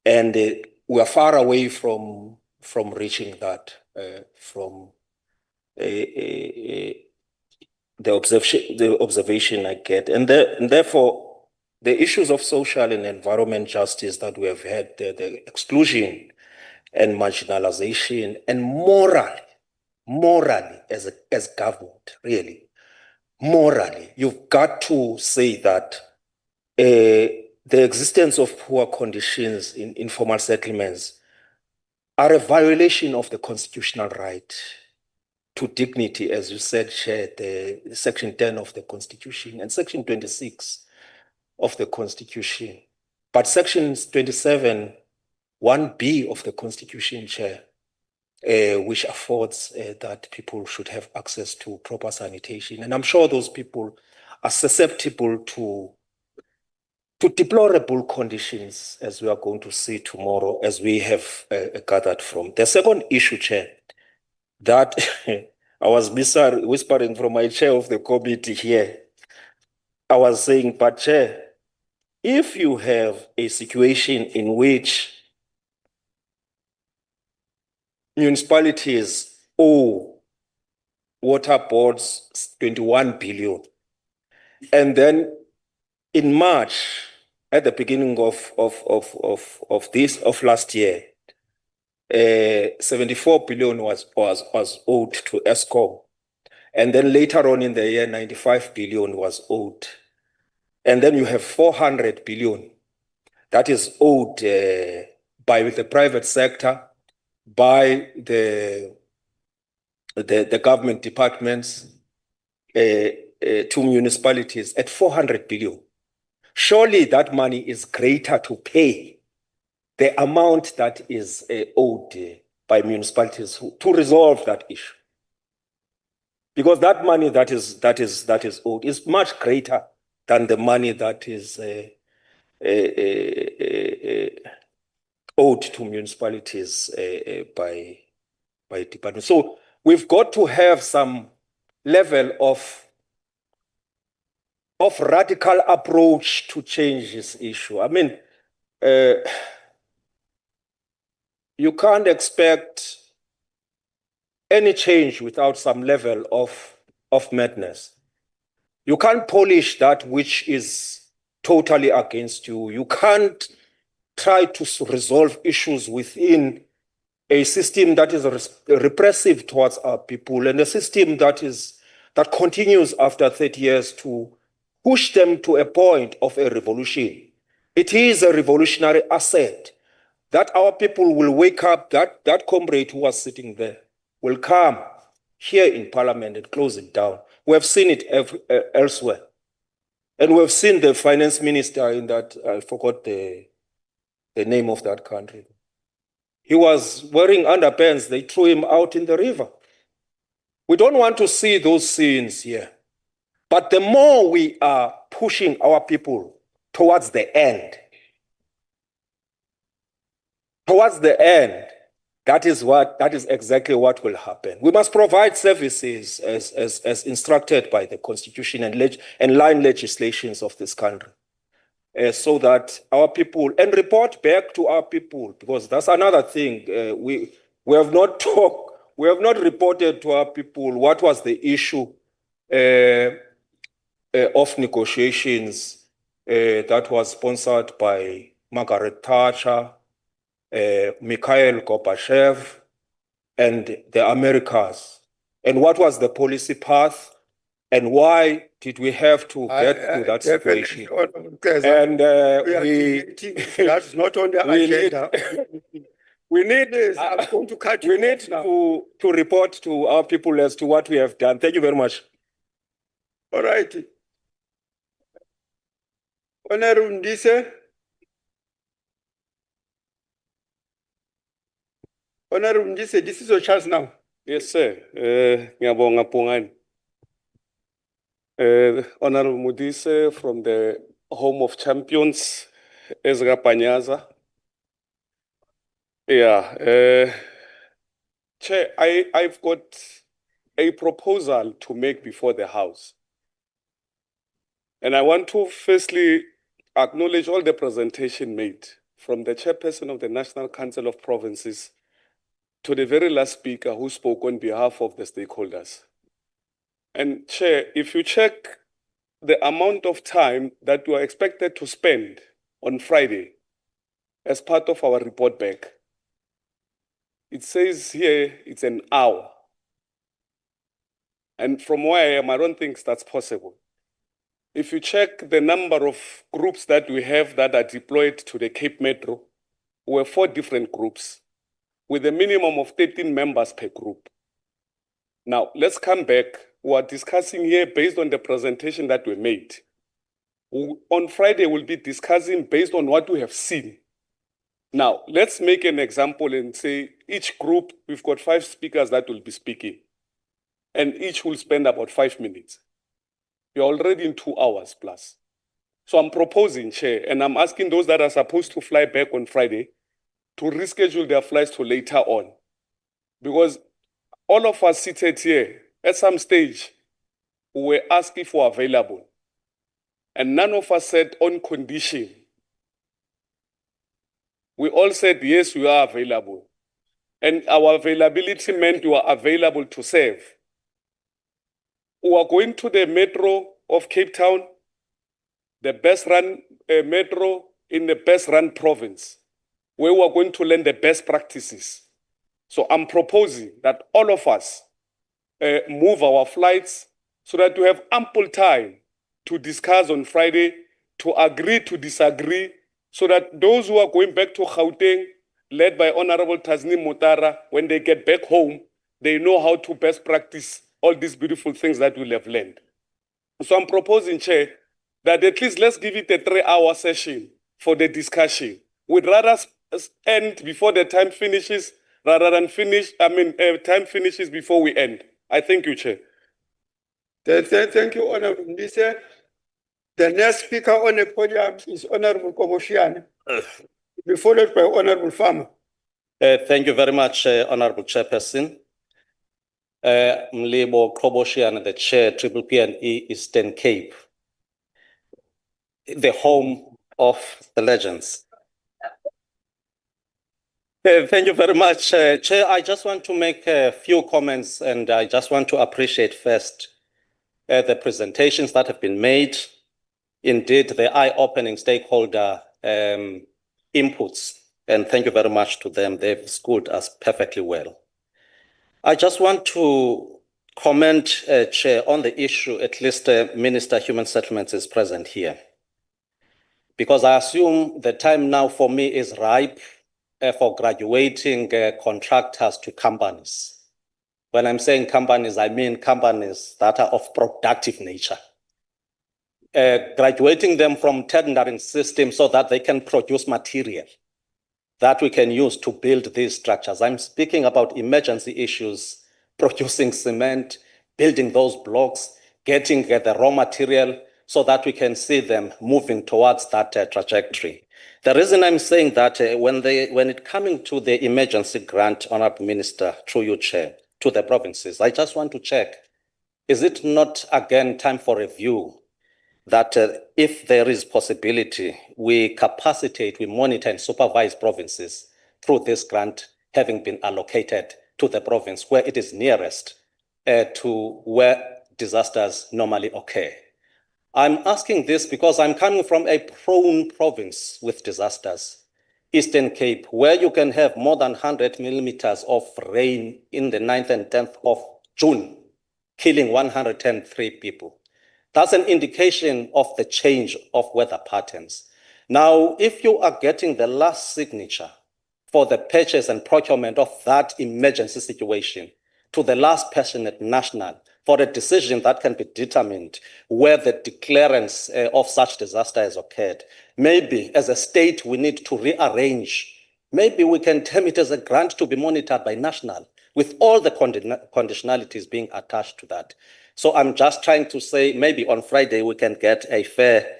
And we are far away from reaching that, from the observation I get. And therefore, the issues of social and environment justice that we have had, the exclusion and marginalization, and morally as government, really, morally, you've got to say that the existence of poor conditions in informal settlements are a violation of the constitutional right to dignity, as you said, Chair, the Section 10 of the Constitution and Section 26 of the Constitution. But Section 27, 1B of the Constitution, Chair, which affords that people should have access to proper sanitation. And I'm sure those people are susceptible to deplorable conditions, as we are going to see tomorrow, as we have gathered from. The second issue, Chair, that I was whispering from my chair of the committee here. I was saying, but Chair, if you have a situation in which municipalities owe water boards 21 billion, and then in March, at the beginning of last year, 74 billion was owed to ESCOM. And then later on in the year, 95 billion was owed. And then you have 400 billion that is owed by the private sector, by the government departments, to municipalities at 400 billion. Surely that money is greater to pay the amount that is owed by municipalities to resolve that issue. Because that money that is owed is much greater than the money that is owed to municipalities by departments. So we've got to have some level of radical approach to change this issue. I mean, you can't expect any change without some level of madness. You can't polish that which is totally against you. You can't try to resolve issues within a system that is repressive towards our people, and a system that continues after 30 years to push them to a point of a revolution. It is a revolutionary asset that our people will wake up, that comrade who was sitting there will come here in Parliament and close it down. We have seen it elsewhere. And we have seen the finance minister in that, I forgot the name of that country. He was wearing underpants, they threw him out in the river. We don't want to see those scenes here. But the more we are pushing our people towards the end, that is exactly what will happen. We must provide services as instructed by the Constitution and line legislations of this country, so that our people, and report back to our people, because that's another thing. We have not reported to our people what was the issue of negotiations that was sponsored by Margaret Thatcher, Mikhail Gorbachev, and the Americas. And what was the policy path? And why did we have to get to that situation? And that's not on the agenda. We need to report to our people as to what we have done. Thank you very much. All right. Honorable Ndise. Honorable Ndise, this is your chance now. Yes, sir. Ngiyabonga Pungani. Honorable Mudise from the Home of Champions, Ezra Panyaza. Yeah. Chair, I've got a proposal to make before the House. And I want to firstly acknowledge all the presentation made from the chairperson of the National Council of Provinces to the very last speaker who spoke on behalf of the stakeholders. And Chair, if you check the amount of time that we are expected to spend on Friday as part of our report back, it says here it's an hour. And from where I am, I don't think that's possible. If you check the number of groups that we have that are deployed to the Cape Metro, we're 4 different groups with a minimum of 13 members per group. Now, let's come back. We are discussing here based on the presentation that we made. On Friday, we'll be discussing based on what we have seen. Now, let's make an example and say each group, we've got 5 speakers that will be speaking, and each will spend about 5 minutes. You're already in 2 hours plus. So I'm proposing, Chair, and I'm asking those that are supposed to fly back on Friday to reschedule their flights to later on. Because all of us seated here, at some stage, we were asked if we were available. And none of us said on condition. We all said, yes, we are available. And our availability meant we are available to serve. We are going to the metro of Cape Town, the best run metro in the best run province, where we are going to learn the best practices. So I'm proposing that all of us move our flights so that we have ample time to discuss on Friday, to agree to disagree, so that those who are going back to Gauteng, led by Honorable Tasneem Motara, when they get back home, they know how to best practice all these beautiful things that we'll have learned. So I'm proposing, Chair, that at least let's give it a 3-hour session for the discussion. We'd rather end before the time finishes rather than time finishes before we end. I thank you, Chair. Thank you, Honorable Ndise. The next speaker on the podium is Honorable Koboshian, be followed by Honorable Farmer. Thank you very much, Honorable Chairperson. Mlibo Koboshian, the Chair, PLENARY Eastern Cape, the home of the legends. Thank you very much, Chair. I just want to make a few comments, and I just want to appreciate first the presentations that have been made. Indeed, the eye-opening stakeholder inputs, and thank you very much to them. They've schooled us perfectly well. I just want to comment, Chair, on the issue, at least Minister Human Settlements is present here, because I assume the time now for me is ripe for graduating contractors to companies. When I'm saying companies, I mean companies that are of productive nature. Graduating them from tendering systems so that they can produce material that we can use to build these structures. I'm speaking about emergency issues producing cement, building those blocks, getting the raw material so that we can see them moving towards that trajectory. The reason I'm saying that when it coming to the emergency grant, Honorable Minister, through you, Chair, to the provinces, I just want to check, is it not again time for review that if there is possibility, we capacitate, we monitor and supervise provinces through this grant having been allocated to the province where it is nearest to where disasters normally occur? I'm asking this because I'm coming from a prone province with disasters, Eastern Cape, where you can have more than 100 millimeters of rain in the 9th and 10th of June, killing 103 people. That's an indication of the change of weather patterns. Now, if you are getting the last signature for the purchase and procurement of that emergency situation to the last person at national for a decision that can be determined where the declarance of such disaster has occurred, maybe as a state we need to rearrange. Maybe we can term it as a grant to be monitored by national with all the conditionalities being attached to that. So I'm just trying to say maybe on Friday we can get a fair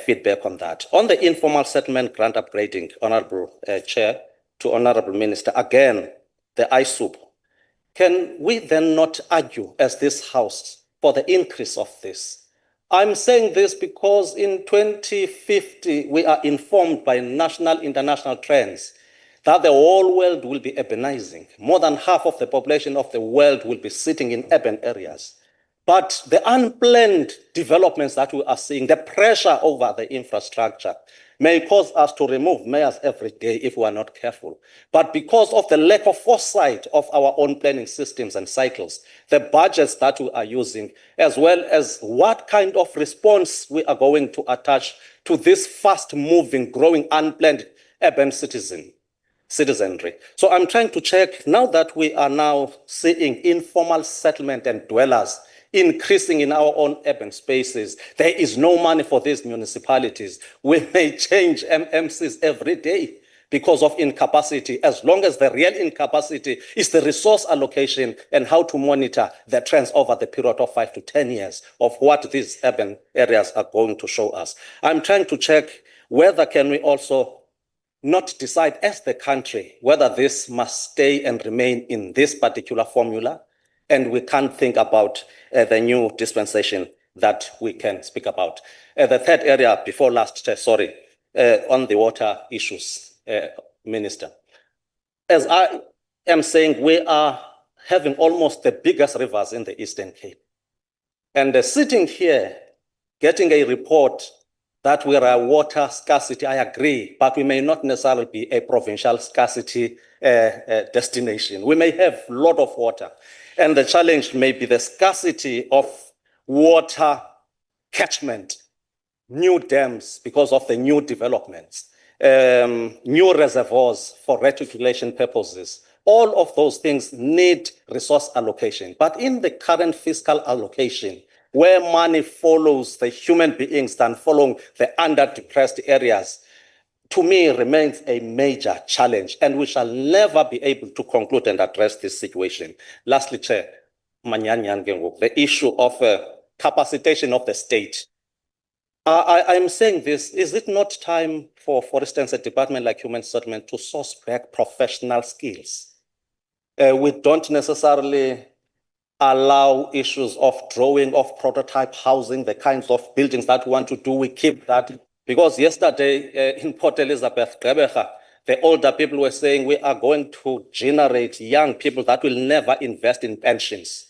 feedback on that. On the informal settlement grant upgrading, Honorable Chair, to Honorable Minister, again, the ISUP, can we then not argue as this House for the increase of this? I'm saying this because in 2050, we are informed by national, international trends that the whole world will be urbanizing. More than half of the population of the world will be sitting in urban areas. But the unplanned developments that we are seeing, the pressure over the infrastructure, may cause us to remove mayors every day if we are not careful. But because of the lack of foresight of our own planning systems and cycles, the budgets that we are using, as well as what kind of response we are going to attach to this fast-moving, growing, unplanned urban citizenry. So I'm trying to check, now that we are now seeing informal settlement and dwellers increasing in our own urban spaces, there is no money for these municipalities. We may change MMCs every day because of incapacity, as long as the real incapacity is the resource allocation and how to monitor the trends over the period of 5 to 10 years of what these urban areas are going to show us. I'm trying to check whether can we also not decide as the country whether this must stay and remain in this particular formula, and we can't think about the new dispensation that we can speak about. The third area before last, on the water issues, Minister. As I am saying, we are having almost the biggest rivers in the Eastern Cape. And sitting here, getting a report that we are a water scarcity, I agree, but we may not necessarily be a provincial scarcity destination. We may have a lot of water, and the challenge may be the scarcity of water catchment, new dams because of the new developments, new reservoirs for reticulation purposes. All of those things need resource allocation. But in the current fiscal allocation, where money follows the human beings than following the under-depressed areas, to me remains a major challenge, and we shall never be able to conclude and address this situation. Lastly, Chair, the issue of capacitation of the state. I'm saying this, is it not time for instance, a department like Human Settlement to source back professional skills? We don't necessarily allow issues of drawing of prototype housing, the kinds of buildings that we want to do, we keep that. Because yesterday in Port Elizabeth, the older people were saying we are going to generate young people that will never invest in pensions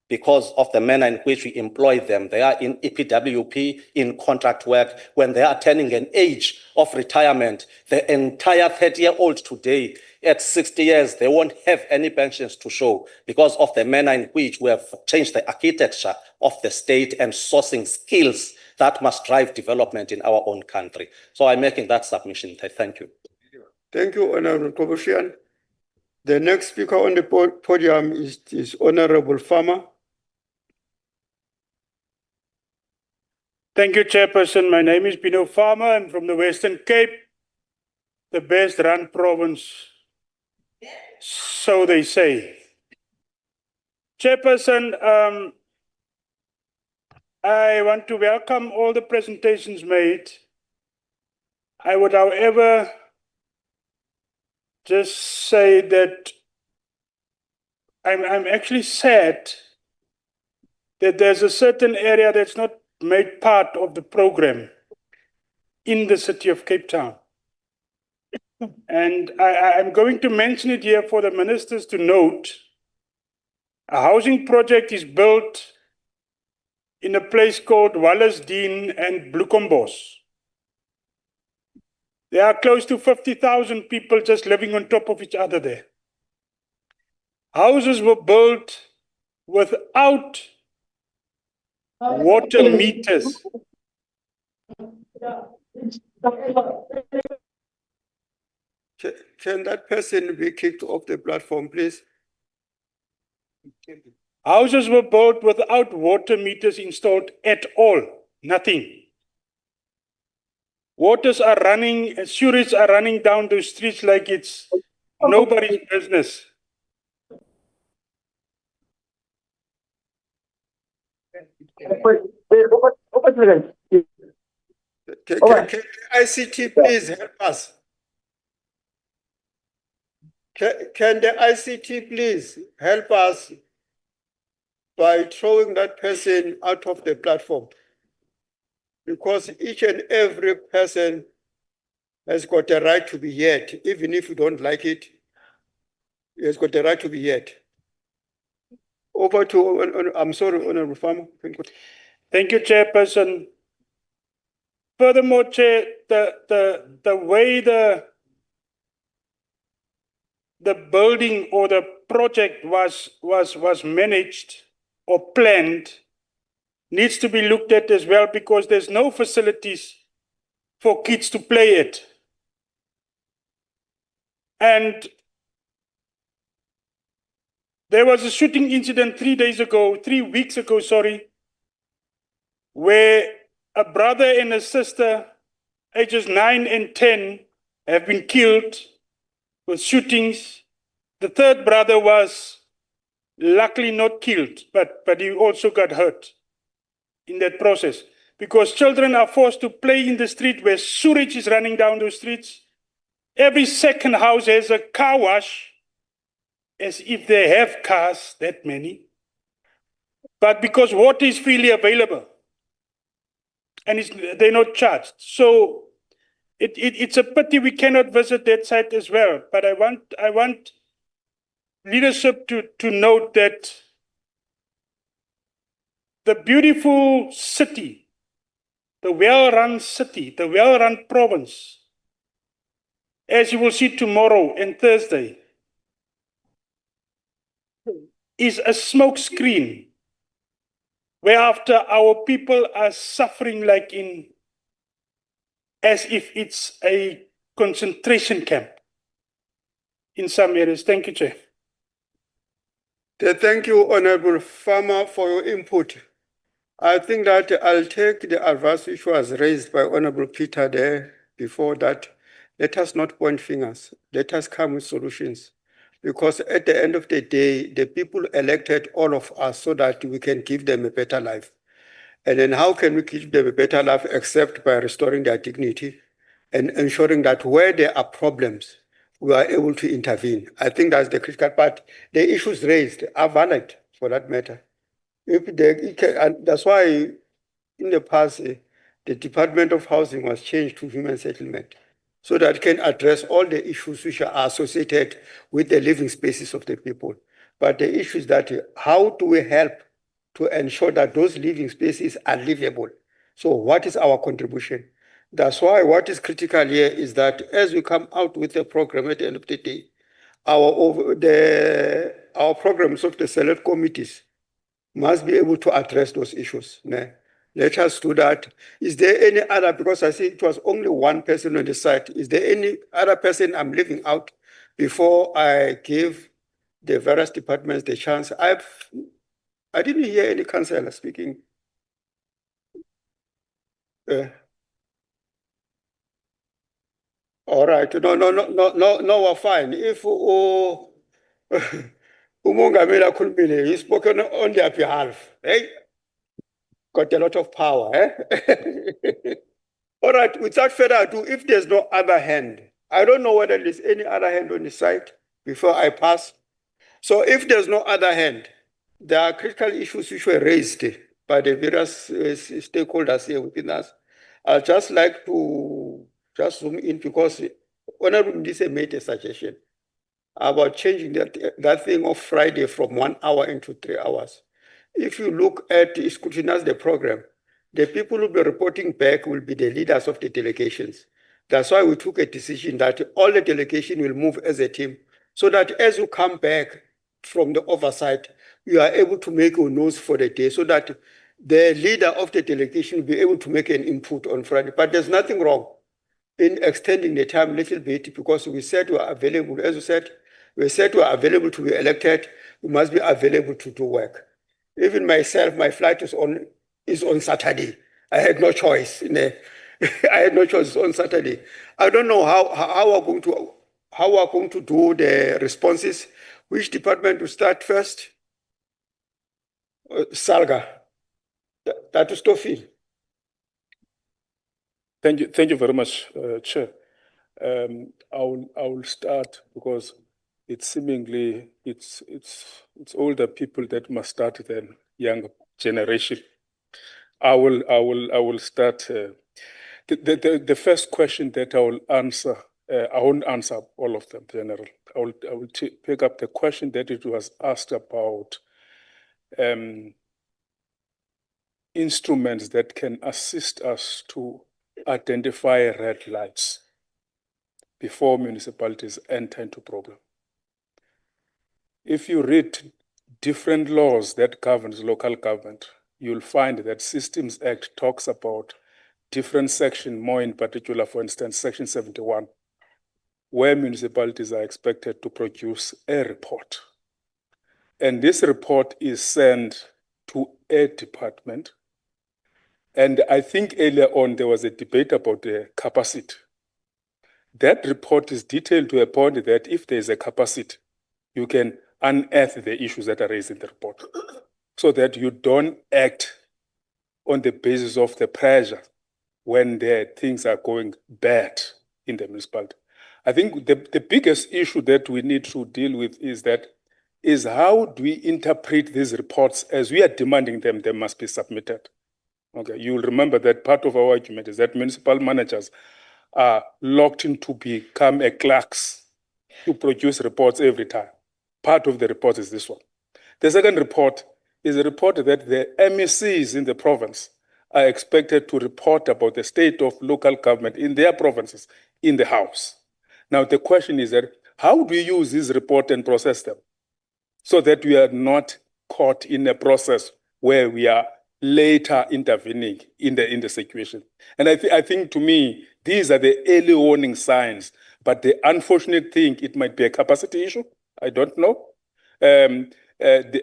because of the manner in which we employ them. They are in EPWP, in contract work. When they are turning an age of retirement, the entire 30-year-old today, at 60 years, they won't have any pensions to show because of the manner in which we have changed the architecture of the state and sourcing skills that must drive development in our own country. So I'm making that submission. Thank you. Thank you, Honorable Kobushian. The next speaker on the podium is Honorable Farmer. Thank you, Chairperson. My name is Pino Farmer. I'm from the Western Cape, the best run province, so they say. Chairperson, I want to welcome all the presentations made. I would, however, just say that I'm actually sad that there's a certain area that's not made part of the program in the city of Cape Town. And I'm going to mention it here for the ministers to note. A housing project is built in a place called Wallisdean and Bloekombos. There are close to 50,000 people just living on top of each other there. Houses were built without water meters. Can that person be kicked off the platform, please? Houses were built without water meters installed at all. Nothing. Waters are running, sewage are running down the streets like it's nobody's business. Can ICT please help us? Can the ICT please help us by throwing that person out of the platform? Because each and every person has got a right to be heard, even if you don't like it, he has got a right to be heard. Over to, I'm sorry, Honorable Farmer. Thank you, Chairperson. Furthermore, Chair, the way the building or the project was managed or planned needs to be looked at as well, because there's no facilities for kids to play at. And there was a shooting incident 3 weeks ago, where a brother and a sister, ages 9 and 10, have been killed with shootings. The third brother was luckily not killed, but he also got hurt in that process, because children are forced to play in the street where sewage is running down those streets. Every second house has a car wash, as if they have cars, that many. But because water is freely available and they're not charged. So it's a pity we cannot visit that site as well. But I want leadership to note that the beautiful city, the well-run city, the well-run province, as you will see tomorrow and Thursday, is a smoke screen whereafter our people are suffering as if it's a concentration camp in some areas. Thank you, Chair. Thank you, Honorable Farmer, for your input. I think that I'll take the advice which was raised by Honorable Peter there before that. Let us not point fingers. Let us come with solutions. Because at the end of the day, the people elected all of us so that we can give them a better life. And then how can we give them a better life except by restoring their dignity and ensuring that where there are problems, we are able to intervene. I think that's the critical part. The issues raised are valid for that matter. And that's why in the past, the Department of Housing was changed to Human Settlement so that it can address all the issues which are associated with the living spaces of the people. But the issue is that how do we help to ensure that those living spaces are livable? So what is our contribution? That's why what is critical here is that as we come out with a program at the end of the day, our programs of the select committees must be able to address those issues. Let us do that. Is there any other, because I see it was only one person on the site, is there any other person I'm leaving out before I give the various departments the chance? I didn't hear any councillor speaking. All right, no, we're fine. If Umongameli akhulumile, he spoken on their behalf. Hey, got a lot of power, eh? All right, without further ado, if there's no other hand, I don't know whether there's any other hand on the side before I pass. So if there's no other hand, there are critical issues which were raised by the various stakeholders here within us. I'd just like to just zoom in because Honorable Ndise made a suggestion about changing that thing of Friday from 1 hour into 3 hours. If you look at scrutinize the program, the people who will be reporting back will be the leaders of the delegations. That's why we took a decision that all the delegation will move as a team, so that as you come back from the oversight, you are able to make your notes for the day, so that the leader of the delegation will be able to make an input on Friday. But there's nothing wrong in extending the time a little bit, because we said we are available, as you said, we said we are available to be elected, we must be available to do work. Even myself, my flight is on Saturday. I had no choice. I had no choice on Saturday. I don't know how we're going to do the responses. Which department to start first? Salga. That is Tofil. Thank you very much, Chair. I will start because it's seemingly it's older people that must start than young generation. I will start. The first question that I will answer, I won't answer all of them, General. I will pick up the question that it was asked about instruments that can assist us to identify red lights before municipalities enter into problem. If you read different laws that governs local government, you'll find that Systems Act talks about different sections, more in particular, for instance, Section 71, where municipalities are expected to produce a report. And this report is sent to a department. And I think earlier on there was a debate about the capacity. That report is detailed to a point that if there's a capacity, you can unearth the issues that are raised in the report so that you don't act on the basis of the pressure when the things are going bad in the municipality. I think the biggest issue that we need to deal with is how do we interpret these reports as we are demanding them, they must be submitted. Okay, you will remember that part of our argument is that municipal managers are locked in to become a clerks to produce reports every time. Part of the report is this one. The second report is a report that the MECs in the province are expected to report about the state of local government in their provinces in the House. Now, the question is that how do we use this report and process them so that we are not caught in a process where we are later intervening in the situation? And I think to me, these are the early warning signs. But the unfortunate thing, it might be a capacity issue. I don't know.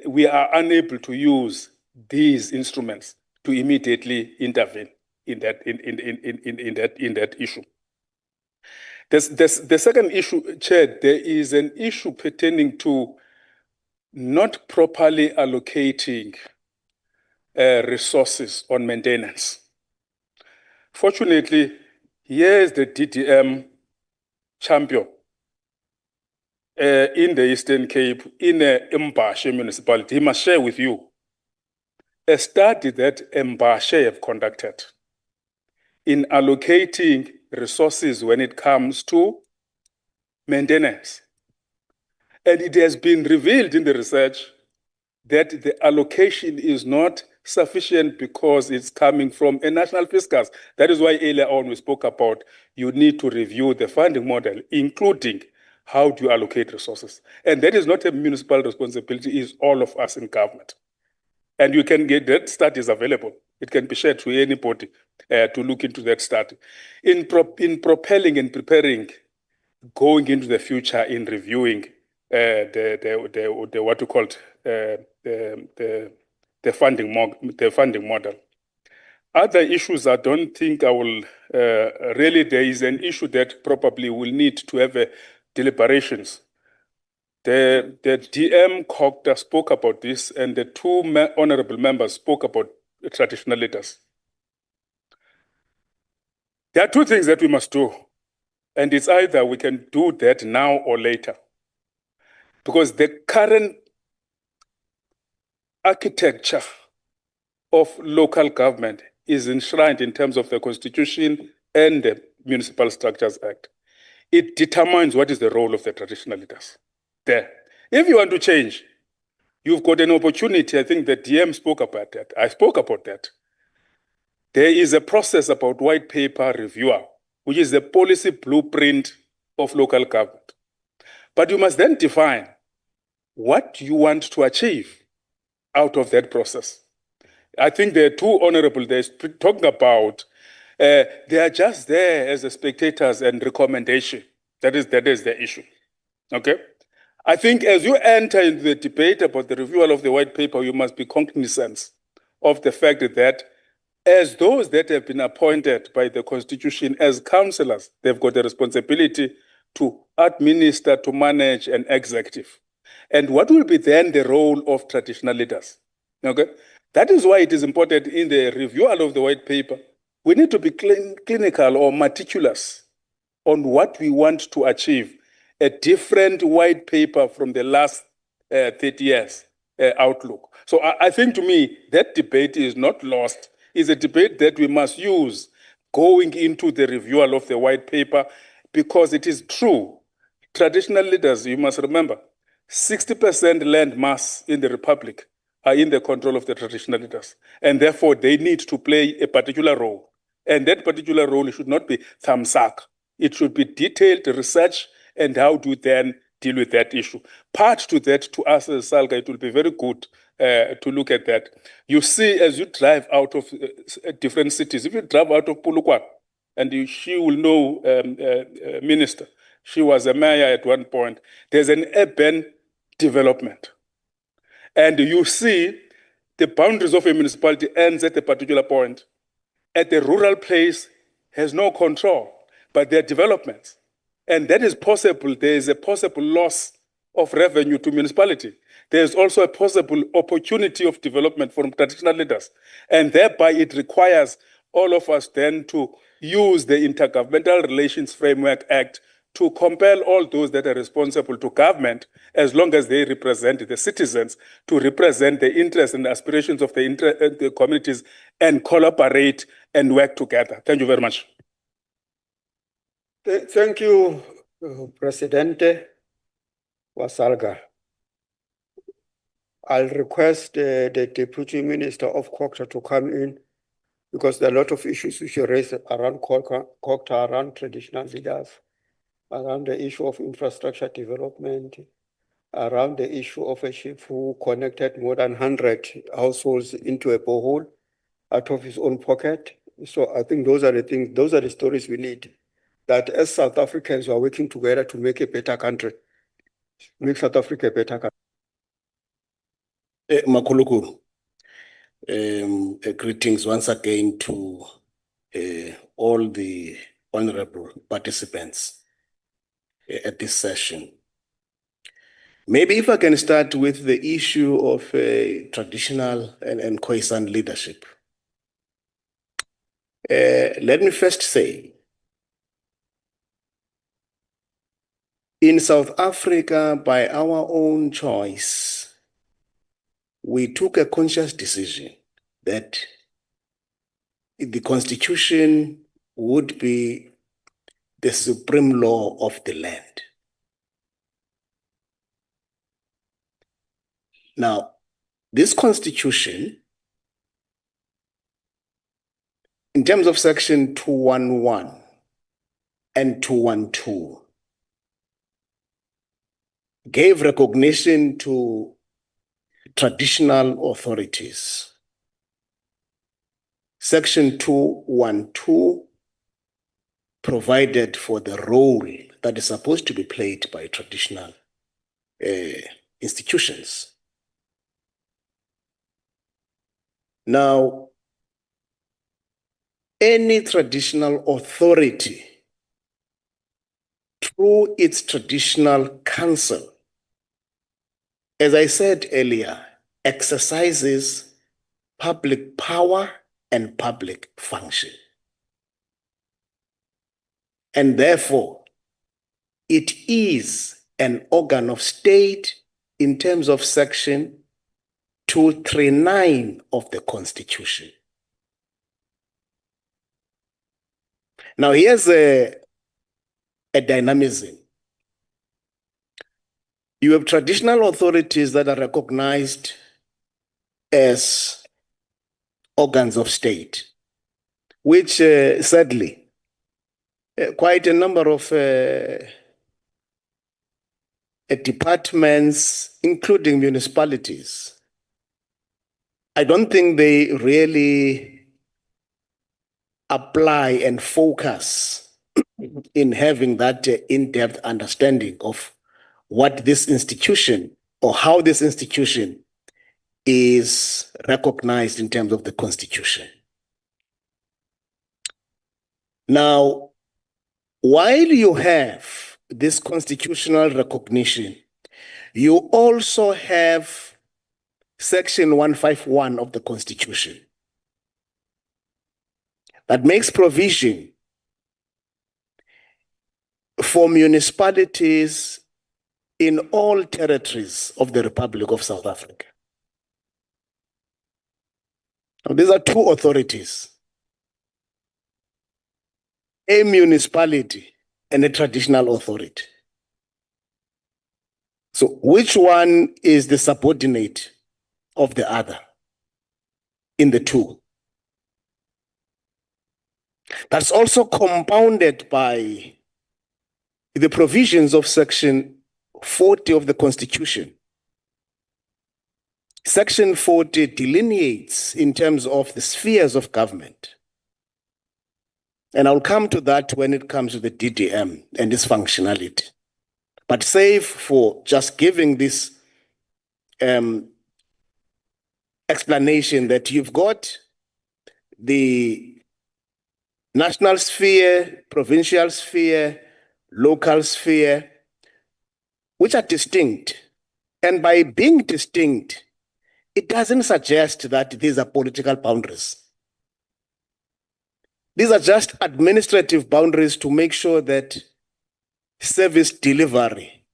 We are unable to use these instruments to immediately intervene in that issue. The second issue, Chair, there is an issue pertaining to not properly allocating resources on maintenance. Fortunately, here is the DDM champion in the Eastern Cape, in Mbashe municipality. He must share with you a study that Mbashe have conducted in allocating resources when it comes to maintenance. And it has been revealed in the research that the allocation is not sufficient because it's coming from a national fiscus. That is why earlier on we spoke about you need to review the funding model, including how do you allocate resources. And that is not a municipal responsibility, it's all of us in government. And you can get that study is available. It can be shared to anybody to look into that study. In propelling and preparing, going into the future in reviewing the what you call the funding model. Other issues I don't think I will really. There is an issue that probably will need to have deliberations The DM Cocta spoke about this, and the two honorable members spoke about traditional leaders. There are two things that we must do, and it's either we can do that now or later. Because the current architecture of local government is enshrined in terms of the Constitution and the Municipal Structures Act. It determines what is the role of the traditional leaders. There. If you want to change, you've got an opportunity. I think the DM spoke about that. I spoke about that. There is a process about white paper reviewer, which is the policy blueprint of local government. But you must then define what you want to achieve out of that process. I think there are two honorable there talking about, they are just there as a spectators and recommendation. That is the issue. Okay? I think as you enter into the debate about the reviewal of the white paper, you must be cognizant of the fact that as those that have been appointed by the Constitution as councillors, they've got the responsibility to administer, to manage an executive. And what will be then the role of traditional leaders? Okay? That is why it is important in the review of the white paper, we need to be clinical or meticulous on what we want to achieve. A different white paper from the last 30 years outlook. So I think to me, that debate is not lost. It's a debate that we must use going into the review of the white paper, because it is true. Traditional leaders, you must remember, 60% land mass in the Republic are in the control of the traditional leaders. And therefore, they need to play a particular role. And that particular role should not be thumbsuck. It should be detailed research and how to then deal with that issue. Part to that, to us as SALGA, it will be very good to look at that. You see, as you drive out of different cities, if you drive out of Polokwane, and she will know, Minister, she was a mayor at one point, there's an urban development. And you see the boundaries of a municipality ends at a particular point. At the rural place has no control, but there are developments. And that is possible. There is a possible loss of revenue to municipality. There's also a possible opportunity of development from traditional leaders. And thereby it requires all of us then to use the Intergovernmental Relations Framework Act to compel all those that are responsible to government, as long as they represent the citizens, to represent the interests and aspirations of the communities and collaborate and work together. Thank you very much. Thank you, Presidente Wasalga. I'll request the Deputy Minister of Cocta to come in, because there are a lot of issues which you raised around Cocta, around traditional leaders, around the issue of infrastructure development, around the issue of a chief who connected more than 100 households into a borehole out of his own pocket. So I think those are the things, those are the stories we need. That as South Africans, we are working together to make a better country, make South Africa a better country. Makulukuru, greetings once again to all the honorable participants at this session. Maybe if I can start with the issue of traditional and quiescent leadership. Let me first say, in South Africa, by our own choice, we took a conscious decision that the Constitution would be the supreme law of the land. Now, this Constitution, in terms of section 211 and 212, gave recognition to traditional authorities. Section 212 provided for the role that is supposed to be played by traditional institutions. Now, any traditional authority, through its traditional council, as I said earlier, exercises public power and public function. And therefore, it is an organ of state in terms of Section 239 of the Constitution. Now, here's a dynamism. You have traditional authorities that are recognized as organs of state, which sadly, quite a number of departments, including municipalities, I don't think they really apply and focus in having that in-depth understanding of what this institution or how this institution is recognized in terms of the Constitution. Now, while you have this constitutional recognition, you also have Section 151 of the Constitution that makes provision for municipalities in all territories of the Republic of South Africa. Now, these are two authorities, a municipality and a traditional authority. So which one is the subordinate of the other in the two? That's also compounded by the provisions of Section 40 of the Constitution. Section 40 delineates in terms of the spheres of government. And I'll come to that when it comes to the DDM and its functionality. But save for just giving this explanation that you've got the national sphere, provincial sphere, local sphere, which are distinct. And by being distinct, it doesn't suggest that these are political boundaries. These are just administrative boundaries to make sure that service delivery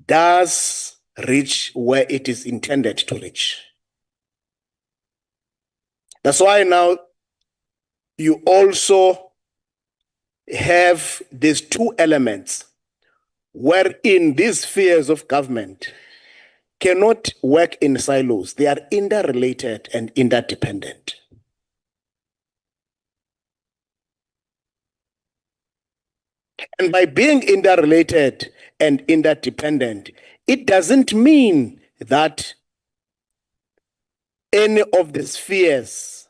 does reach where it is intended to reach. That's why now you also have these two elements wherein these spheres of government cannot work in silos. They are interrelated and interdependent. And by being interrelated and interdependent, it doesn't mean that any of the spheres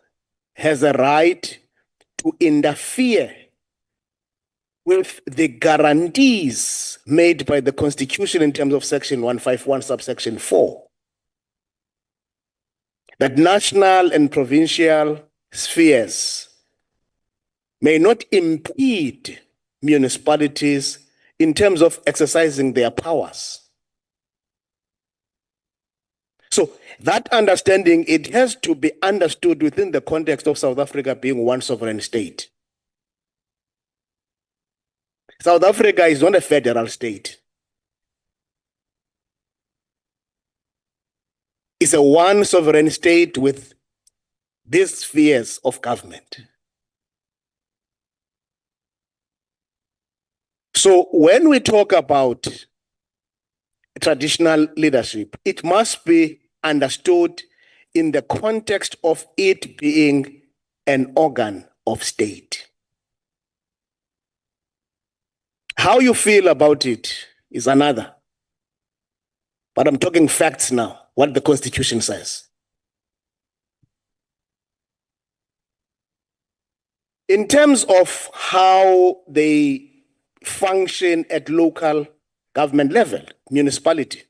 has a right to interfere with the guarantees made by the Constitution in terms of Section 151, subsection 4. That national and provincial spheres may not impede municipalities in terms of exercising their powers. So that understanding, it has to be understood within the context of South Africa being one sovereign state. South Africa is not a federal state. It's a one sovereign state with these spheres of government. So when we talk about traditional leadership, it must be understood in the context of it being an organ of state. How you feel about it is another. But I'm talking facts now, what the Constitution says. In terms of how they function at local government level, municipality.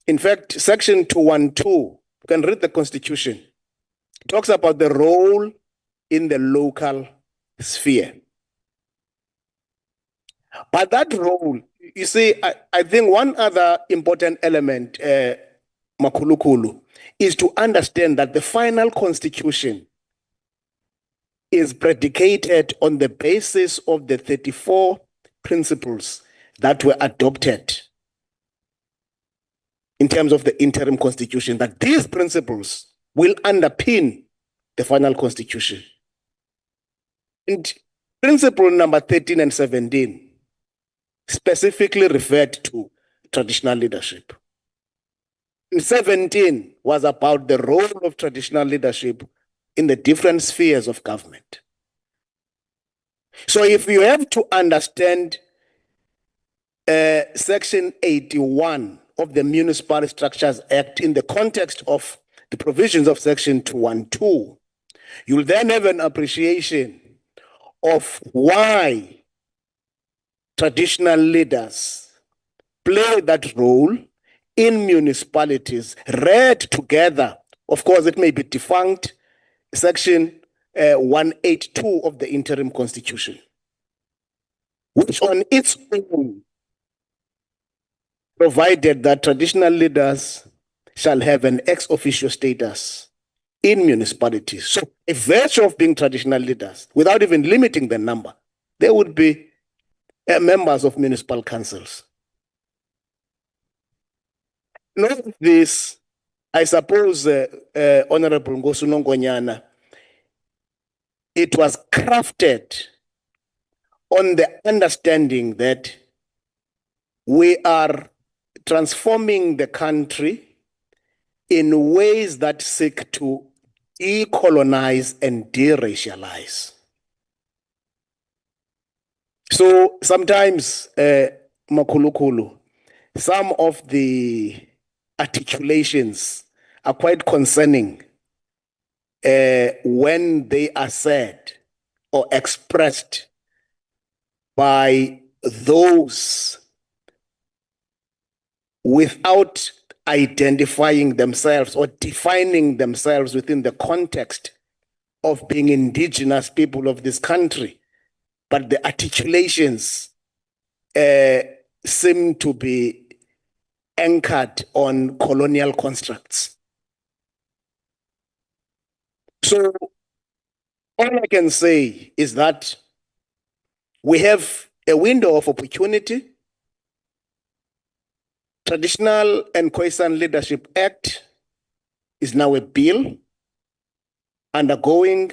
In fact, Section 212, you can read the Constitution, talks about the role in the local sphere. But that role You see, I think one other important element, Makulukulu, is to understand that the final constitution is predicated on the basis of the 34 principles that were adopted in terms of the interim constitution, that these principles will underpin the final constitution. And principle number 13 and 17 specifically referred to traditional leadership. And 17 was about the role of traditional leadership in the different spheres of government. So if you have to understand Section 81 of the Municipal Structures Act in the context of the provisions of Section 212, you'll then have an appreciation of why traditional leaders play that role in municipalities, read together. Of course, it may be defunct, Section 182 of the Interim Constitution, which on its own provided that traditional leaders shall have an ex officio status in municipalities. So, a virtue of being traditional leaders, without even limiting the number, they would be members of municipal councils. Note this, I suppose, Honorable Ngosu Nongonyana, it was crafted on the understanding that we are transforming the country in ways that seek to decolonize and deracialize. So sometimes, Makulukulu, some of the articulations are quite concerning when they are said or expressed by those without identifying themselves or defining themselves within the context of being indigenous people of this country. But the articulations seem to be anchored on colonial constructs. So all I can say is that we have a window of opportunity. Traditional and Khoisan Leadership Act is now a bill undergoing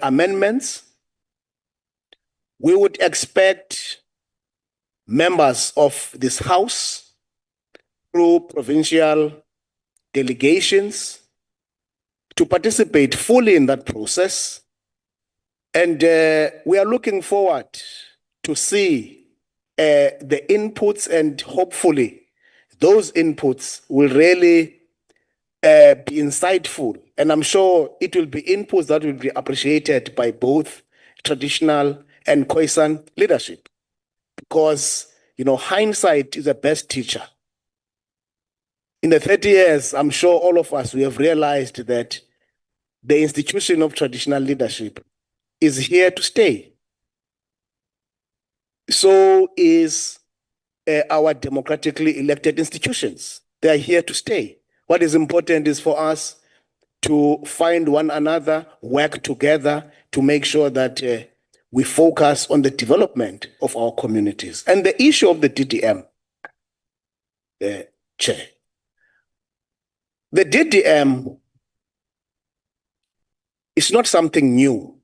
amendments. We would expect members of this House through provincial delegations to participate fully in that process. And we are looking forward to see the inputs, and hopefully those inputs will really be insightful. And I'm sure it will be inputs that will be appreciated by both traditional and Khoisan leadership. Because, you know, hindsight is the best teacher. In the 30 years, I'm sure all of us, we have realized that the institution of traditional leadership is here to stay. So is our democratically elected institutions. They are here to stay. What is important is for us to find one another, work together to make sure that we focus on the development of our communities. And the issue of the DDM, Chair. The DDM is not something new.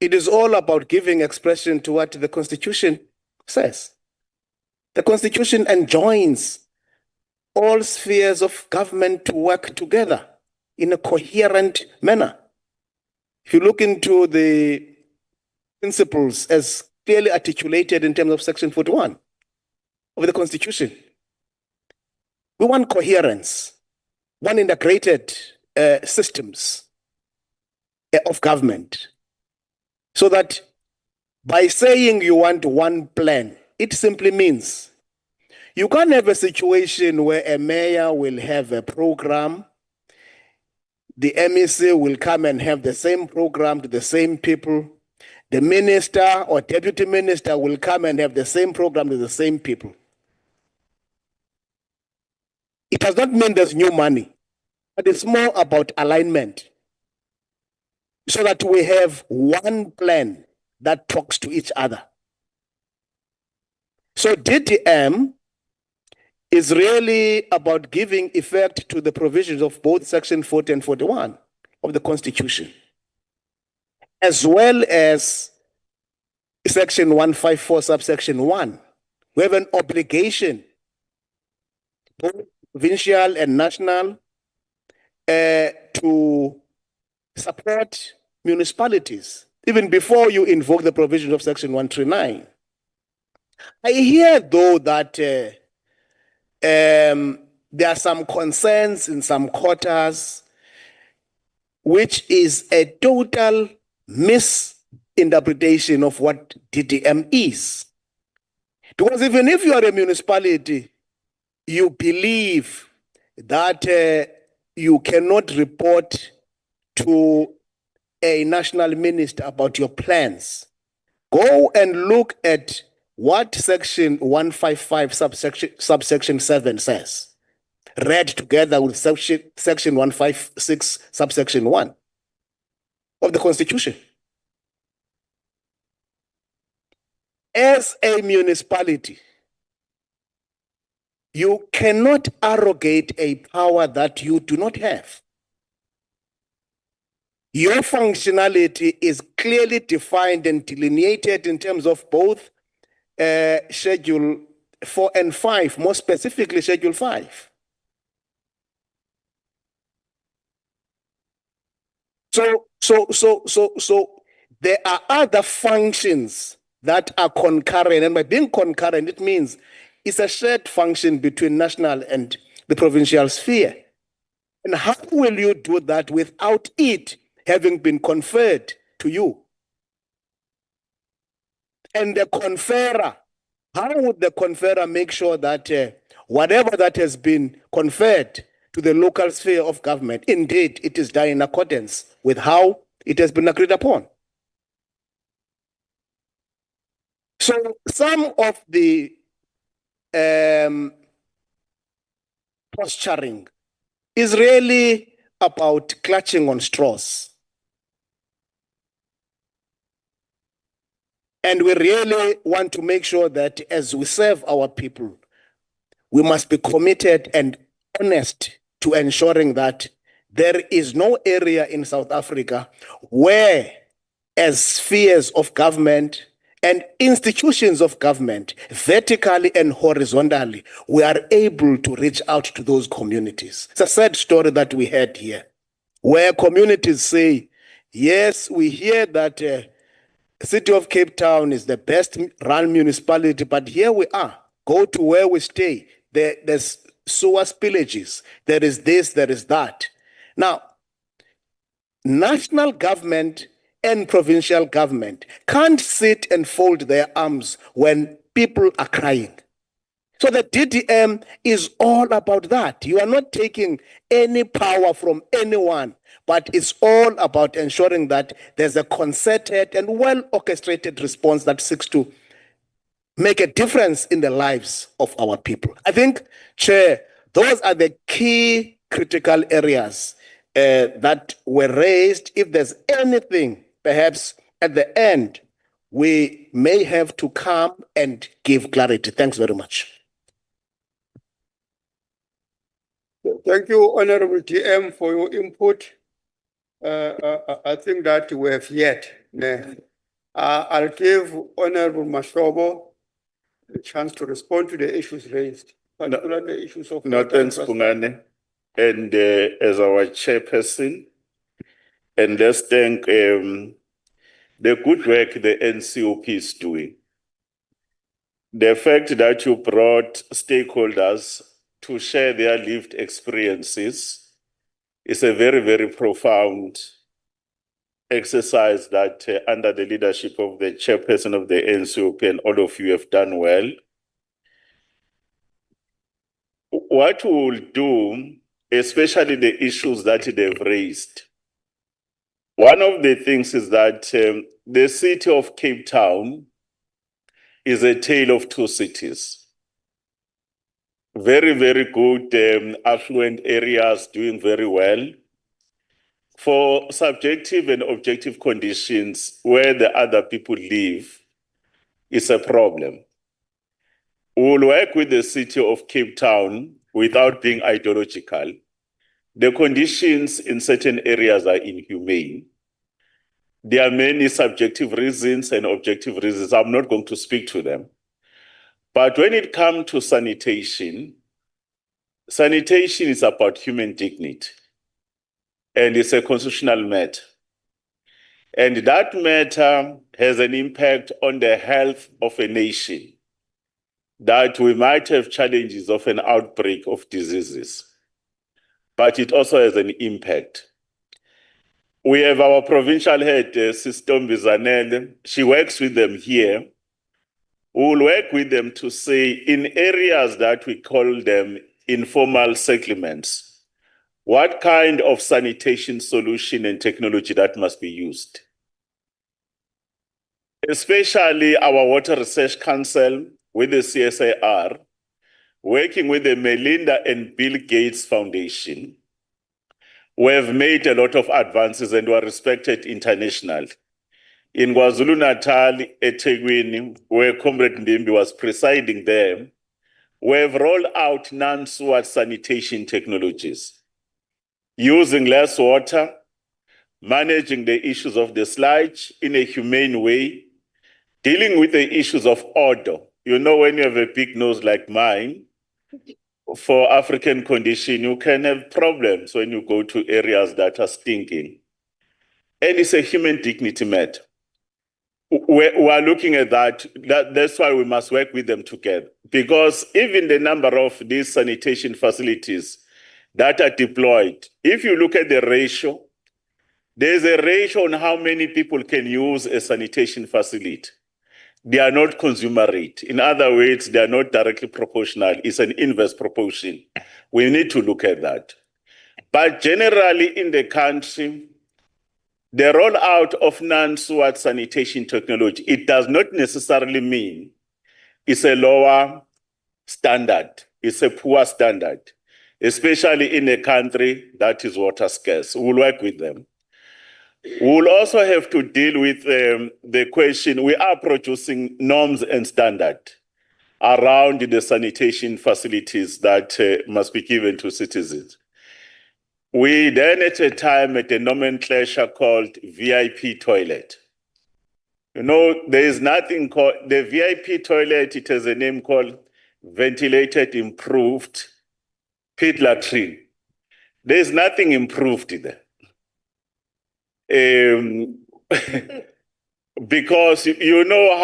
It is all about giving expression to what the Constitution says. The Constitution enjoins all spheres of government to work together in a coherent manner. If you look into the principles as clearly articulated in terms of Section 41 of the Constitution, we want coherence, one integrated systems of government, so that by saying you want one plan, it simply means you can't have a situation where a mayor will have a program, the MEC will come and have the same program to the same people, the minister or deputy minister will come and have the same program with the same people. It does not mean there's new money, but it's more about alignment so that we have one plan that talks to each other. So DTM is really about giving effect to the provisions of both Section 40 and 41 of the Constitution, as well as Section 154, subsection 1. We have an obligation, both provincial and national, to support municipalities, even before you invoke the provisions of Section 139. I hear, though, that there are some concerns in some quarters, which is a total misinterpretation of what DTM is. Because even if you are a municipality, you believe that you cannot report to a national minister about your plans. Go and look at what Section 155, subsection 7 says, read together with Section 156, subsection 1 of the Constitution. As a municipality, you cannot arrogate a power that you do not have. Your functionality is clearly defined and delineated in terms of both Schedule 4 and 5, more specifically Schedule 5. So there are other functions that are concurrent, and by being concurrent, it means it's a shared function between national and the provincial sphere. And how will you do that without it having been conferred to you? And the conferrer, how would the conferrer make sure that whatever that has been conferred to the local sphere of government, indeed, it is done in accordance with how it has been agreed upon? So some of the posturing is really about clutching on straws. And we really want to make sure that as we serve our people, we must be committed and honest to ensuring that there is no area in South Africa where, as spheres of government and institutions of government, vertically and horizontally, we are able to reach out to those communities. It's a sad story that we had here, where communities say, yes, we hear that the city of Cape Town is the best run municipality, but here we are. Go to where we stay. There's sewer spillages. There is this, there is that. Now, national government and provincial government can't sit and fold their arms when people are crying. So the DTM is all about that. You are not taking any power from anyone, but it's all about ensuring that there's a concerted and well-orchestrated response that seeks to make a difference in the lives of our people. I think, Chair, those are the key critical areas that were raised. If there's anything, perhaps at the end, we may have to come and give clarity. Thanks very much. Thank you, Honorable TM, for your input. I think that we have yet. I'll give Honorable Mashobo a chance to respond to the issues raised, particularly the issues of... No, thanks, Pungane. And as our chairperson, and let's thank the good work the NCOP is doing. The fact that you brought stakeholders to share their lived experiences is a very, very profound exercise that under the leadership of the chairperson of the NCOP and all of you have done well. What we will do, especially the issues that they've raised, One of the things is that the city of Cape Town is a tale of two cities. Very, very good affluent areas doing very well. For subjective and objective conditions where the other people live, it's a problem. We'll work with the city of Cape Town without being ideological. The conditions in certain areas are inhumane. There are many subjective reasons and objective reasons. I'm not going to speak to them. But when it comes to sanitation, sanitation is about human dignity. And it's a constitutional matter. And that matter has an impact on the health of a nation, that we might have challenges of an outbreak of diseases, but it also has an impact. We have our provincial head, System Bizanele. She works with them here. We will work with them to say in areas that we call them informal settlements, what kind of sanitation solution and technology that must be used. Especially our Water Research Council with the CSIR, working with the Melinda and Bill Gates Foundation, we have made a lot of advances and were respected internationally. In KwaZulu-Natal, eThekwini, where Comrade Ndimbi was presiding there, we have rolled out non-sewer sanitation technologies, using less water, managing the issues of the sludge in a humane way, dealing with the issues of odor. You know, when you have a big nose like mine, for African condition, you can have problems when you go to areas that are stinking. And it's a human dignity matter. We are looking at that. That's why we must work with them together. Because even the number of these sanitation facilities that are deployed, if you look at the ratio, there's a ratio on how many people can use a sanitation facility. They are not consumer rate. In other words, they are not directly proportional. It's an inverse proportion. We need to look at that. But generally in the country, the rollout of non-sewer sanitation technology, it does not necessarily mean it's a lower standard. It's a poor standard, especially in a country that is water scarce. We'll work with them. We'll also have to deal with the question, we are producing norms and standards around the sanitation facilities that must be given to citizens. We then at a time at a nomenclature called VIP toilet. You know, there is nothing called, the VIP toilet, it has a name called ventilated improved pit latrine. There is nothing improved there. Because you know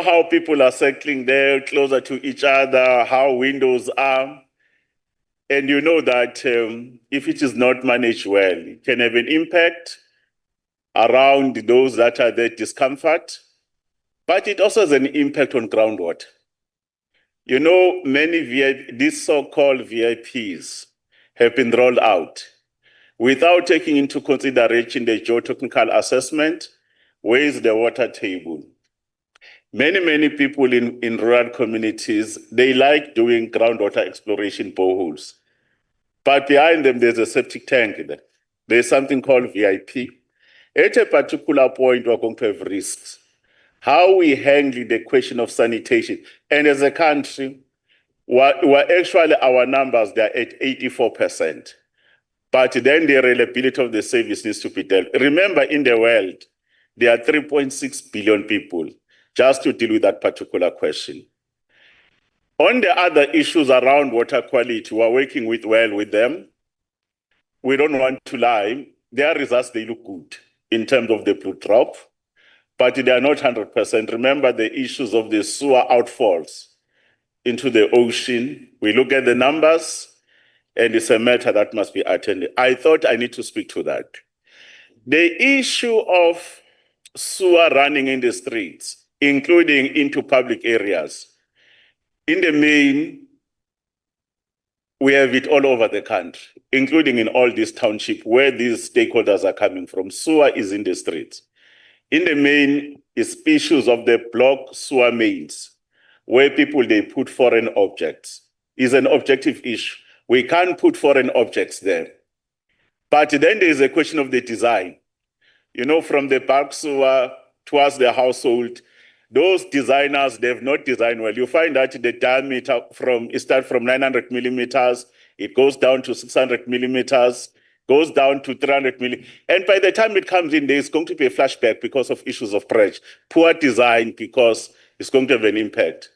how people are settling there closer to each other, how windows are. And you know that if it is not managed well, it can have an impact around those that are there discomfort, but it also has an impact on groundwater. You know, many these so-called VIPs have been rolled out without taking into consideration the geotechnical assessment, where is the water table. Many people in rural communities, they like doing groundwater exploration boreholes. But behind them, there's a septic tank there. There's something called VIP. At a particular point, we're going to have risks. How we handle the question of sanitation. And as a country, we're actually, our numbers, they're at 84%. But then the reliability of the service needs to be dealt. Remember, in the world, there are 3.6 billion people just to deal with that particular question. On the other issues around water quality, we're working well with them. We don't want to lie. Their results, they look good in terms of the blue drop, but they are not 100%. Remember the issues of the sewer outfalls into the ocean. We look at the numbers, and it's a matter that must be attended. I thought I need to speak to that. The issue of sewer running in the streets, including into public areas, in the main, we have it all over the country, including in all these townships where these stakeholders are coming from. Sewer is in the streets. In the main, is issues of the block sewer mains, where people, they put foreign objects, is an objective issue. We can't put foreign objects there. But then there is a question of the design. You know, from the bulk sewer towards the household, those designers, they've not designed well. You find that the diameter it starts from 900 millimeters, it goes down to 600 millimeters, goes down to 300 millimeters. And by the time it comes in, there's going to be a flashback because of issues of pressure. Poor design because it's going to have an impact.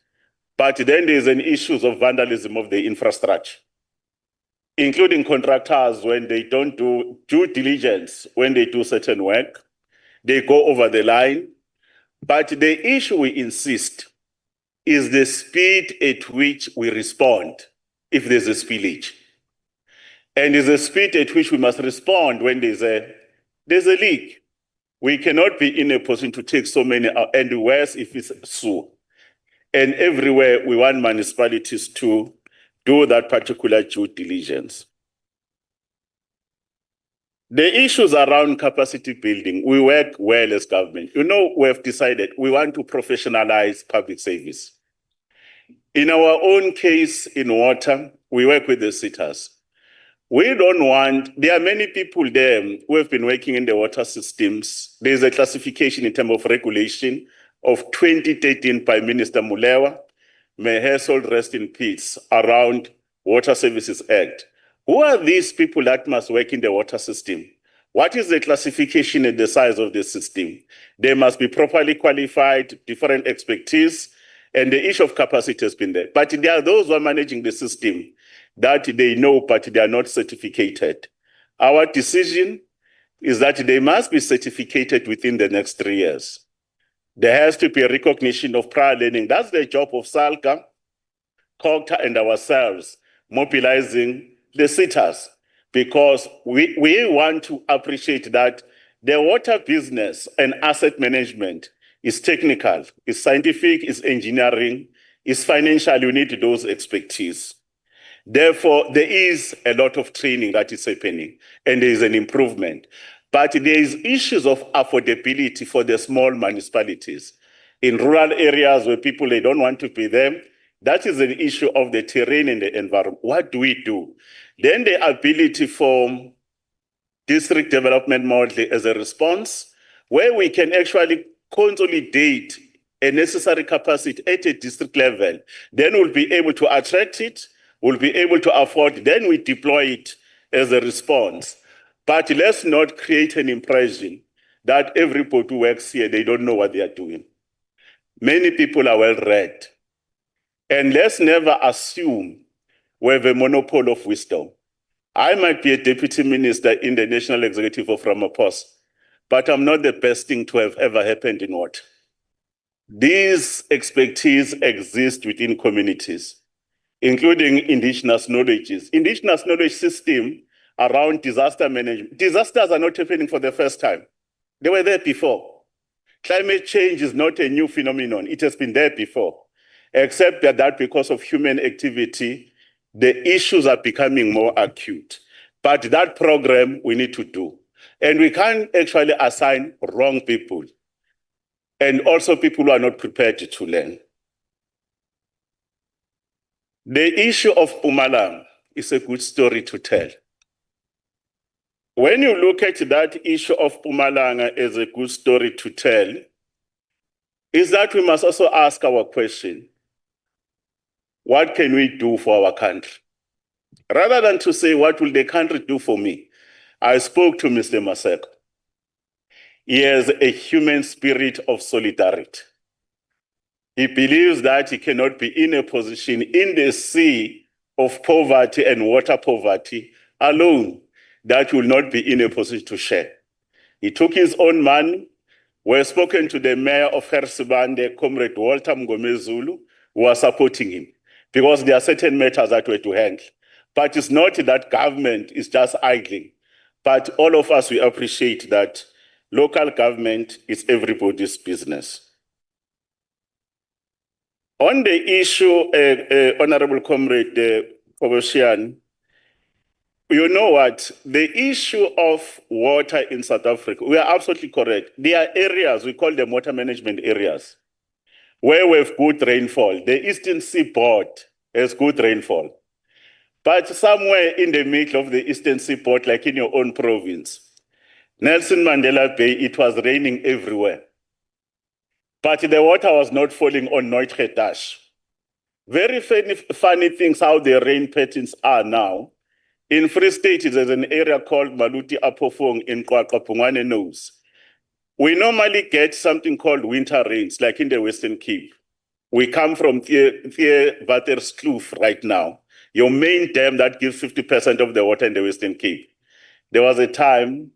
But then there's an issues of vandalism of the infrastructure, including contractors when they don't do due diligence, when they do certain work, they go over the line. But the issue we insist is the speed at which we respond if there's a spillage. And is the speed at which we must respond when there's a leak. We cannot be in a position to take so many out, and worse if it's sewer. And everywhere we want municipalities to do that particular due diligence. The issues around capacity building, we work well as government. You know, we have decided we want to professionalize public service. In our own case in water, we work with the sitters. We don't want, there are many people there who have been working in the water systems. There's a classification in terms of regulation of 2013 by Minister Mulewa, may her soul rest in peace, around Water Services Act. Who are these people that must work in the water system? What is the classification and the size of the system? They must be properly qualified, different expertise, and the issue of capacity has been there. But there are those who are managing the system that they know, but they are not certificated. Our decision is that they must be certificated within the next 3 years. There has to be a recognition of prior learning. That's the job of SALCA, COGTA, and ourselves, mobilizing the sitters, because we want to appreciate that the water business and asset management is technical, is scientific, is engineering, is financial. You need those expertise. Therefore, there is a lot of training that is happening, and there is an improvement. But there is issues of affordability for the small municipalities. In rural areas where people, they don't want to be there, that is an issue of the terrain and the environment. What do we do? Then the ability for district development model as a response, where we can actually consolidate a necessary capacity at a district level. Then we'll be able to attract it, we'll be able to afford, then we deploy it as a response. But let's not create an impression that everybody who works here, they don't know what they are doing. Many people are well read. And let's never assume we have a monopoly of wisdom. I might be a deputy minister in the National Executive of Ramaphosa, but I'm not the best thing to have ever happened in water. These expertise exist within communities, including indigenous knowledges. Indigenous knowledge system around disaster management. Disasters are not happening for the first time. They were there before. Climate change is not a new phenomenon. It has been there before, except that because of human activity, the issues are becoming more acute. But that program we need to do. And we can't actually assign wrong people, and also people who are not prepared to learn. The issue of Mpumalanga is a good story to tell. When you look at that issue of Mpumalanga as a good story to tell, is that we must also ask our question, what can we do for our country? Rather than to say, what will the country do for me? I spoke to Mr. Maseko. He has a human spirit of solidarity. He believes that he cannot be in a position in the sea of poverty and water poverty alone, that will not be in a position to share. He took his own money. We have spoken to the mayor of Hersibande, Comrade Walter Mngomezulu, who are supporting him, because there are certain matters that we have to handle. But it's not that government is just idling. But all of us, we appreciate that local government is everybody's business. On the issue, Honorable Comrade Koboshian, you know what? The issue of water in South Africa, we are absolutely correct. There are areas, we call them water management areas, where we have good rainfall. The Eastern Seaboard has good rainfall. But somewhere in the middle of the Eastern Seaboard, like in your own province, Nelson Mandela Bay, it was raining everywhere. But the water was not falling on Untitled. Very funny things how the rain patterns are now. In Free State, there's an area called Maluti Apofong in Kwakapungwane Nose. We normally get something called winter rains, like in the Western Cape. We come from Waterskloof right now, your main dam that gives 50% of the water in the Western Cape. There was a time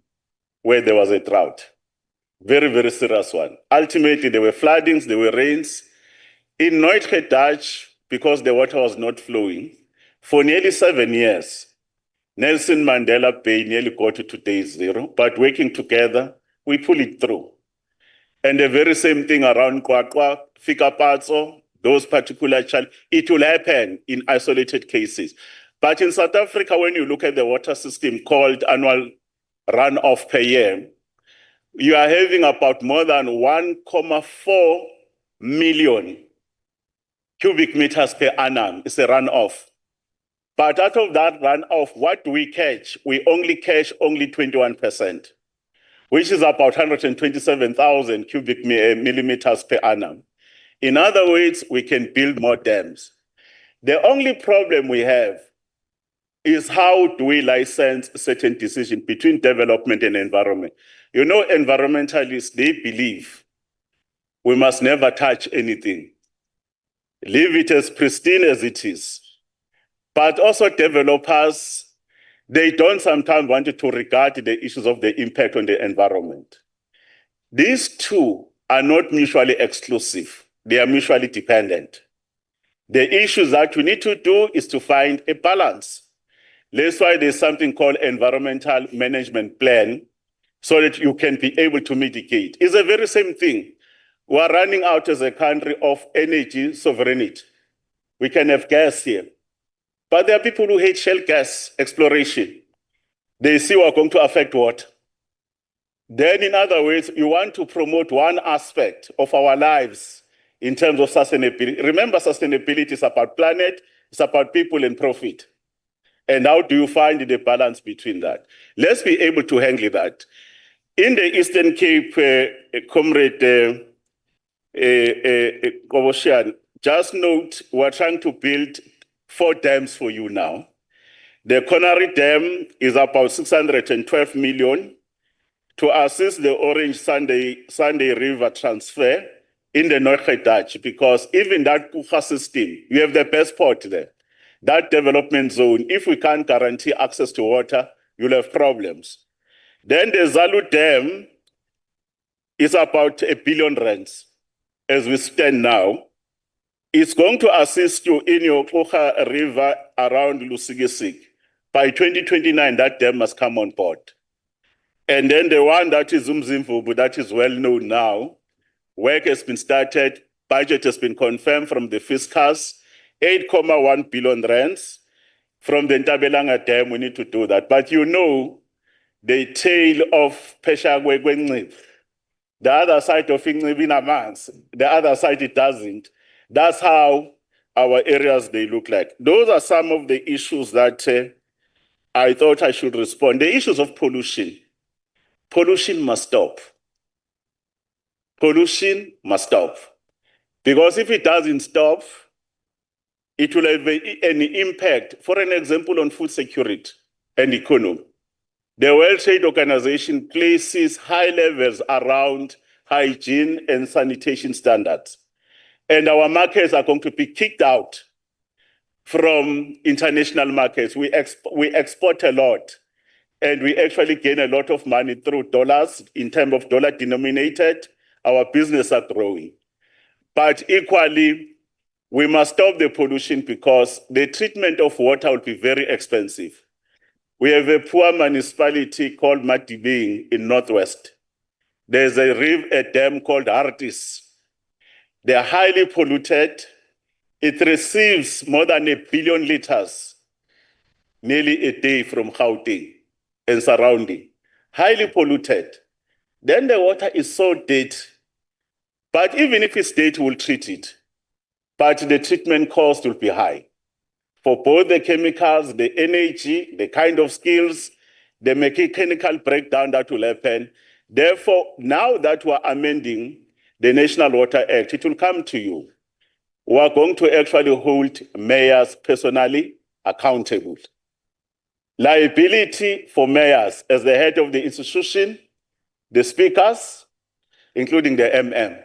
where there was a drought. Very, very serious one. Ultimately, there were floodings, there were rains. In Untitled, because the water was not flowing, for nearly 7 years, Nelson Mandela Bay nearly got to today's zero, but working together, we pull it through. And the very same thing around Kwakwa, Fikapatso, those particular challenges, it will happen in isolated cases. But in South Africa, when you look at the water system called annual runoff per year, you are having about more than 1.4 million cubic meters per annum. It's a runoff. But out of that runoff, what do we catch? We only catch only 21%, which is about 127,000 cubic millimeters per annum. In other words, we can build more dams. The only problem we have is how do we license certain decisions between development and environment. You know, environmentalists, they believe we must never touch anything. Leave it as pristine as it is. But also developers, they don't sometimes want to regard the issues of the impact on the environment. These two are not mutually exclusive. They are mutually dependent. The issues that we need to do is to find a balance. That's why there's something called environmental management plan, so that you can be able to mitigate. It's the very same thing. We're running out as a country of energy sovereignty. We can have gas here. But there are people who hate shale gas exploration. They see we're going to affect water. Then, in other words, you want to promote one aspect of our lives in terms of sustainability. Remember, sustainability is about planet, it's about people and profit. And how do you find the balance between that? Let's be able to handle that. In the Eastern Cape, Comrade Koboshian, just note, we're trying to build 4 dams for you now. The PLENARY Dam is about 612 million to assist the Orange Sunday River transfer in the North Dutch, because even that Kucha system, you have the best port there. That development zone, if we can't guarantee access to water, you'll have problems. Then the Zalu Dam is about R1 billion as we stand now. It's going to assist you in your Kucha River around Lusigisig. By 2029, that dam must come on board. And then the one that is Umzimvubu, that is well known now, work has been started, budget has been confirmed from the fiscals, 8.1 billion rands. From the Ntabelanga Dam, we need to do that. But you know, the tail of Peshagwe, the other side of Ingwinaman's, the other side it doesn't. That's how our areas, they look like. Those are some of the issues that I thought I should respond. The issues of pollution. Pollution must stop. Pollution must stop. Because if it doesn't stop, it will have an impact, for an example, on food security and economy. The World Trade Organization places high levels around hygiene and sanitation standards. And our markets are going to be kicked out from international markets. We export a lot, and we actually gain a lot of money through dollars. In terms of dollar denominated, our business are growing. But equally, we must stop the pollution, because the treatment of water will be very expensive. We have a poor municipality called Matibeng in Northwest. There's a dam called Artis. They are highly polluted. It receives more than 1 billion liters nearly a day from Gauteng and surrounding, highly polluted. Then the water is so dirty. But even if it's dirty, we'll treat it. But the treatment cost will be high for both the chemicals, the energy, the kind of skills, the mechanical breakdown that will happen. Therefore, now that we're amending the National Water Act, it will come to you. We are going to actually hold mayors personally accountable. Liability for mayors as the head of the institution, the speakers, including the MM.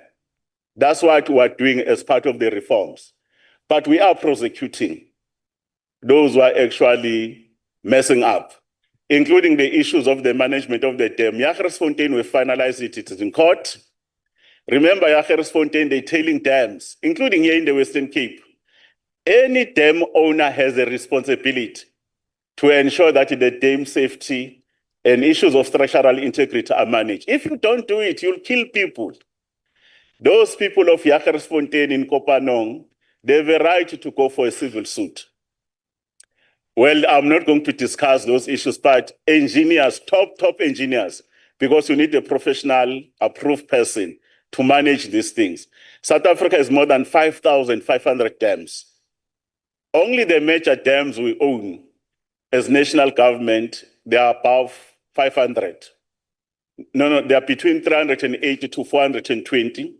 That's what we are doing as part of the reforms. But we are prosecuting those who are actually messing up, including the issues of the management of the dam. Jagersfontein, we finalized it, it is in court. Remember, Jagersfontein, they're tailing dams, including here in the Western Cape. Any dam owner has a responsibility to ensure that the dam safety and issues of structural integrity are managed. If you don't do it, you'll kill people. Those people of Jagersfontein in Kopanong, they have a right to go for a civil suit. Well, I'm not going to discuss those issues, but engineers, top engineers, because you need a professional approved person to manage these things. South Africa has more than 5,500 dams. Only the major dams we own as national government, they are above 500. No, they are between 380 to 420.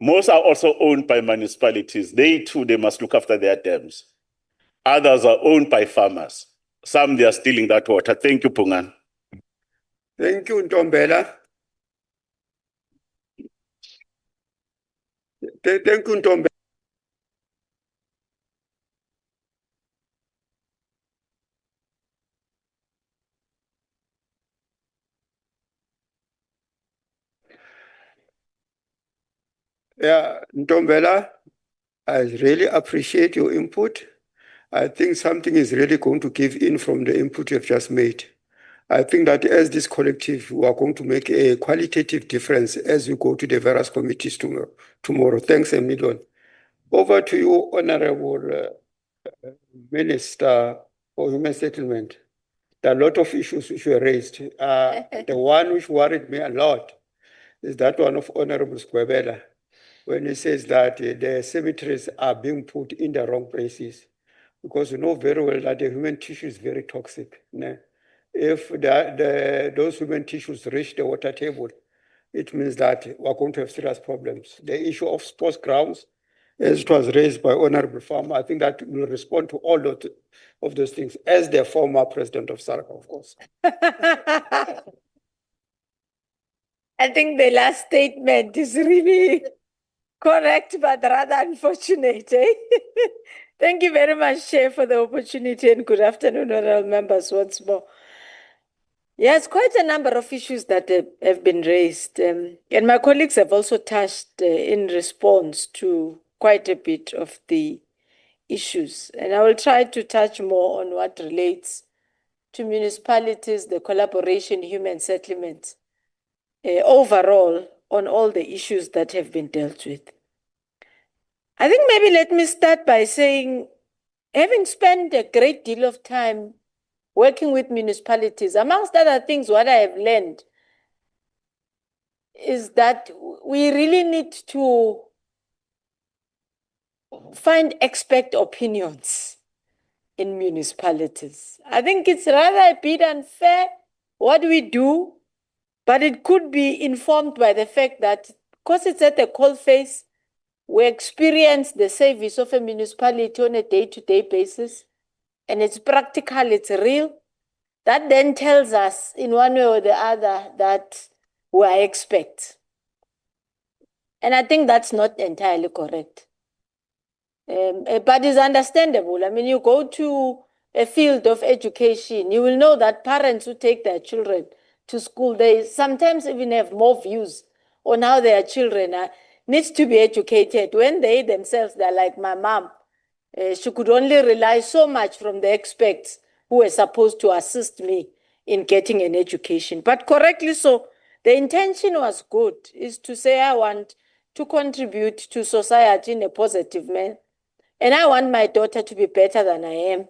Most are also owned by municipalities. They too, they must look after their dams. Others are owned by farmers. Some, they are stealing that water. Thank you, Pungan. Thank you, Ntombela. Thank you, Ntombela. Yeah, Ntombela, I really appreciate your input. I think something is really going to give in from the input you have just made. I think that as this collective, we are going to make a qualitative difference as we go to the various committees tomorrow. Thanks a million. Over to you, Honorable Minister for Human Settlement. There are a lot of issues which were raised. The one which worried me a lot is that one of Honorable Squabella, when he says that the cemeteries are being put in the wrong places, because you know very well that the human tissue is very toxic. Né? If those human tissues reach the water table, it means that we're going to have serious problems. The issue of sports grounds, as it was raised by Honorable Farmer, I think that will respond to all of those things, as the former president of SARCA, of course. I think the last statement is really correct, but rather unfortunate. Eh? Thank you very much, Chair, for the opportunity, and good afternoon, honorable members once more. Yes, quite a number of issues that have been raised, and my colleagues have also touched in response to quite a bit of the issues. And I will try to touch more on what relates to municipalities, the collaboration, human settlements, overall on all the issues that have been dealt with. I think maybe let me start by saying, having spent a great deal of time working with municipalities, amongst other things, what I have learned is that we really need to find expert opinions in municipalities. I think it's rather a bit unfair what we do, but it could be informed by the fact that because it's at the coalface, we experience the service of a municipality on a day-to-day basis, and it's practical, it's real. That then tells us in one way or the other that we are experts. And I think that's not entirely correct. But it's understandable. I mean, you go to a field of education, you will know that parents who take their children to school, they sometimes even have more views on how their children needs to be educated when they themselves, they're like my mom. She could only rely so much from the experts who were supposed to assist me in getting an education. But correctly so, the intention was good, is to say I want to contribute to society in a positive manner. And I want my daughter to be better than I am.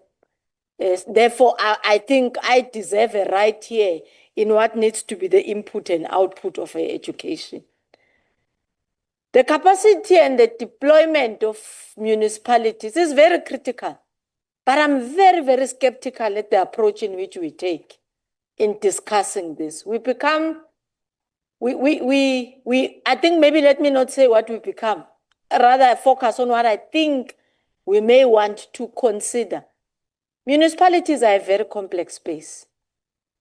Yes, therefore, I think I deserve a right here in what needs to be the input and output of education. The capacity and the deployment of municipalities is very critical, but I'm very, very skeptical at the approach in which we take in discussing this. We become, I think maybe let me not say what we become, rather focus on what I think we may want to consider. Municipalities are a very complex space.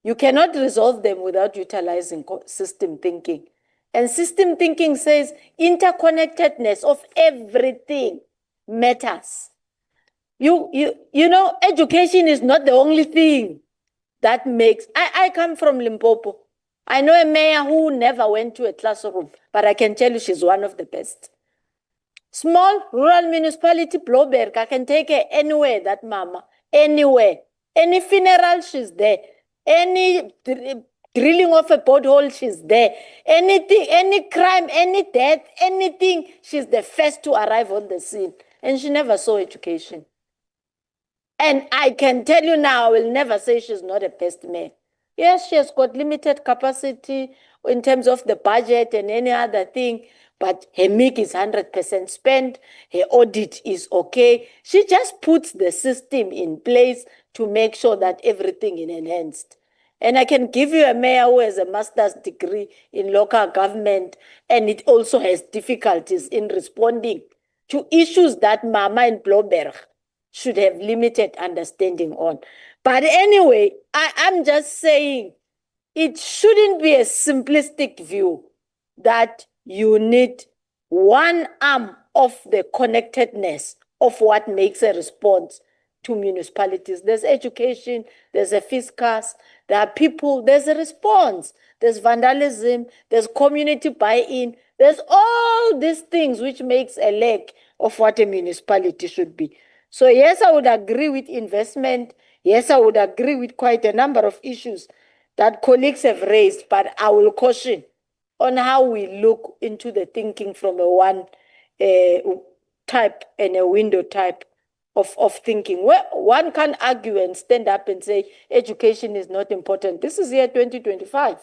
You cannot resolve them without utilizing system thinking. And system thinking says interconnectedness of everything matters. You know, education is not the only thing that makes. I come from Limpopo. I know a mayor who never went to a classroom, but I can tell you she's one of the best. Small rural municipality, Bloberg, I can take her anywhere, that mama, anywhere. Any funeral, she's there. Any drilling of a pothole, she's there. Anything, any crime, any death, anything, she's the first to arrive on the scene. And she never saw education. And I can tell you now, I will never say she's not a best mayor. Yes, she has got limited capacity in terms of the budget and any other thing, but her MIC is 100% spent, her audit is okay. She just puts the system in place to make sure that everything is enhanced. And I can give you a mayor who has a master's degree in local government, and it also has difficulties in responding to issues that Mama in Bloberg should have limited understanding on. But anyway, I'm just saying it shouldn't be a simplistic view that you need one arm of the connectedness of what makes a response to municipalities. There's education, there's a fiscus, there are people, there's a response, there's vandalism, there's community buy-in, there's all these things which makes a leg of what a municipality should be. So yes, I would agree with investment. Yes, I would agree with quite a number of issues that colleagues have raised, but I will caution on how we look into the thinking from a one type and a window type of thinking. Where one can argue and stand up and say education is not important. This is year 2025.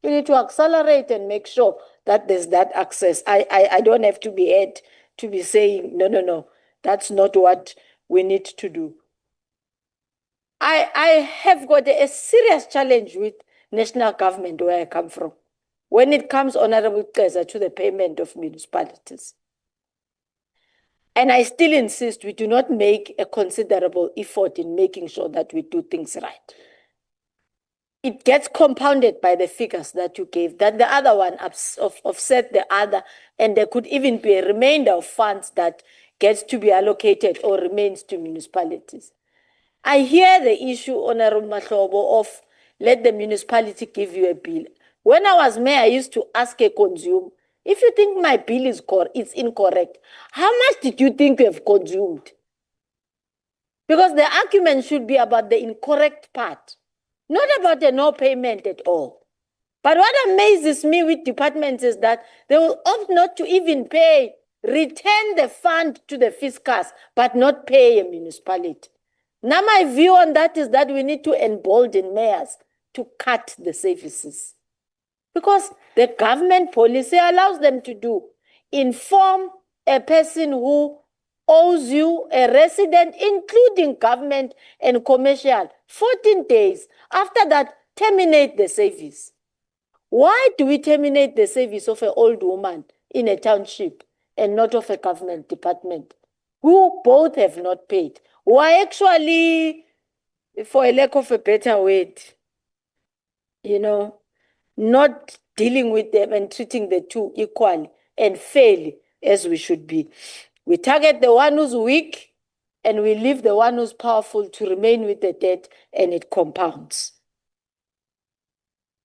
We need to accelerate and make sure that there's that access. I don't have to be heard to be saying, no, that's not what we need to do. I have got a serious challenge with national government where I come from when it comes, Honorable Keza, to the payment of municipalities. And I still insist we do not make a considerable effort in making sure that we do things right. It gets compounded by the figures that you gave, that the other one offset the other, and there could even be a remainder of funds that gets to be allocated or remains to municipalities. I hear the issue, Honorable Mahlobo, of let the municipality give you a bill. When I was mayor, I used to ask a consumer, if you think my bill is it's incorrect, how much did you think you have consumed? Because the argument should be about the incorrect part, not about the no payment at all. But what amazes me with departments is that they will opt not to even pay, return the fund to the fiscus, but not pay a municipality. Now my view on that is that we need to embolden mayors to cut the services. Because the government policy allows them to do. Inform a person who owes you, a resident, including government and commercial, 14 days. After that, terminate the service. Why do we terminate the service of an old woman in a township and not of a government department who both have not paid? Why actually, for a lack of a better word, not dealing with them and treating the two equally and fairly as we should be. We target the one who's weak and we leave the one who's powerful to remain with the debt, and it compounds.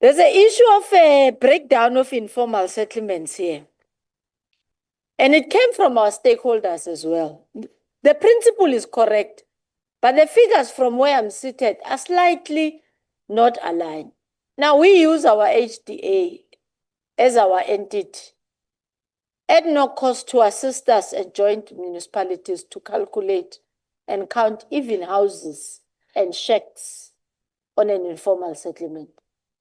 There's an issue of a breakdown of informal settlements here. And it came from our stakeholders as well. The principle is correct, but the figures from where I'm seated are slightly not aligned. Now, we use our HDA as our entity at no cost to assist us at joint municipalities to calculate and count even houses and shacks on an informal settlement.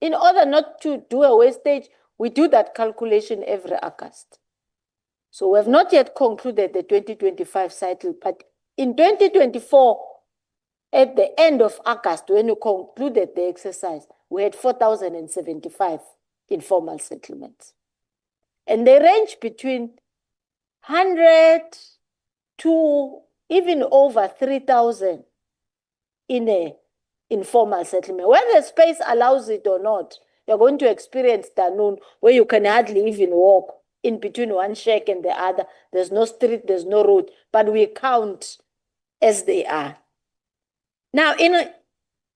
In order not to do a wastage, we do that calculation every August. So we have not yet concluded the 2025 cycle, but in 2024, at the end of August, when we concluded the exercise, we had 4,075 informal settlements. And they range between 100 to even over 3,000 in a informal settlement. Whether the space allows it or not, you're going to experience Danun where you can hardly even walk in between one shack and the other. There's no street, there's no road, but we count as they are. Now, the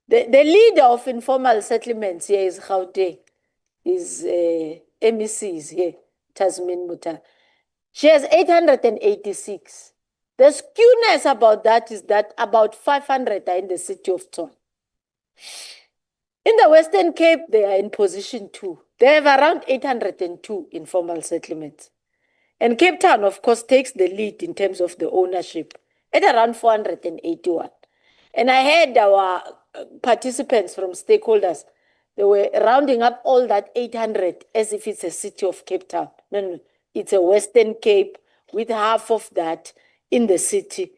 leader of informal settlements here is Gauteng, is MECs here, Tasmin Muta. She has 886. The skewness about that is that about 500 are in the city of Tshwane. In the Western Cape, they are in position 2. They have around 802 informal settlements. And Cape Town, of course, takes the lead in terms of the ownership at around 481. And I heard our participants from stakeholders, they were rounding up all that 800 as if it's a city of Cape Town. No, it's a Western Cape with half of that in the city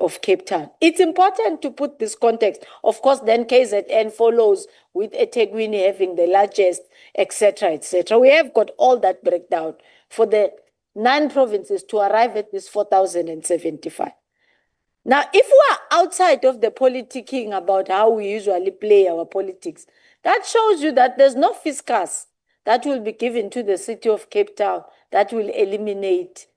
of Cape Town. It's important to put this context. Of course, then KZN follows with eThekwini having the largest, etc., etc. We have got all that breakdown for the 9 provinces to arrive at this 4,075. Now, if we are outside of the politicking about how we usually play our politics, that shows you that there's no fiscus that will be given to the city of Cape Town that will eliminate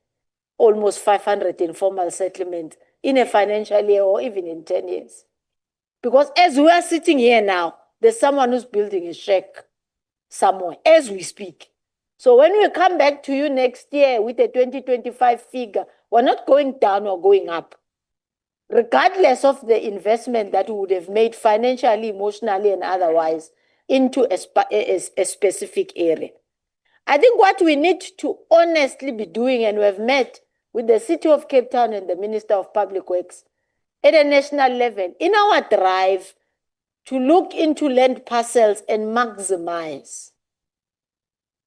almost 500 informal settlements in a financial year or even in 10 years. Because as we are sitting here now, there's someone who's building a shack somewhere as we speak. So when we come back to you next year with a 2025 figure, we're not going down or going up. Regardless of the investment that we would have made financially, emotionally, and otherwise into a specific area. I think what we need to honestly be doing, and we have met with the City of Cape Town and the Minister of Public Works at a national level, in our drive to look into land parcels and maximize.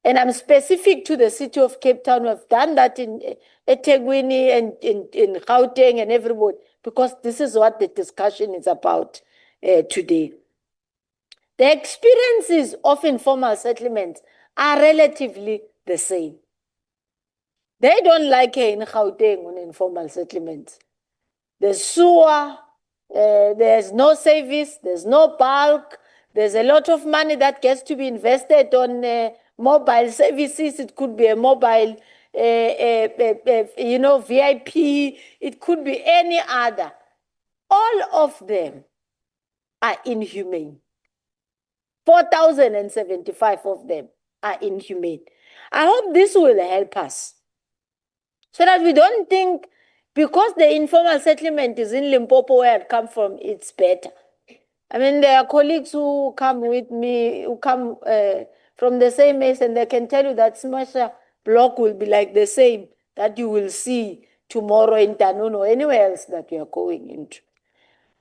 And I'm specific to the City of Cape Town. We've done that in eThekwini and in Gauteng and everybody, because this is what the discussion is about today. The experiences of informal settlements are relatively the same. They don't like in Gauteng on informal settlements. There's sewer, there's no service, there's no bulk, there's a lot of money that gets to be invested on mobile services. It could be a mobile, VIP. It could be any other. All of them are inhumane. 4,075 of them are inhumane. I hope this will help us so that we don't think because the informal settlement is in Limpopo where it come from, it's better. I mean, there are colleagues who come with me, who come from the same place, and they can tell you that Smasher block will be like the same that you will see tomorrow in Tanun or anywhere else that you are going into.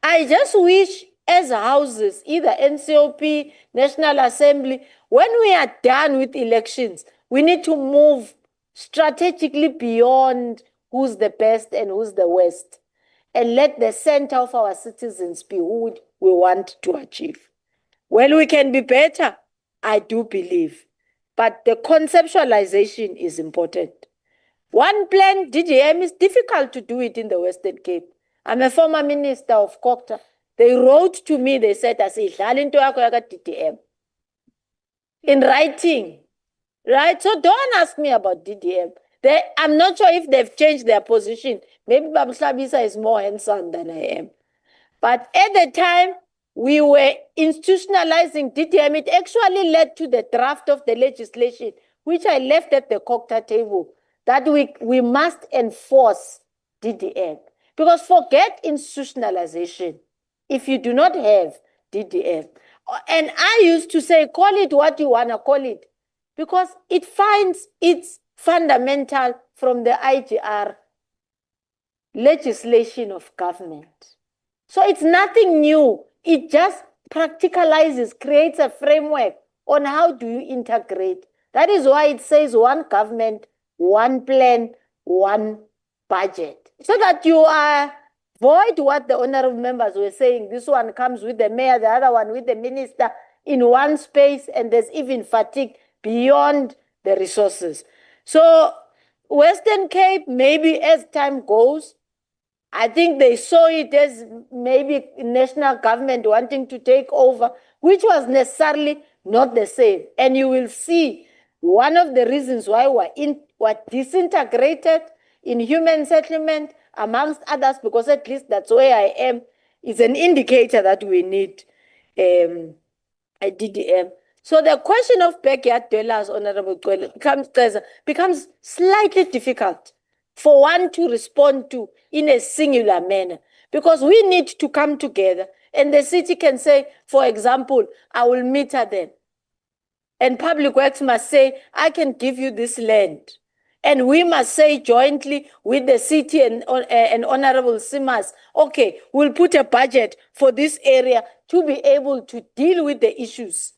I just wish as houses, either NCOP, National Assembly, when we are done with elections, we need to move strategically beyond who's the best and who's the worst, and let the center of our citizens be who we want to achieve. Well, we can be better, I do believe, but the conceptualization is important. One plan, DGM, is difficult to do it in the Western Cape. I'm a former minister of COCTA. They wrote to me, they said, DDM. In writing, right? So don't ask me about DDM. I'm not sure if they've changed their position. Maybe Babu Hlabisa is more hands-on than I am. But at the time, we were institutionalizing DDM. It actually led to the draft of the legislation, which I left at the COCTA table, that we must enforce DDM. Because forget institutionalization if you do not have DDM. And I used to say, call it what you want to call it, because it finds its fundamental from the IGR legislation of government. So it's nothing new. It just practicalizes, creates a framework on how do you integrate. That is why it says one government, one plan, one budget. So that you avoid what the honorable members were saying. This one comes with the mayor, the other one with the minister in one space, and there's even fatigue beyond the resources. So Western Cape, maybe as time goes, I think they saw it as maybe national government wanting to take over, which was necessarily not the same. And you will see one of the reasons why we're disintegrated in human settlement, amongst others, because at least that's where I am, is an indicator that we need a DDM. So the question of backyard dwellers, Honorable Kwele, becomes slightly difficult for one to respond to in a singular manner, because we need to come together and the city can say, for example, I will meter them. And Public Works must say, I can give you this land. And we must say jointly with the city and Honorable Simas, okay, we'll put a budget for this area to be able to deal with the issues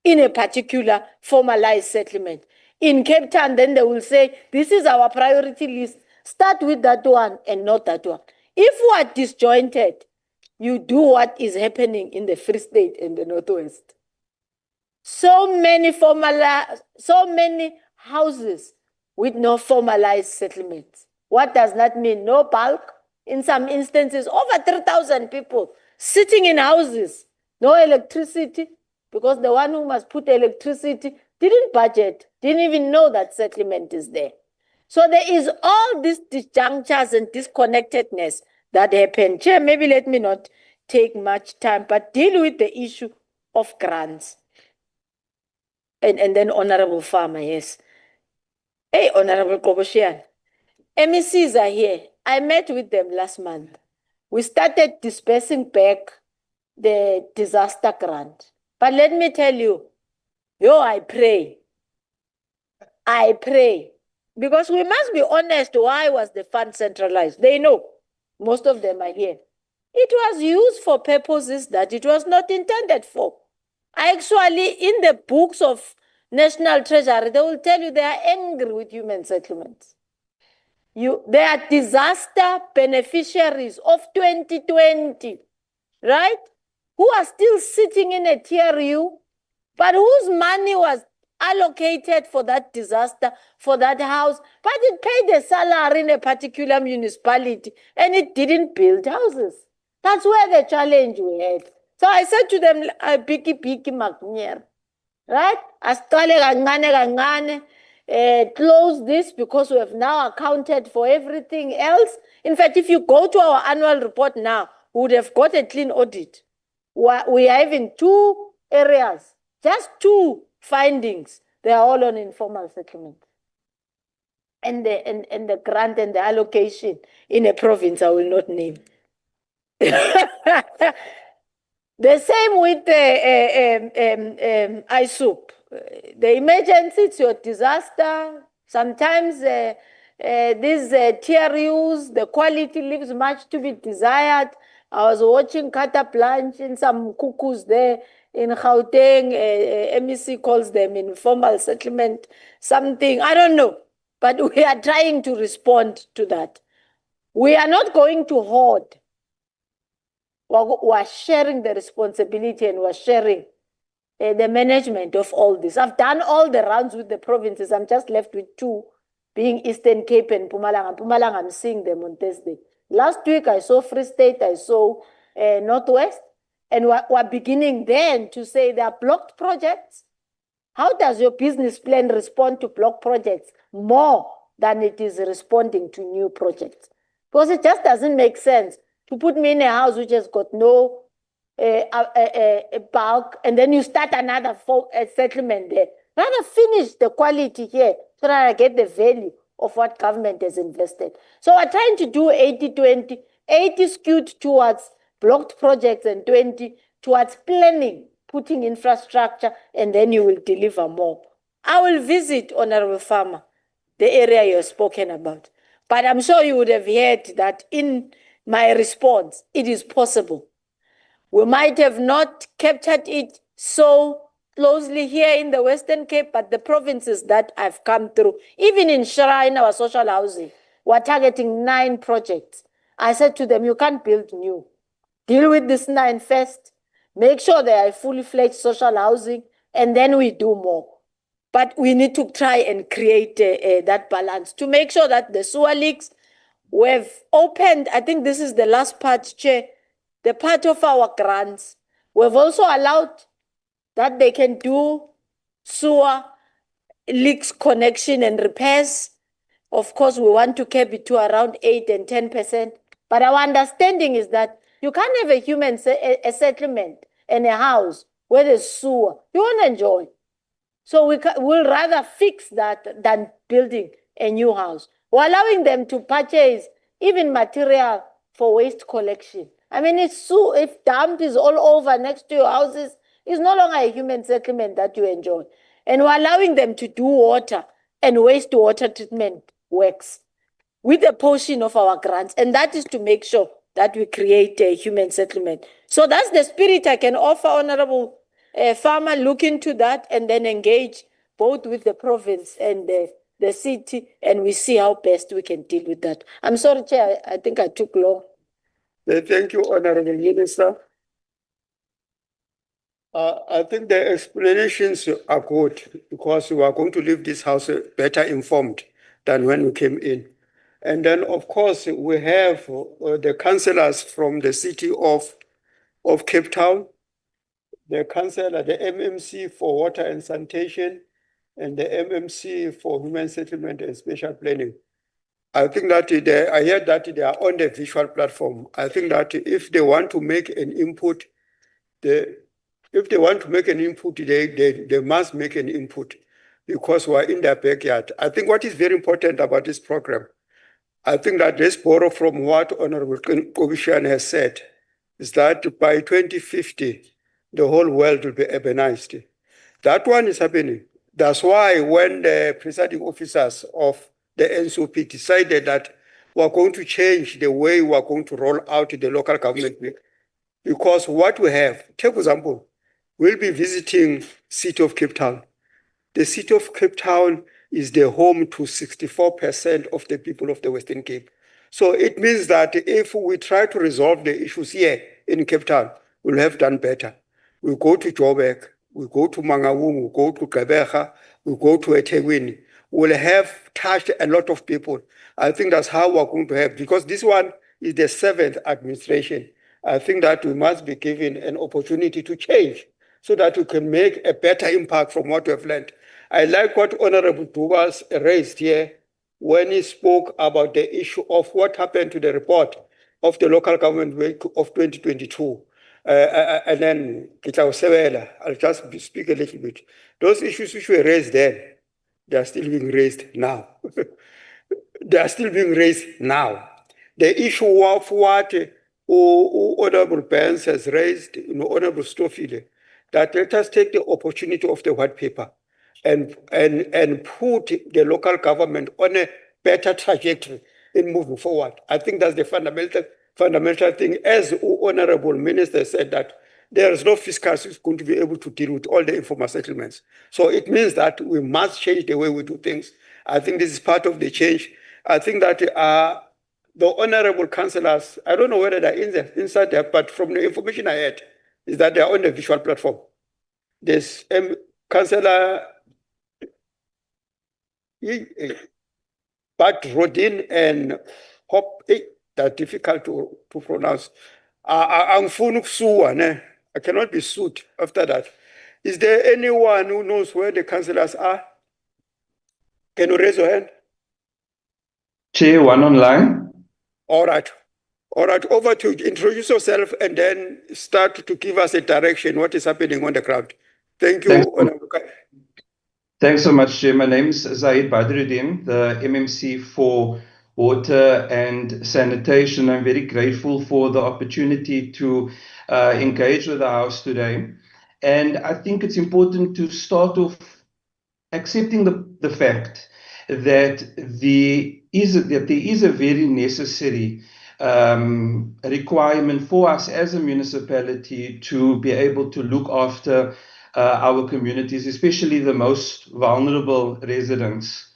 in a particular formalized settlement. In Cape Town, then they will say, this is our priority list. Start with that one and not that one. If we are disjointed, you do what is happening in the Free State and the Northwest. So many houses with no formalized settlements. What does that mean? No bulk. In some instances, over 3,000 people sitting in houses, no electricity, because the one who must put electricity didn't budget, didn't even know that settlement is there. So there is all these disjunctures and disconnectedness that happen. Chair, maybe let me not take much time, but deal with the issue of grants. And then Honorable Farmer, yes. Hey, Honorable Koboshian, MECs are here. I met with them last month. We started dispersing back the disaster grant. But let me tell you, I pray. Because we must be honest, why was the fund centralized? They know. Most of them are here. It was used for purposes that it was not intended for. Actually, in the books of National Treasury, they will tell you they are angry with human settlements. They are disaster beneficiaries of 2020, right? Who are still sitting in a TRU, but whose money was allocated for that disaster, for that house, but it paid a salary in a particular municipality and it didn't build houses. That's where the challenge we had. So I said to them, Piki Maknyer, right? Close this because we have now accounted for everything else. In fact, if you go to our annual report now, we would have got a clean audit. We are having 2 areas, just 2 findings. They are all on informal settlement. And the grant and the allocation in a province I will not name. The same with the ISOP. The emergency, it's your disaster. Sometimes these TRUs, the quality leaves much to be desired. I was watching Cata Blanche in some cuckoos there in Gauteng. MEC calls them informal settlement, something, I don't know. But we are trying to respond to that. We are not going to hoard. We're sharing the responsibility and we're sharing the management of all this. I've done all the rounds with the provinces. I'm just left with 2, being Eastern Cape and Mpumalanga. Mpumalanga, I'm seeing them on Thursday. Last week, I saw Free State, I saw Northwest, and we're beginning then to say there are blocked projects. How does your business plan respond to blocked projects more than it is responding to new projects? Because it just doesn't make sense to put me in a house which has got no bulk, and then you start another settlement there. Rather finish the quality here so that I get the value of what government has invested. So we're trying to do 80-20, 80 skewed towards blocked projects and 20 towards planning, putting infrastructure, and then you will deliver more. I will visit, Honorable Farmer, the area you've spoken about. But I'm sure you would have heard that in my response, it is possible. We might have not captured it so closely here in the Western Cape, but the provinces that I've come through, even in Shrine, our social housing, we're targeting 9 projects. I said to them, you can't build new. Deal with this 9 first. Make sure they are fully fledged social housing, and then we do more. But we need to try and create that balance to make sure that the sewer leaks, we've opened, I think this is the last part, Chair, the part of our grants. We've also allowed that they can do sewer leaks connection and repairs. Of course, we want to cap it to around 8 and 10%. But our understanding is that you can't have a human a settlement and a house where there's sewer. You won't enjoy. So we'll rather fix that than building a new house. We're allowing them to purchase even material for waste collection. I mean, if dump is all over next to your houses, it's no longer a human settlement that you enjoy. And we're allowing them to do water and wastewater treatment works with a portion of our grants. And that is to make sure that we create a human settlement. So that's the spirit I can offer, Honorable Farmer. Look into that and then engage both with the province and the city, and we see how best we can deal with that. I'm sorry, Chair, I think I took long. Thank you, Honorable Minister. I think the explanations are good because we are going to leave this house better informed than when we came in. And then, of course, we have the councillors from the city of Cape Town, the councillor, the MMC for water and sanitation, and the MMC for human settlement and spatial planning. I think that I heard that they are on the visual platform. I think that if they want to make an input, they must make an input because we're in their backyard. I think what is very important about this program, I think that let's borrow from what Honorable Kobishan has said, is that by 2050, the whole world will be urbanized. That one is happening. That's why when the presiding officers of the NCOP decided that we're going to change the way we're going to roll out the local government, because what we have, take example, we'll be visiting City of Cape Town. The City of Cape Town is the home to 64% of the people of the Western Cape. So it means that if we try to resolve the issues here in Cape Town, we'll have done better. We go to Joburg, we go to Mangaung, we go to Gqeberha, we go to eThekwini. We'll have touched a lot of people. I think that's how we're going to have, because this one is the 7th administration. I think that we must be given an opportunity to change so that we can make a better impact from what we have learned. I like what Honorable Dubas raised here when he spoke about the issue of what happened to the report of the local government week of 2022. And then I'll just speak a little bit. Those issues which were raised then, they are still being raised now. They are still being raised now. The issue of what Honorable Benz has raised, Honorable Stofile, that let us take the opportunity of the white paper and put the local government on a better trajectory in moving forward. I think that's the fundamental thing. As Honorable Minister said, that there is no fiscal who's going to be able to deal with all the informal settlements. So it means that we must change the way we do things. I think this is part of the change. I think that the honorable councillors, I don't know whether they're inside there, but from the information I had, is that they're on the visual platform. There's Councillor but Rodin and Hop, they're difficult to pronounce. I cannot be sued after that. Is there anyone who knows where the councillors are? Can you raise your hand? Chair, one online. All right. All right, over to you. Introduce yourself and then start to give us a direction, what is happening on the ground. Thank you. Thanks so much, Chair. My name is Zaid Badruddin, the MMC for water and sanitation. I'm very grateful for the opportunity to engage with the House today. And I think it's important to start off accepting the fact that there is a very necessary requirement for us as a municipality to be able to look after our communities, especially the most vulnerable residents.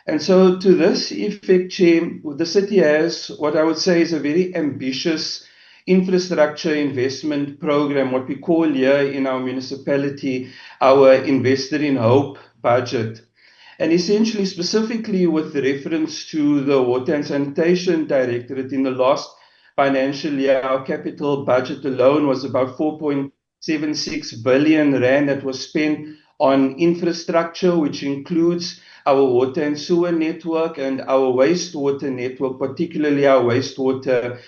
And so to this effect, Chair, the city has what I would say is a very ambitious infrastructure investment program, what we call here in our municipality, our Invested in Hope budget. And essentially, specifically with reference to the Water and Sanitation Directorate, in the last financial year, our capital budget alone was about 4.76 billion rand that was spent on infrastructure, which includes our water and sewer network and our wastewater network, particularly our wastewater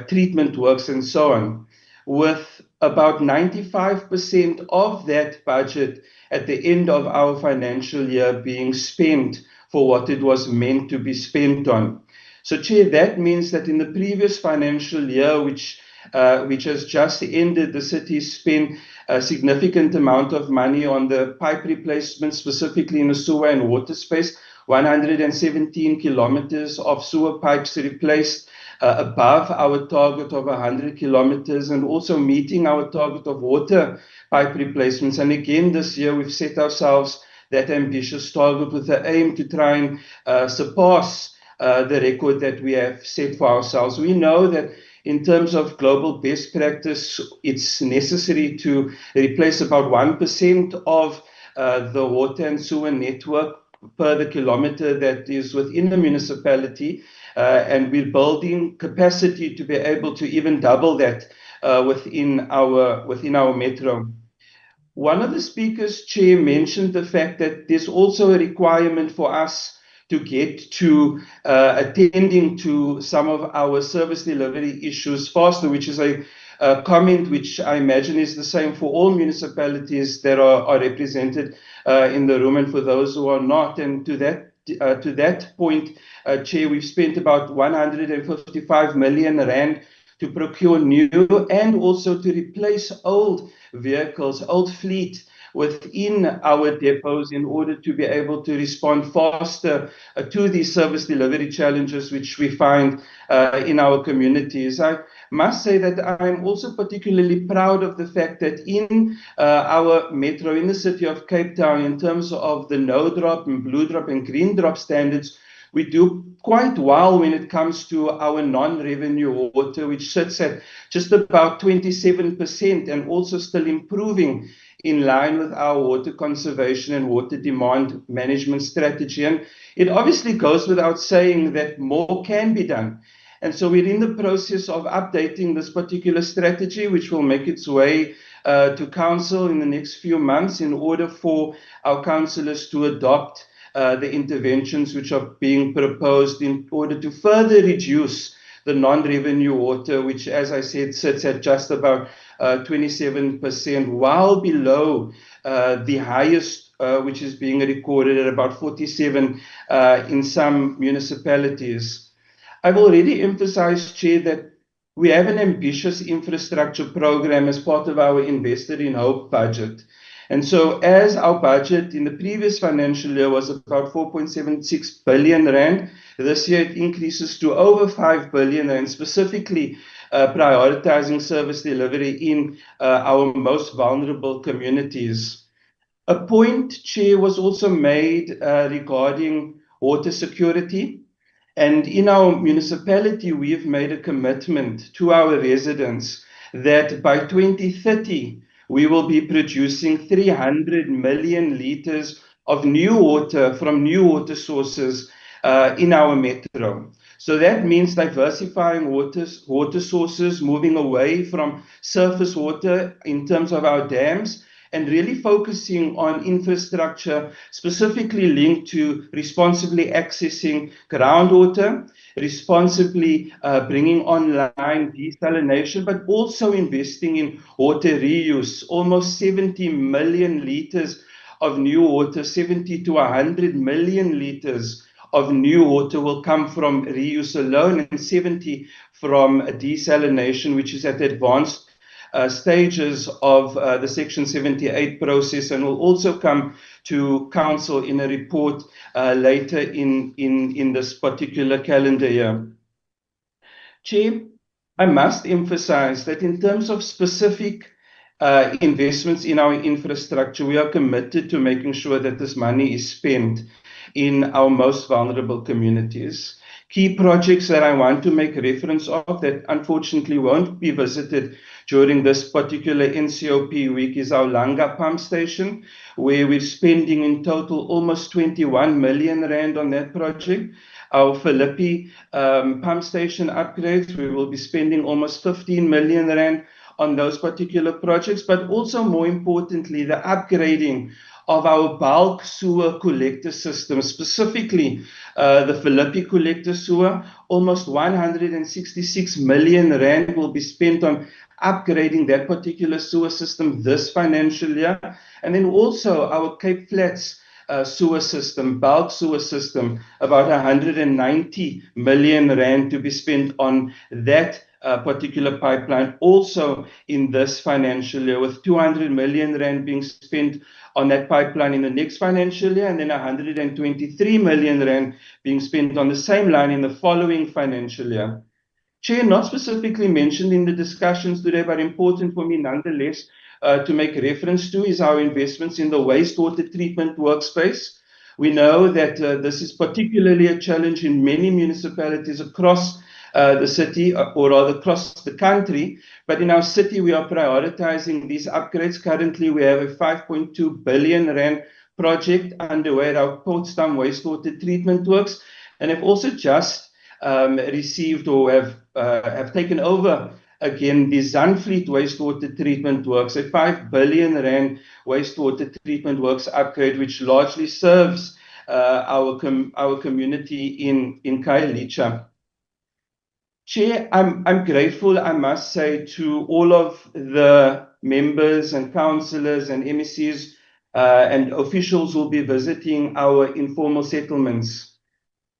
treatment works and so on, with about 95% of that budget at the end of our financial year being spent for what it was meant to be spent on. So, Chair, that means that in the previous financial year, which has just ended, the city spent a significant amount of money on the pipe replacement, specifically in the sewer and water space. 117 kilometers of sewer pipes replaced, above our target of 100 kilometers, and also meeting our target of water pipe replacements. And again, this year we've set ourselves that ambitious target with the aim to try and surpass the record that we have set for ourselves. We know that in terms of global best practice, it's necessary to replace about 1% of the water and sewer network per the kilometer that is within the municipality, and we're building capacity to be able to even double that within our metro. One of the speakers, Chair, mentioned the fact that there's also a requirement for us to get to attending to some of our service delivery issues faster, which is a comment which I imagine is the same for all municipalities that are represented in the room, and for those who are not. And to that point, Chair, we've spent about 155 million rand to procure new and also to replace old vehicles, old fleet within our depots in order to be able to respond faster to these service delivery challenges which we find in our communities. I must say that I'm also particularly proud of the fact that in our metro, in the city of Cape Town, in terms of the no drop and blue drop and green drop standards, we do quite well when it comes to our non-revenue water, which sits at just about 27% and also still improving in line with our water conservation and water demand management strategy. And it obviously goes without saying that more can be done. And so we're in the process of updating this particular strategy, which will make its way to council in the next few months in order for our councillors to adopt the interventions which are being proposed in order to further reduce the non-revenue water, which, as I said, sits at just about 27%, well below the highest, which is being recorded at about 47 in some municipalities. I've already emphasized, Chair, that we have an ambitious infrastructure program as part of our Invested in Hope budget. And so as our budget in the previous financial year was about 4.76 billion rand, this year it increases to over 5 billion rand, specifically prioritizing service delivery in our most vulnerable communities. A point, Chair, was also made regarding water security. And in our municipality, we have made a commitment to our residents that by 2030, we will be producing 300 million liters of new water from new water sources in our metro. So that means diversifying water sources, moving away from surface water in terms of our dams, and really focusing on infrastructure specifically linked to responsibly accessing groundwater, responsibly bringing online desalination, but also investing in water reuse. Almost 70 million liters of new water, 70 to 100 million liters of new water will come from reuse alone, and 70 from desalination, which is at advanced stages of the Section 78 process, and will also come to council in a report later in this particular calendar year. Chair, I must emphasize that in terms of specific investments in our infrastructure, we are committed to making sure that this money is spent in our most vulnerable communities. Key projects that I want to make reference of that unfortunately won't be visited during this particular NCOP week is our Langa pump station, where we're spending in total almost 21 million rand on that project. Our Philippi pump station upgrades, we will be spending almost 15 million rand on those particular projects, but also more importantly, the upgrading of our bulk sewer collector system, specifically the Philippi collector sewer. Almost 166 million rand will be spent on upgrading that particular sewer system this financial year. And then also our Cape Flats sewer system, bulk sewer system, about 190 million rand to be spent on that particular pipeline also in this financial year, with 200 million rand being spent on that pipeline in the next financial year, and then 123 million rand being spent on the same line in the following financial year. Chair, not specifically mentioned in the discussions today, but important for me nonetheless to make reference to is our investments in the wastewater treatment workspace. We know that this is particularly a challenge in many municipalities across the city, or rather across the country. But in our city, we are prioritizing these upgrades. Currently, we have a 5.2 billion rand project underway at our Portsdam wastewater treatment works, and have also just received or have taken over again the Zandvliet wastewater treatment works, a 5 billion rand wastewater treatment works upgrade, which largely serves our community in Khayelitsha. Chair, I'm grateful, I must say, to all of the members and councillors and MECs and officials who will be visiting our informal settlements.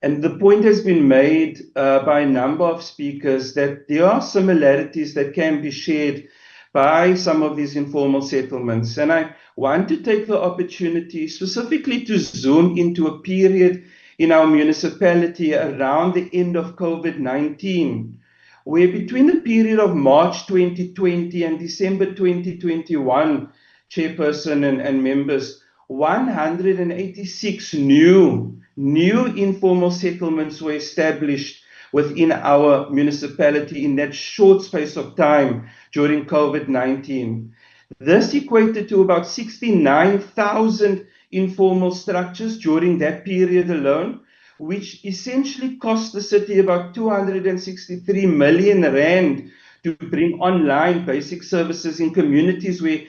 And the point has been made by a number of speakers that there are similarities that can be shared by some of these informal settlements. And I want to take the opportunity specifically to zoom into a period in our municipality around the end of COVID-19, where between the period of March 2020 and December 2021, Chairperson and members, 186 new informal settlements were established within our municipality in that short space of time during COVID-19. This equated to about 69,000 informal structures during that period alone, which essentially cost the city about 263 million rand to bring online basic services in communities where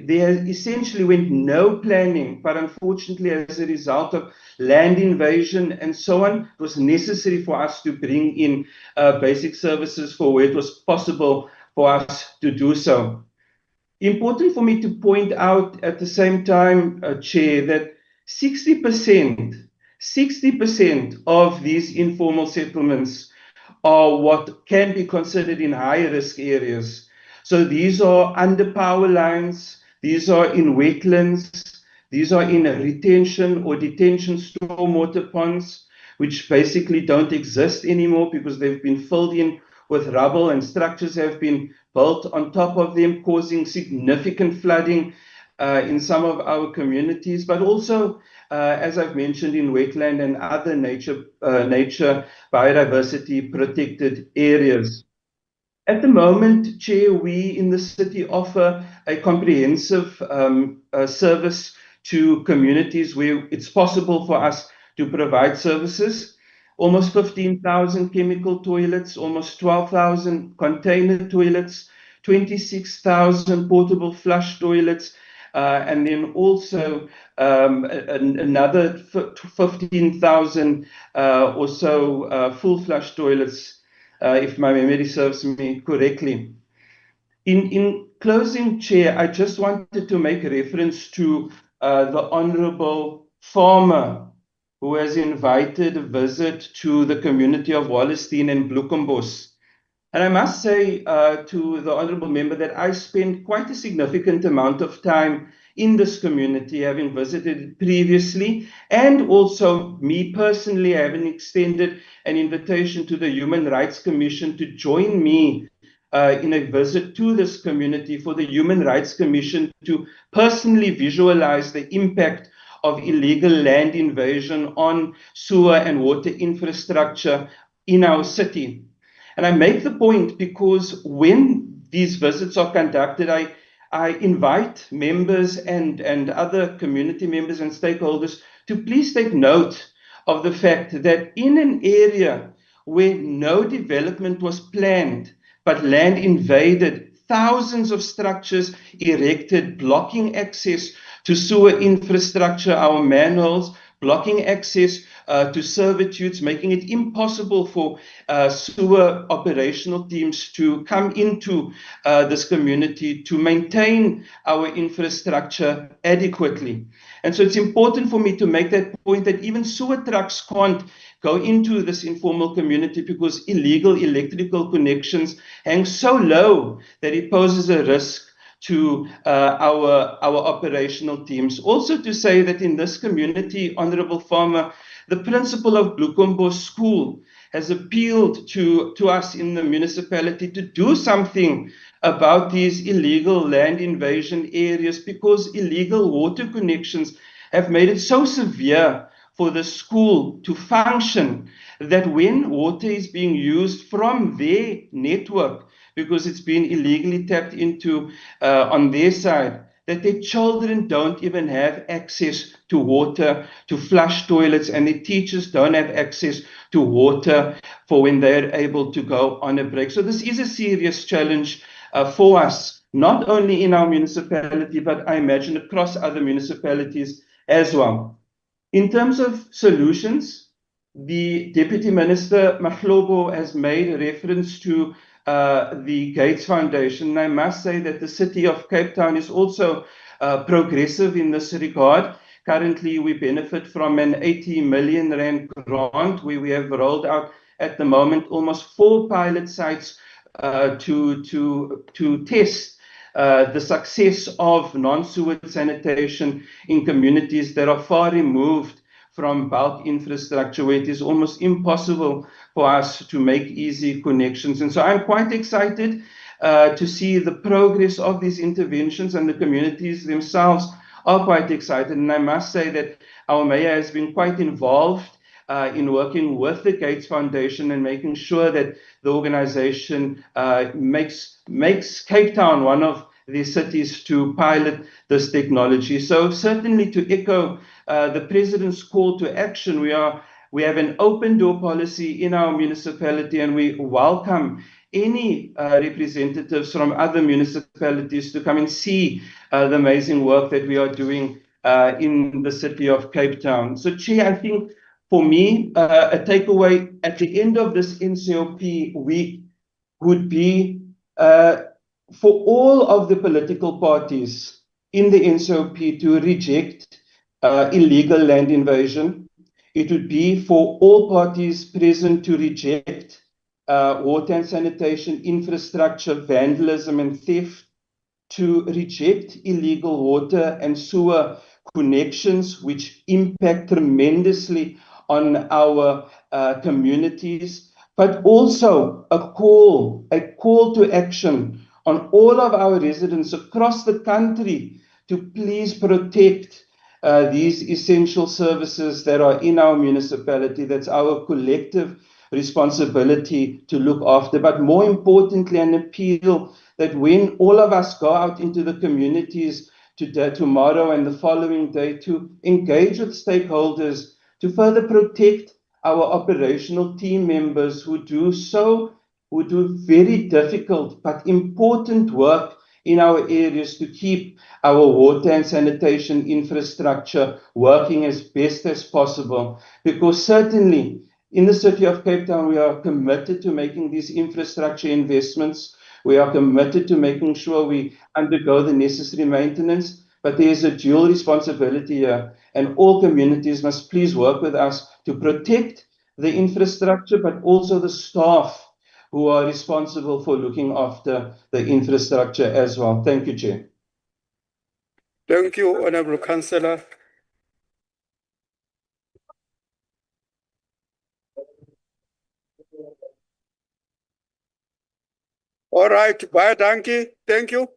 there essentially went no planning, but unfortunately as a result of land invasion and so on, it was necessary for us to bring in basic services for where it was possible for us to do so. Important for me to point out at the same time, Chair, that 60% of these informal settlements are what can be considered in high-risk areas. So these are under power lines, these are in wetlands, these are in retention or detention stormwater ponds, which basically don't exist anymore because they've been filled in with rubble and structures have been built on top of them, causing significant flooding in some of our communities, but also, as I've mentioned, in wetland and other nature biodiversity protected areas. At the moment, Chair, we in the city offer a comprehensive service to communities where it's possible for us to provide services. Almost 15,000 chemical toilets, almost 12,000 container toilets, 26,000 portable flush toilets, and then also another 15,000 or so full flush toilets, if my memory serves me correctly. In closing, Chair, I just wanted to make reference to the Honourable Farmer, who has invited a visit to the community of Wallerstein and Bloekombos. And I must say to the Honourable Member that I spent quite a significant amount of time in this community, having visited it previously, and also me personally having extended an invitation to the Human Rights Commission to join me in a visit to this community for the Human Rights Commission to personally visualize the impact of illegal land invasion on sewer and water infrastructure in our city. And I make the point because when these visits are conducted, I invite members and other community members and stakeholders to please take note of the fact that in an area where no development was planned, but land invaded, thousands of structures erected, blocking access to sewer infrastructure, our manholes, blocking access to servitudes, making it impossible for sewer operational teams to come into this community to maintain our infrastructure adequately. And so it's important for me to make that point that even sewer trucks can't go into this informal community because illegal electrical connections hang so low that it poses a risk to our operational teams. Also to say that in this community, Honorable Farmer, the principal of Blukombo School has appealed to us in the municipality to do something about these illegal land invasion areas because illegal water connections have made it so severe for the school to function that when water is being used from their network, because it's been illegally tapped into on their side, that their children don't even have access to water to flush toilets, and their teachers don't have access to water for when they're able to go on a break. So this is a serious challenge for us, not only in our municipality, but I imagine across other municipalities as well. In terms of solutions, the Deputy Minister Mahlobo has made a reference to the Gates Foundation. And I must say that the city of Cape Town is also progressive in this regard. Currently, we benefit from an 80 million rand grant where we have rolled out at the moment almost 4 pilot sites to test the success of non-sewer sanitation in communities that are far removed from bulk infrastructure, where it is almost impossible for us to make easy connections. And so I'm quite excited to see the progress of these interventions, and the communities themselves are quite excited. And I must say that our mayor has been quite involved in working with the Gates Foundation and making sure that the organization makes Cape Town one of the cities to pilot this technology. So certainly to echo the President's call to action, we have an open door policy in our municipality, and we welcome any representatives from other municipalities to come and see the amazing work that we are doing in the city of Cape Town. So Chair, I think for me, a takeaway at the end of this NCOP week would be for all of the political parties in the NCOP to reject illegal land invasion. It would be for all parties present to reject water and sanitation infrastructure vandalism and theft, to reject illegal water and sewer connections which impact tremendously on our communities, but also a call to action on all of our residents across the country to please protect these essential services that are in our municipality. That's our collective responsibility to look after, but more importantly, an appeal that when all of us go out into the communities today, tomorrow and the following day, to engage with stakeholders to further protect our operational team members who do very difficult but important work in our areas to keep our water and sanitation infrastructure working as best as possible. Because certainly in the city of Cape Town, we are committed to making these infrastructure investments. We are committed to making sure we undergo the necessary maintenance, but there is a dual responsibility here, and all communities must please work with us to protect the infrastructure, but also the staff who are responsible for looking after the infrastructure as well. Thank you, Chair. Thank you, Honorable Councillor. All right, bye, donkey. Thank you.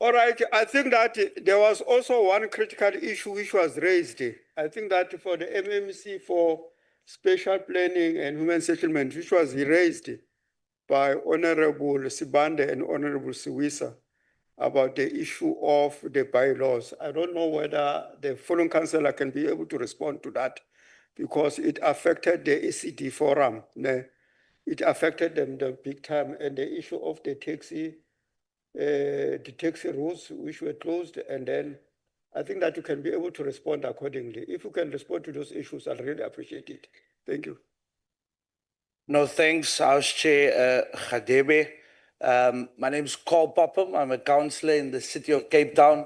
All right, I think that there was also one critical issue which was raised. I think that for the MMC for spatial planning and human settlement, which was raised by Honorable Sibande and Honorable Siwisa about the issue of the bylaws. I don't know whether the following councillor can be able to respond to that because it affected the ECD forum. It affected them the big time, and the issue of the taxi rules which were closed, and then I think that you can be able to respond accordingly. If you can respond to those issues, I'll really appreciate it. Thank you. No, thanks, House Chair Khadebe. My name is Carl Popham. I'm a councillor in the city of Cape Town.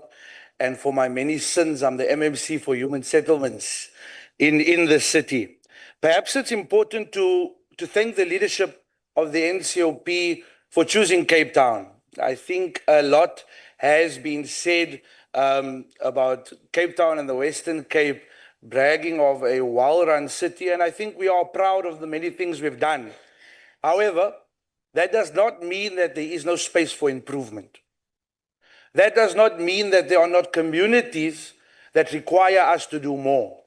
And for my many sins, I'm the MMC for human settlements in the city. Perhaps it's important to thank the leadership of the NCOP for choosing Cape Town. I think a lot has been said about Cape Town and the Western Cape, bragging of a well-run city, and I think we are proud of the many things we've done. However, that does not mean that there is no space for improvement. That does not mean that there are not communities that require us to do more.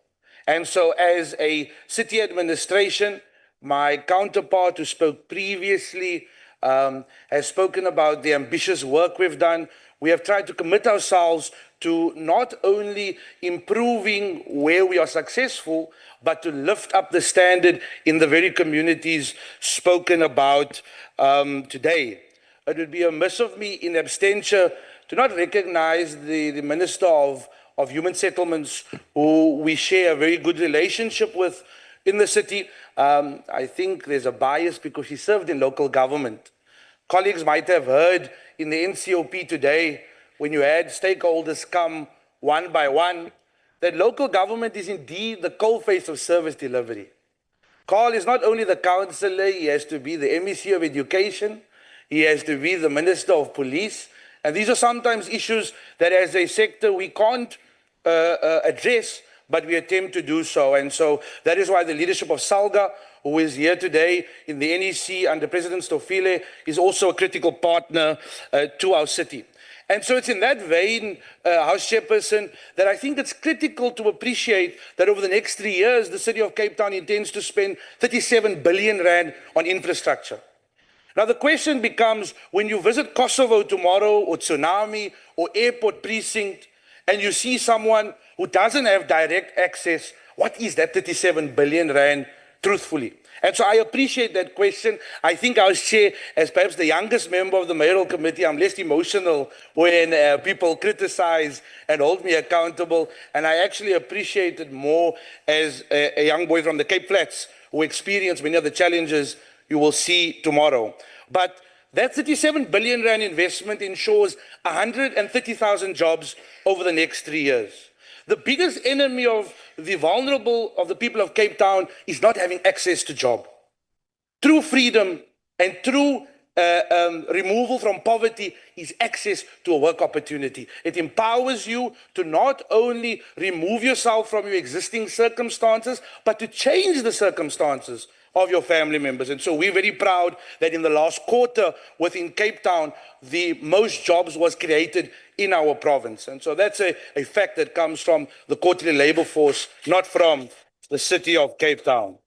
And so as a city administration, my counterpart who spoke previously has spoken about the ambitious work we've done. We have tried to commit ourselves to not only improving where we are successful, but to lift up the standard in the very communities spoken about today. It would be amiss of me in absentia to not recognize the Minister of Human Settlements, who we share a very good relationship with in the city. I think there's a bias because he served in local government. Colleagues might have heard in the NCOP today, when you had stakeholders come one by one, that local government is indeed the coalface of service delivery. Carl is not only the councillor, he has to be the MEC of Education, he has to be the Minister of Police, and these are sometimes issues that as a sector we can't address, but we attempt to do so. And so that is why the leadership of SALGA, who is here today in the NEC under President Stofile, is also a critical partner to our city. And so it's in that vein, House Chairperson, that I think it's critical to appreciate that over the next 3 years, the city of Cape Town intends to spend 37 billion rand on infrastructure. Now the question becomes, when you visit Kosovo tomorrow, or Tsunami, or Airport Precinct, and you see someone who doesn't have direct access, what is that 37 billion rand, truthfully? And so I appreciate that question. I think our chair, as perhaps the youngest member of the mayoral committee, I'm less emotional when people criticize and hold me accountable. And I actually appreciate it more as a young boy from the Cape Flats who experienced many of the challenges you will see tomorrow. But that 37 billion rand investment ensures 130,000 jobs over the next 3 years. The biggest enemy of the vulnerable of the people of Cape Town is not having access to job. True freedom and true removal from poverty is access to a work opportunity. It empowers you to not only remove yourself from your existing circumstances, but to change the circumstances of your family members. And so we're very proud that in the last quarter within Cape Town, the most jobs was created in our province. And so that's a fact that comes from the quarterly labor force, not from the city of Cape Town.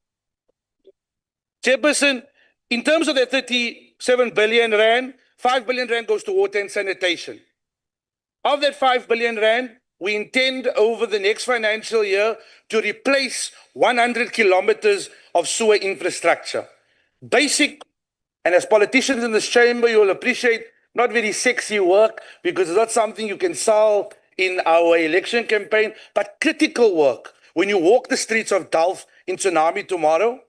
Chairperson, in terms of the 37 billion rand, 5 billion rand goes to water and sanitation. Of that 5 billion rand, we intend over the next financial year to replace 100 kilometers of sewer infrastructure. Basic, and as politicians in this chamber, you will appreciate, not very sexy work because it's not something you can sell in our election campaign, but critical work. When you walk the streets of Delft in Tsunami tomorrow,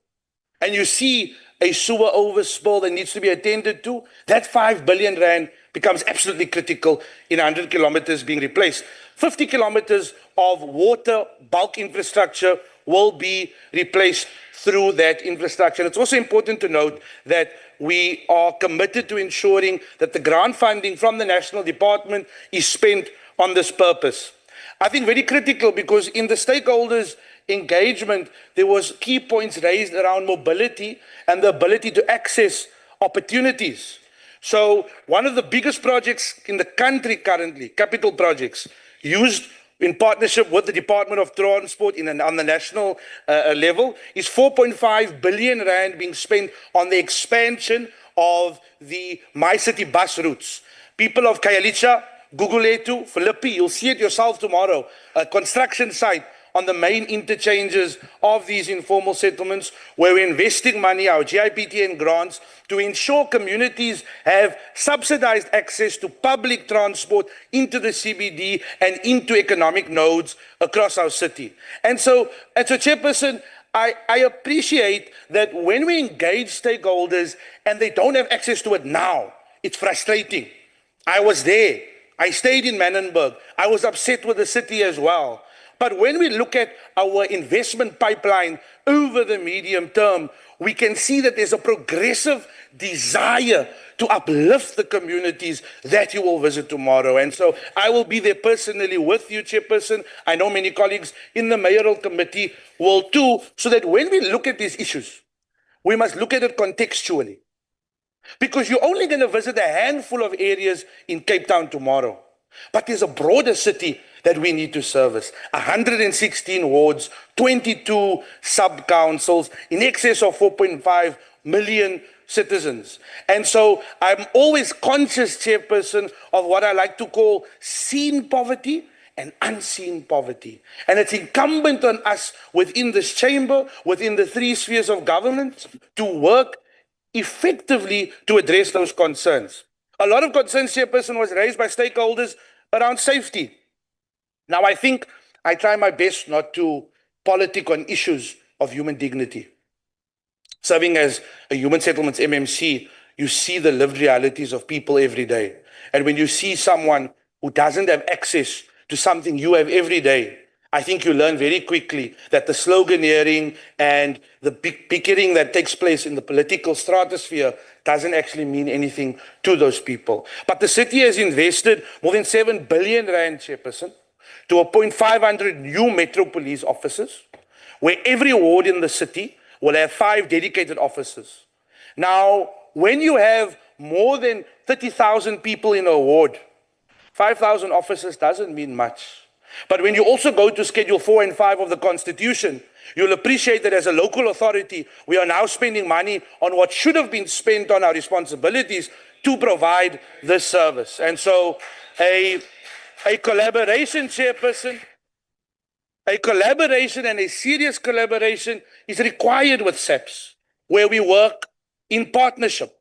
and you see a sewer overspill that needs to be attended to, that 5 billion rand becomes absolutely critical in 100 kilometers being replaced. 50 kilometers of water bulk infrastructure will be replaced through that infrastructure. It's also important to note that we are committed to ensuring that the grant funding from the National Department is spent on this purpose. I think very critical, because in the stakeholders' engagement, there was key points raised around mobility and the ability to access opportunities. So one of the biggest projects in the country currently, capital projects, used in partnership with the Department of Transport on the national level, is 4.5 billion rand being spent on the expansion of the My City bus routes. People of Khayelitsha, Gugulethu, Philippi, you'll see it yourself tomorrow, a construction site on the main interchanges of these informal settlements, where we're investing money, our GIPTN grants, to ensure communities have subsidized access to public transport into the CBD and into economic nodes across our city. And so, Chairperson, I appreciate that when we engage stakeholders and they don't have access to it now, it's frustrating. I was there. I stayed in Manenberg. I was upset with the city as well. But when we look at our investment pipeline over the medium term, we can see that there's a progressive desire to uplift the communities that you will visit tomorrow. And so I will be there personally with you, Chairperson. I know many colleagues in the mayoral committee will too, so that when we look at these issues, we must look at it contextually. Because you're only going to visit a handful of areas in Cape Town tomorrow. But there's a broader city that we need to service. 116 wards, 22 sub-councils, in excess of 4.5 million citizens. And so I'm always conscious, Chairperson, of what I like to call seen poverty and unseen poverty. And it's incumbent on us within this chamber, within the three spheres of government, to work effectively to address those concerns. A lot of concerns, Chairperson, was raised by stakeholders around safety. Now, I think I try my best not to politic on issues of human dignity. Serving as a human settlements MMC, you see the lived realities of people every day. And when you see someone who doesn't have access to something you have every day, I think you learn very quickly that the sloganeering and the bickering that takes place in the political stratosphere doesn't actually mean anything to those people. But the city has invested more than 7 billion rand, Chairperson, to appoint 500 new Metro Police officers, where every ward in the city will have 5 dedicated officers. Now, when you have more than 30,000 people in a ward, 5,000 officers doesn't mean much. But when you also go to Schedule 4 and 5 of the Constitution, you'll appreciate that as a local authority, we are now spending money on what should have been spent on our responsibilities to provide this service. And so a collaboration, Chairperson, a collaboration and a serious collaboration is required with SAPS, where we work in partnership.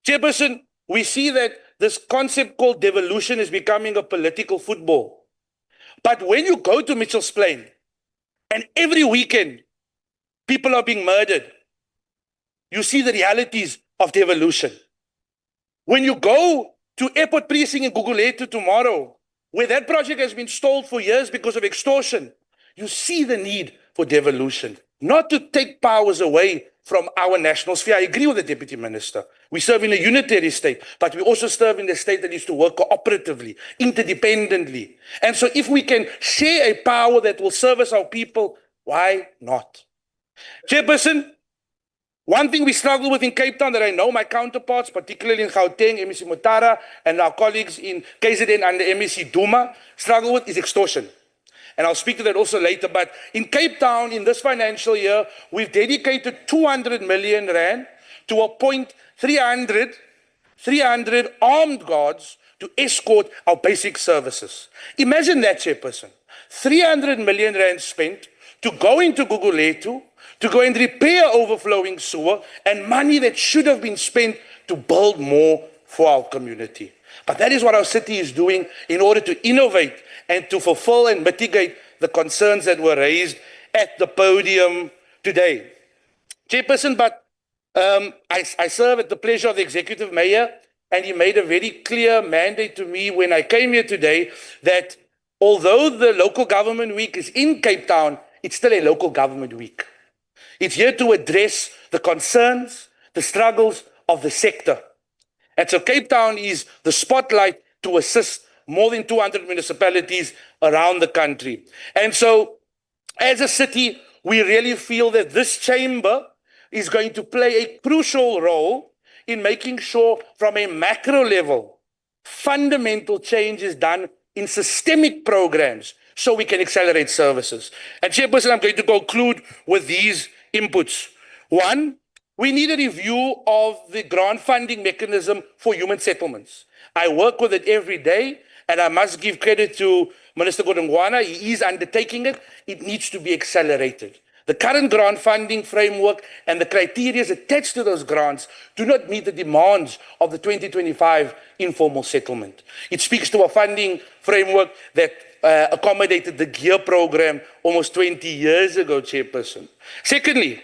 Chairperson, we see that this concept called devolution is becoming a political football. But when you go to Mitchell's Plain, and every weekend people are being murdered, you see the realities of devolution. When you go to Airport Precinct in Gugulethu tomorrow, where that project has been stalled for years because of extortion, you see the need for devolution, not to take powers away from our national sphere. I agree with the Deputy Minister. We serve in a unitary state, but we also serve in a state that needs to work cooperatively, interdependently. And so if we can share a power that will service our people, why not? Chairperson, one thing we struggle with in Cape Town that I know my counterparts, particularly in Gauteng, MEC Mutara, and our colleagues in KZN and the MEC Duma, struggle with is extortion. And I'll speak to that also later. But in Cape Town, in this financial year, we've dedicated 200 million rand to appoint 300 armed guards to escort our basic services. Imagine that, Chairperson. 300 million rand spent to go into Gugulethu, to go and repair overflowing sewer, and money that should have been spent to build more for our community. But that is what our city is doing in order to innovate and to fulfill and mitigate the concerns that were raised at the podium today. Chairperson, but I serve at the pleasure of the Executive Mayor, and he made a very clear mandate to me when I came here today that although the local government week is in Cape Town, it's still a local government week. It's here to address the concerns, the struggles of the sector. And so Cape Town is the spotlight to assist more than 200 municipalities around the country. And so as a city, we really feel that this chamber is going to play a crucial role in making sure from a macro level, fundamental change is done in systemic programs so we can accelerate services. And Chairperson, I'm going to conclude with these inputs. One, we need a review of the grant funding mechanism for human settlements. I work with it every day, and I must give credit to Minister Godongwana. He is undertaking it. It needs to be accelerated. The current grant funding framework and the criteria attached to those grants do not meet the demands of the 2025 informal settlement. It speaks to a funding framework that accommodated the GEAR program almost 20 years ago, Chairperson. Secondly,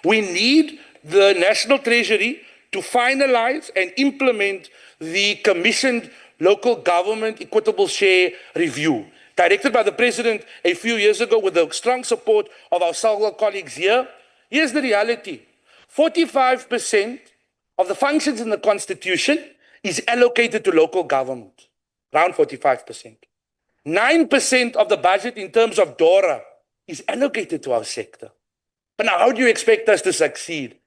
we need the National Treasury to finalize and implement the commissioned local government equitable share review, directed by the President a few years ago with the strong support of our SALGA colleagues here. Here's the reality. 45% of the functions in the Constitution is allocated to local government, around 45%. 9% of the budget in terms of DORA is allocated to our sector. But now, how do you expect us to succeed?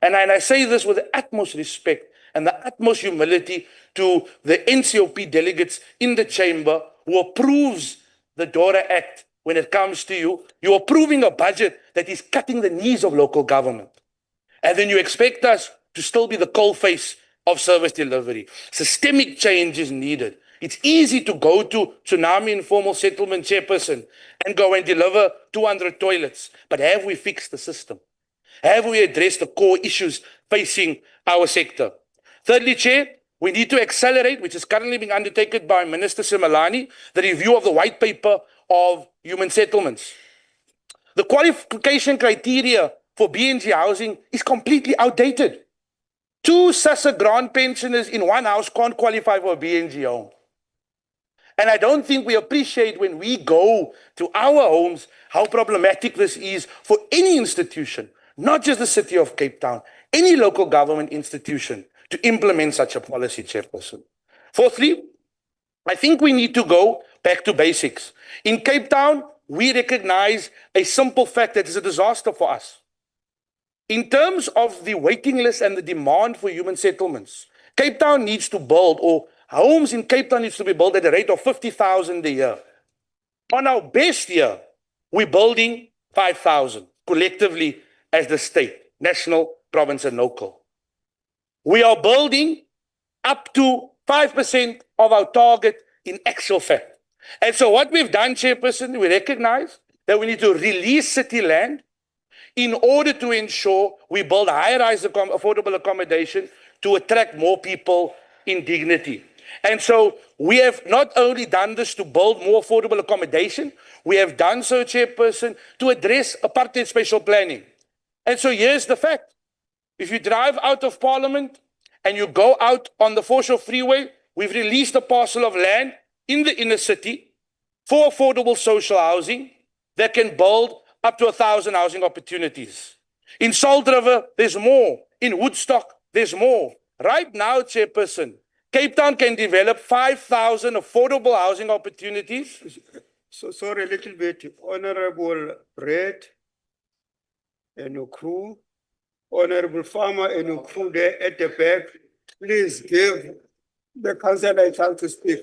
And I say this with the utmost respect and the utmost humility to the NCOP delegates in the chamber who approves the DORA Act when it comes to you. You're approving a budget that is cutting the knees of local government. And then you expect us to still be the coalface of service delivery. Systemic change is needed. It's easy to go to Tsunami Informal Settlement, Chairperson, and go and deliver 200 toilets. But have we fixed the system? Have we addressed the core issues facing our sector? Thirdly, Chair, we need to accelerate, which is currently being undertaken by Minister Simelane, the review of the white paper of human settlements. The qualification criteria for BNG housing is completely outdated. 2 SASSA grant pensioners in one house can't qualify for a BNG home. And I don't think we appreciate when we go to our homes how problematic this is for any institution, not just the City of Cape Town, any local government institution to implement such a policy, Chairperson. Fourthly, I think we need to go back to basics. In Cape Town, we recognize a simple fact that is a disaster for us. In terms of the waiting list and the demand for human settlements, Cape Town needs to build, or homes in Cape Town needs to be built at a rate of 50,000 a year. On our best year, we're building 5,000 collectively as the state, national, province, and local. We are building up to 5% of our target in actual fact. And so what we've done, Chairperson, we recognize that we need to release city land in order to ensure we build high-rise affordable accommodation to attract more people in dignity. And so we have not only done this to build more affordable accommodation, we have done so, Chairperson, to address apartheid spatial planning. And so here's the fact. If you drive out of Parliament and you go out on the Foreshore Freeway, we've released a parcel of land in the inner city for affordable social housing that can build up to 1,000 housing opportunities. In Salt River, there's more. In Woodstock, there's more. Right now, Chairperson, Cape Town can develop 5,000 affordable housing opportunities. So sorry, a little bit. Honorable Brett and your crew, Honorable Farmer and your crew there at the back, please give the councillor a chance to speak.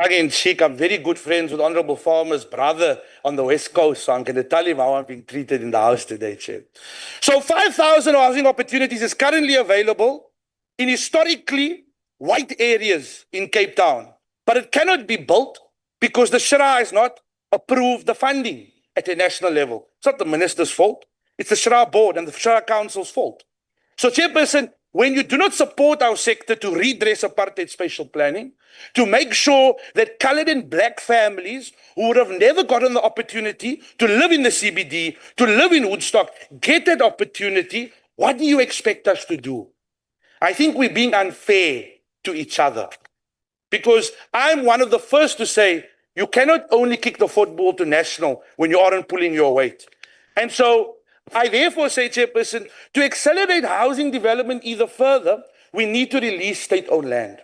Tongue in cheek, I'm very good friends with Honorable Farmer's brother on the West Coast, so I'm going to tell him how I'm being treated in the house today, Chair. So 5,000 housing opportunities is currently available in historically white areas in Cape Town, but it cannot be built because the Shira has not approved the funding at a national level. It's not the minister's fault. It's the Shira board and the Shira council's fault. So, Chairperson, when you do not support our sector to redress apartheid spatial planning, to make sure that colored and black families who would have never gotten the opportunity to live in the CBD, to live in Woodstock, get that opportunity, what do you expect us to do? I think we're being unfair to each other. Because I'm one of the first to say, you cannot only kick the football to national when you aren't pulling your weight. And so I therefore say, Chairperson, to accelerate housing development either further, we need to release state-owned land.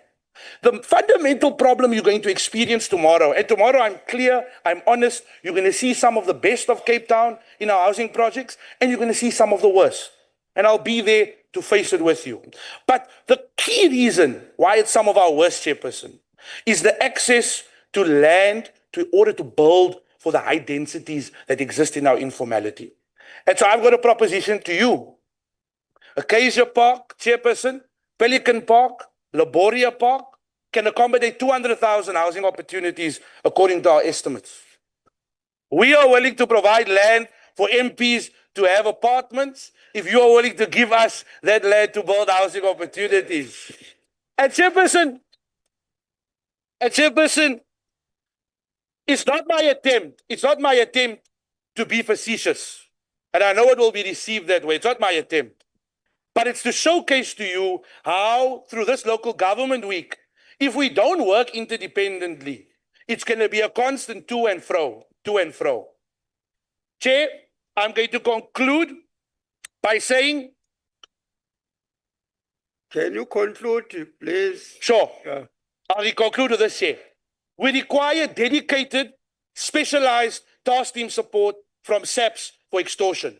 The fundamental problem you're going to experience tomorrow, and tomorrow I'm clear, I'm honest, you're going to see some of the best of Cape Town in our housing projects, and you're going to see some of the worst. And I'll be there to face it with you. But the key reason why it's some of our worst, Chairperson, is the access to land in order to build for the high densities that exist in our informality. And so I've got a proposition to you. Acacia Park, Chairperson, Pelican Park, Laboria Park can accommodate 200,000 housing opportunities according to our estimates. We are willing to provide land for MPs to have apartments if you are willing to give us that land to build housing opportunities. And Chairperson, it's not my attempt to be facetious. And I know it will be received that way. It's not my attempt. But it's to showcase to you how, through this local government week, if we don't work interdependently, it's going to be a constant to and fro. Chair, I'm going to conclude by saying... Can you conclude, please? Sure. I'll conclude with this, Chair. We require dedicated, specialized task team support from SAPS for extortion.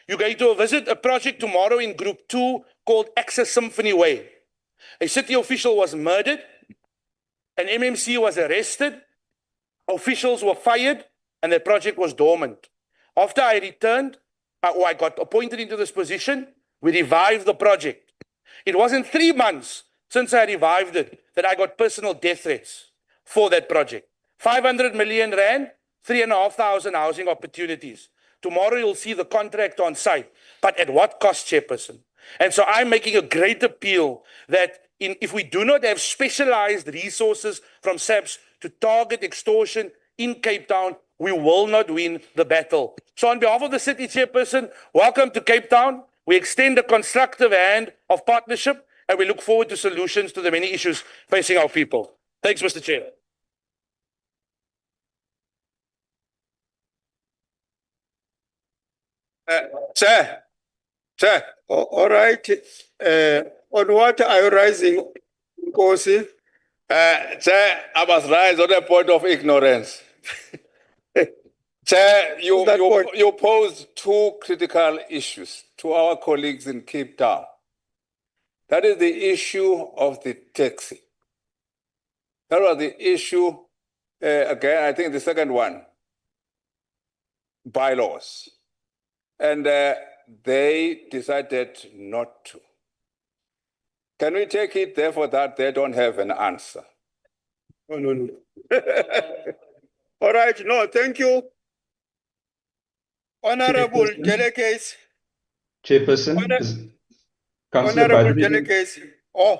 You're going to visit a project tomorrow in Group 2 called Access Symphony Way. A city official was murdered, an MMC was arrested, officials were fired, and the project was dormant. After I returned, I got appointed into this position, we revived the project. It wasn't 3 months since I revived it that I got personal death threats for that project. 500 million rand, 3,500 housing opportunities. Tomorrow you'll see the contract on site, but at what cost, Chairperson? And so I'm making a great appeal that if we do not have specialized resources from SAPS to target extortion in Cape Town, we will not win the battle. So on behalf of the city, Chairperson, welcome to Cape Town. We extend a constructive hand of partnership, and we look forward to solutions to the many issues facing our people. Thanks, Mr. Chair. Chair. All right. On what are you rising, Nkosi? Chair, I must rise on a point of ignorance. Chair, you posed two critical issues to our colleagues in Cape Town. That is the issue of the taxi. That was the issue, again, I think the second one, bylaws. And they decided not to. Can we take it, therefore, that they don't have an answer? No. All right, no, thank you. Honorable delegates. Chairperson, Councillor Honorable Badri. delegates. Oh,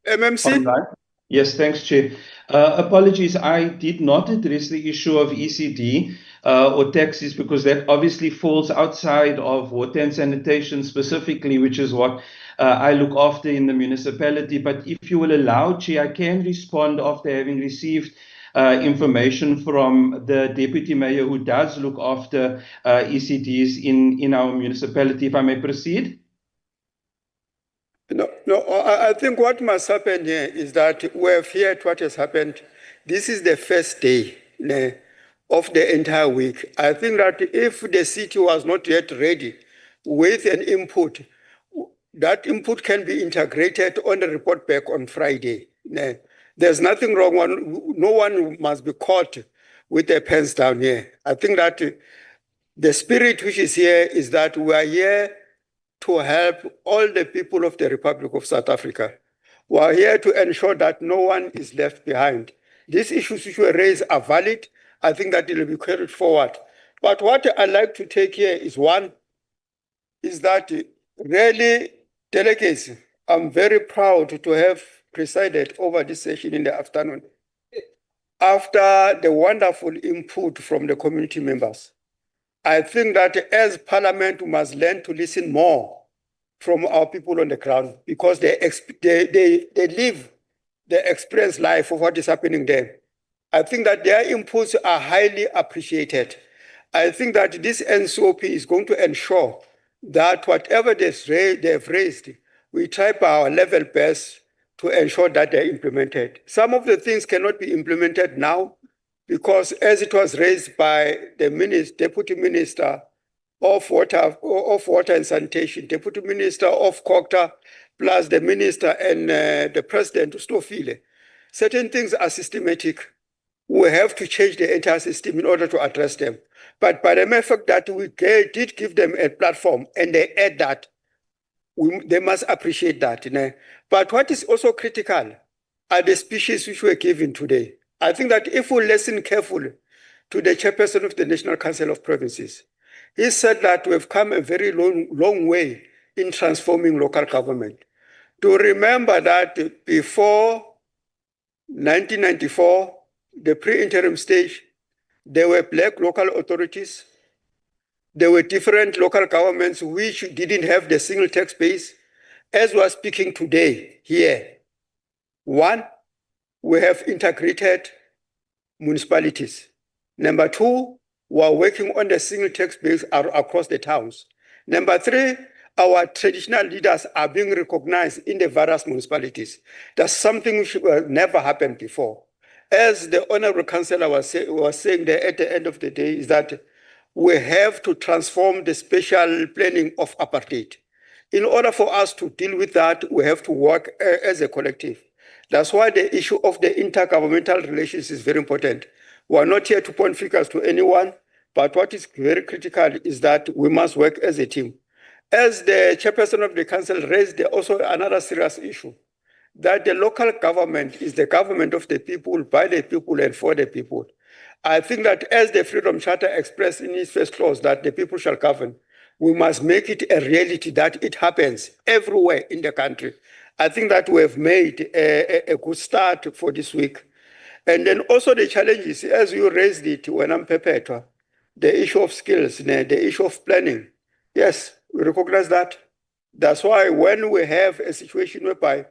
MMC? Online. Yes, thanks, Chair. Apologies, I did not address the issue of ECD or taxis because that obviously falls outside of water and sanitation specifically, which is what I look after in the municipality. But if you will allow, Chair, I can respond after having received information from the Deputy Mayor who does look after ECDs in our municipality. If I may proceed. No, I think what must happen here is that we have heard what has happened. This is the first day of the entire week. I think that if the city was not yet ready with an input, that input can be integrated on the report back on Friday. There's nothing wrong. No one must be caught with their pens down here. I think that the spirit which is here is that we are here to help all the people of the Republic of South Africa. We are here to ensure that no one is left behind. These issues which were raised are valid. I think that it will be carried forward. But what I'd like to take here is that really, delegates, I'm very proud to have presided over this session in the afternoon. After the wonderful input from the community members, I think that as Parliament, we must learn to listen more from our people on the ground because they live the experienced life of what is happening there. I think that their inputs are highly appreciated. I think that this NCOP is going to ensure that whatever they've raised, we try by our level best to ensure that they're implemented. Some of the things cannot be implemented now because as it was raised by the Deputy Minister of Water and Sanitation, Deputy Minister of COCTA, plus the Minister and the President, Stofile, certain things are systematic. We have to change the entire system in order to address them. But by the mere fact that we did give them a platform and they add that, they must appreciate that. You know? But what is also critical are the species which were given today. I think that if we listen carefully to the chairperson of the National Council of Provinces, he said that we've come a very long way in transforming local government. To remember that before 1994, the pre-interim stage, there were black local authorities. There were different local governments which didn't have the single tax base. As we're speaking today here, one, we have integrated municipalities. Number two, we're working on the single tax base across the towns. Number three, our traditional leaders are being recognized in the various municipalities. That's something which never happened before. As the Honorable Councillor was saying there at the end of the day, is that we have to transform the spatial planning of apartheid. In order for us to deal with that, we have to work as a collective. That's why the issue of the intergovernmental relations is very important. We are not here to point fingers to anyone, but what is very critical is that we must work as a team. As the chairperson of the council raised also another serious issue, that the local government is the government of the people, by the people, and for the people. I think that as the Freedom Charter expressed in its first clause that the people shall govern, we must make it a reality that it happens everywhere in the country. I think that we have made a good start for this week. And then also the challenges, as you raised it when I'm perpetua, the issue of skills, the issue of planning. Yes, we recognize that. That's why when we have a situation whereby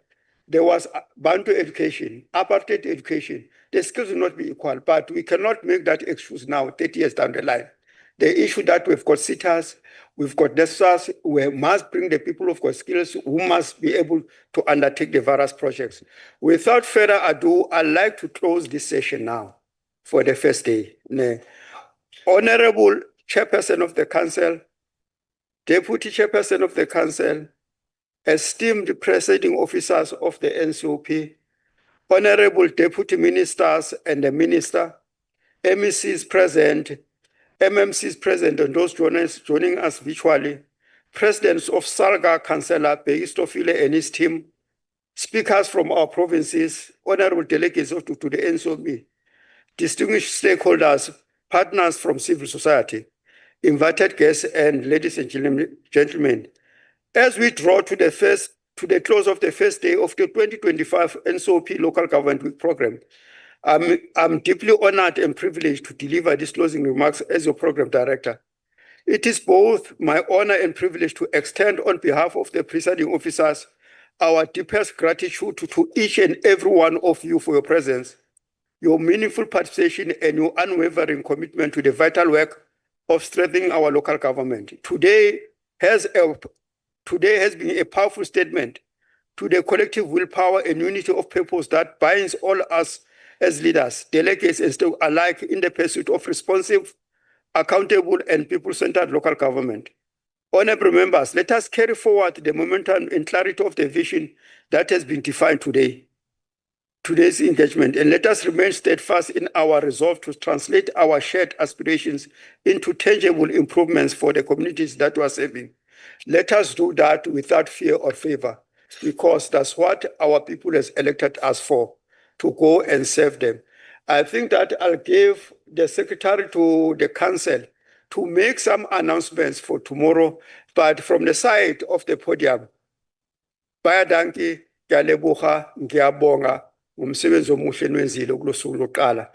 there was Bantu education, apartheid education, the skills will not be equal, but we cannot make that excuse now, 30 years down the line. The issue that we've got sitters, we've got nurses, we must bring the people who've got skills who must be able to undertake the various projects. Without further ado, I'd like to close this session now for the first day. Honorable Chairperson of the Council, Deputy Chairperson of the Council, esteemed presiding officers of the NCOP, Honorable Deputy Ministers and the Minister, MECs present, MMCs present, and those joining us virtually, Presidents of SALGA, Councillor Begistofile and his team, speakers from our provinces, honorable delegates to the NCOP, distinguished stakeholders, partners from civil society, invited guests, and ladies and gentlemen, as we draw to the close of the first day of the 2025 NCOP Local Government Week program, I'm deeply honored and privileged to deliver these closing remarks as your program director. It is both my honor and privilege to extend on behalf of the presiding officers our deepest gratitude to each and every one of you for your presence, your meaningful participation, and your unwavering commitment to the vital work of strengthening our local government. Today has been a powerful statement to the collective willpower and unity of purpose that binds all us as leaders, delegates, and staff alike in the pursuit of responsive, accountable, and people-centered local government. Honorable members, let us carry forward the momentum and clarity of the vision that has been defined today's engagement, and let us remain steadfast in our resolve to translate our shared aspirations into tangible improvements for the communities that we are serving. Let us do that without fear or favor, because that's what our people has elected us for, to go and serve them. I think that I'll give the secretary to the council to make some announcements for tomorrow, but from the side of the podium, bayadanki, ngiyalebucha, ngiyabonga, ngumsebenzi omuhle enwenzile kulo suku lokuqala.